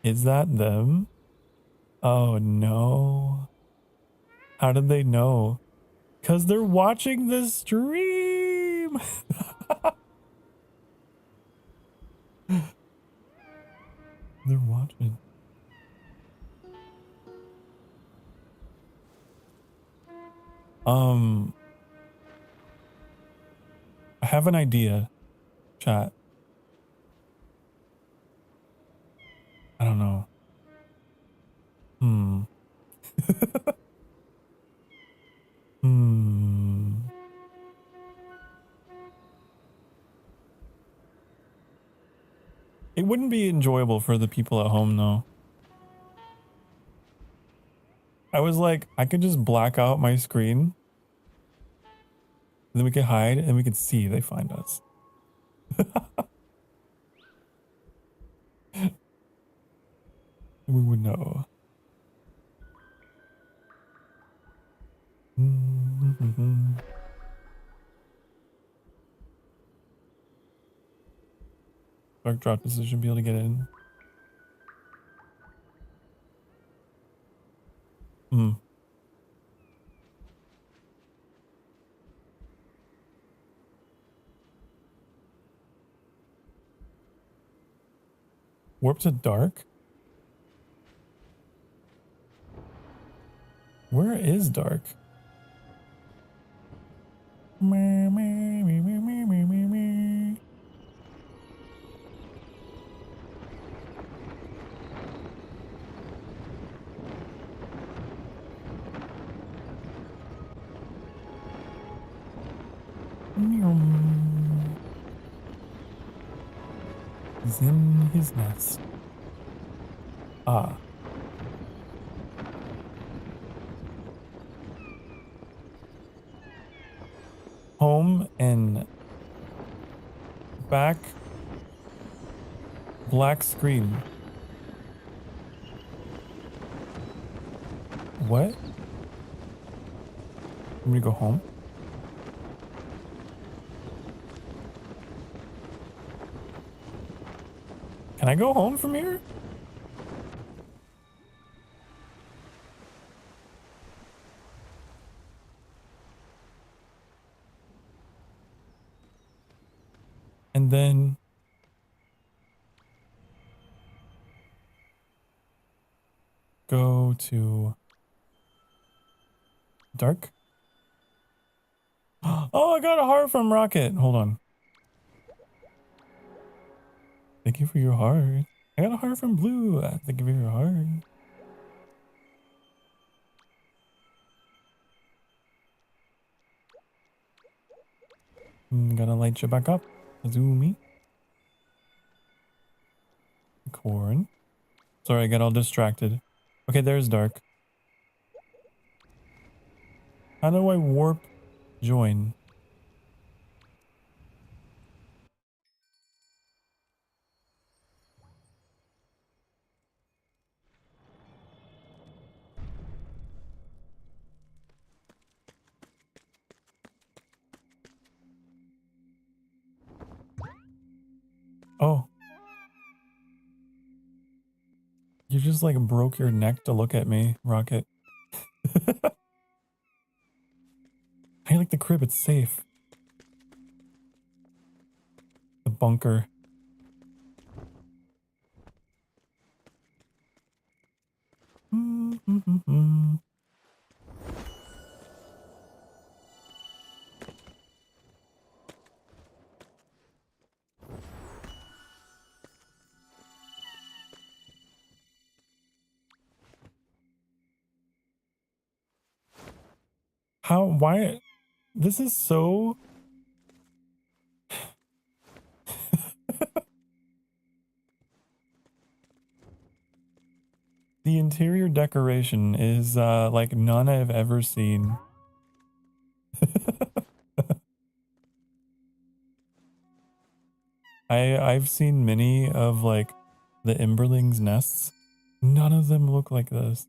Is that them? Oh no. How did they know? 'Cause they're watching the stream. They're watching. I have an idea, chat. I don't know. It wouldn't be enjoyable for the people at home, though. I was like, I could just black out my screen. Then we could hide and we could see they find us. We would know. Dark drop decision, be able to get in. Warp to dark? Where is dark? He's in his nest. Ah. Home and back. Black screen. What? I'm gonna go home. Can I go home from here? And then go to dark. Oh, I got a heart from Rocket. Hold on. Thank you for your heart. I got a heart from Blue. Thank you for your heart. Gotta light you back up. Azumi. Corn. Sorry, I got all distracted. Okay, there's dark. How do I warp join? Oh. You just like broke your neck to look at me, Rocket. I like the crib, it's safe. The bunker. How, why? This is so... The interior decoration is like none I've ever seen. I've seen many of like the Emberling's nests. None of them look like this.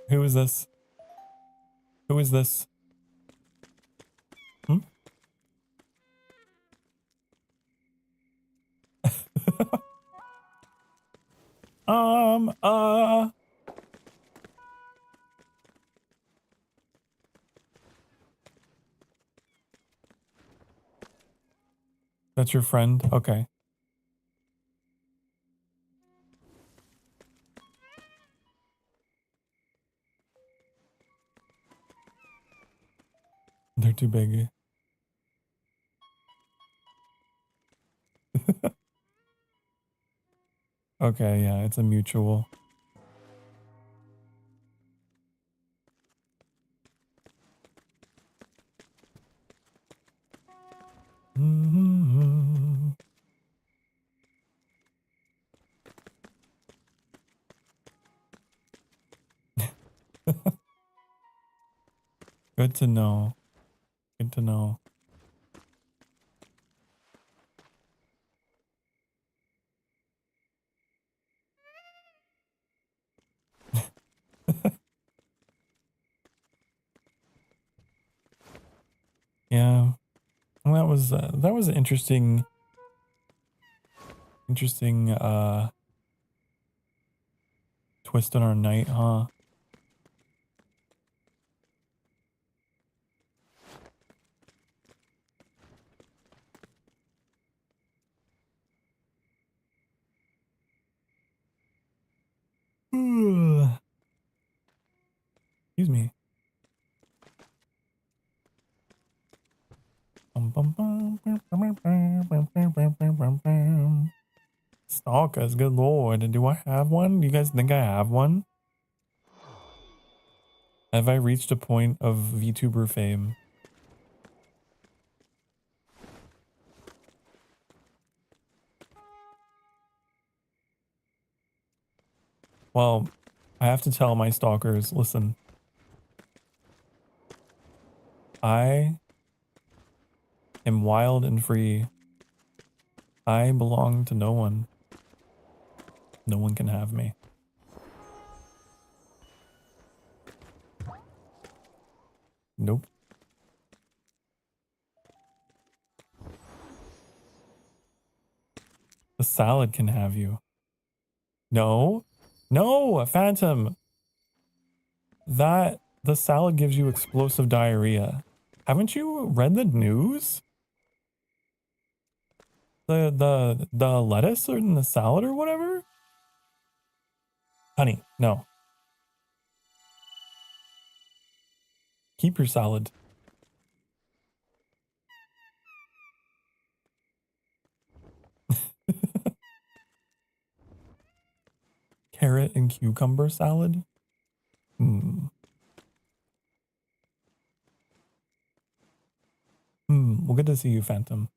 Who is this? Who is this? Hmm? um, uh. That's your friend? Okay. They're too big. Okay, yeah, it's a mutual. Good to know. Good to know. Yeah. Well, that was an interesting twist on our night, huh? Excuse me. Stalkers, good lord. Do I have one? Do you guys think I have one? Have I reached a point of VTuber fame? Well, I have to tell my stalkers, listen. I am wild and free. I belong to no one. No one can have me. Nope. The salad can have you. No. No, Phantom. The salad gives you explosive diarrhea. Haven't you read the news? The lettuce or in the salad or whatever? Honey, no. Keep your salad. Carrot and cucumber salad? Well, good to see you, Phantom.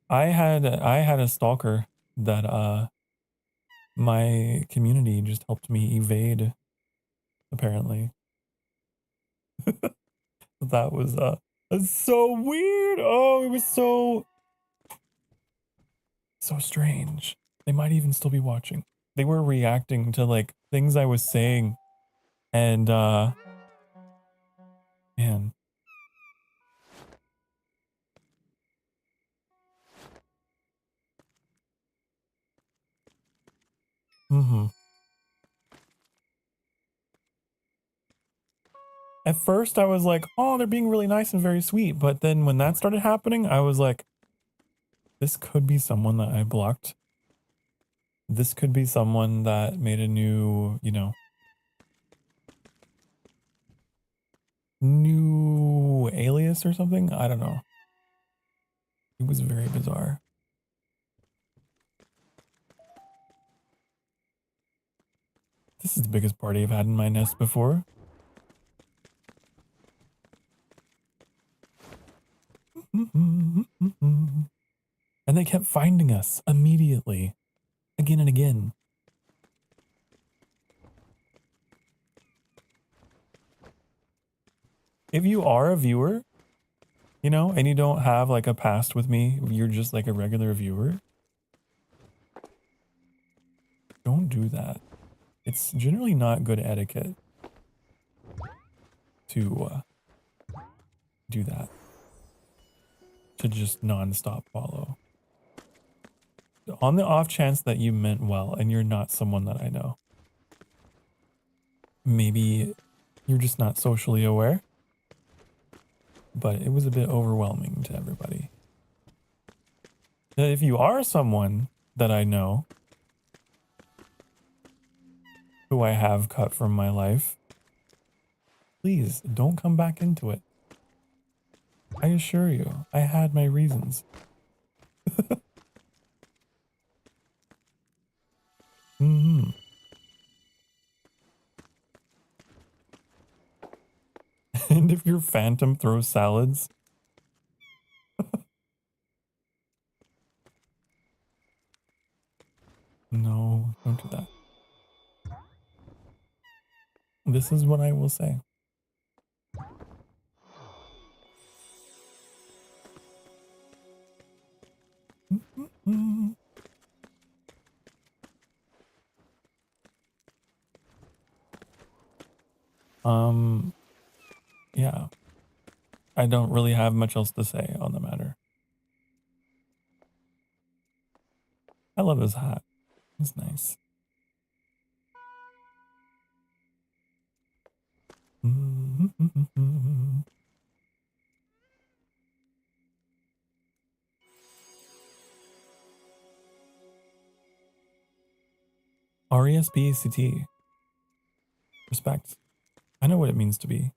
I had a stalker that my community just helped me evade, apparently. That was that's so weird. Oh, it was so strange. They might even still be watching. They were reacting to like things I was saying, and man. At first I was like, oh, they're being really nice and very sweet, but then when that started happening, I was like, this could be someone that I blocked. This could be someone that made a new, you know, new alias or something. I don't know. It was very bizarre. This is the biggest party I've had in my nest before. And they kept finding us immediately, again and again. If you are a viewer, you know, and you don't have like a past with me, you're just like a regular viewer, don't do that. It's generally not good etiquette to do that. To just non-stop follow. On the off chance that you meant well and you're not someone that I know. Maybe you're just not socially aware. But it was a bit overwhelming to everybody. If you are someone that I know, who I have cut from my life, please don't come back into it. I assure you, I had my reasons. And if your Phantom throws salads, no, don't do that. This is what I will say. Yeah. I don't really have much else to say on the matter. I love his hat. It's nice. RESPECT. Respect. I know what it means to be.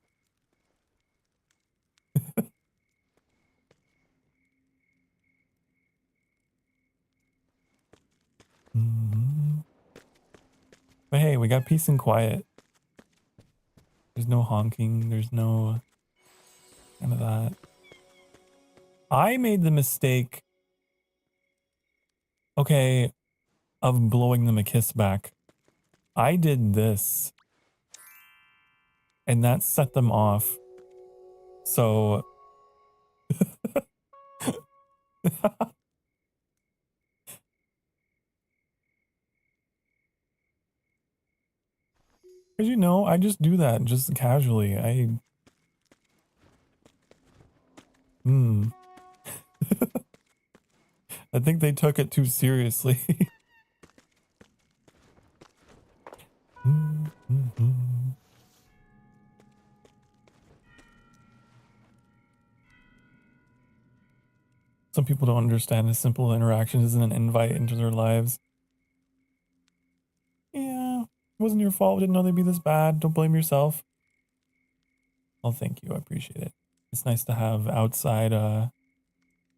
But hey, we got peace and quiet. There's no honking. There's no kind of that. I made the mistake, okay, of blowing them a kiss back I did this. And that set them off. So... Because, you know, I just do that just casually. I think they took it too seriously. Some people don't understand a simple interaction isn't an invite into their lives. Yeah, it wasn't your fault. Didn't know they'd be this bad. Don't blame yourself. Well, thank you. I appreciate it. It's nice to have outside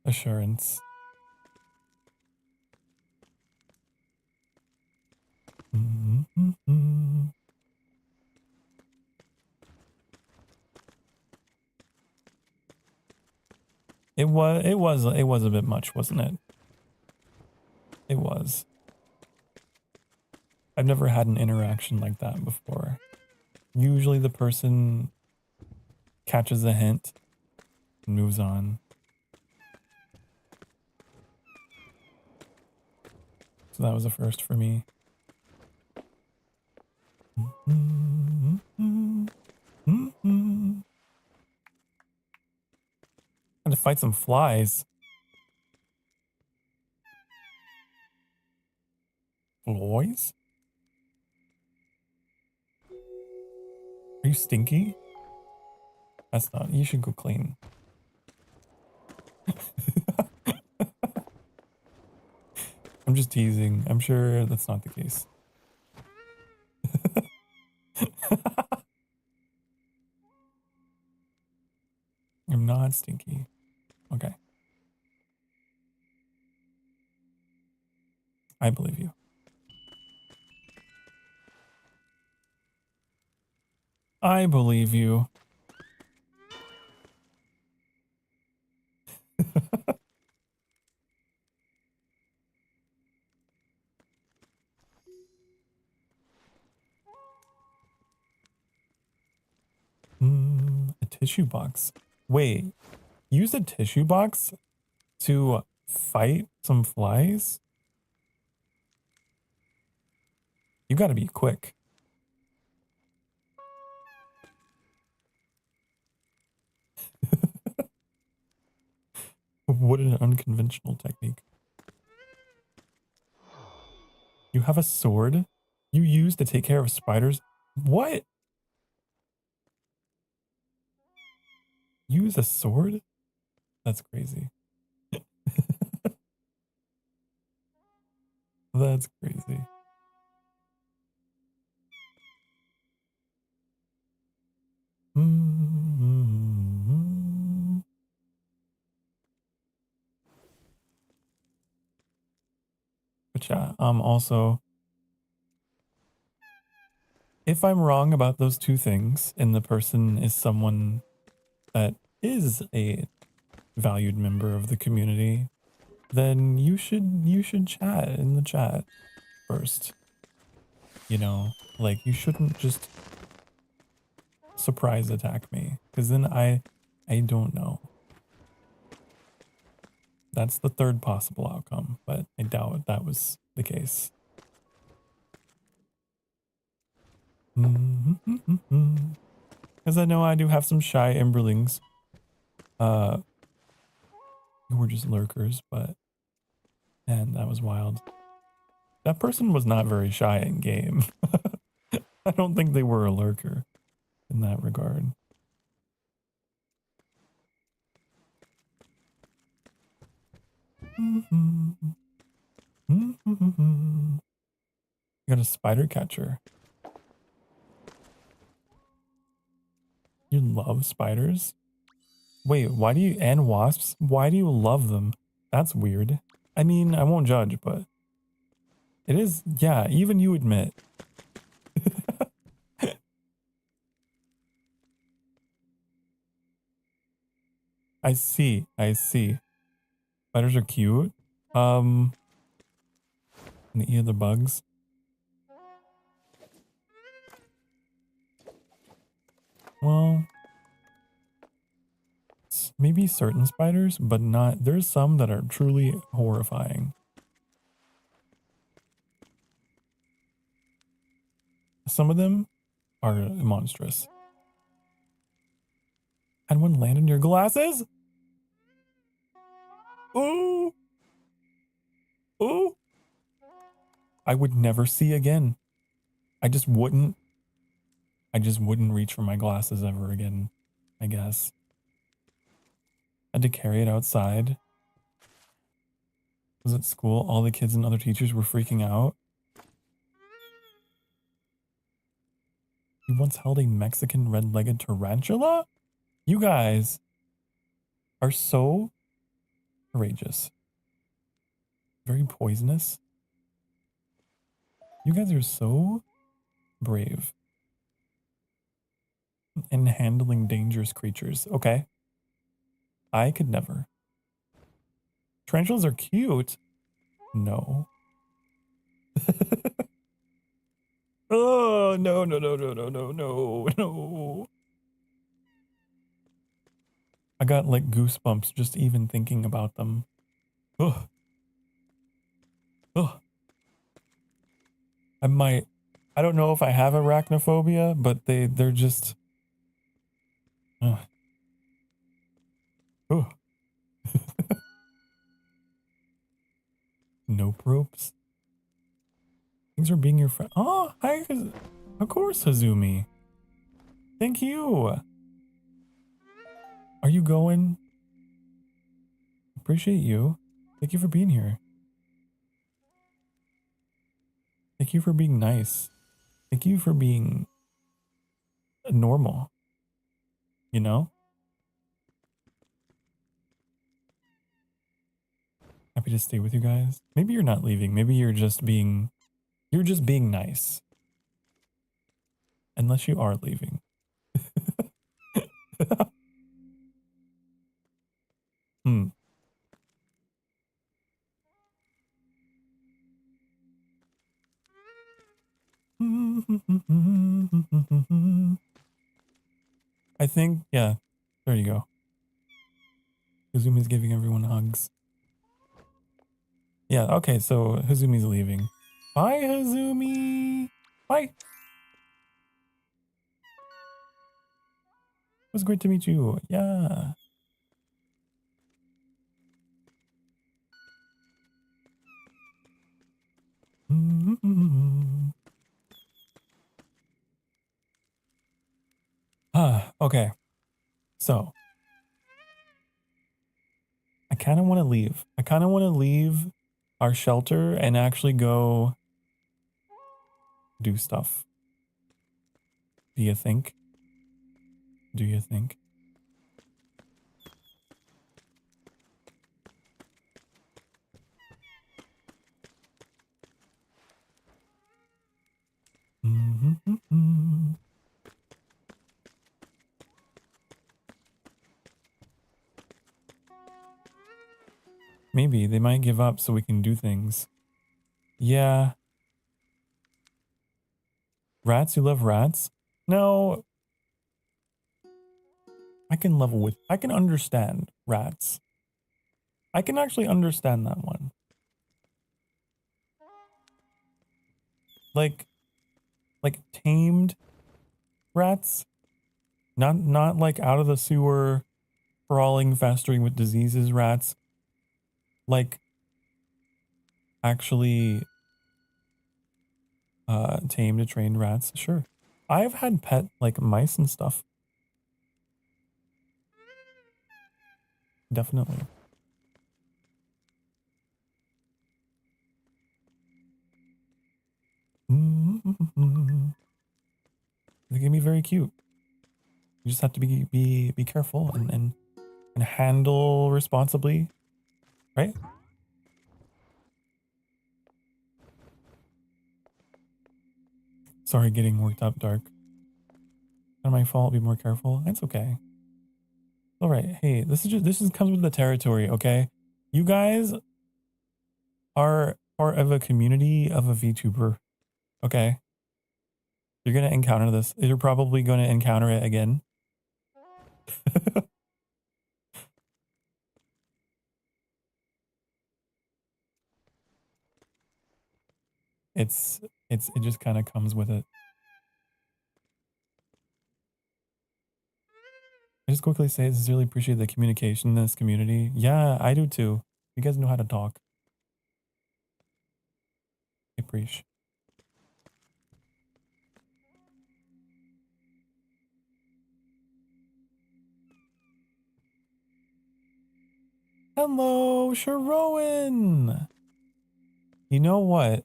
assurance. It was a bit much, wasn't it? It was. I've never had an interaction like that before. Usually the person catches a hint and moves on. So that was a first for me. Had to fight some flies. Flies? Are you stinky? That's not. You should go clean. I'm just teasing. I'm sure that's not the case. I'm not stinky. Okay. I believe you. I believe you. A tissue box. Wait, use a tissue box to fight some flies? You gotta be quick. What an unconventional technique. You have a sword you use to take care of spiders? What? Use a sword? That's crazy. That's crazy. But yeah, also, if I'm wrong about those two things and the person is someone that is a valued member of the community, then you should chat in the chat first. You know, like you shouldn't just surprise attack me, because then I don't know. That's the third possible outcome, but I doubt that was the case. Because I know I do have some shy Emberlings. Who were just lurkers, but man, that was wild. That person was not very shy in game. I don't think they were a lurker in that regard. You got a spider catcher. You love spiders? Wait, why do you, and wasps? Why do you love them? That's weird. I mean, I won't judge, but it is, yeah, even you admit. I see. Spiders are cute. And eat the bugs. Well, maybe certain spiders, but not. There's some that are truly horrifying. Some of them are monstrous. Had one land in your glasses? Ooh! Ooh! I would never see again. I just wouldn't reach for my glasses ever again, I guess. Had to carry it outside. Was at school, all the kids and other teachers were freaking out. You once held a Mexican red-legged tarantula? You guys are so courageous. Very poisonous. You guys are so brave in handling dangerous creatures. Okay. I could never. Tarantulas are cute. No. Oh, no, no, no, no, no, no, no, no. I got like goosebumps just even thinking about them. Ugh. Ugh. I don't know if I have arachnophobia, but they're just, ugh. Ugh. Nope ropes. Thanks for being your friend. Oh, hi. Of course, Hazumi. Thank you. Are you going? Appreciate you. Thank you for being here. Thank you for being nice. Thank you for being normal. You know? Happy to stay with you guys. Maybe you're not leaving. Maybe you're just being nice. Unless you are leaving. Hmm. I think, yeah. There you go. Hazumi's giving everyone hugs. Yeah, okay, so Hazumi's leaving. Bye, Hazumi! Bye! It was great to meet you. Yeah. Okay. So, I kind of want to leave. I kind of want to leave our shelter and actually go do stuff. Do you think? Do you think? Maybe they might give up so we can do things. Yeah. Rats? You love rats? No. I can understand rats. I can actually understand that one. Like tamed rats? Not like out of the sewer, crawling, festering with diseases rats. Like actually tamed, trained rats. Sure. I've had pet like mice and stuff. Definitely. They can be very cute. You just have to be careful and handle responsibly, right? Sorry, getting worked up, Dark. Not my fault. Be more careful. It's okay. All right. Hey, this comes with the territory. Okay, you guys are part of a community of a VTuber. Okay, you're gonna encounter this. You're probably gonna encounter it again. It's it just kind of comes with it. I just quickly say I sincerely appreciate the communication in this community. Yeah, I do too. You guys know how to talk. I appreciate. Hello, Sharon. You know what?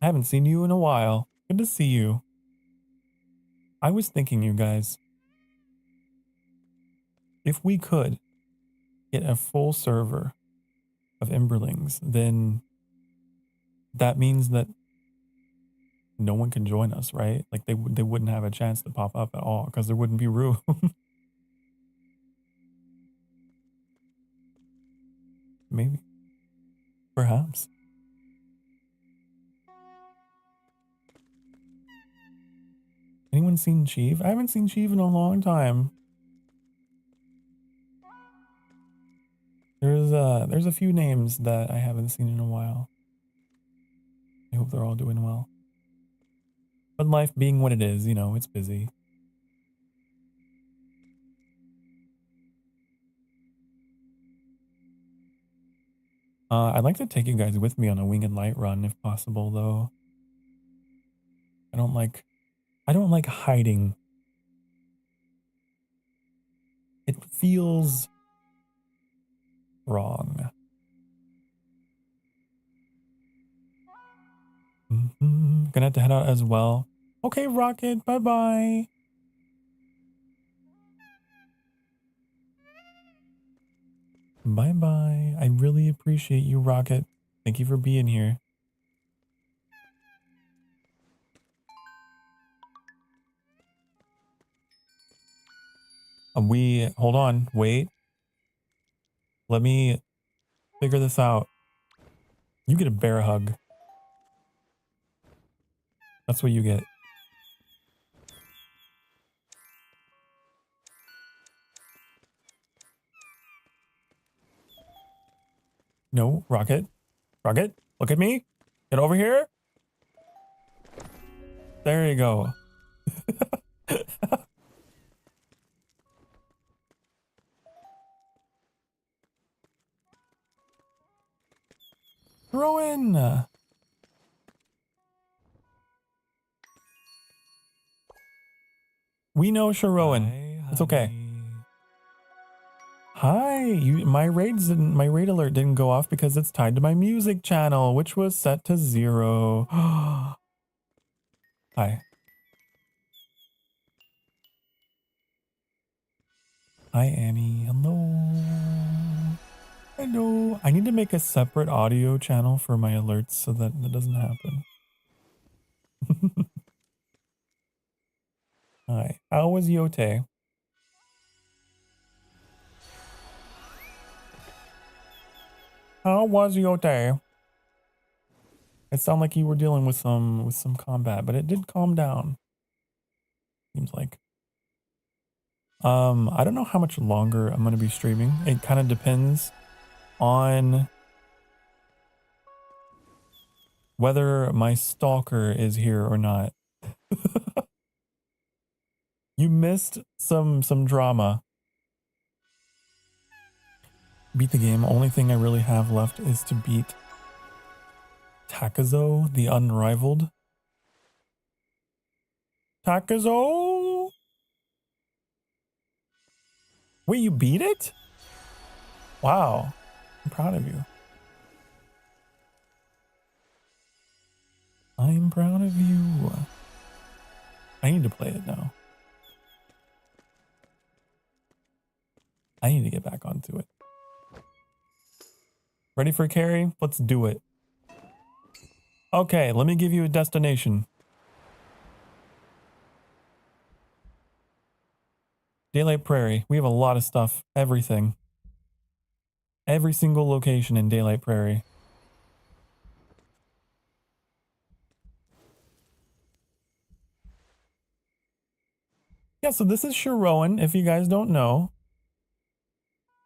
I haven't seen you in a while. Good to see you. I was thinking, you guys, if we could get a full server of Emberlings, then that means that no one can join us, right? Like they wouldn't have a chance to pop up at all because there wouldn't be room. Maybe. Perhaps. Anyone seen Chief? I haven't seen Chief in a long time. There's a few names that I haven't seen in a while. I hope they're all doing well. But life being what it is, you know, it's busy. I'd like to take you guys with me on a winged light run if possible, though. I don't like hiding. It feels wrong. Gonna have to head out as well. Okay, Rocket, bye-bye. Bye-bye. I really appreciate you, Rocket. Thank you for being here. Hold on, wait. Let me figure this out. You get a bear hug. That's what you get. No, Rocket. Rocket, look at me. Get over here. There you go. Rowan. We know Sharon. It's okay. Hi, my raid alert didn't go off because it's tied to my music channel, which was set to 0. Hi. Hi, Annie. Hello. Hello. I need to make a separate audio channel for my alerts so that that doesn't happen. Hi. How was Yote? How was Yote? It sounded like you were dealing with some combat, but it did calm down. Seems like. I don't know how much longer I'm gonna be streaming. It kind of depends on whether my stalker is here or not. You missed some drama. Beat the game. Only thing I really have left is to beat Takazo, the Unrivaled. Takazo? Wait, you beat it? Wow. I'm proud of you. I'm proud of you. I need to play it now. I need to get back onto it. Ready for carry? Let's do it. Okay, let me give you a destination. Daylight Prairie. We have a lot of stuff. Everything. Every single location in Daylight Prairie. Yeah, so this is Sharoan, if you guys don't know.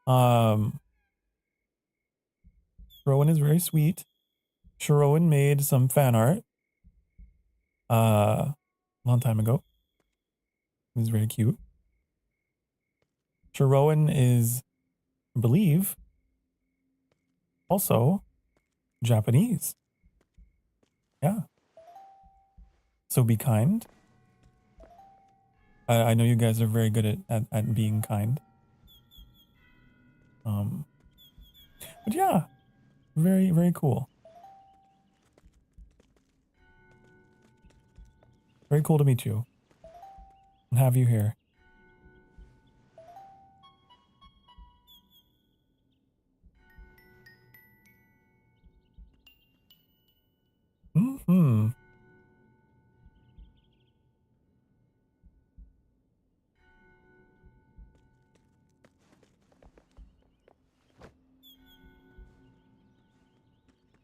Sharoan is very sweet. Sharoan made some fan art a long time ago. It was very cute. Sharoan is, I believe, also Japanese. Yeah. So be kind. I know you guys are very good at being kind. But yeah, very, very cool. Very cool to meet you and have you here. Mm-hmm.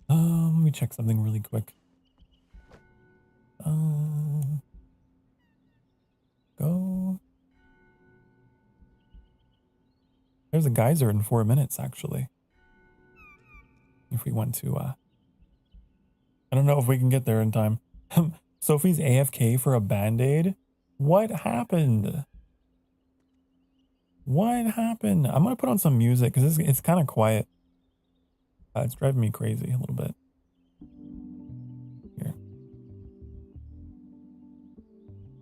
Let me check something really quick. Go. There's a geyser in 4 minutes, actually. If we want to, I don't know if we can get there in time. Sophie's AFK for a band-aid? What happened? What happened? I'm gonna put on some music because it's kind of quiet. It's driving me crazy a little bit. Here.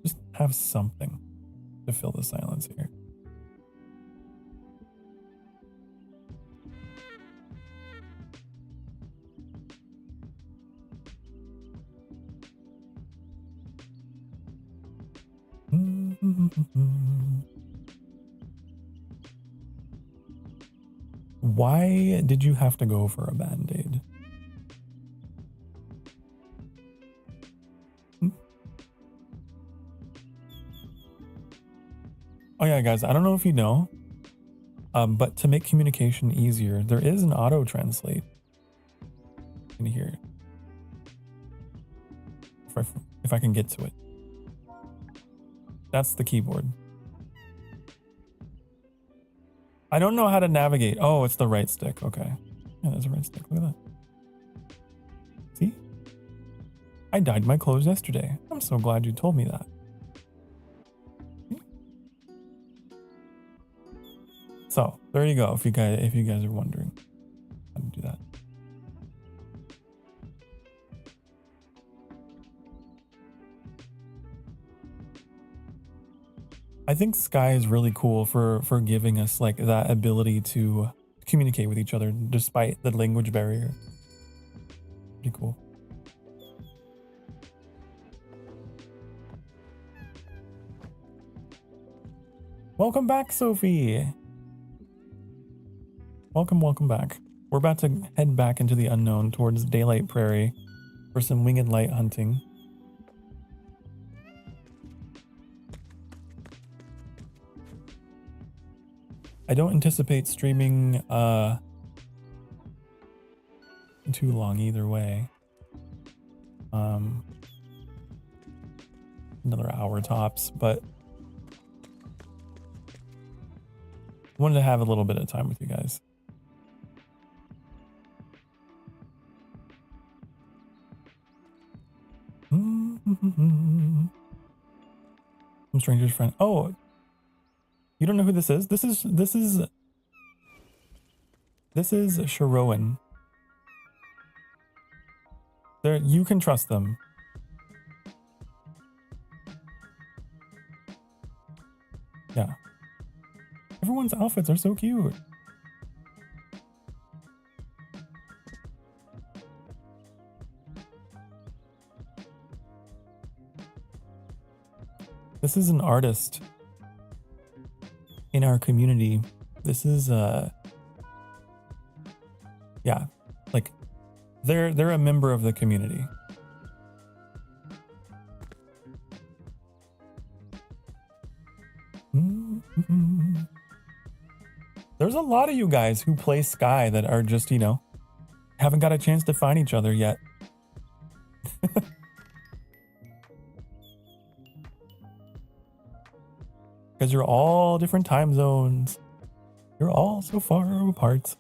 Just have something to fill the silence here. Why did you have to go for a band-aid? Oh yeah, guys, I don't know if you know, but to make communication easier, there is an auto-translate in here. If I can get to it. That's the keyboard. I don't know how to navigate. Oh, it's the right stick. Okay. Yeah, there's a right stick. Look at that. See? I dyed my clothes yesterday. I'm so glad you told me that. So there you go. If you guys are wondering how to do that. I think Sky is really cool for giving us like that ability to communicate with each other despite the language barrier. Pretty cool. Welcome back, Sophie. Welcome back. We're about to head back into the unknown towards Daylight Prairie for some winged light hunting. I don't anticipate streaming too long either way. Another hour tops, but wanted to have a little bit of time with you guys. Some stranger's friend. Oh, you don't know who this is? This is Sharoan. You can trust them. Yeah. Everyone's outfits are so cute. This is an artist in our community. This is yeah, like they're a member of the community. There's a lot of you guys who play Sky that are just, you know, haven't got a chance to find each other yet. because you're all different time zones. You're all so far apart.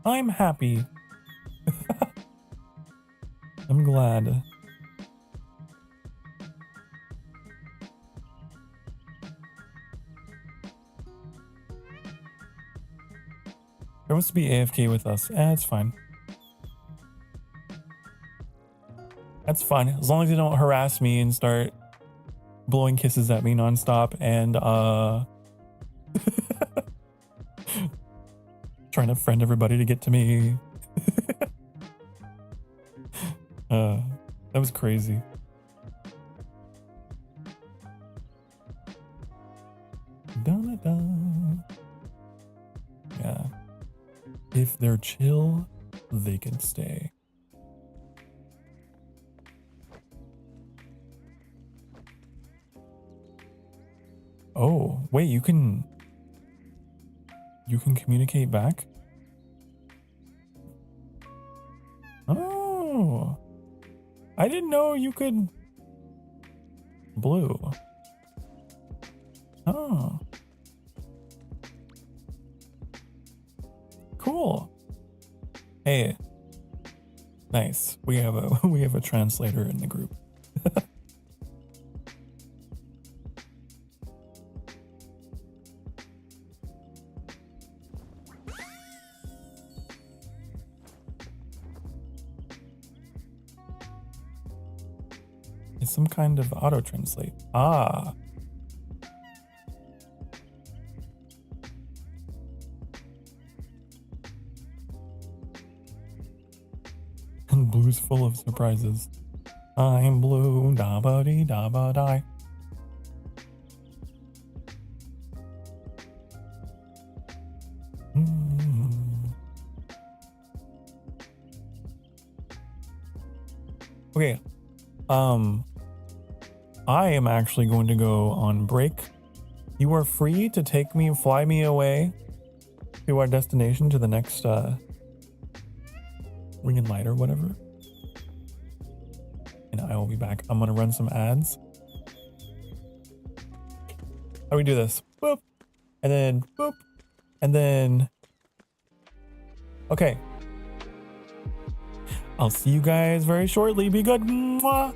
I'm happy. I'm glad. There wants to be AFK with us. It's fine. That's fine. As long as you don't harass me and start blowing kisses at me nonstop and trying to friend everybody to get to me. That was crazy. Dun-dun-dun. Yeah. If they're chill, they can stay. Oh, wait, you can communicate back? Oh, I didn't know you could. Blue. Oh, cool. Hey, nice. We have a translator in the group. It's some kind of auto translate. Ah. And blue's full of surprises. I'm blue, da ba dee da ba die. Okay. I am actually going to go on break. You are free to fly me away to our destination, to the next ring and light or whatever. And I will be back. I'm gonna run some ads. How do we do this? Boop. And then boop. And then. Okay. I'll see you guys very shortly. Be good. Mwah.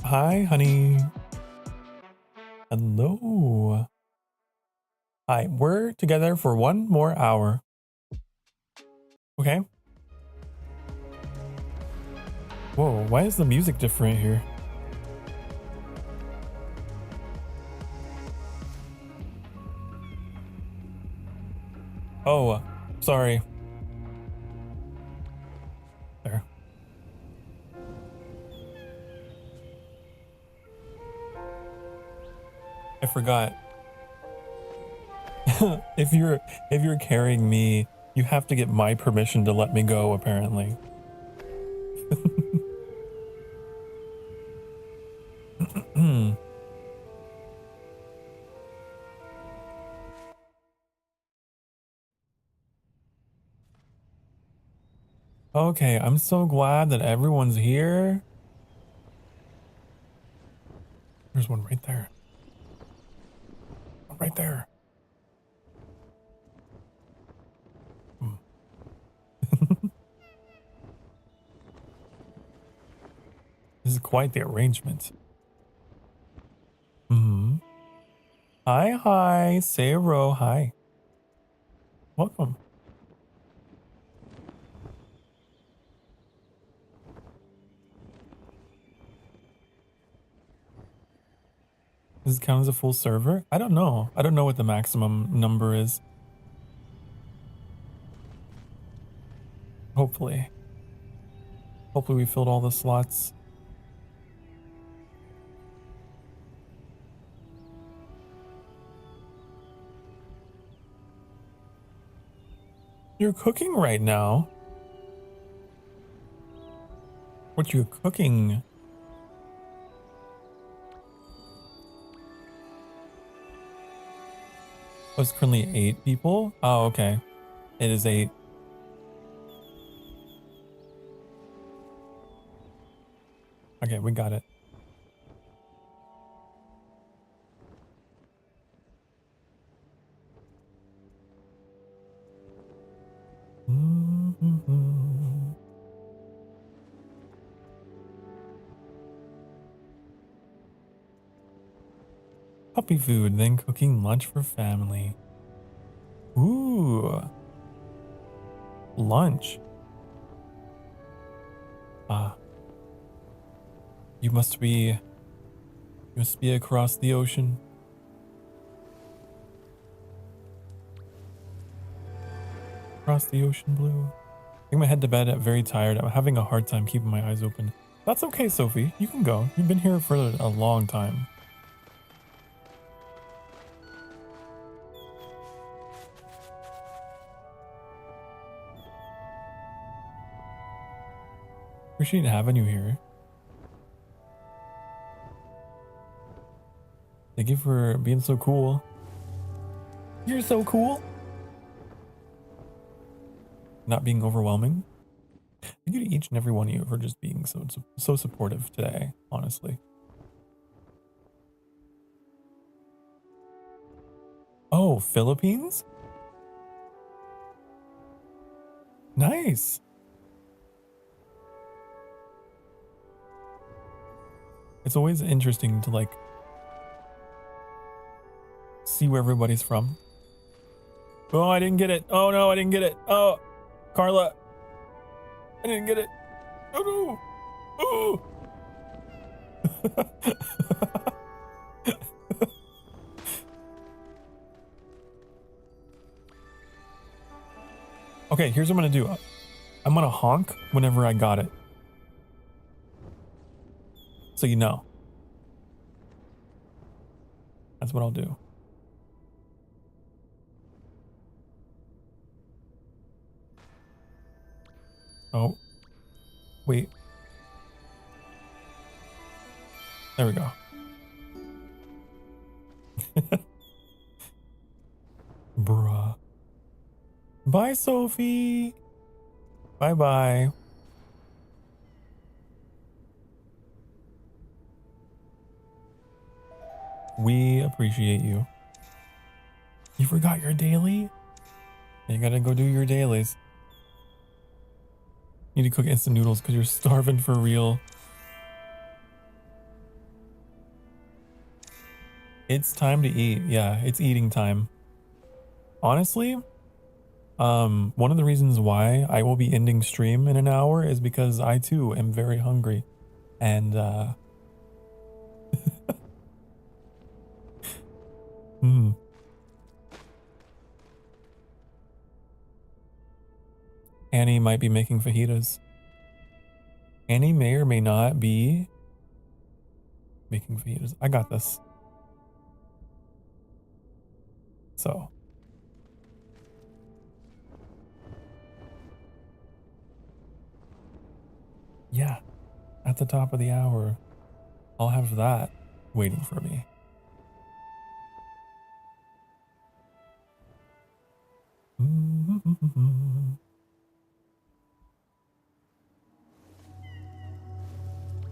Hi, honey. Hello. Hi, we're together for one more hour. Okay. Whoa, why is the music different here? Oh, sorry. There. I forgot. if you're carrying me, you have to get my permission to let me go, apparently. Okay, I'm so glad that everyone's here. There's one right there. One right there. Hmm. This is quite the arrangement. Hi, Sarah. Hi. Welcome. Does it count as a full server? I don't know. I don't know what the maximum number is. Hopefully. Hopefully we filled all the slots. You're cooking right now? What you cooking? Oh, it's currently 8 people? Oh, okay. It is 8. Okay, we got it. Puppy food, then cooking lunch for family. Ooh. Lunch. Ah. You must be across the ocean. Across the ocean blue. I think I head to bed. I'm very tired. I'm having a hard time keeping my eyes open. That's okay, Sophie. You can go. You've been here for a long time. Appreciate having you here. Thank you for being so cool. You're so cool. Not being overwhelming. Thank you to each and every one of you for just being so supportive today, honestly. Oh, Philippines? Nice. It's always interesting to like see where everybody's from. Oh, I didn't get it. Oh no, I didn't get it. Oh, Carla. I didn't get it. Oh no. Oh. Okay, here's what I'm gonna do. I'm gonna honk whenever I got it. So you know. That's what I'll do. Oh. Wait. There we go. Bruh. Bye, Sophie. Bye-bye. We appreciate you. You forgot your daily? You gotta go do your dailies. You need to cook instant noodles because you're starving for real. It's time to eat. Yeah, it's eating time. Honestly, one of the reasons why I will be ending stream in an hour is because I too am very hungry. And hmm. Annie might be making fajitas. Annie may or may not be making fajitas. I got this. So yeah, at the top of the hour, I'll have that waiting for me.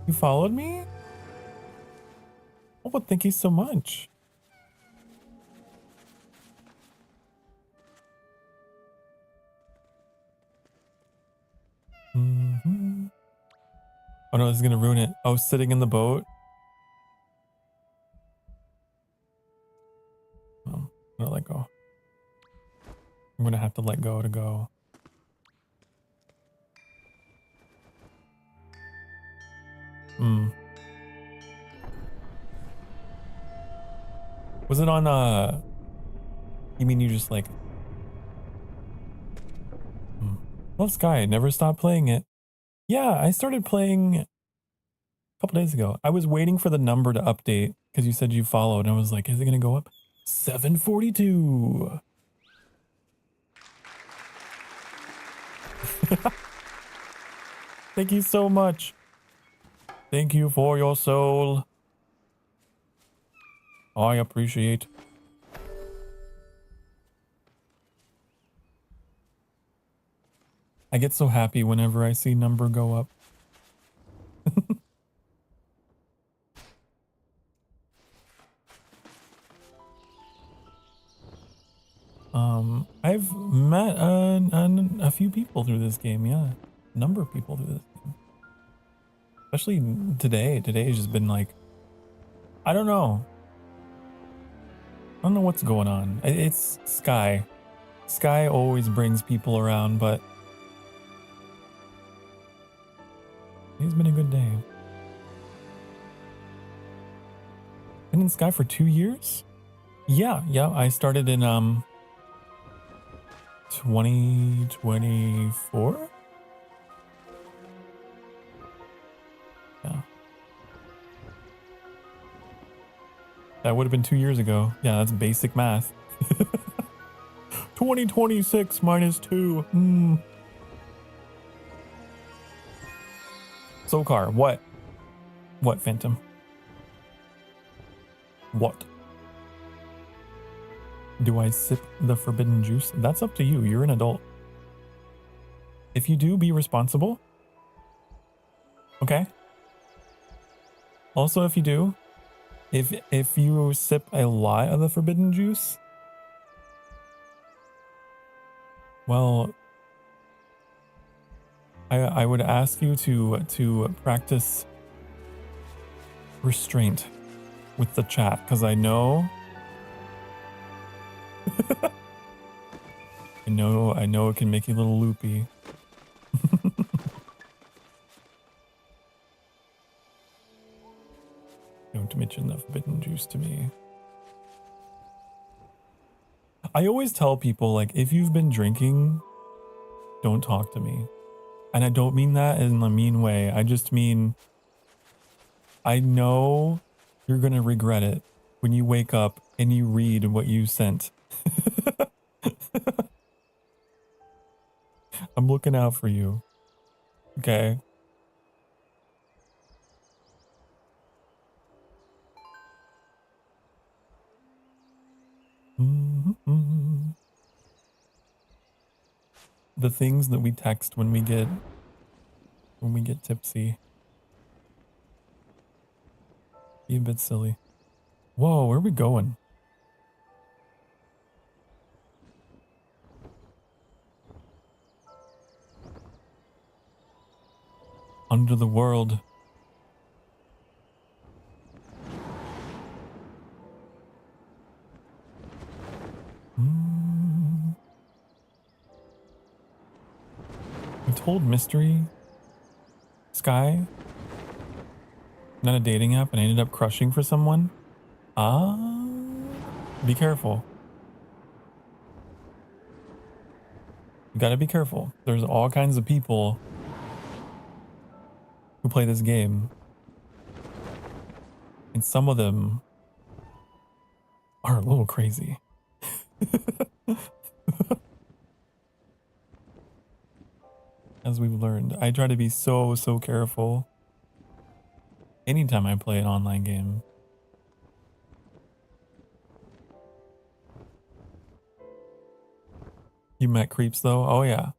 You followed me? Oh, well, thank you so much. Oh no, this is gonna ruin it. I was sitting in the boat. Oh, I'm gonna let go. I'm gonna have to let go to go. Was it on you mean you just like Love Sky, never stopped playing it. Yeah, I started playing a couple days ago. I was waiting for the number to update because you said you followed and I was like, is it gonna go up? 742. Thank you so much. Thank you for your soul. I appreciate. I get so happy whenever I see number go up. I've met a few people through this game, yeah. A number of people through this game. Especially today. Today has just been like, I don't know. I don't know what's going on. It's Sky. Sky always brings people around, but it's been a good day. Been in Sky for 2 years? Yeah, I started in 2024? Yeah. That would have been 2 years ago. Yeah, that's basic math. 2026 minus 2. Sokar, what? What, Phantom? What? Do I sip the forbidden juice? That's up to you. You're an adult. If you do, be responsible. Okay? Also, if you do, if you sip a lot of the forbidden juice, well, I would ask you to practice restraint with the chat, because I know I know it can make you a little loopy. Don't mention the forbidden juice to me. I always tell people, like, if you've been drinking, don't talk to me. And I don't mean that in a mean way. I just mean, I know you're gonna regret it when you wake up and you read what you sent. I'm looking out for you. Okay? The things that we text when we get tipsy. Be a bit silly. Whoa, where are we going? Under the world. pulled Mystery Sky, not a dating app, and I ended up crushing for someone, be careful. You gotta be careful. There's all kinds of people who play this game, and some of them are a little crazy. As we've learned, I try to be so careful anytime I play an online game. You met creeps though? Oh yeah.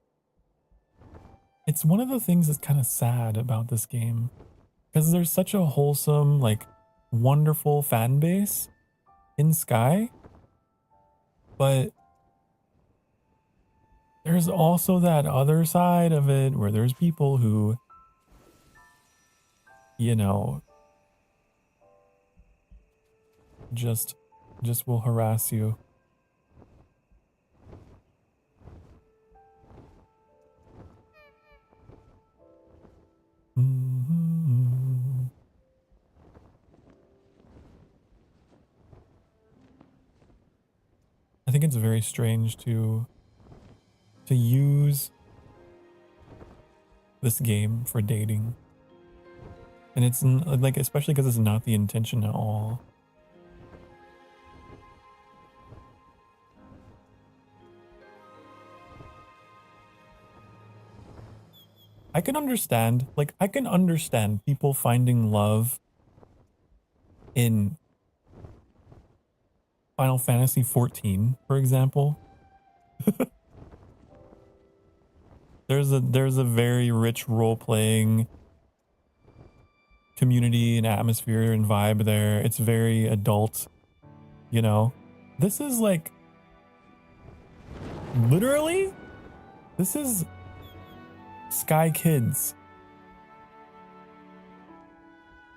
It's one of the things that's kind of sad about this game, because there's such a wholesome, like, wonderful fan base in Sky, but there's also that other side of it where there's people who, you know, just will harass you. I think it's very strange to use this game for dating. And it's like, especially because it's not the intention at all. I can understand people finding love in Final Fantasy 14, for example. There's a very rich role-playing community and atmosphere and vibe there. It's very adult, you know. This is like, literally, this is Sky Kids,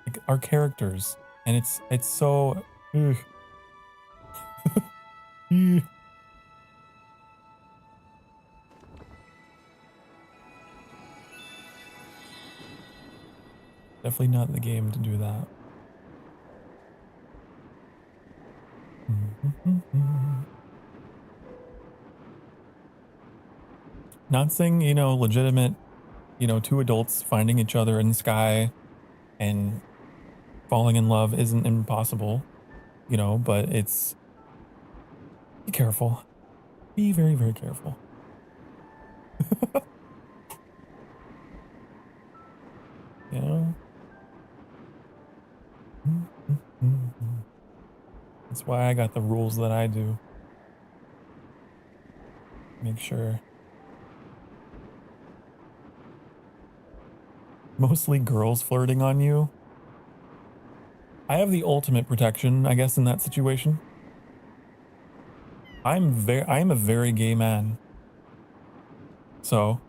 like, our characters, and it's so ugh. Definitely not the game to do that. Not saying, you know, legitimate, you know, two adults finding each other in the sky and falling in love isn't impossible, you know, but it's, be careful. Be very, very careful. You know? That's why I got the rules that I do. Make sure. Mostly girls flirting on you. I have the ultimate protection, I guess, in that situation. I'm a very gay man. So.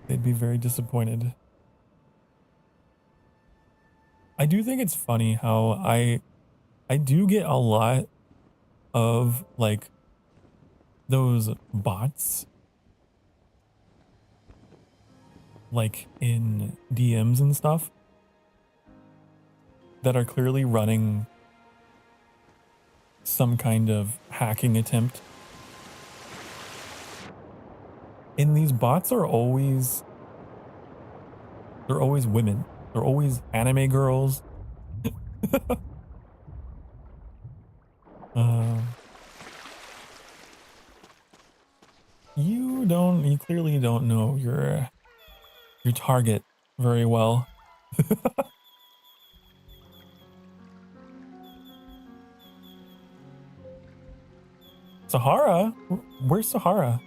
They'd be very disappointed. I do think it's funny how I do get a lot of, like, those bots, like, in DMs and stuff, that are clearly running some kind of hacking attempt. And these bots are always, they're always women. They're always anime girls. You clearly don't know your target very well. Sahara? Where's Sahara?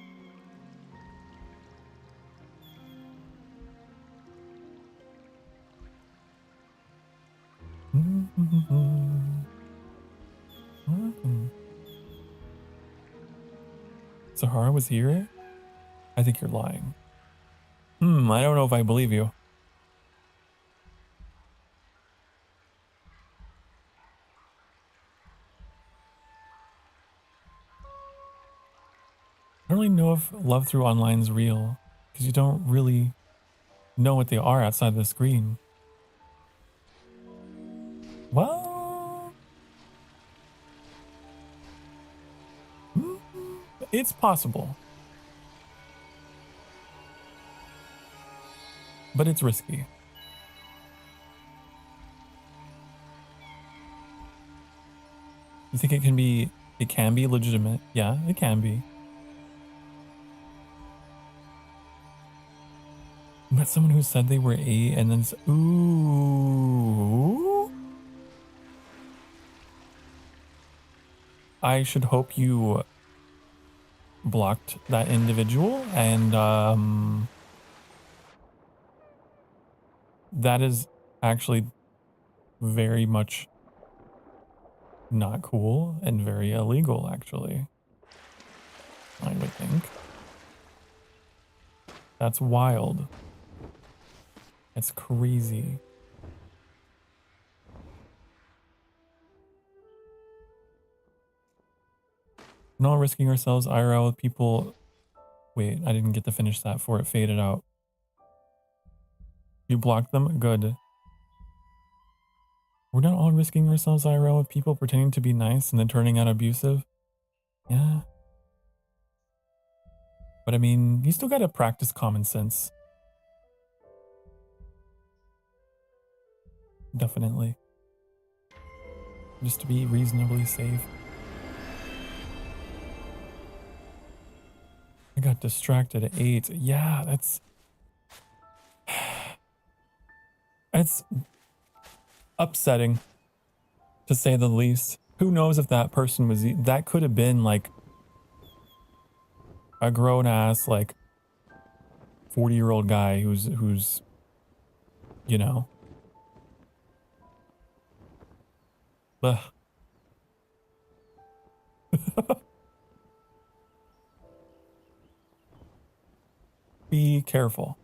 Sahara was here? I think you're lying. I don't know if I believe you. really know if love through online is real, because you don't really know what they are outside the screen. Well, it's possible, but it's risky. You think it can be legitimate? Yeah, it can be. But someone who said they were 8 and then ooh. I should hope you blocked that individual, and that is actually very much not cool and very illegal, actually. I would think. That's wild. It's crazy. Not risking ourselves IRL with people. Wait, I didn't get to finish that before it faded out. You blocked them? Good. We're not all risking ourselves IRL with people pretending to be nice and then turning out abusive. Yeah. But I mean, you still gotta practice common sense. Definitely. Just to be reasonably safe. I got distracted at 8. Yeah, that's... It's upsetting, to say the least. Who knows if that person was... That could have been, like, a grown-ass, like, 40-year-old guy who's, you know... Ugh. Be careful.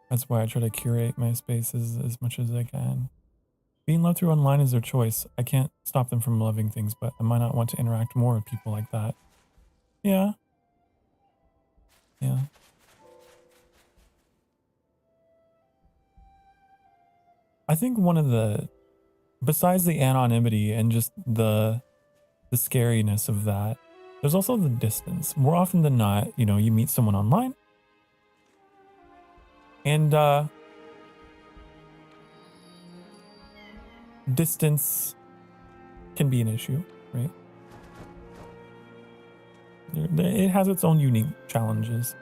That's why I try to curate my spaces as much as I can. Being loved through online is their choice. I can't stop them from loving things, but I might not want to interact more with people like that. Yeah. Yeah. I think one of the, besides the anonymity and just the scariness of that, there's also the distance. More often than not, you know, you meet someone online and distance can be an issue, right? It has its own unique challenges.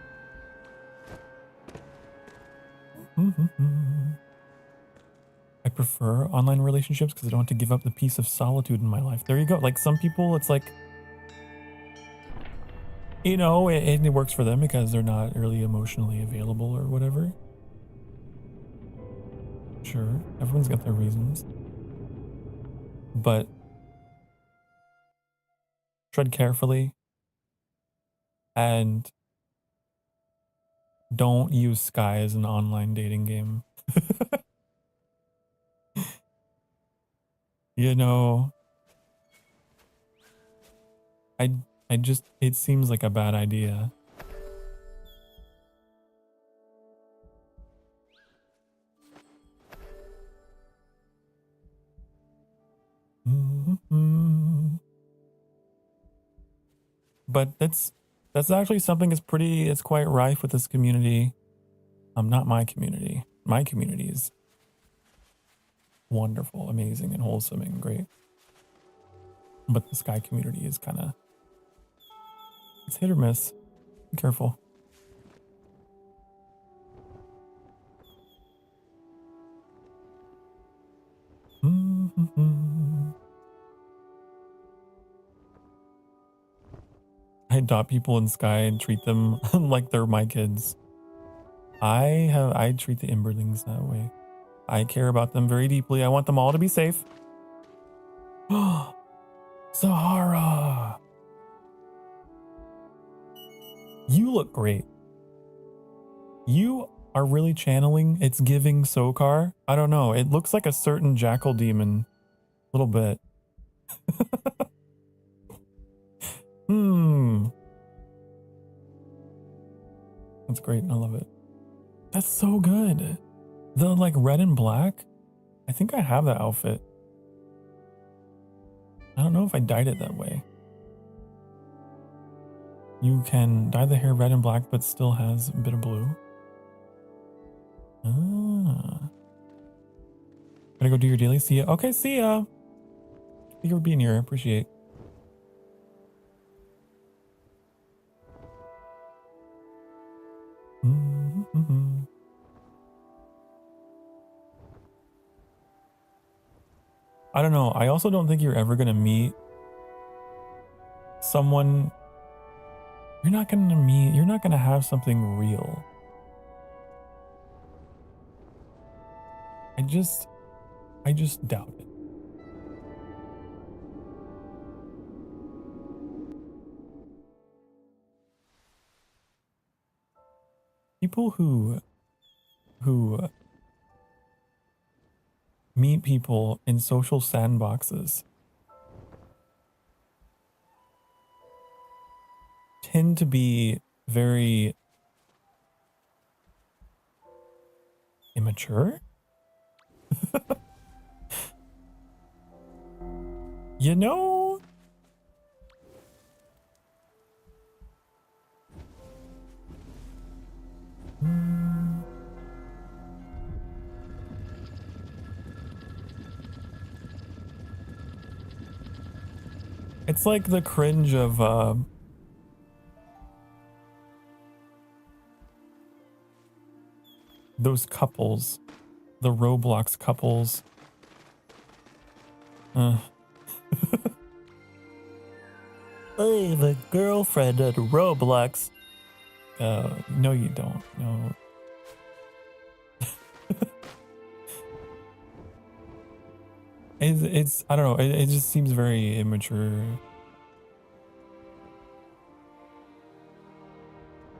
I prefer online relationships because I don't have to give up the piece of solitude in my life. There you go. Like some people, it's like, you know, it works for them because they're not really emotionally available or whatever. Sure, everyone's got their reasons. But tread carefully and don't use Sky as an online dating game. You know, I just, it seems like a bad idea. But that's actually something it's quite rife with this community. Not my community. My community is wonderful, amazing, and wholesome and great. But the Sky community is kind of, it's hit or miss. Be careful. I adopt people in Sky and treat them like they're my kids. I treat the Emberlings that way. I care about them very deeply. I want them all to be safe. Sahara! You look great. You are really channeling. It's giving Sokar. I don't know. It looks like a certain jackal demon. A little bit. That's great. I love it. That's so good. The like red and black. I think I have that outfit. I don't know if I dyed it that way. You can dye the hair red and black, but still has a bit of blue. Ah. Gotta go do your daily. See ya. Okay, see ya. Thank you for being here. Appreciate. I don't know. I also don't think you're ever gonna meet someone. You're not gonna have something real. I just doubt it. People who meet people in social sandboxes tend to be very immature. You know? It's like the cringe of those couples, the Roblox couples. I have a girlfriend at Roblox. No you don't. No. It's I don't know, it just seems very immature.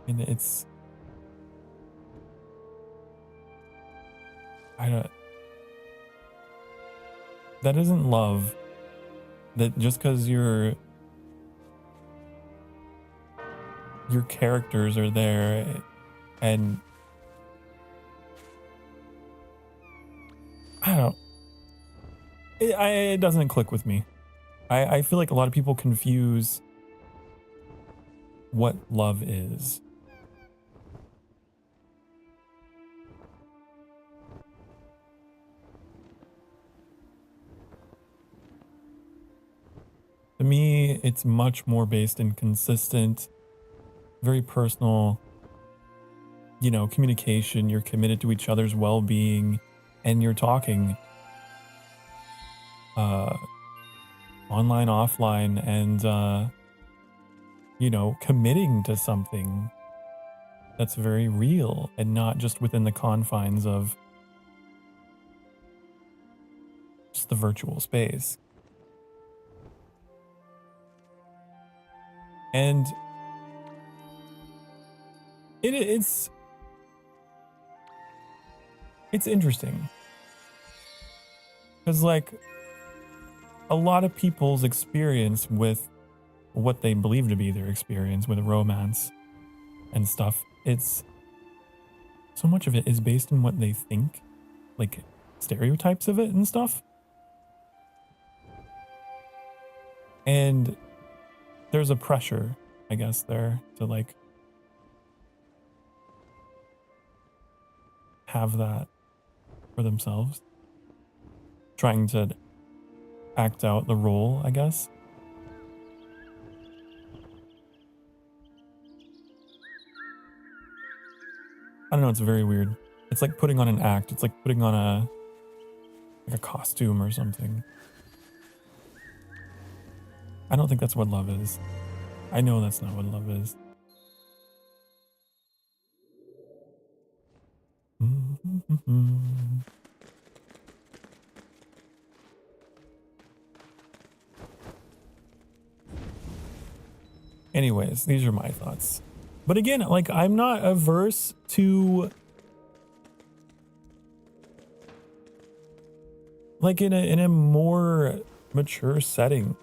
And it's that isn't love. That just because your characters are there and I don't know. It doesn't click with me. I feel like a lot of people confuse what love is. To me, it's much more based in consistent, very personal, you know, communication. You're committed to each other's well-being and you're talking online, offline, and you know, committing to something that's very real and not just within the confines of just the virtual space. And it's interesting because like a lot of people's experience with what they believe to be their experience with romance and stuff, it's so much of it is based in what they think, like stereotypes of it and stuff. And there's a pressure, I guess, there to like have that for themselves, trying to act out the role, I guess. I don't know, it's very weird. It's like putting on an act. It's like putting on a costume or something. I don't think that's what love is. I know that's not what love is. Anyways, these are my thoughts. But again, like, I'm not averse to, like, in a more mature setting,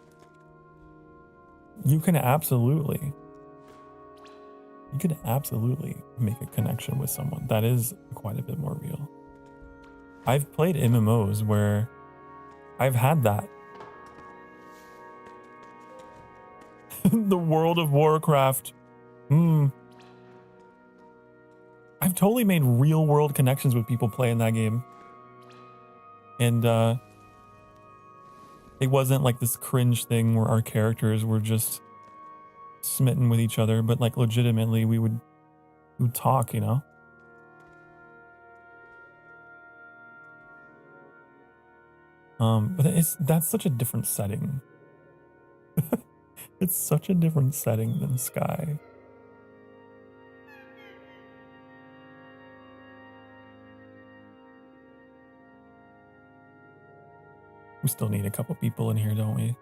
you can absolutely make a connection with someone that is quite a bit more real. I've played MMOs where I've had that. The World of Warcraft. I've totally made real world connections with people playing that game. And it wasn't like this cringe thing where our characters were just smitten with each other, but like legitimately we would talk, you know? But that's such a different setting. It's such a different setting than Sky. We still need a couple people in here, don't we?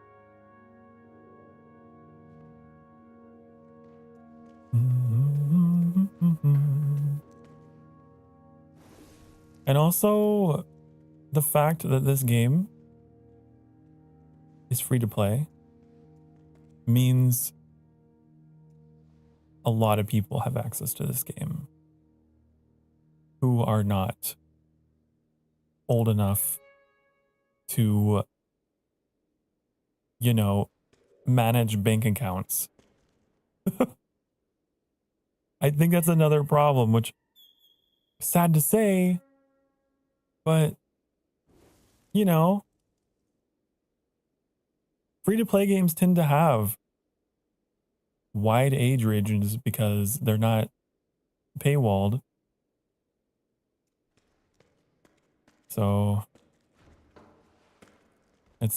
And also, the fact that this game is free to play means a lot of people have access to this game who are not old enough to, you know, manage bank accounts. I think that's another problem, which sad to say, but you know, free to play games tend to have wide age ranges because they're not paywalled. So it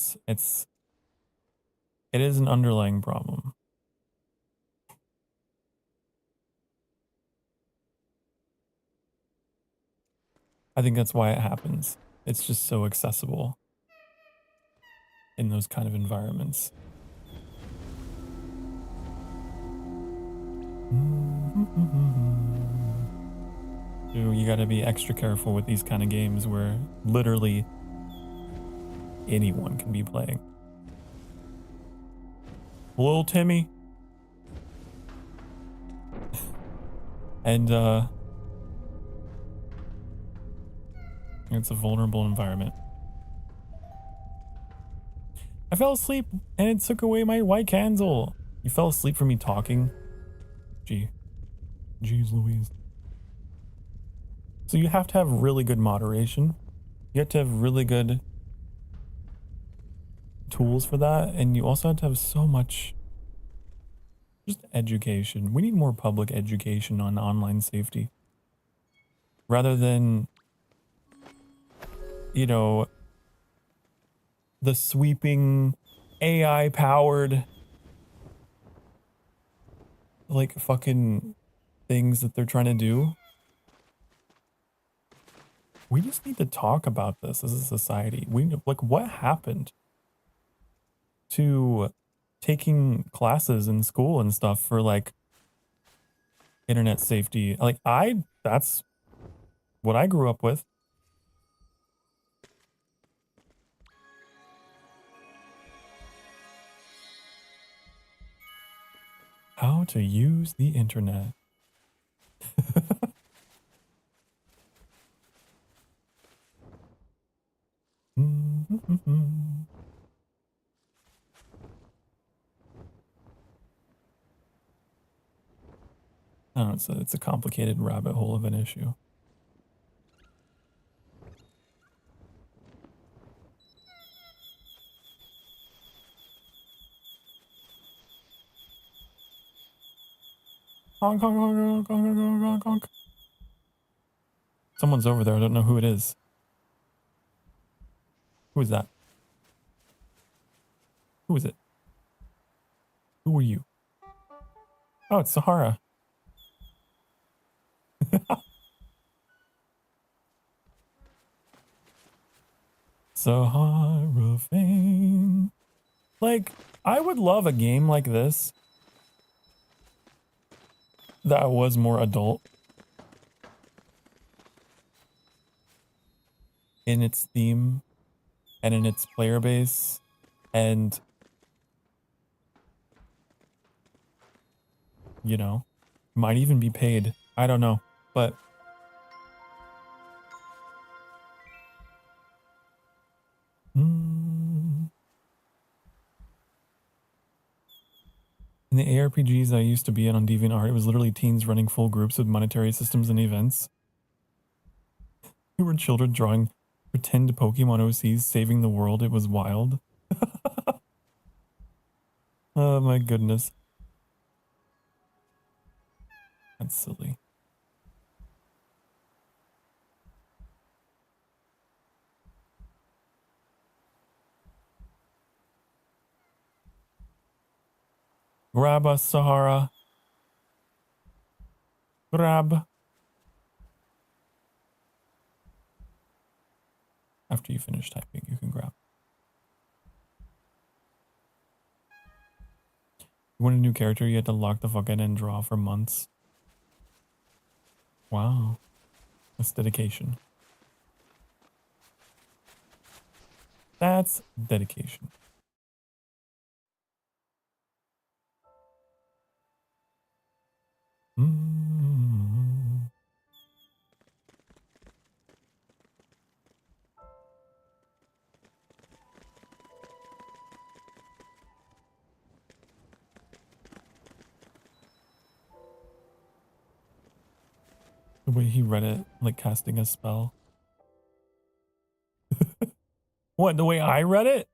is an underlying problem. I think that's why it happens. It's just so accessible in those kind of environments. You gotta be extra careful with these kind of games where literally anyone can be playing. Hello, Timmy. And it's a vulnerable environment. I fell asleep and it took away my white candle. You fell asleep from me talking? Jeez Louise. So you have to have really good moderation. You have to have really good tools for that. And you also have to have so much just education. We need more public education on online safety. Rather than, you know, the sweeping AI powered like fucking things that they're trying to do. We just need to talk about this as a society. Like, what happened to taking classes in school and stuff for like internet safety? Like that's what I grew up with. How to use the internet. Oh, it's a complicated rabbit hole of an issue. Honk, honk, honk, honk, honk, honk, honk, honk. Someone's over there. I don't know who it is. Who is that? Who is it? Who are you? Oh, it's Sahara. Sahara fame. Like, I would love a game like this that was more adult in its theme and in its player base, and you know, might even be paid. I don't know, but in the ARPGs I used to be in on DeviantArt, it was literally teens running full groups with monetary systems and events. We were children drawing pretend Pokemon OCs saving the world. It was wild. Oh my goodness. That's silly. Grab us, Sahara. Grab. After you finish typing, you can grab. You want a new character, you had to lock the fuck in and draw for months. Wow. That's dedication. That's dedication. The way he read it, like casting a spell. What, the way I read it?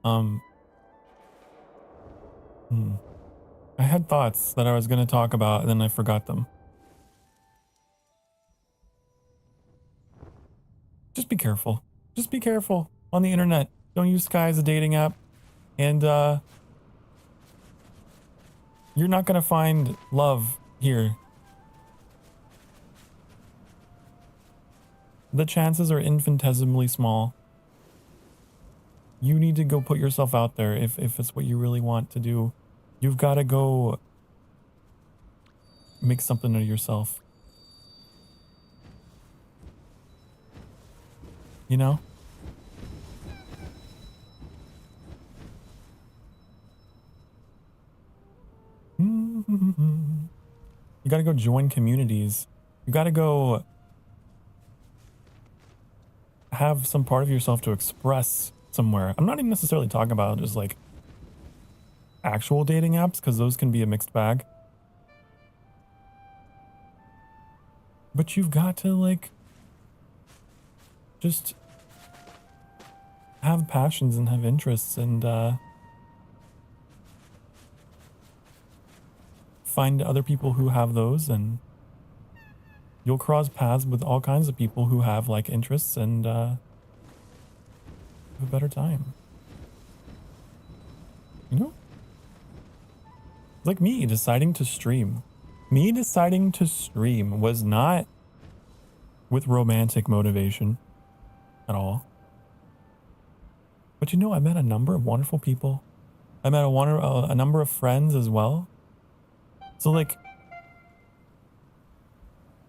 I had thoughts that I was going to talk about and then I forgot them. Just be careful. Just be careful on the internet. Don't use Sky as a dating app. And you're not going to find love here. The chances are infinitesimally small. You need to go put yourself out there if it's what you really want to do. You've got to go make something of yourself. You know? You got to go join communities. You got to go have some part of yourself to express somewhere. I'm not even necessarily talking about just like actual dating apps, because those can be a mixed bag. But you've got to like just have passions and have interests and find other people who have those, and you'll cross paths with all kinds of people who have like interests and have a better time. You know? It's like me deciding to stream. Me deciding to stream was not with romantic motivation at all. But you know, I met a number of wonderful people. I met a number of friends as well. So like,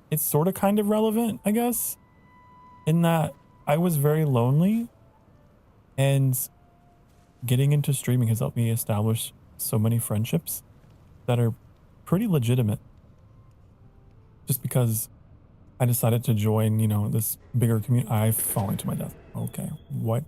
it's sort of kind of relevant, I guess, in that I was very lonely, and getting into streaming has helped me establish so many friendships that are pretty legitimate. Just because I decided to join, you know, this bigger community. I'm falling to my death. Okay, what?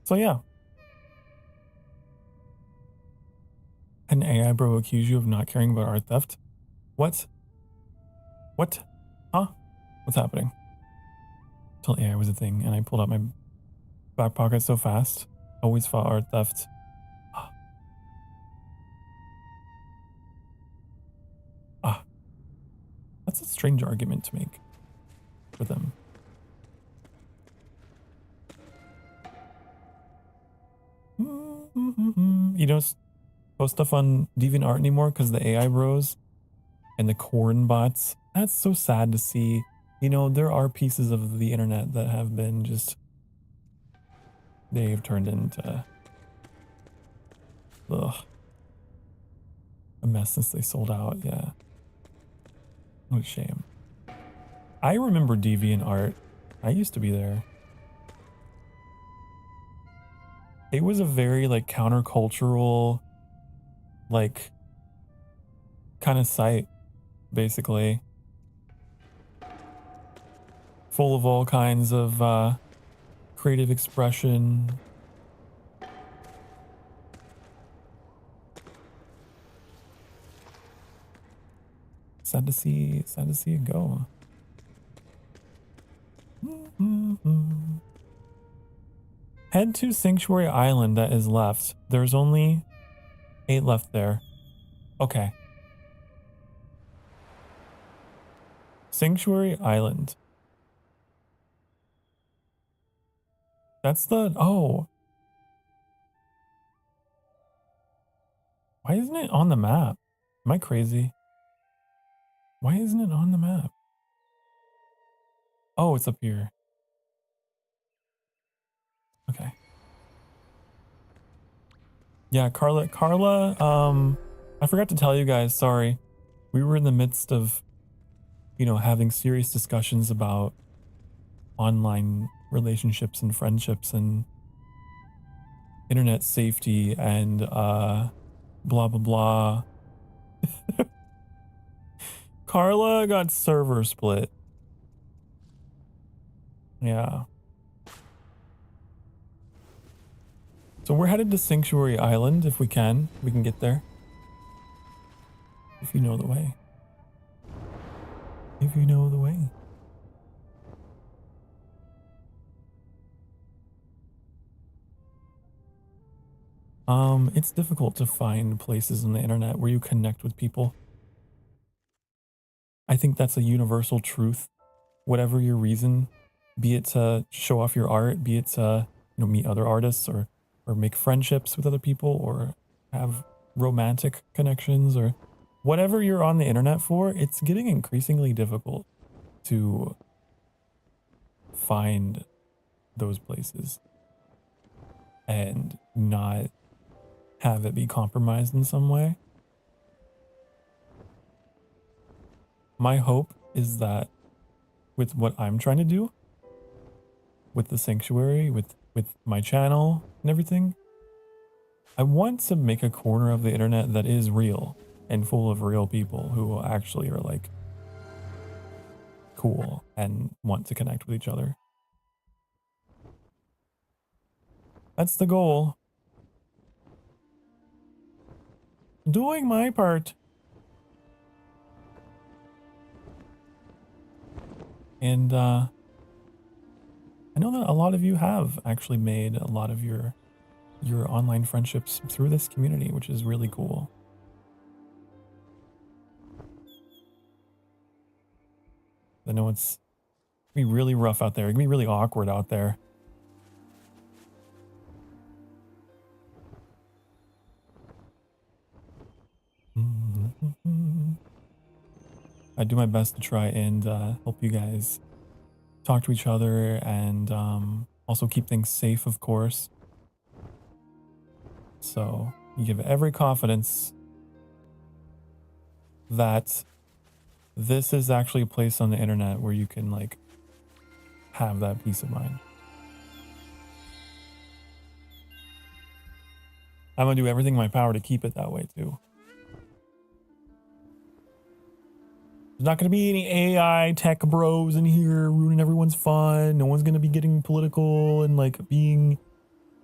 So yeah. An AI bro accuse you of not caring about art theft? What? What? Huh? What's happening? Till AI was a thing and I pulled out my back pocket so fast. Always fought art theft. That's a strange argument to make for them. You don't post stuff on DeviantArt anymore because the AI bros and the corn bots. That's so sad to see. You know, there are pieces of the internet that have been just, they've turned into ugh, a mess since they sold out. Yeah. What a shame. I remember DeviantArt. I used to be there. It was a very like countercultural, like kind of site, basically. Full of all kinds of creative expression. Sad to see it go. Head to Sanctuary Island that is left. There's only 8 left there. Okay. Sanctuary Island. That's the, oh. Why isn't it on the map? Am I crazy? Why isn't it on the map? Oh, it's up here. Okay. Yeah, Carla, I forgot to tell you guys, sorry. We were in the midst of, you know, having serious discussions about online relationships and friendships and internet safety and blah blah blah. Carla got server split. Yeah. So we're headed to Sanctuary Island if we can. We can get there. If you know the way. If you know the way. It's difficult to find places on the internet where you connect with people. I think that's a universal truth. Whatever your reason, be it to show off your art, be it to, you know, meet other artists or make friendships with other people or have romantic connections or whatever you're on the internet for, it's getting increasingly difficult to find those places and not have it be compromised in some way. My hope is that with what I'm trying to do, with the sanctuary, with my channel and everything, I want to make a corner of the internet that is real and full of real people who actually are like cool and want to connect with each other. That's the goal. Doing my part. And I know that a lot of you have actually made a lot of your online friendships through this community, which is really cool. I know it's gonna be really rough out there. It can be really awkward out there. I do my best to try and help you guys talk to each other and also keep things safe, of course. So you give every confidence that this is actually a place on the internet where you can like have that peace of mind. I'm gonna do everything in my power to keep it that way too. There's not gonna be any AI tech bros in here ruining everyone's fun. No one's gonna be getting political and like being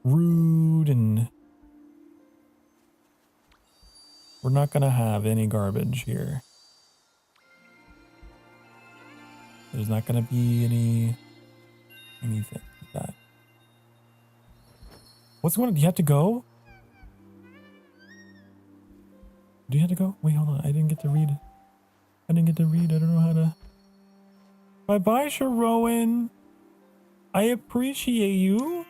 rude, and we're not gonna have any garbage here. There's not gonna be anything like that. What's going on? Do you have to go? Do you have to go? Wait, hold on. I didn't get to read. I don't know how to. Bye-bye, Sharowan. I appreciate you.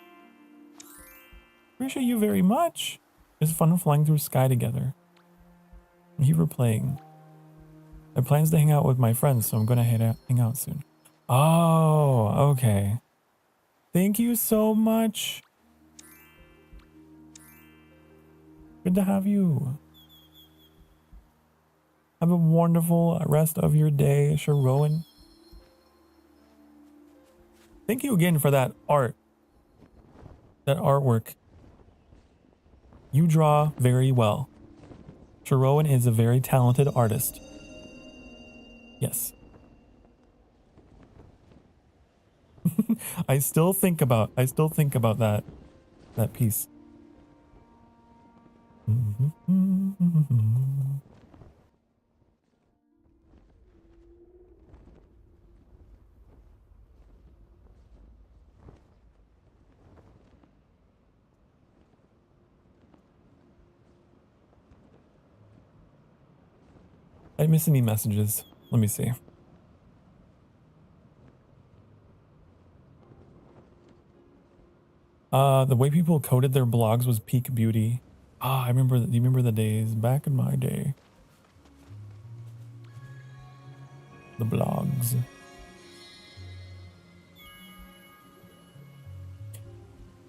Appreciate you very much. It's fun flying through sky together. Thank you for playing. I have plans to hang out with my friends, so I'm gonna hang out soon. Oh, okay. Thank you so much. Good to have you. Have a wonderful rest of your day, Sharon. Thank you again for that art. That artwork. You draw very well. Sharon is a very talented artist. Yes. I still think about that piece. I miss any messages. Let me see. The way people coded their blogs was peak beauty. Ah, I remember. You remember the days back in my day? The blogs.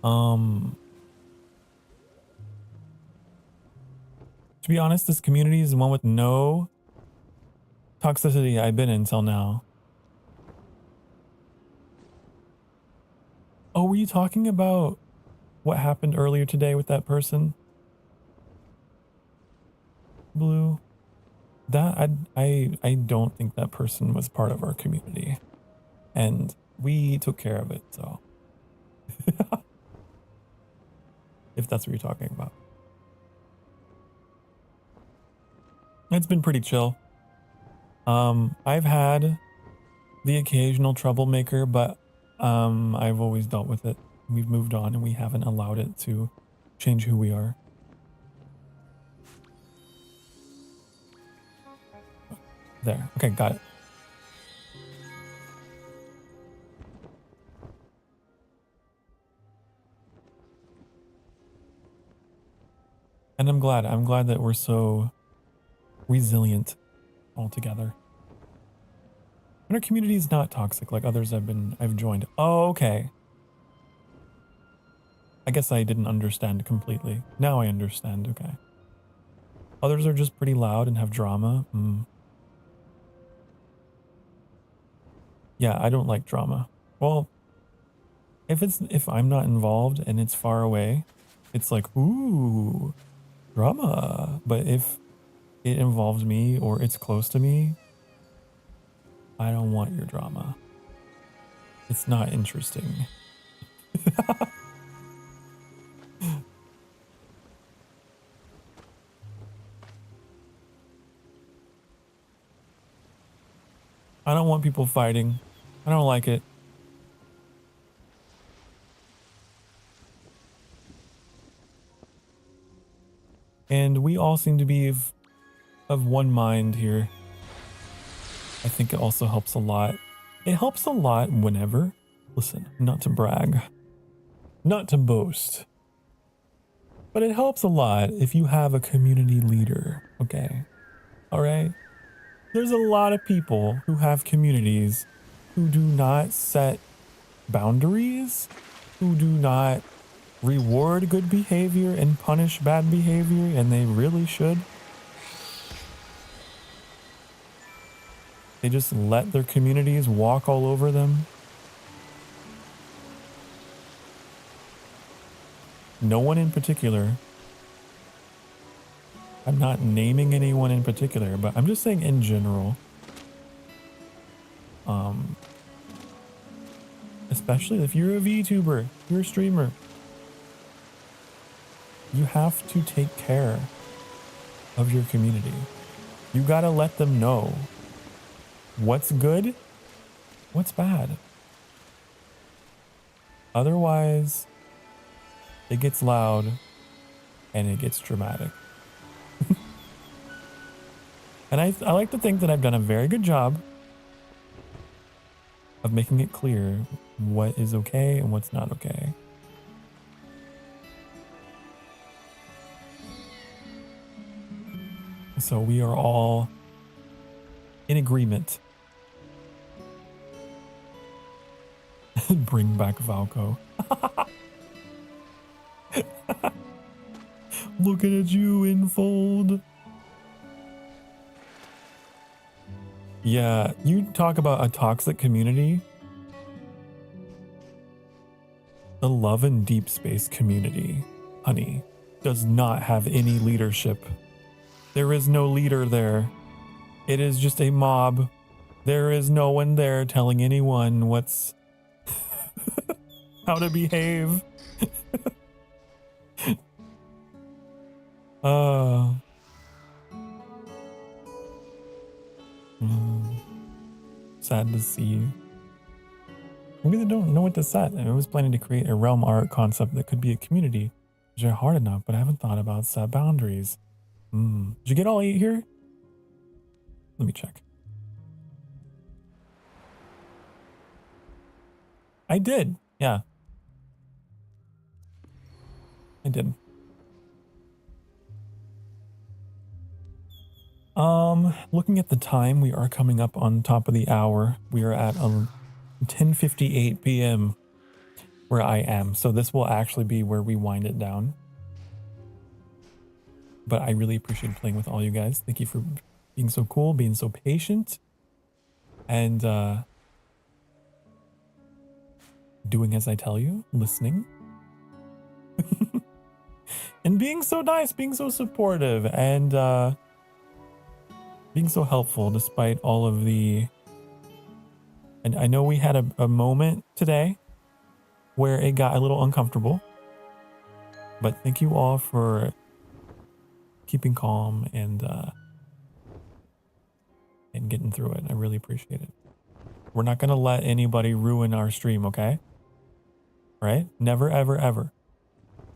To be honest, this community is the one with no toxicity I've been in until now. Oh, were you talking about what happened earlier today with that person? Blue? That I don't think that person was part of our community. And we took care of it, so. If that's what you're talking about. It's been pretty chill. I've had the occasional troublemaker, but I've always dealt with it. We've moved on and we haven't allowed it to change who we are. There. Okay, got it. And I'm glad that we're so resilient all together. And our community is not toxic like others I've joined. Oh, okay. I guess I didn't understand completely. Now I understand, okay. Others are just pretty loud and have drama. Yeah, I don't like drama. Well, if I'm not involved and it's far away, it's like, ooh, drama. But if it involves me or it's close to me, I don't want your drama. It's not interesting. I don't want people fighting. I don't like it. And we all seem to be of one mind here. I think it also helps a lot. It helps a lot whenever, listen, not to brag, not to boast, but it helps a lot if you have a community leader, okay? All right? There's a lot of people who have communities who do not set boundaries, who do not reward good behavior and punish bad behavior, and they really should. They just let their communities walk all over them. No one in particular. I'm not naming anyone in particular, but I'm just saying in general. Especially if you're a VTuber, you're a streamer. You have to take care of your community. You gotta let them know what's good, what's bad. Otherwise, it gets loud and it gets dramatic. And I like to think that I've done a very good job of making it clear what is okay and what's not okay. So we are all in agreement. Bring back Valco. Looking at you Infold. Yeah, you talk about a toxic community. The Love and Deep Space community, honey, does not have any leadership. There is no leader there. It is just a mob. There is no one there telling anyone what's how to behave. Sad to see. Maybe they don't know what to set. I was planning to create a realm art concept that could be a community, which are hard enough, but I haven't thought about set boundaries. Did you get all 8 here? Let me check. I did. Yeah. I did. Looking at the time, we are coming up on top of the hour. We are at 10:58 p.m. where I am. So this will actually be where we wind it down. But I really appreciate playing with all you guys. Thank you for being so cool, being so patient, and doing as I tell you, listening. And being so nice, being so supportive, and being so helpful despite all of the... And I know we had a moment today where it got a little uncomfortable, but thank you all for keeping calm and getting through it. I really appreciate it. We're not going to let anybody ruin our stream, okay? Right? Never, ever, ever.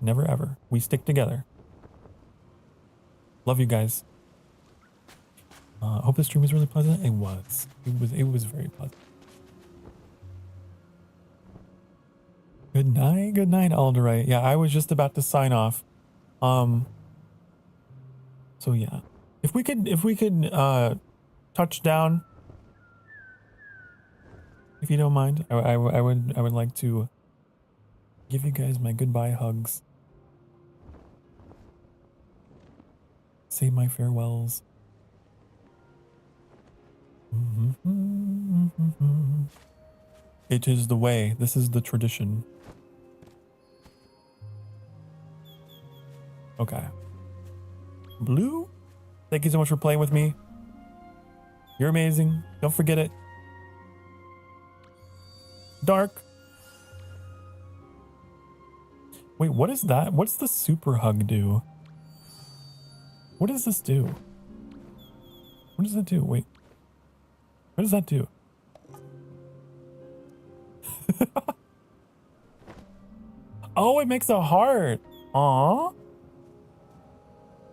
Never, ever. We stick together. Love you guys. Hope the stream was really pleasant. It was. It was very pleasant. Good night, Alderite. Yeah, I was just about to sign off. So yeah, if we could touch down, if you don't mind, I would like to give you guys my goodbye hugs. Say my farewells. It is the way. This is the tradition. Okay. Blue, thank you so much for playing with me. You're amazing. Don't forget it. Dark. Wait, what is that? What's the super hug do? What does this do? What does that do? Wait. What does that do? Oh, it makes a heart. Aww.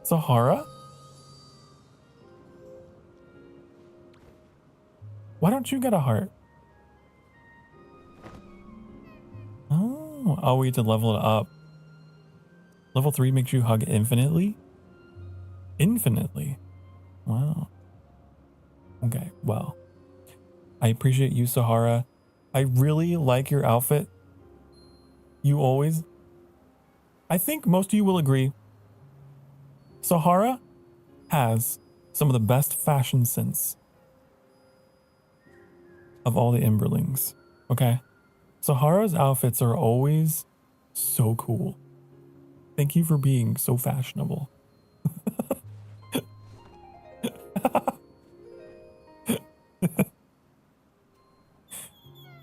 Sahara? Why don't you get a heart? Oh, we need to level it up. Level 3 makes you hug infinitely? Infinitely? Wow. Okay, well. I appreciate you, Sahara. I really like your outfit. You always... I think most of you will agree. Sahara has some of the best fashion sense of all the Emberlings, okay? Sahara's outfits are always so cool. Thank you for being so fashionable.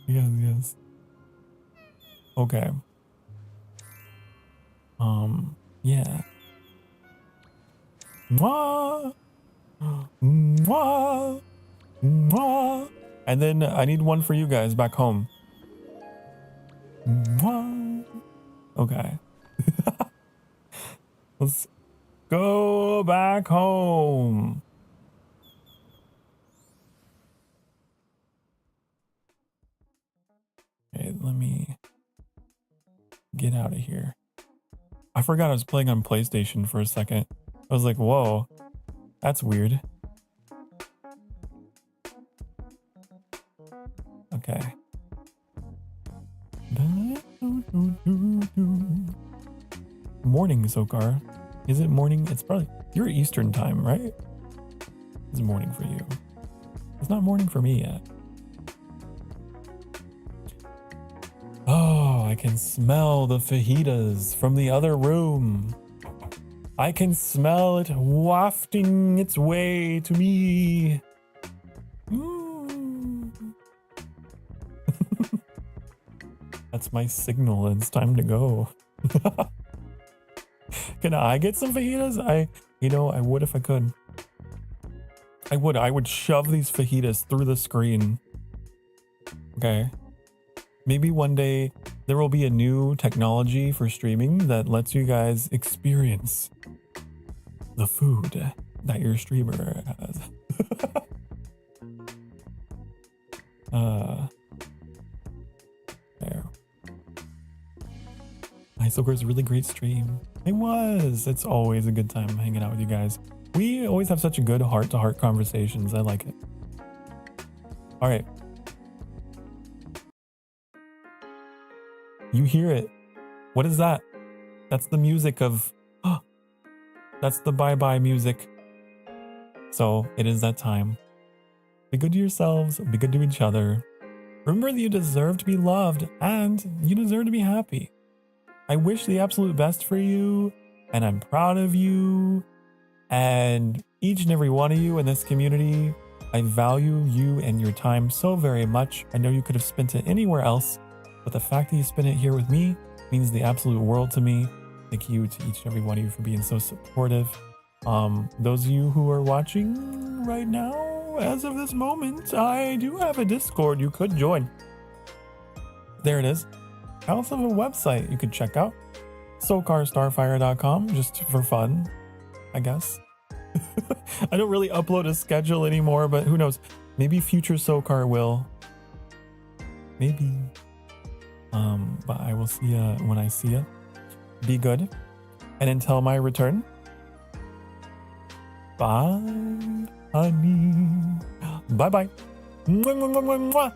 Yes. Okay. Yeah. Mwah! Mwah! Mwah! And then I need one for you guys back home. Mwah! Okay. Let's go back home. Okay, let me get out of here. I forgot I was playing on PlayStation for a second. I was like, whoa. That's weird. Okay. Morning, Sokar. Is it morning? It's probably... You're Eastern time, right? It's morning for you. It's not morning for me yet. Oh, I can smell the fajitas from the other room. I can smell it wafting its way to me. That's my signal. It's time to go. Can I get some fajitas? I would if I could. I would shove these fajitas through the screen. Okay. Maybe one day there will be a new technology for streaming that lets you guys experience the food that your streamer has. There. Sokar's a really great stream. It was. It's always a good time hanging out with you guys. We always have such a good heart-to-heart conversations. I like it. All right. You hear it. What is that? That's the music of... That's the bye-bye music. So it is that time. Be good to yourselves. Be good to each other. Remember that you deserve to be loved and you deserve to be happy. I wish the absolute best for you, and I'm proud of you, and each and every one of you in this community. I value you and your time so very much. I know you could have spent it anywhere else, but the fact that you spent it here with me means the absolute world to me. Thank you to each and every one of you for being so supportive. Those of you who are watching right now, as of this moment, I do have a Discord you could join. There it is. I also have a website you could check out. SokarStarfire.com, just for fun, I guess. I don't really upload a schedule anymore, but who knows? Maybe future Sokar will. Maybe. But I will see ya when I see ya. Be good. And until my return, bye, honey. Bye-bye. Mwah, mwah, mwah, mwah, mwah.